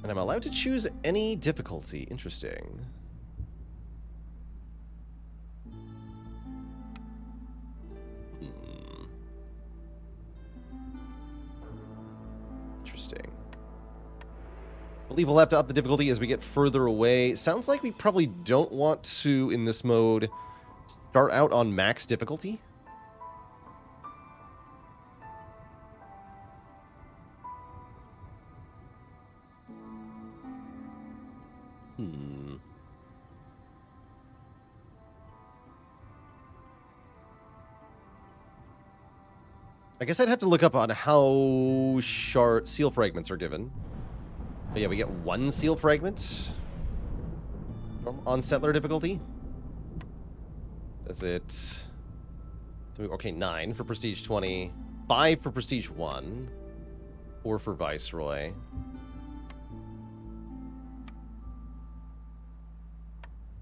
And I'm allowed to choose any difficulty. Interesting. Interesting. I believe we'll have to up the difficulty as we get further away. Sounds like we probably don't want to, in this mode, start out on max difficulty. I guess I'd have to look up on how short seal fragments are given. But yeah, we get one seal fragment on settler difficulty. Is it... Okay, 9 for Prestige 20, 5 for Prestige 1, 4 for Viceroy.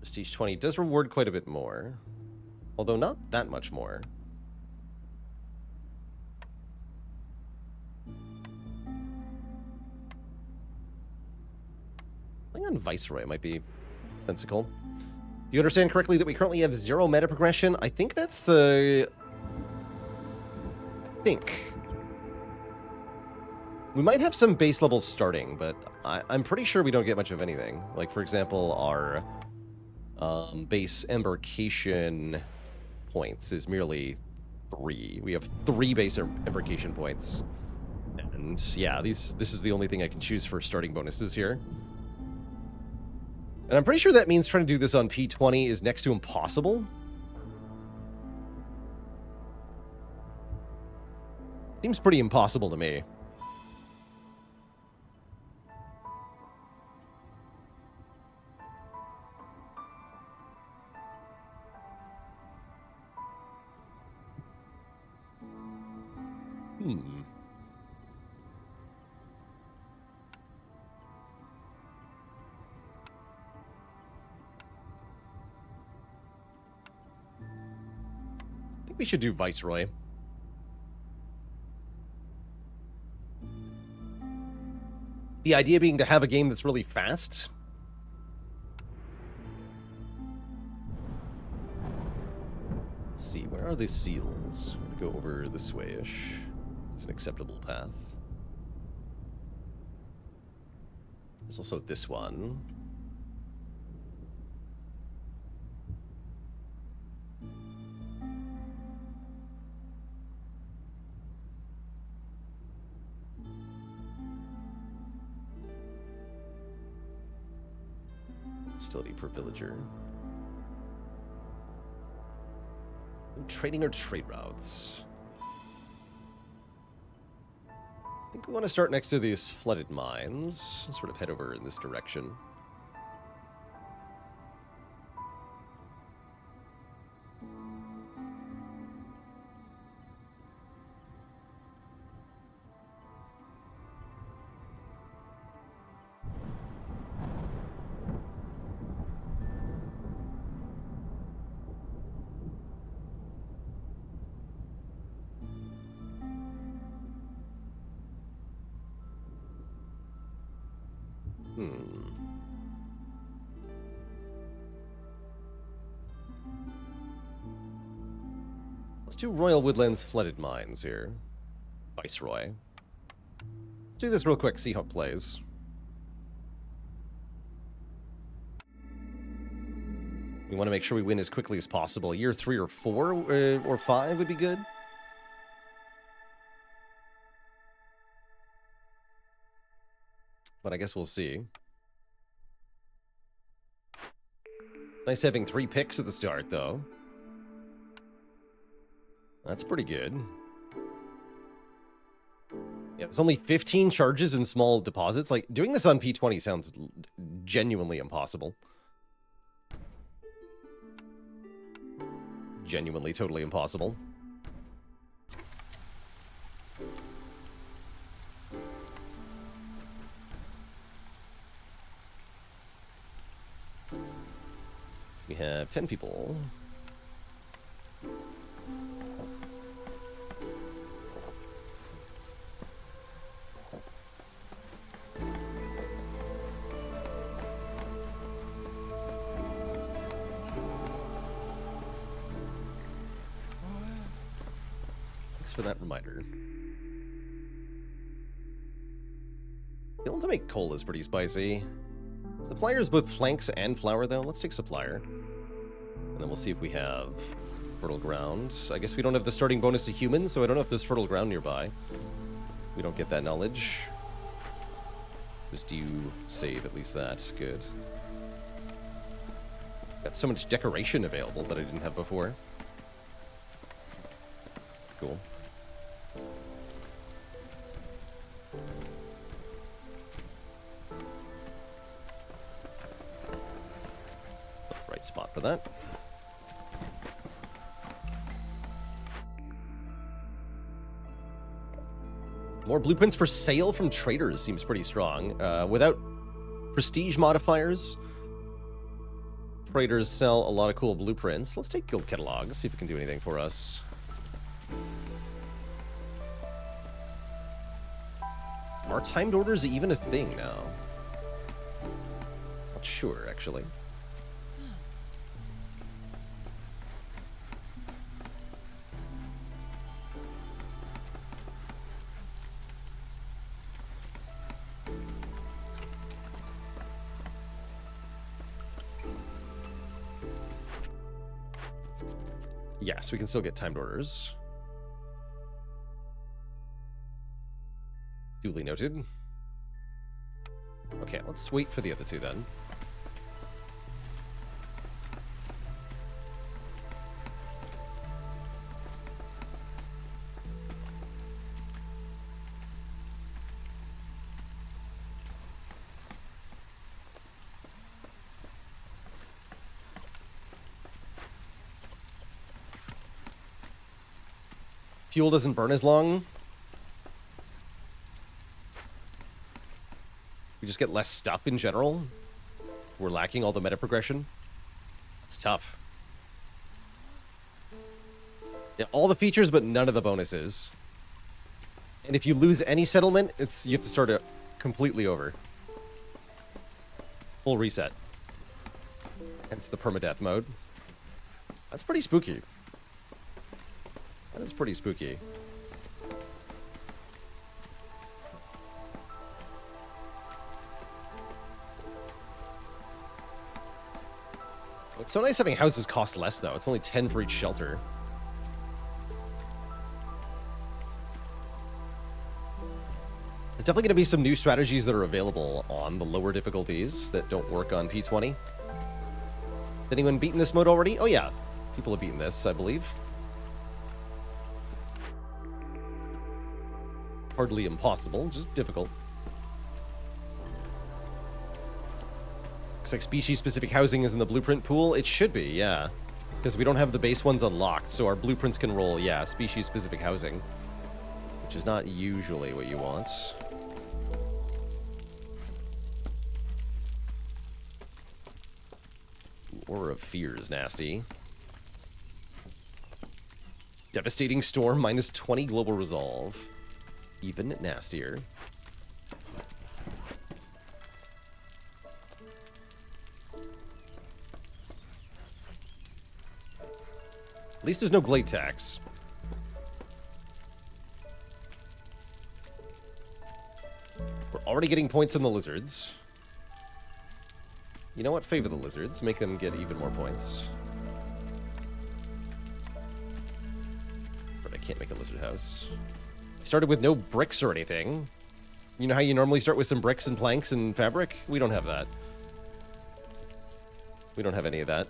Prestige 20 does reward quite a bit more, although not that much more. I think on Viceroy might be sensical. You understand correctly that we currently have 0 meta progression? I think that's the... I think. We might have some base levels starting, but I'm pretty sure we don't get much of anything. Like, for example, our base embarkation points is merely 3. We have 3 base embarkation points. And yeah, this is the only thing I can choose for starting bonuses here. And I'm pretty sure that means trying to do this on P20 is next to impossible. Seems pretty impossible to me. I think we should do Viceroy. The idea being to have a game that's really fast. Let's see, where are the seals? I'm gonna go over this way-ish. It's an acceptable path. There's also this one. Hostility per villager. Trading or trade routes. I think we want to start next to these flooded mines. Sort of head over in this direction. Let's do Royal Woodlands Flooded Mines here. Viceroy. Let's do this real quick, see how it plays. We want to make sure we win as quickly as possible. Year 3 or 4 or 5 would be good. But I guess we'll see. It's nice having 3 picks at the start, though. That's pretty good. Yeah, there's only 15 charges in small deposits. Like, doing this on P20 sounds genuinely impossible. Genuinely, totally impossible. We have 10 people. Thanks for that reminder. The ultimate coal is pretty spicy. Supplier is both flanks and flour, though. Let's take supplier. And then we'll see if we have fertile ground. I guess we don't have the starting bonus to humans, so I don't know if there's fertile ground nearby. We don't get that knowledge. Just do save at least that. Good. Got so much decoration available that I didn't have before. Cool. Right spot for that. More blueprints for sale from traders seems pretty strong. Without prestige modifiers, traders sell a lot of cool blueprints. Let's take guild catalog, see if it can do anything for us. Are timed orders even a thing now? Not sure, actually. Yes, we can still get timed orders. Duly noted. Okay, let's wait for the other two then. Fuel doesn't burn as long. We just get less stuff in general. We're lacking all the meta progression. It's tough. Yeah, all the features, but none of the bonuses. And if you lose any settlement, you have to start it completely over. Full reset. Hence the permadeath mode. That's pretty spooky. That is pretty spooky. It's so nice having houses cost less, though. It's only 10 for each shelter. There's definitely going to be some new strategies that are available on the lower difficulties that don't work on P20. Has anyone beaten this mode already? Oh, yeah. People have beaten this, I believe. Hardly impossible, just difficult. Looks like species-specific housing is in the blueprint pool. It should be, yeah. Because we don't have the base ones unlocked, so our blueprints can roll, yeah, species-specific housing. Which is not usually what you want. Aura of Fear is nasty. Devastating Storm, minus 20 global resolve. Even nastier. At least there's no glade tax. We're already getting points on the lizards. You know what? Favor the lizards. Make them get even more points. But I can't make a lizard house. I started with no bricks or anything. You know how you normally start with some bricks and planks and fabric? We don't have that. We don't have any of that.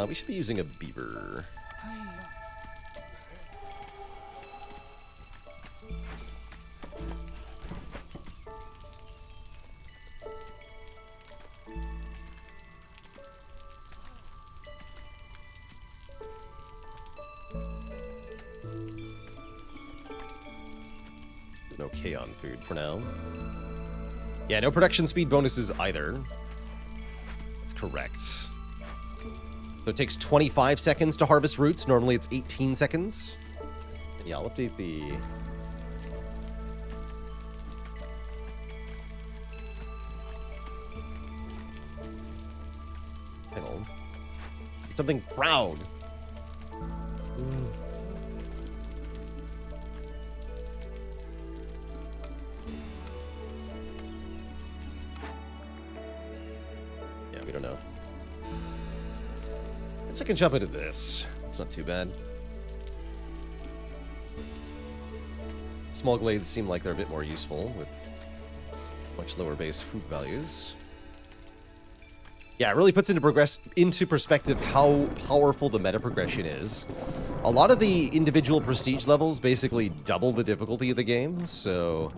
We should be using a beaver. No Kaon food for now. Yeah, no production speed bonuses either. That's correct. So it takes 25 seconds to harvest roots. Normally it's 18 seconds. And yeah, I'll update the... Hang on. Something proud. Yeah, we don't know. I guess I can jump into this. It's not too bad. Small glades seem like they're a bit more useful with much lower base food values. Yeah, it really puts into perspective how powerful the meta progression is. A lot of the individual prestige levels basically double the difficulty of the game, so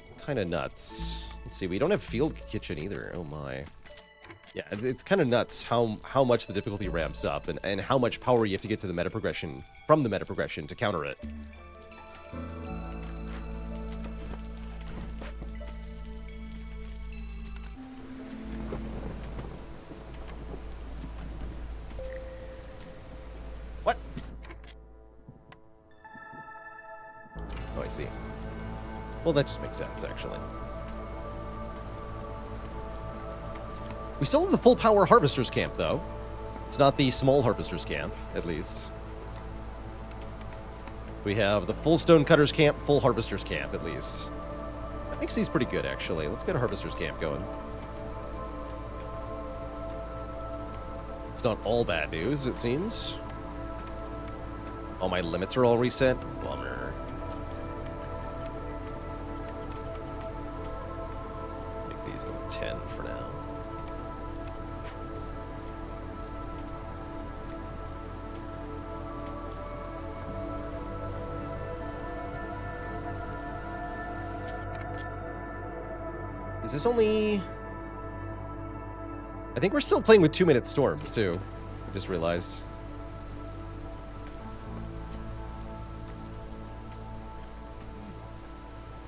it's kind of nuts. Let's see, we don't have field kitchen either. Oh my. Yeah, it's kind of nuts how much the difficulty ramps up and how much power you have to get to the meta progression, from the meta progression, to counter it. What? Oh, I see. Well, that just makes sense, actually. We still have the full power harvesters camp, though. It's not the small harvesters camp, at least. We have the full stone cutters camp, full harvesters camp, at least. That makes these pretty good, actually. Let's get a harvesters camp going. It's not all bad news, it seems. All my limits are all reset. Bummer. Make these level 10 for now. Is this only... I think we're still playing with 2-minute storms, too. I just realized.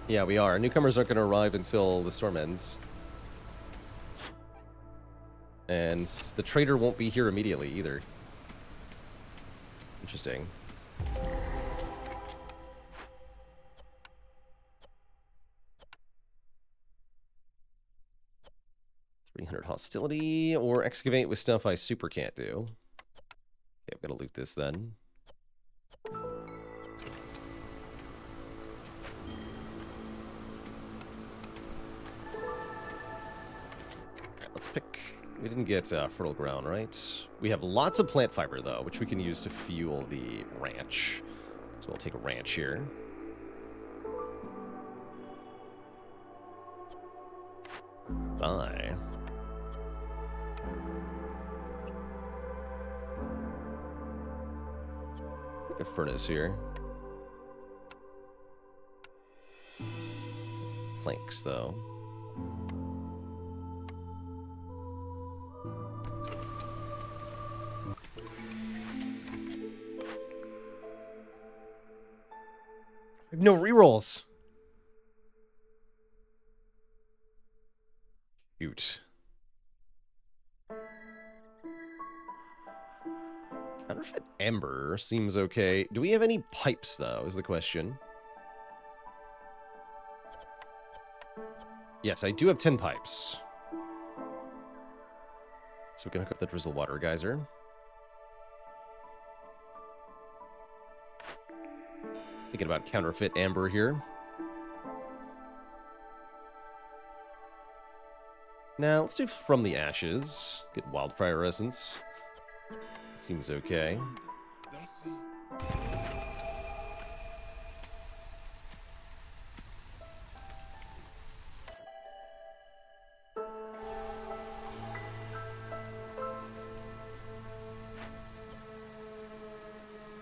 Yeah, we are. Newcomers aren't going to arrive until the storm ends. And the trader won't be here immediately, either. Interesting. 300 hostility, or excavate with stuff I super can't do. Okay, I'm gonna loot this then. Let's pick... We didn't get fertile ground, right? We have lots of plant fiber, though, which we can use to fuel the ranch. So we'll take a ranch here. Bye. A furnace here. Planks, though. I have no rerolls. Shoot. Counterfeit ember seems okay. Do we have any pipes, though, is the question. Yes, I do have 10 pipes. So we can hook up the drizzle water geyser. Thinking about counterfeit amber here. Now, let's do from the ashes. Get wildfire essence. Seems okay. That's it.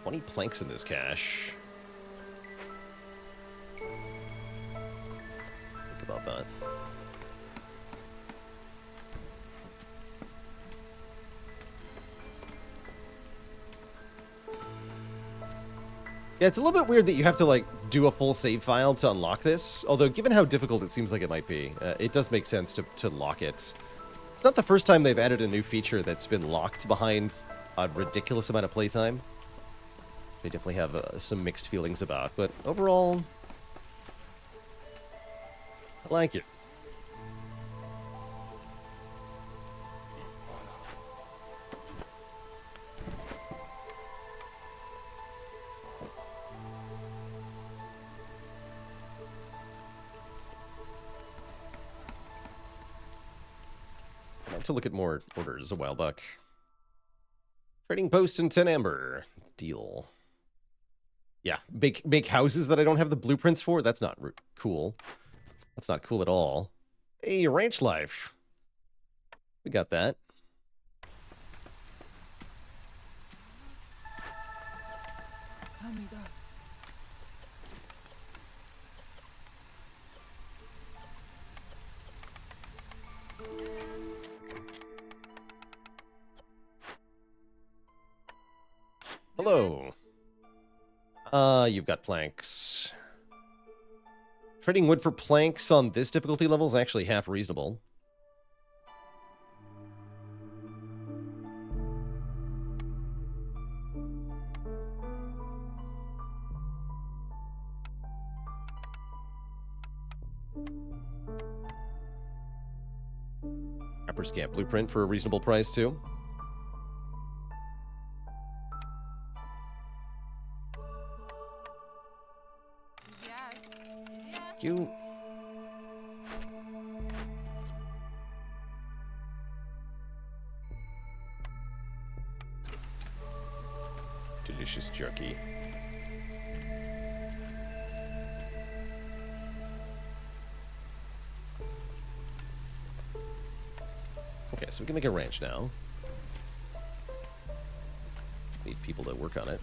20 planks in this cache. Think about that. Yeah, it's a little bit weird that you have to, like, do a full save file to unlock this. Although, given how difficult it seems like it might be, it does make sense to lock it. It's not the first time they've added a new feature that's been locked behind a ridiculous amount of playtime. They definitely have some mixed feelings about, but overall, I like it. I meant to look at more orders a while back. Trading post and 10 amber. Deal. Yeah, make houses that I don't have the blueprints for? That's not cool. That's not cool at all. Hey, ranch life. We got that. Hello. You've got planks. Trading wood for planks on this difficulty level is actually half reasonable. Trapper's Camp blueprint for a reasonable price, too. You. Delicious jerky. Okay, so we can make a ranch now. Need people to work on it.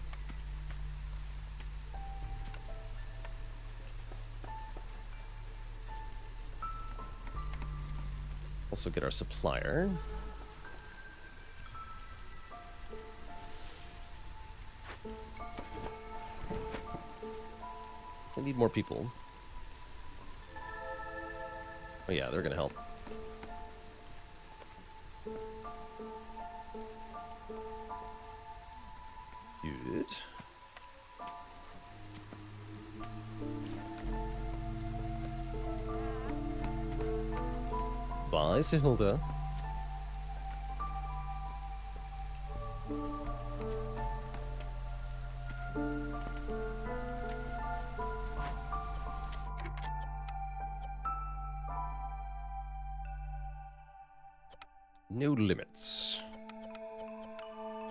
Also get our supplier. I need more people. Oh yeah, they're gonna help. Good. Bye, Sehilda. No limits.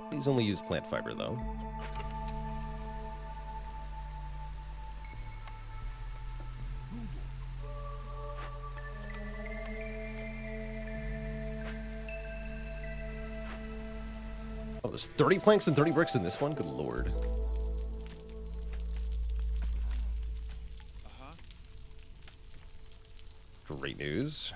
Please only use plant fiber, though. Oh, there's 30 planks and 30 bricks in this one? Good lord. Great news.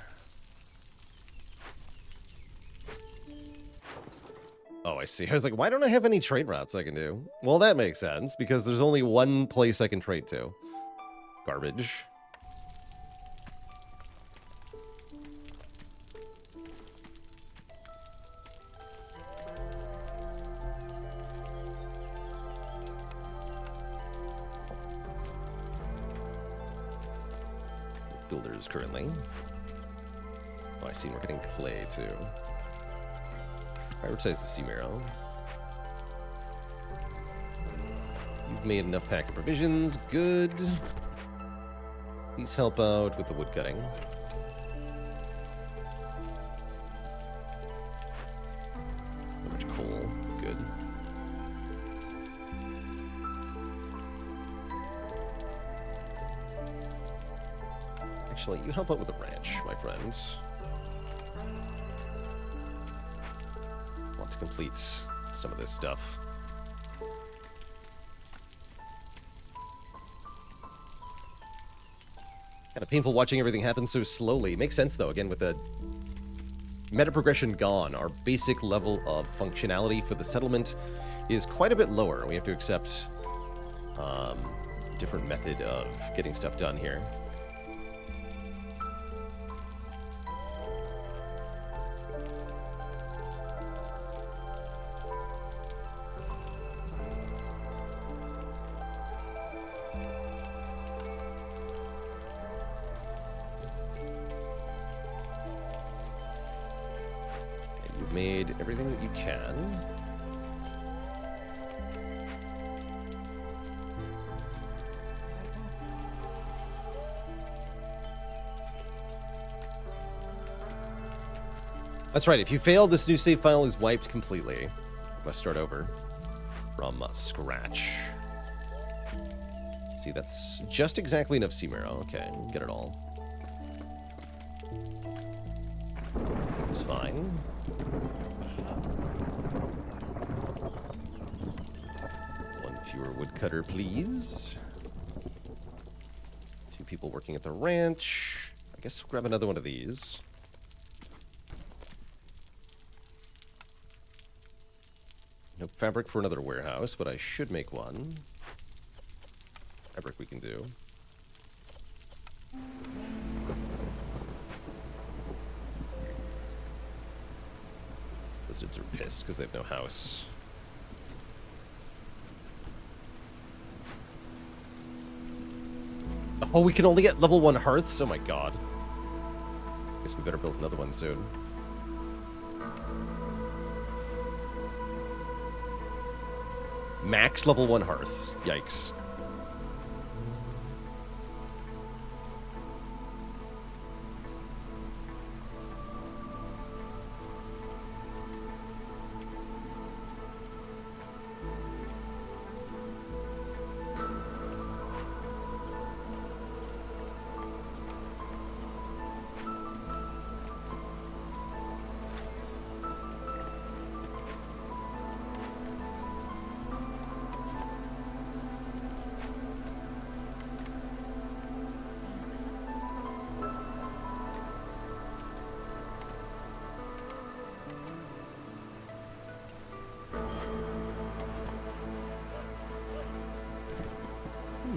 Oh, I see. I was like, why don't I have any trade routes I can do? Well, that makes sense, because there's only one place I can trade to. Garbage. Builders currently. Oh, I see. We're getting clay, too. Prioritize the sea marrow. You've made enough pack of provisions. Good. Please help out with the wood cutting. How much coal? Good. Actually, you help out with the ranch, my friends. Want to complete some of this stuff. Kind of painful watching everything happen so slowly. Makes sense, though, again, with the meta progression gone, our basic level of functionality for the settlement is quite a bit lower. We have to accept a different method of getting stuff done here. Made everything that you can. That's right, if you fail, this new save file is wiped completely. Must start over from scratch. See, that's just exactly enough sea marrow. Okay, get it all. It's fine. One fewer woodcutter, please. 2 people working at the ranch. I guess we'll grab another one of these. No fabric for another warehouse, but I should make one. Fabric we can do. Lizards are pissed because they have no house. Oh, we can only get level 1 hearths? Oh my god. Guess we better build another one soon. Max level 1 hearth. Yikes.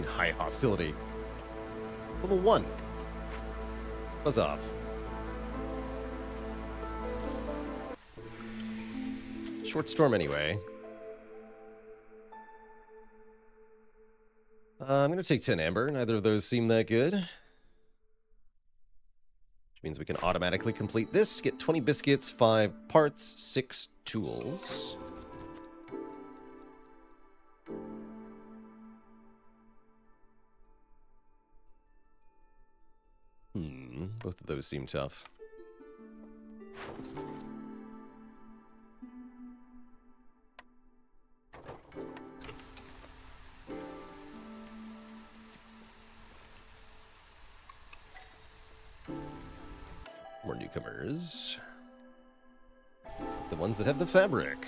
High hostility. Level 1. Buzz off. Short storm anyway. I'm going to take 10 amber. Neither of those seem that good. Which means we can automatically complete this. Get 20 biscuits, 5 parts, 6 tools. Both of those seem tough. More newcomers. The ones that have the fabric.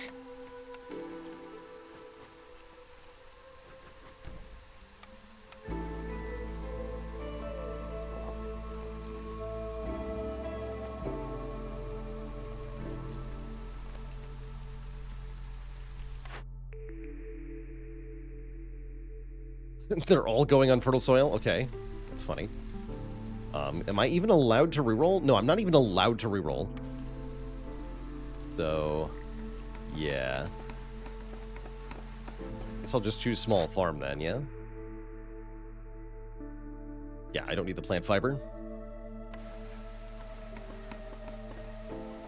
They're all going on fertile soil? Okay. That's funny. Am I even allowed to reroll? No, I'm not even allowed to reroll. So, yeah. Guess I'll just choose small farm then, yeah? Yeah, I don't need the plant fiber.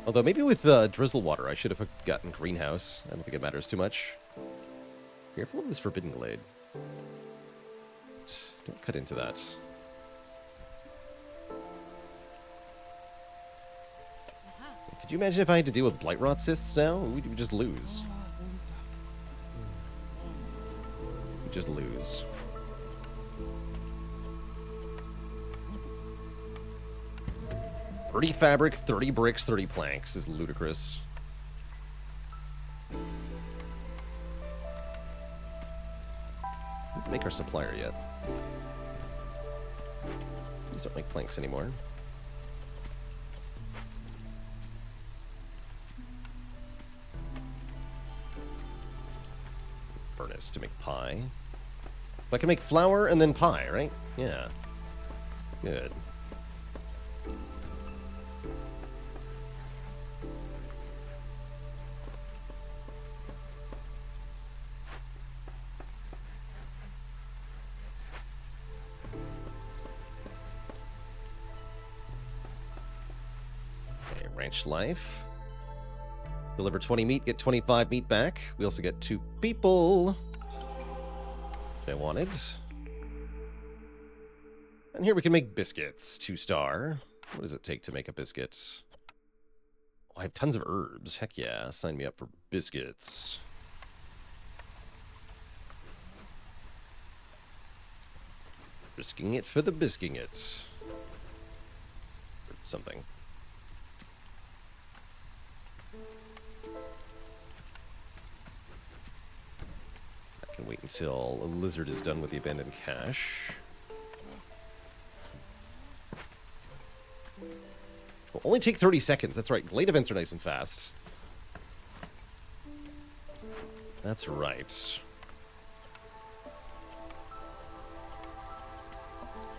Although maybe with drizzle water, I should have gotten greenhouse. I don't think it matters too much. Careful of this forbidden glade. Don't cut into that. Could you imagine if I had to deal with blight rot cysts now? We'd just lose. We'd just lose. $30 fabric, 30 bricks, 30 planks is ludicrous. We didn't make our supplier yet. Please don't make planks anymore. Furnace to make pie. So I can make flour and then pie, right? Yeah. Good. Okay, ranch life. Deliver 20 meat, get 25 meat back. We also get 2 people. Which I wanted. And here we can make biscuits. 2-star. What does it take to make a biscuit? Oh, I have tons of herbs. Heck yeah. Sign me up for biscuits. Risking it for the bisking it. Or something. I can wait until a lizard is done with the abandoned cache. Will only take 30 seconds. That's right. Glade events are nice and fast. That's right.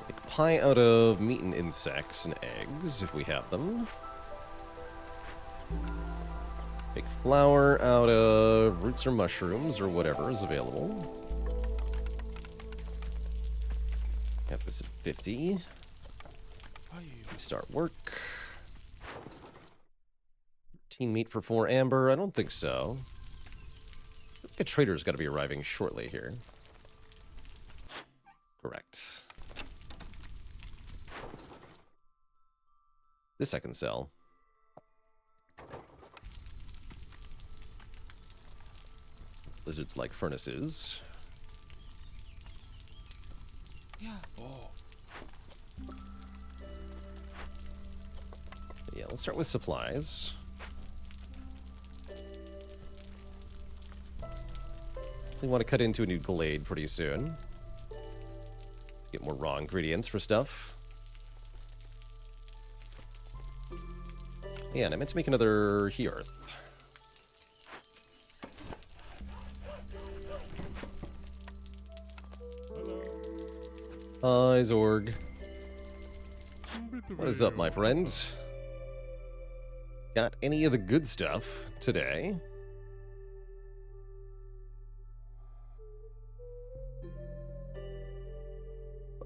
Make pie out of meat and insects and eggs, if we have them. Make flour out of roots or mushrooms or whatever is available. Got this at 50. We start work. 13 meat for 4 amber. I don't think so. I think a trader's got to be arriving shortly here. Correct. This I can sell. Lizards like furnaces. Yeah. Oh. Yeah, let's start with supplies. We want to cut into a new glade pretty soon. Get more raw ingredients for stuff. Yeah, and I meant to make another hearth. Hi, Zorg. What is up, my friends? Got any of the good stuff today?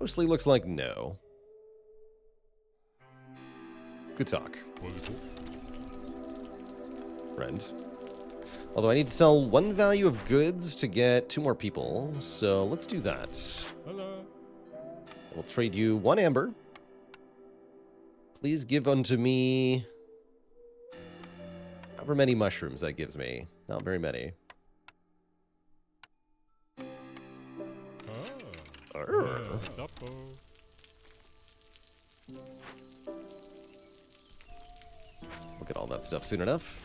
Mostly looks like no. Good talk, friend. Although I need to sell one value of goods to get 2 more people, so let's do that. Hello. We'll trade you 1 amber. Please give unto me however many mushrooms that gives me. Not very many. Arr. We'll get all that stuff soon enough.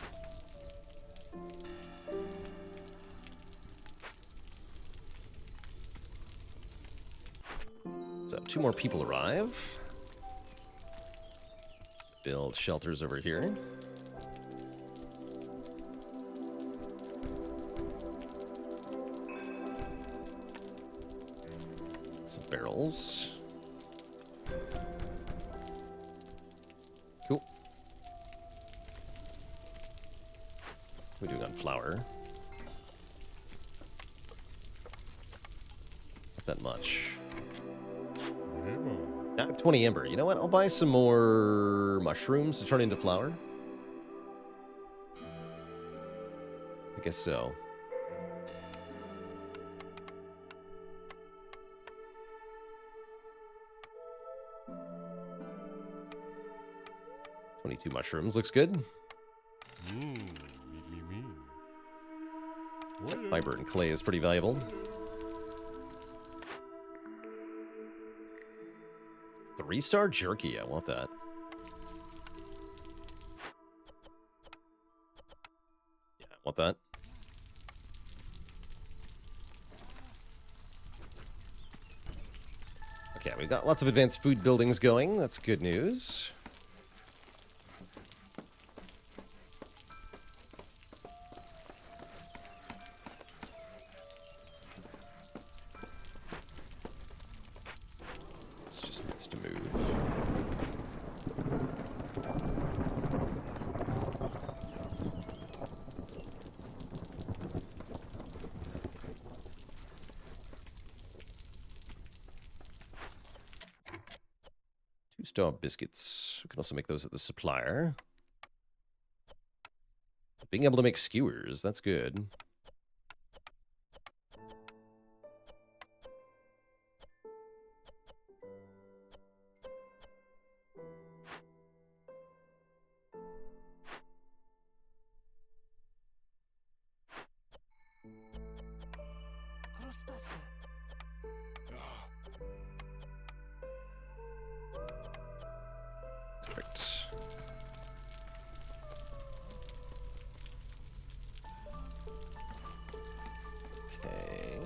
So 2 more people arrive. Build shelters over here. Some barrels. Cool. What are we doing on flour? Not that much. I have 20 amber. You know what? I'll buy some more mushrooms to turn into flour. I guess so. $22 mushrooms. Looks good. Me. Fiber and clay is pretty valuable. 3-star jerky. I want that. Yeah, I want that. Okay, we got lots of advanced food buildings going. That's good news. This just needs to move. Two-star biscuits. We can also make those at the supplier. Being able to make skewers, that's good. Perfect. Okay.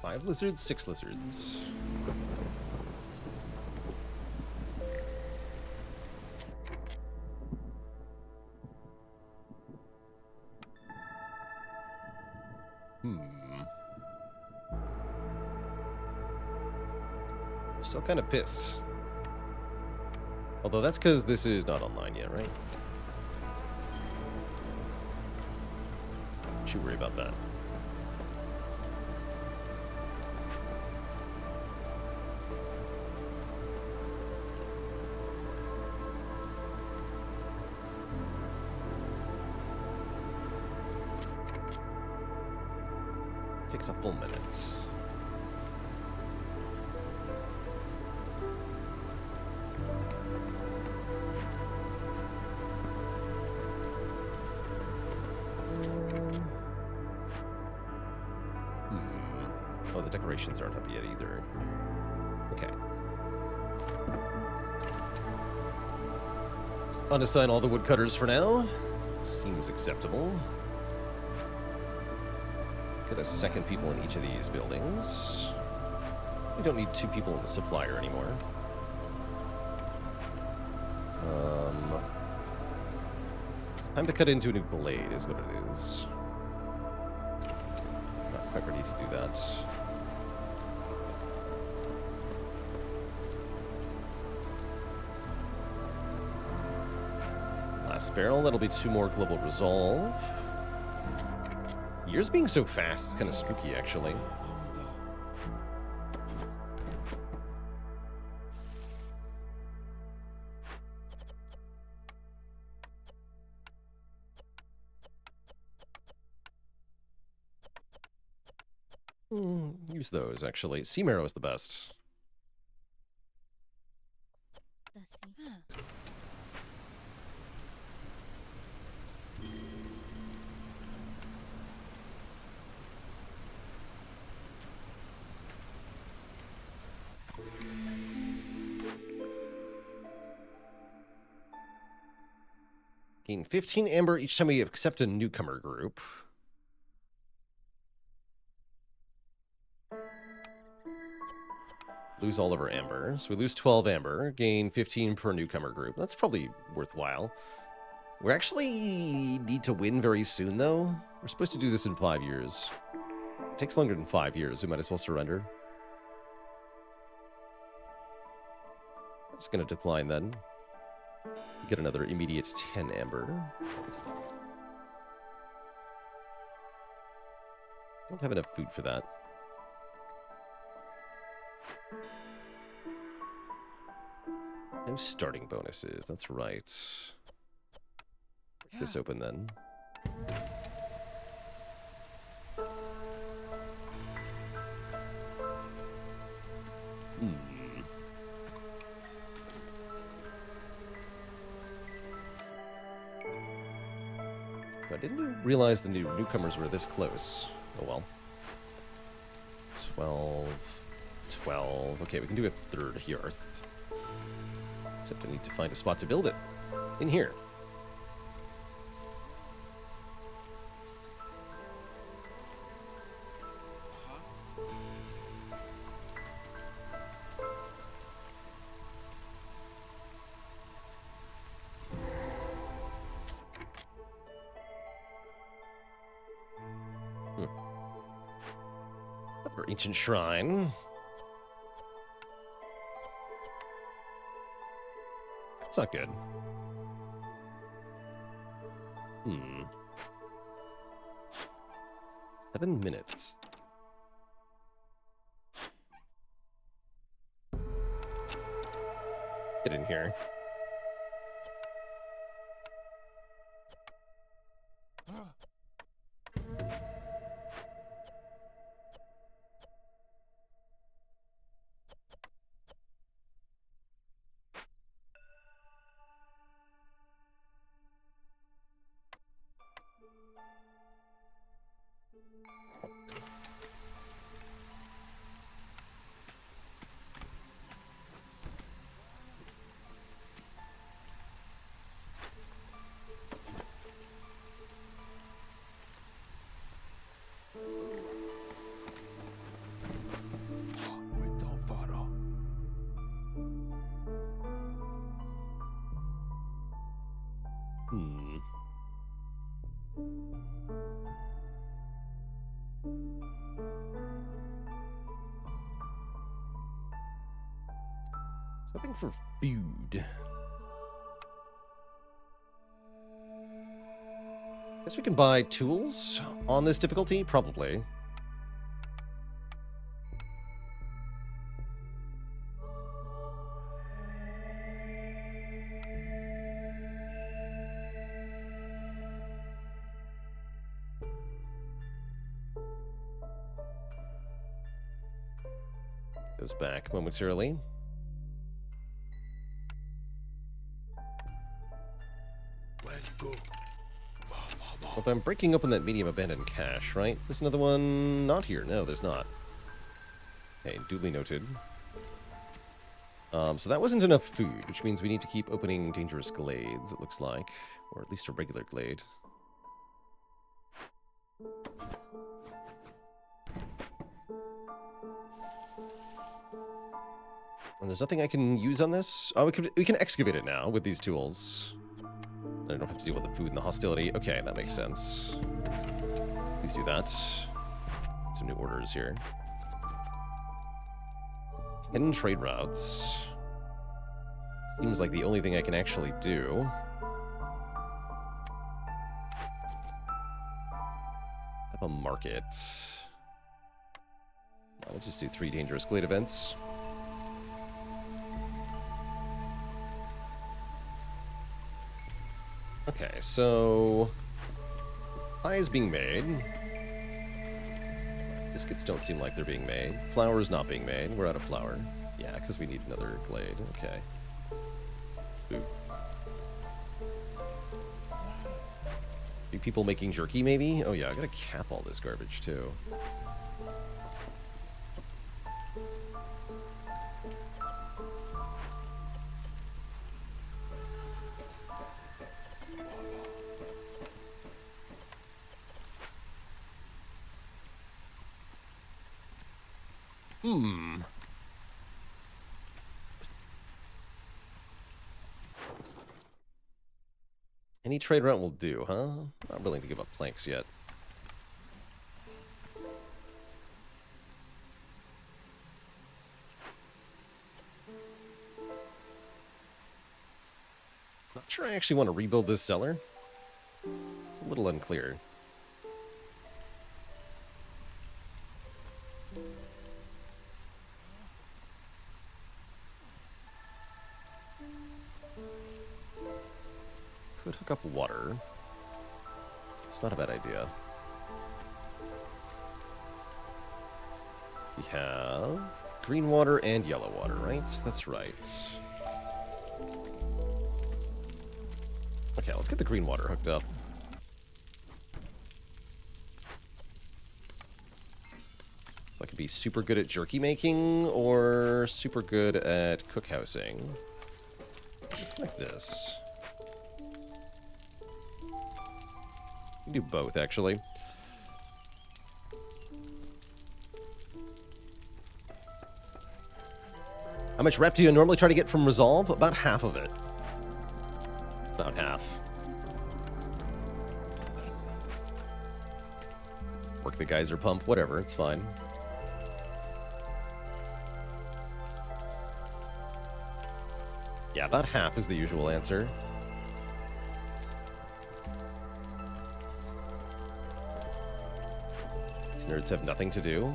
5 lizards, 6 lizards. Still kind of pissed. Although that's because this is not online yet, right? Should worry about that. Takes a full minute. Oh, the decorations aren't up yet either. Okay. Unassign all the woodcutters for now. Seems acceptable. Get a second people in each of these buildings. We don't need 2 people in the supplier anymore. Time to cut into a new glade is what it is. Not quite ready to do that. Barrel, that'll be 2 more global resolve. Years being so fast is kind of spooky, actually. Use those, actually. Sea Marrow is the best. Gain 15 amber each time we accept a newcomer group. Lose all of our amber. So we lose 12 amber, gain 15 per newcomer group. That's probably worthwhile. We actually need to win very soon, though. We're supposed to do this in 5 years. It takes longer than 5 years. We might as well surrender. It's going to decline then. Get another immediate 10 amber. Don't have enough food for that. No starting bonuses, that's right. Break this open then. I didn't realize the newcomers were this close. Oh well. 12. Okay, we can do a third hearth. Except I need to find a spot to build it. In here. Another ancient shrine. That's not good. 7 minutes. Get in here. Hoping for food. Guess we can buy tools on this difficulty? Probably. Goes back momentarily. If I'm breaking open that medium abandoned cache, right? There's another one not here. No, there's not. Okay, duly noted. So that wasn't enough food, which means we need to keep opening dangerous glades, it looks like. Or at least a regular glade. And there's nothing I can use on this? Oh, we can excavate it now with these tools. I don't have to deal with the food and the hostility. Okay, that makes sense. Please do that. Get some new orders here. 10 trade routes. Seems like the only thing I can actually do. Have a market. We'll just do 3 dangerous glade events. Okay, so pie is being made. Biscuits don't seem like they're being made. Flour is not being made. We're out of flour. Yeah, because we need another glade. Okay. Ooh. Be people making jerky, maybe? Oh yeah, I gotta cap all this garbage, too. Any trade route will do, huh? Not willing to give up planks yet. Not sure I actually want to rebuild this cellar. A little unclear. Could hook up water. It's not a bad idea. We have green water and yellow water, right? That's right. Okay, let's get the green water hooked up. So I could be super good at jerky making or super good at cookhousing. Like this. You can do both, actually. How much rep do you normally try to get from Resolve? About half of it. About half. Work the geyser pump, whatever, it's fine. Yeah, about half is the usual answer. These nerds have nothing to do.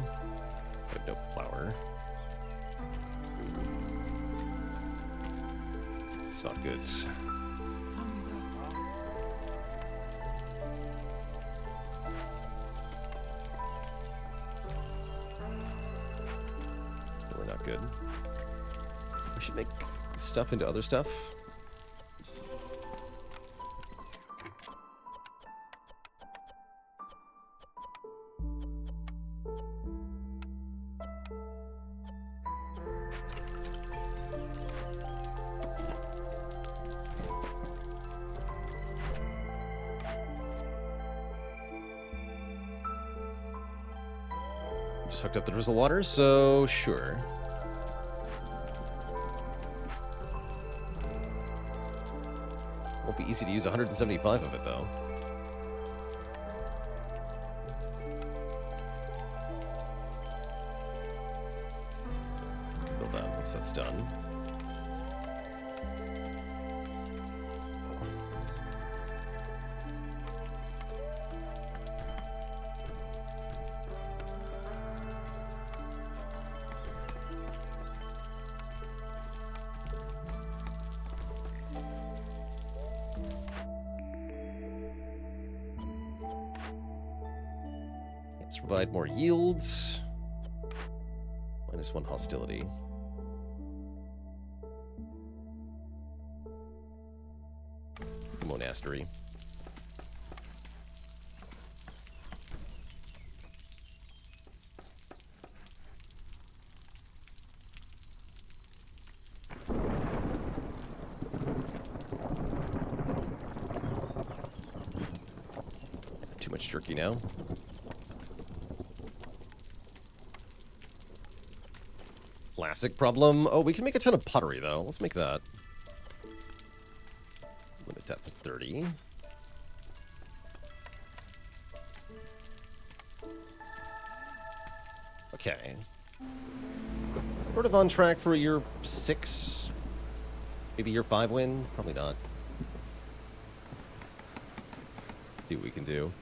I have no flour. It's not good. It's really not good. We should make stuff into other stuff. Just hooked up the drizzle water, so sure. Won't be easy to use 175 of it, though. Build that once that's done. Let's provide more yields. -1 hostility. Monastery. Too much jerky now. Classic problem. Oh, we can make a ton of pottery, though. Let's make that. Limit that to 30. Okay. Sort of on track for a year 6, maybe year 5 win. Probably not. See what we can do.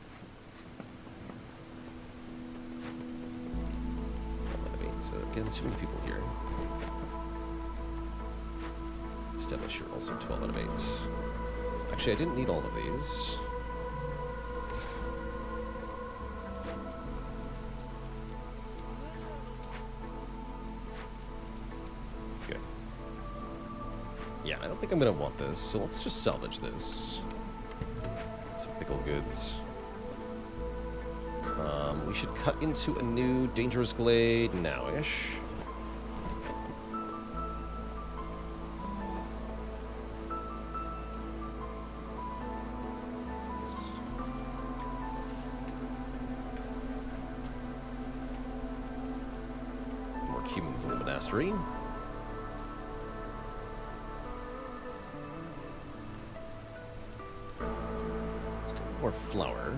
So again, too many people here. Establish here also 12 out of 8. Actually, I didn't need all of these. Good. Yeah, I don't think I'm going to want this, so let's just salvage this. Some pickle goods. We should cut into a new dangerous glade now-ish. More humans in the monastery. Still more flour.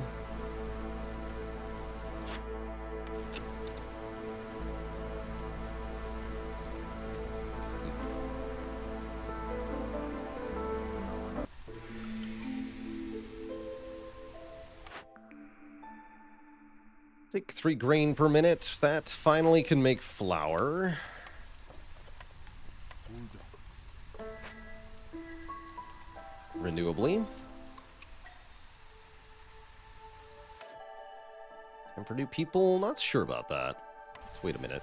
Take 3 grain per minute. That finally can make flour. Renewably. And for new people, not sure about that. Let's wait a minute.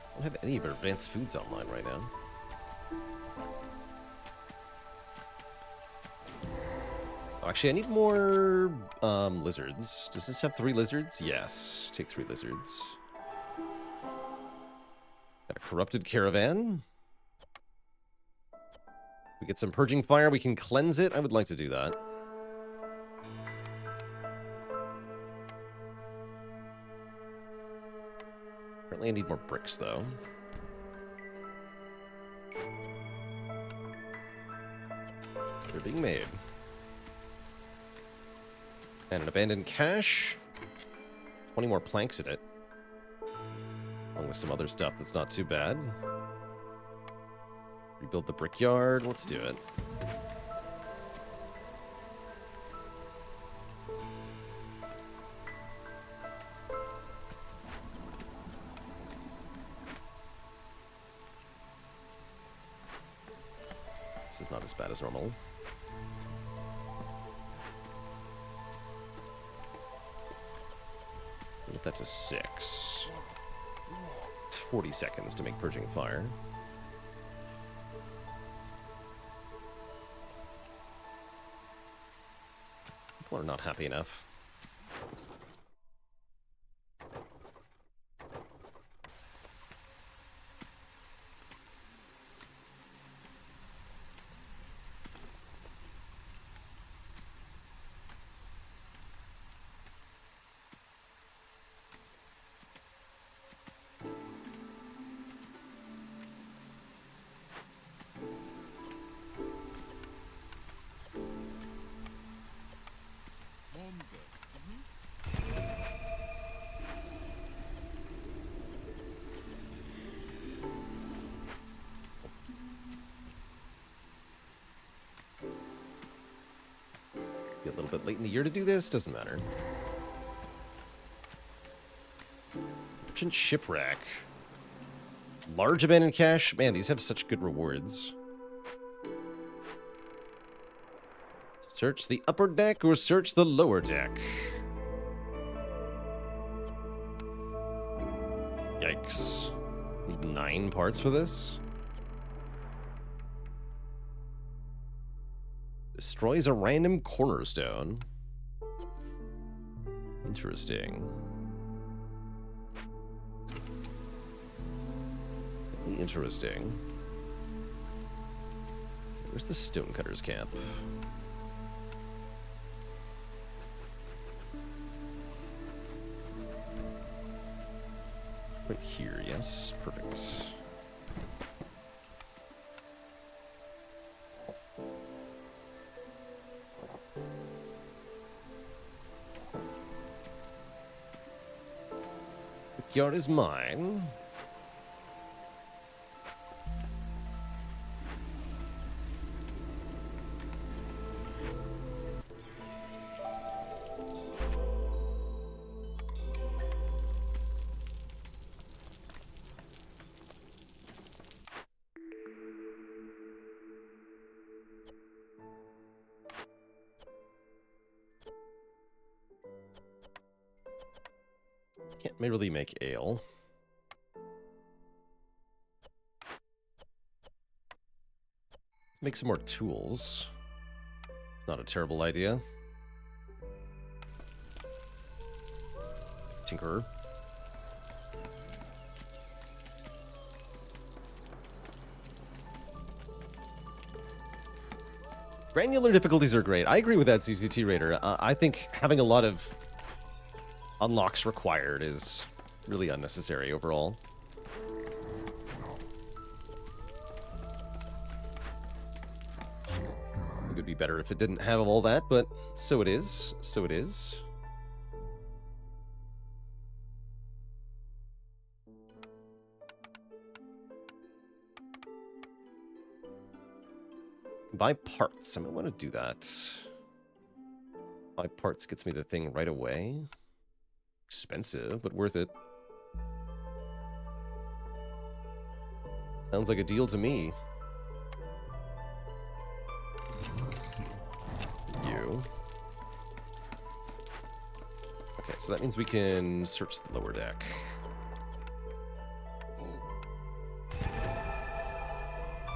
I don't have any of our advanced foods online right now. Oh, actually, I need more lizards. Does this have 3 lizards? Yes. Take 3 lizards. Got a corrupted caravan. We get some purging fire. We can cleanse it. I would like to do that. Apparently I need more bricks, though. They're being made. And an abandoned cache. 20 more planks in it. Along with some other stuff that's not too bad. Rebuild the brickyard. Let's do it. This is not as bad as normal. Put that to 6. It's 40 seconds to make purging fire. People are not happy enough. Be a little bit late in the year to do this, doesn't matter. Merchant shipwreck. Large abandoned cache. Man, these have such good rewards. Search the upper deck or search the lower deck. Yikes. Need 9 parts for this? Destroys a random cornerstone. Interesting. Interesting. Where's the stonecutter's camp? Right here, yes. Perfect. Yard is mine. Can't really make ale. Make some more tools. It's not a terrible idea. Tinkerer. Granular difficulties are great. I agree with that, CCT Raider. I think having a lot of unlocks required is really unnecessary overall. It would be better if it didn't have all that, but so it is. So it is. Buy parts. I might want to do that. Buy parts gets me the thing right away. Expensive, but worth it. Sounds like a deal to me. You. Okay, so that means we can search the lower deck.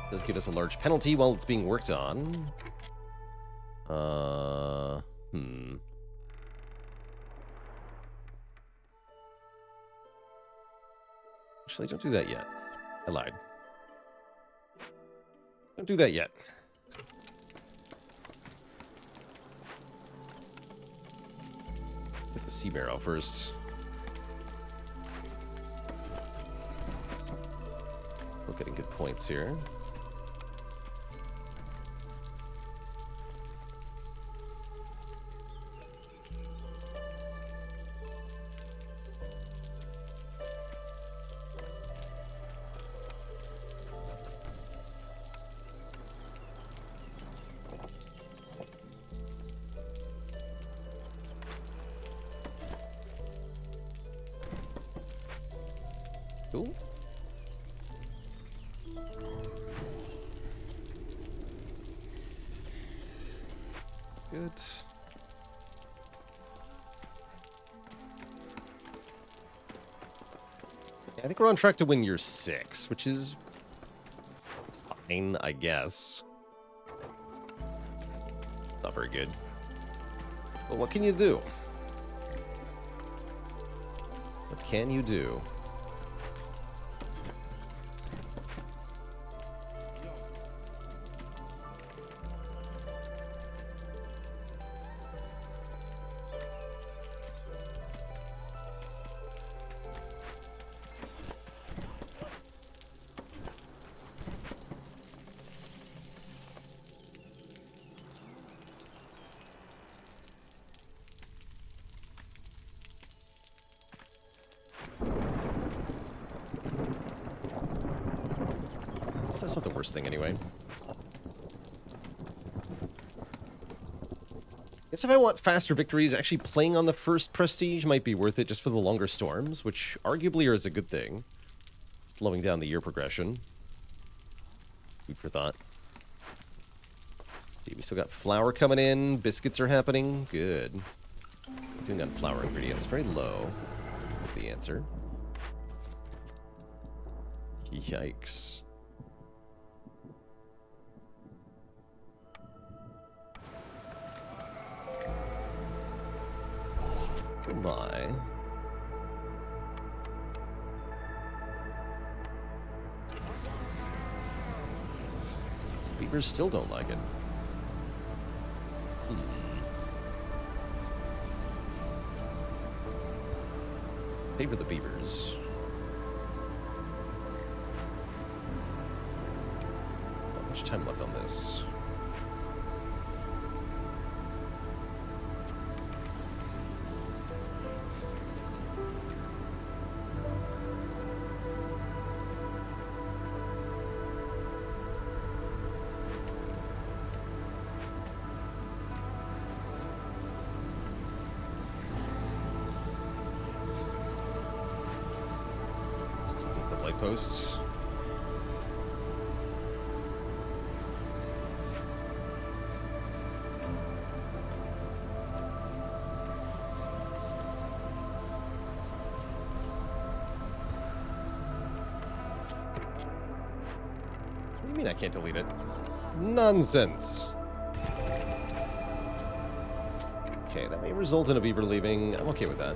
Does give us a large penalty while it's being worked on. Actually, don't do that yet. I lied. Don't do that yet. Get the sea barrel first. Still getting good points here. Cool. Good. Yeah, I think we're on track to win year 6, which is fine, I guess. Not very good. But what can you do? What can you do? That's not the worst thing anyway. Guess if I want faster victories, actually playing on the first prestige might be worth it just for the longer storms, which arguably is a good thing. Slowing down the year progression. Food for thought. Let's see, we still got flour coming in. Biscuits are happening. Good. Doing on flour ingredients. Very low. The answer. Yikes. Oh my. Beavers still don't like it. Favor the beavers. Not much time left on this. Posts. I mean I can't delete it? Nonsense. Okay, that may result in a beaver leaving. I'm okay with that.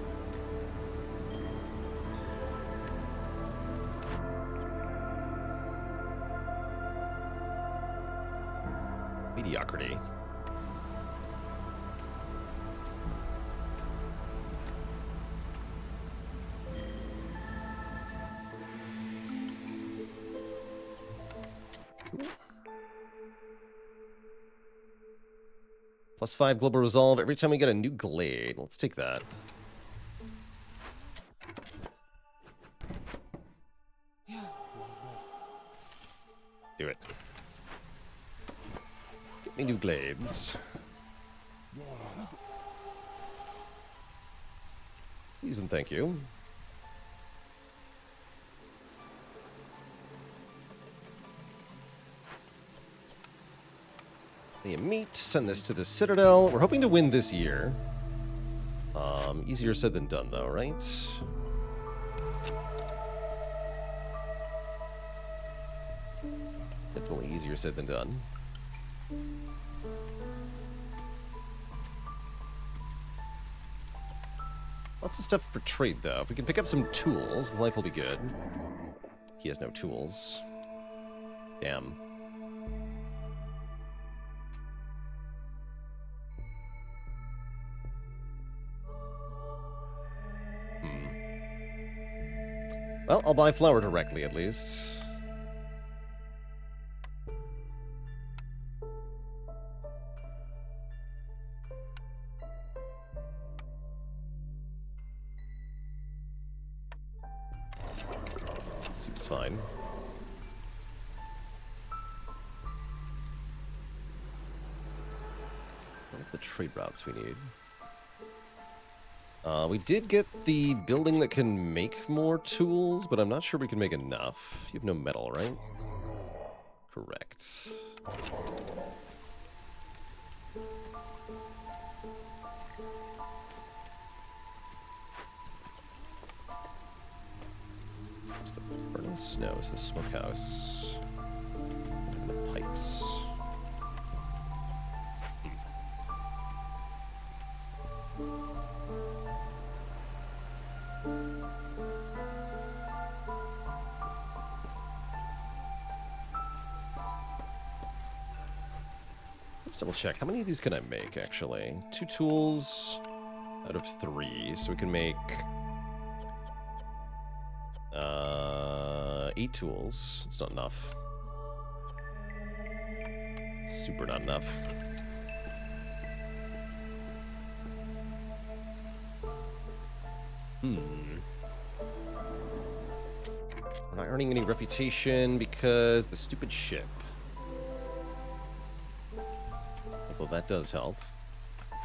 Mediocrity. Cool. +5 global resolve every time we get a new glade. Let's take that. Do it. Get me new glades. Please and thank you. The meat, send this to the Citadel. We're hoping to win this year. Easier said than done, though, right? Definitely easier said than done. Lots of stuff for trade, though. If we can pick up some tools, life will be good. He has no tools. Damn. Well, I'll buy flour directly, at least. Seems fine. What are the trade routes we need? We did get the building that can make more tools, but I'm not sure we can make enough. You have no metal, right? Correct. Is the furnace? No, it's the smokehouse. And the pipes. Let's double check. How many of these can I make, actually? 2 tools out of 3. So we can make 8 tools. It's not enough. It's super not enough. We're not earning any reputation because the stupid ship. Although that does help.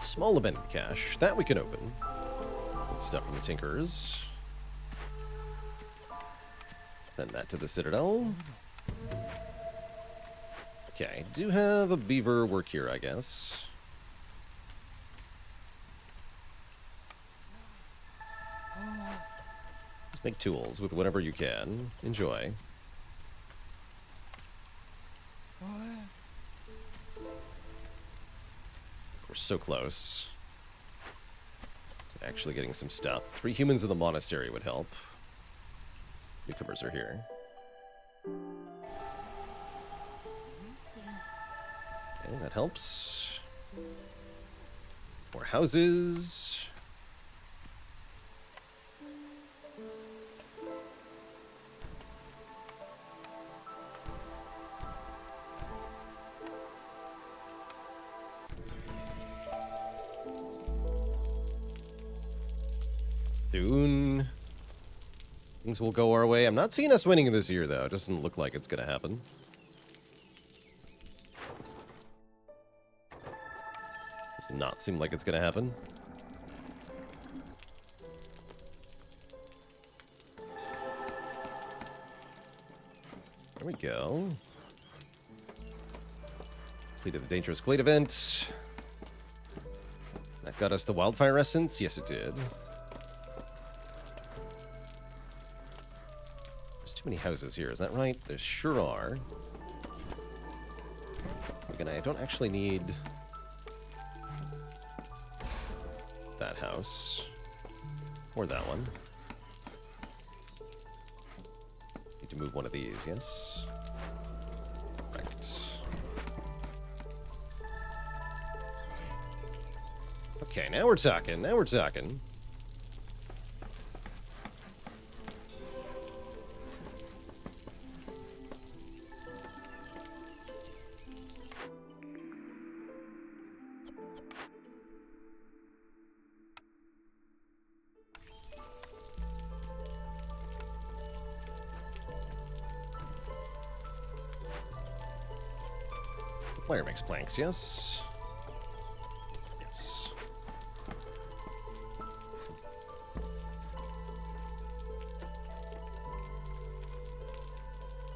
Small abandoned cache. That we can open. Stuff from the Tinkers. Send that to the Citadel. Okay, do have a beaver work here, I guess. Just make tools with whatever you can. Enjoy. We're so close to actually getting some stuff. 3 humans in the monastery would help. Newcomers are here. Okay, that helps. More houses. Soon, things will go our way. I'm not seeing us winning this year, though. It doesn't look like it's going to happen. Does not seem like it's going to happen. There we go. Completed the dangerous glade event. That got us the wildfire essence. Yes, it did. There's too many houses here. Is that right? There sure are. Again, I don't actually need that house. Or that one. Need to move one of these, yes. Correct. Okay, now we're talking. Now we're talking. Player makes planks, yes? Yes.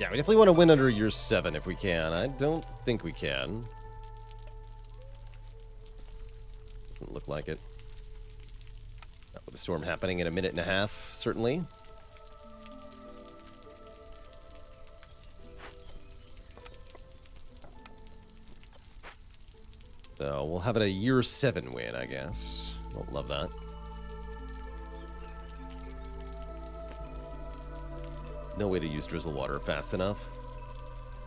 Yeah, we definitely want to win under year 7 if we can. I don't think we can. Doesn't look like it. Not with the storm happening in a minute and a half, certainly. So we'll have it a year 7 win, I guess. Won't love that. No way to use drizzle water fast enough.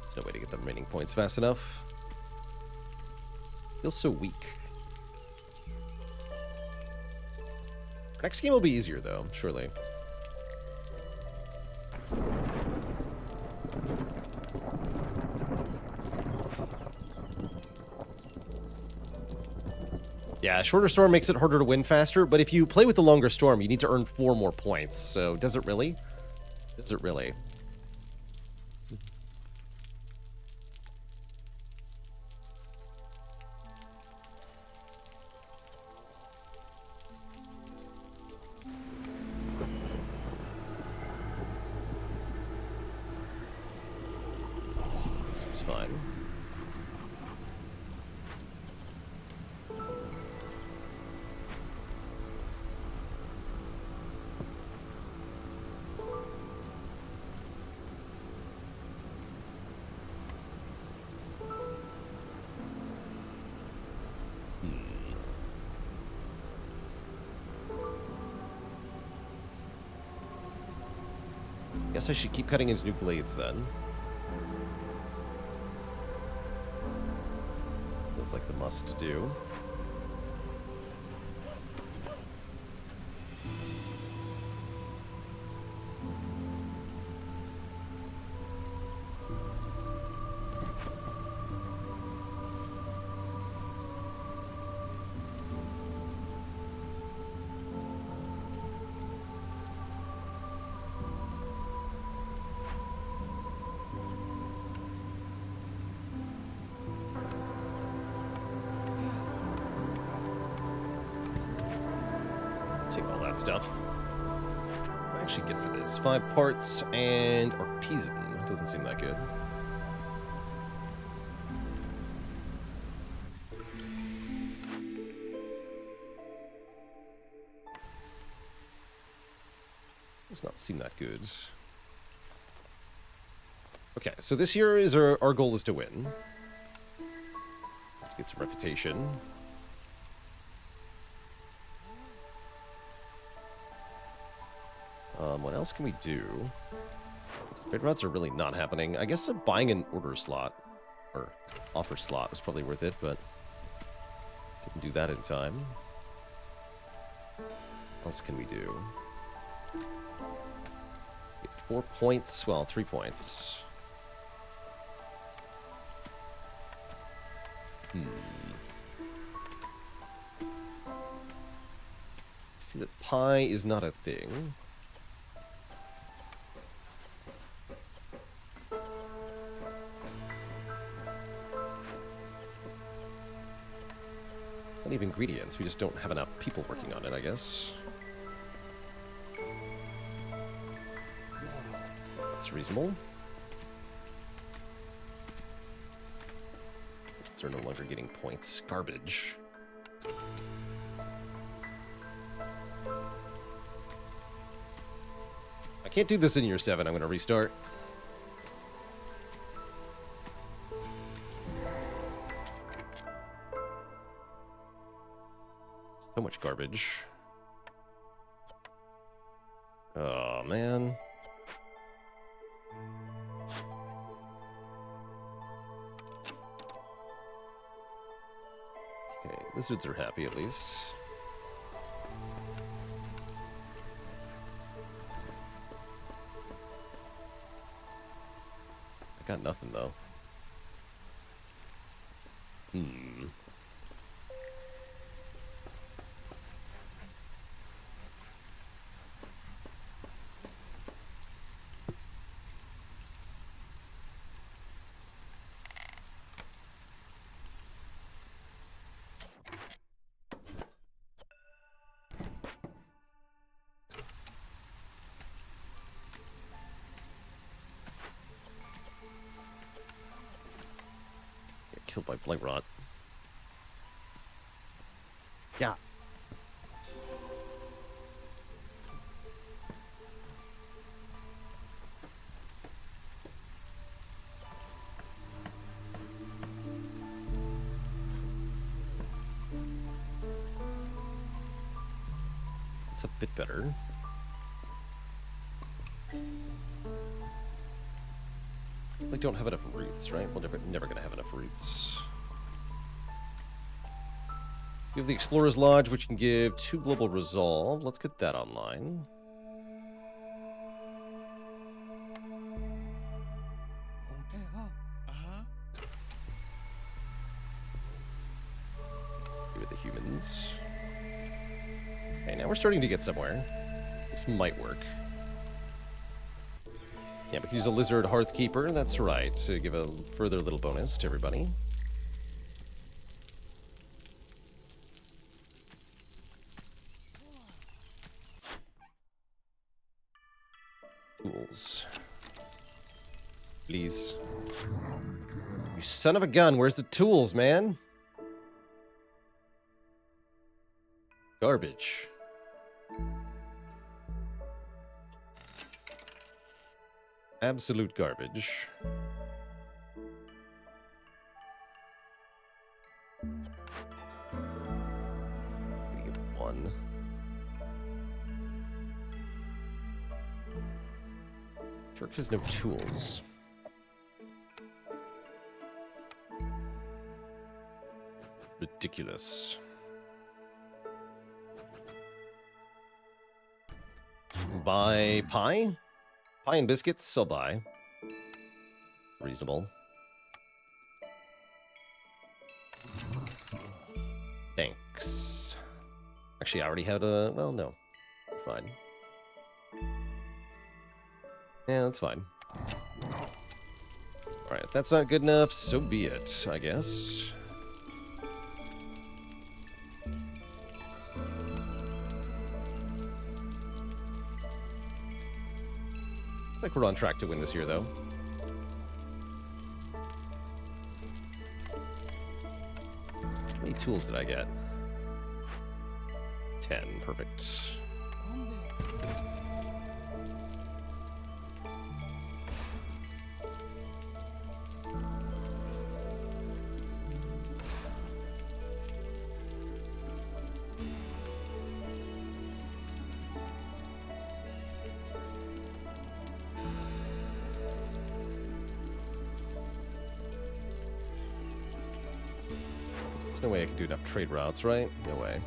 There's no way to get the remaining points fast enough. Feels so weak. Next game will be easier, though, surely. Yeah, shorter storm makes it harder to win faster, but if you play with the longer storm, you need to earn 4 more points. So does it really? Does it really? Seems fine. Guess I should keep cutting his new blades then. Feels like the must to do. Take all that stuff. What do I actually get for this? 5 parts and artisan. Doesn't seem that good. Does not seem that good. Okay, so this year is our goal is to win. Let's get some reputation. What else can we do? Trade routes are really not happening. I guess buying an order slot, or offer slot, was probably worth it, but didn't do that in time. What else can we do? Get 4 points, well, 3 points. See that pie is not a thing. Plenty of ingredients, we just don't have enough people working on it, I guess. That's reasonable. They're no longer getting points. Garbage. I can't do this in year 7. I'm going to restart. So much garbage. Oh, man. Okay, lizards are happy at least. I got nothing though. Get killed by blight rot. Yeah. It's a bit better. We don't have enough roots, right? We're never gonna have enough roots. We have the Explorer's Lodge, which can give 2 global resolve. Let's get that online. With the humans. Okay, now we're starting to get somewhere. This might work. Yeah, we can use a Lizard Hearthkeeper, that's right, to give a further little bonus to everybody. Tools. Please. You son of a gun, where's the tools, man? Garbage. Absolute garbage. Gonna give 1. Jerk has no tools. Ridiculous. Buy pie? Pie and biscuits, I'll buy. Reasonable. Thanks. Actually, I already had a... Well, no. Fine. Yeah, that's fine. Alright, if that's not good enough, so be it, I guess. Like we're on track to win this year, though. How many tools did I get? 10. Perfect. No way I can do enough trade routes, right? No way.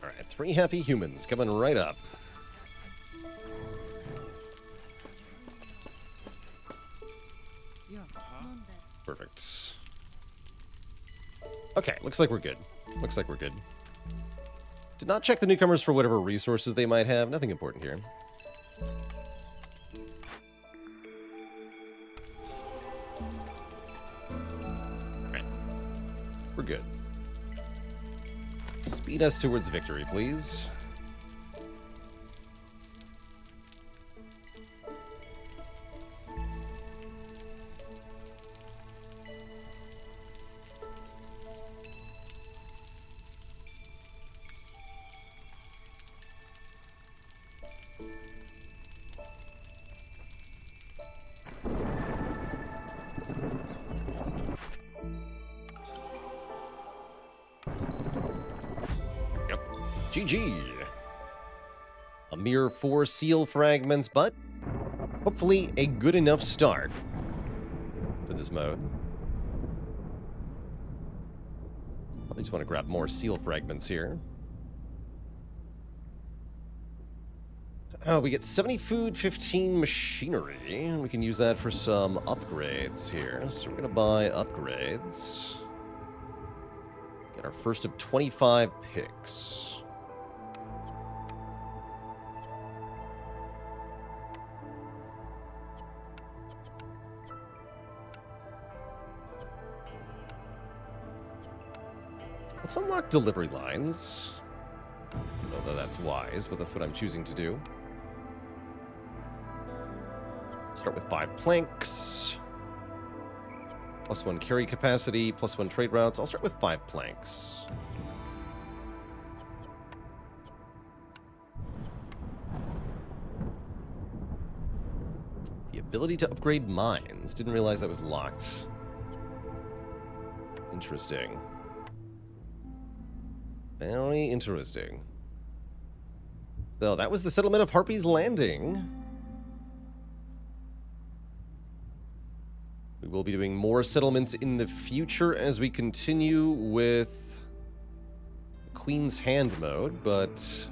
Alright, 3 happy humans coming right up. Perfect. Okay, looks like we're good. Looks like we're good. Did not check the newcomers for whatever resources they might have. Nothing important here. We're good. Speed us towards victory, please. GG. A mere 4 seal fragments, but hopefully a good enough start for this mode. I just want to grab more seal fragments here. Oh, we get 70 food, 15 machinery. We can use that for some upgrades here. So we're going to buy upgrades. Get our first of 25 picks. Let's unlock delivery lines. I don't know that that's wise, but that's what I'm choosing to do. Start with 5 planks. +1 carry capacity, +1 trade routes. I'll start with 5 planks. The ability to upgrade mines. Didn't realize that was locked. Interesting. Very interesting. So that was the settlement of Harpy's Landing. We will be doing more settlements in the future as we continue with Queen's Hand mode, but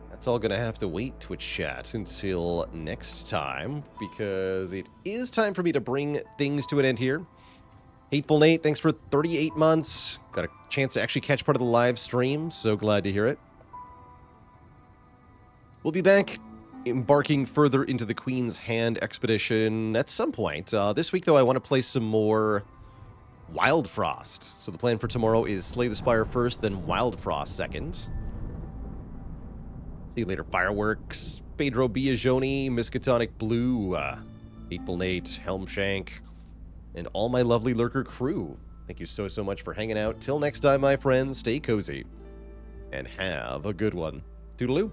that's all going to have to wait, Twitch chat, until next time, because it is time for me to bring things to an end here. Hateful Nate, thanks for 38 months. Got a chance to actually catch part of the live stream, so glad to hear it. We'll be back embarking further into the Queen's Hand expedition at some point. This week, though, I want to play some more Wild Frost. So the plan for tomorrow is Slay the Spire first, then Wild Frost second. See you later, Fireworks, Pedro Biagioni, Miskatonic Blue, Hateful Nate, Helmshank, and all my lovely Lurker crew. Thank you so much for hanging out. Till next time, my friends, stay cozy and have a good one. Toodaloo.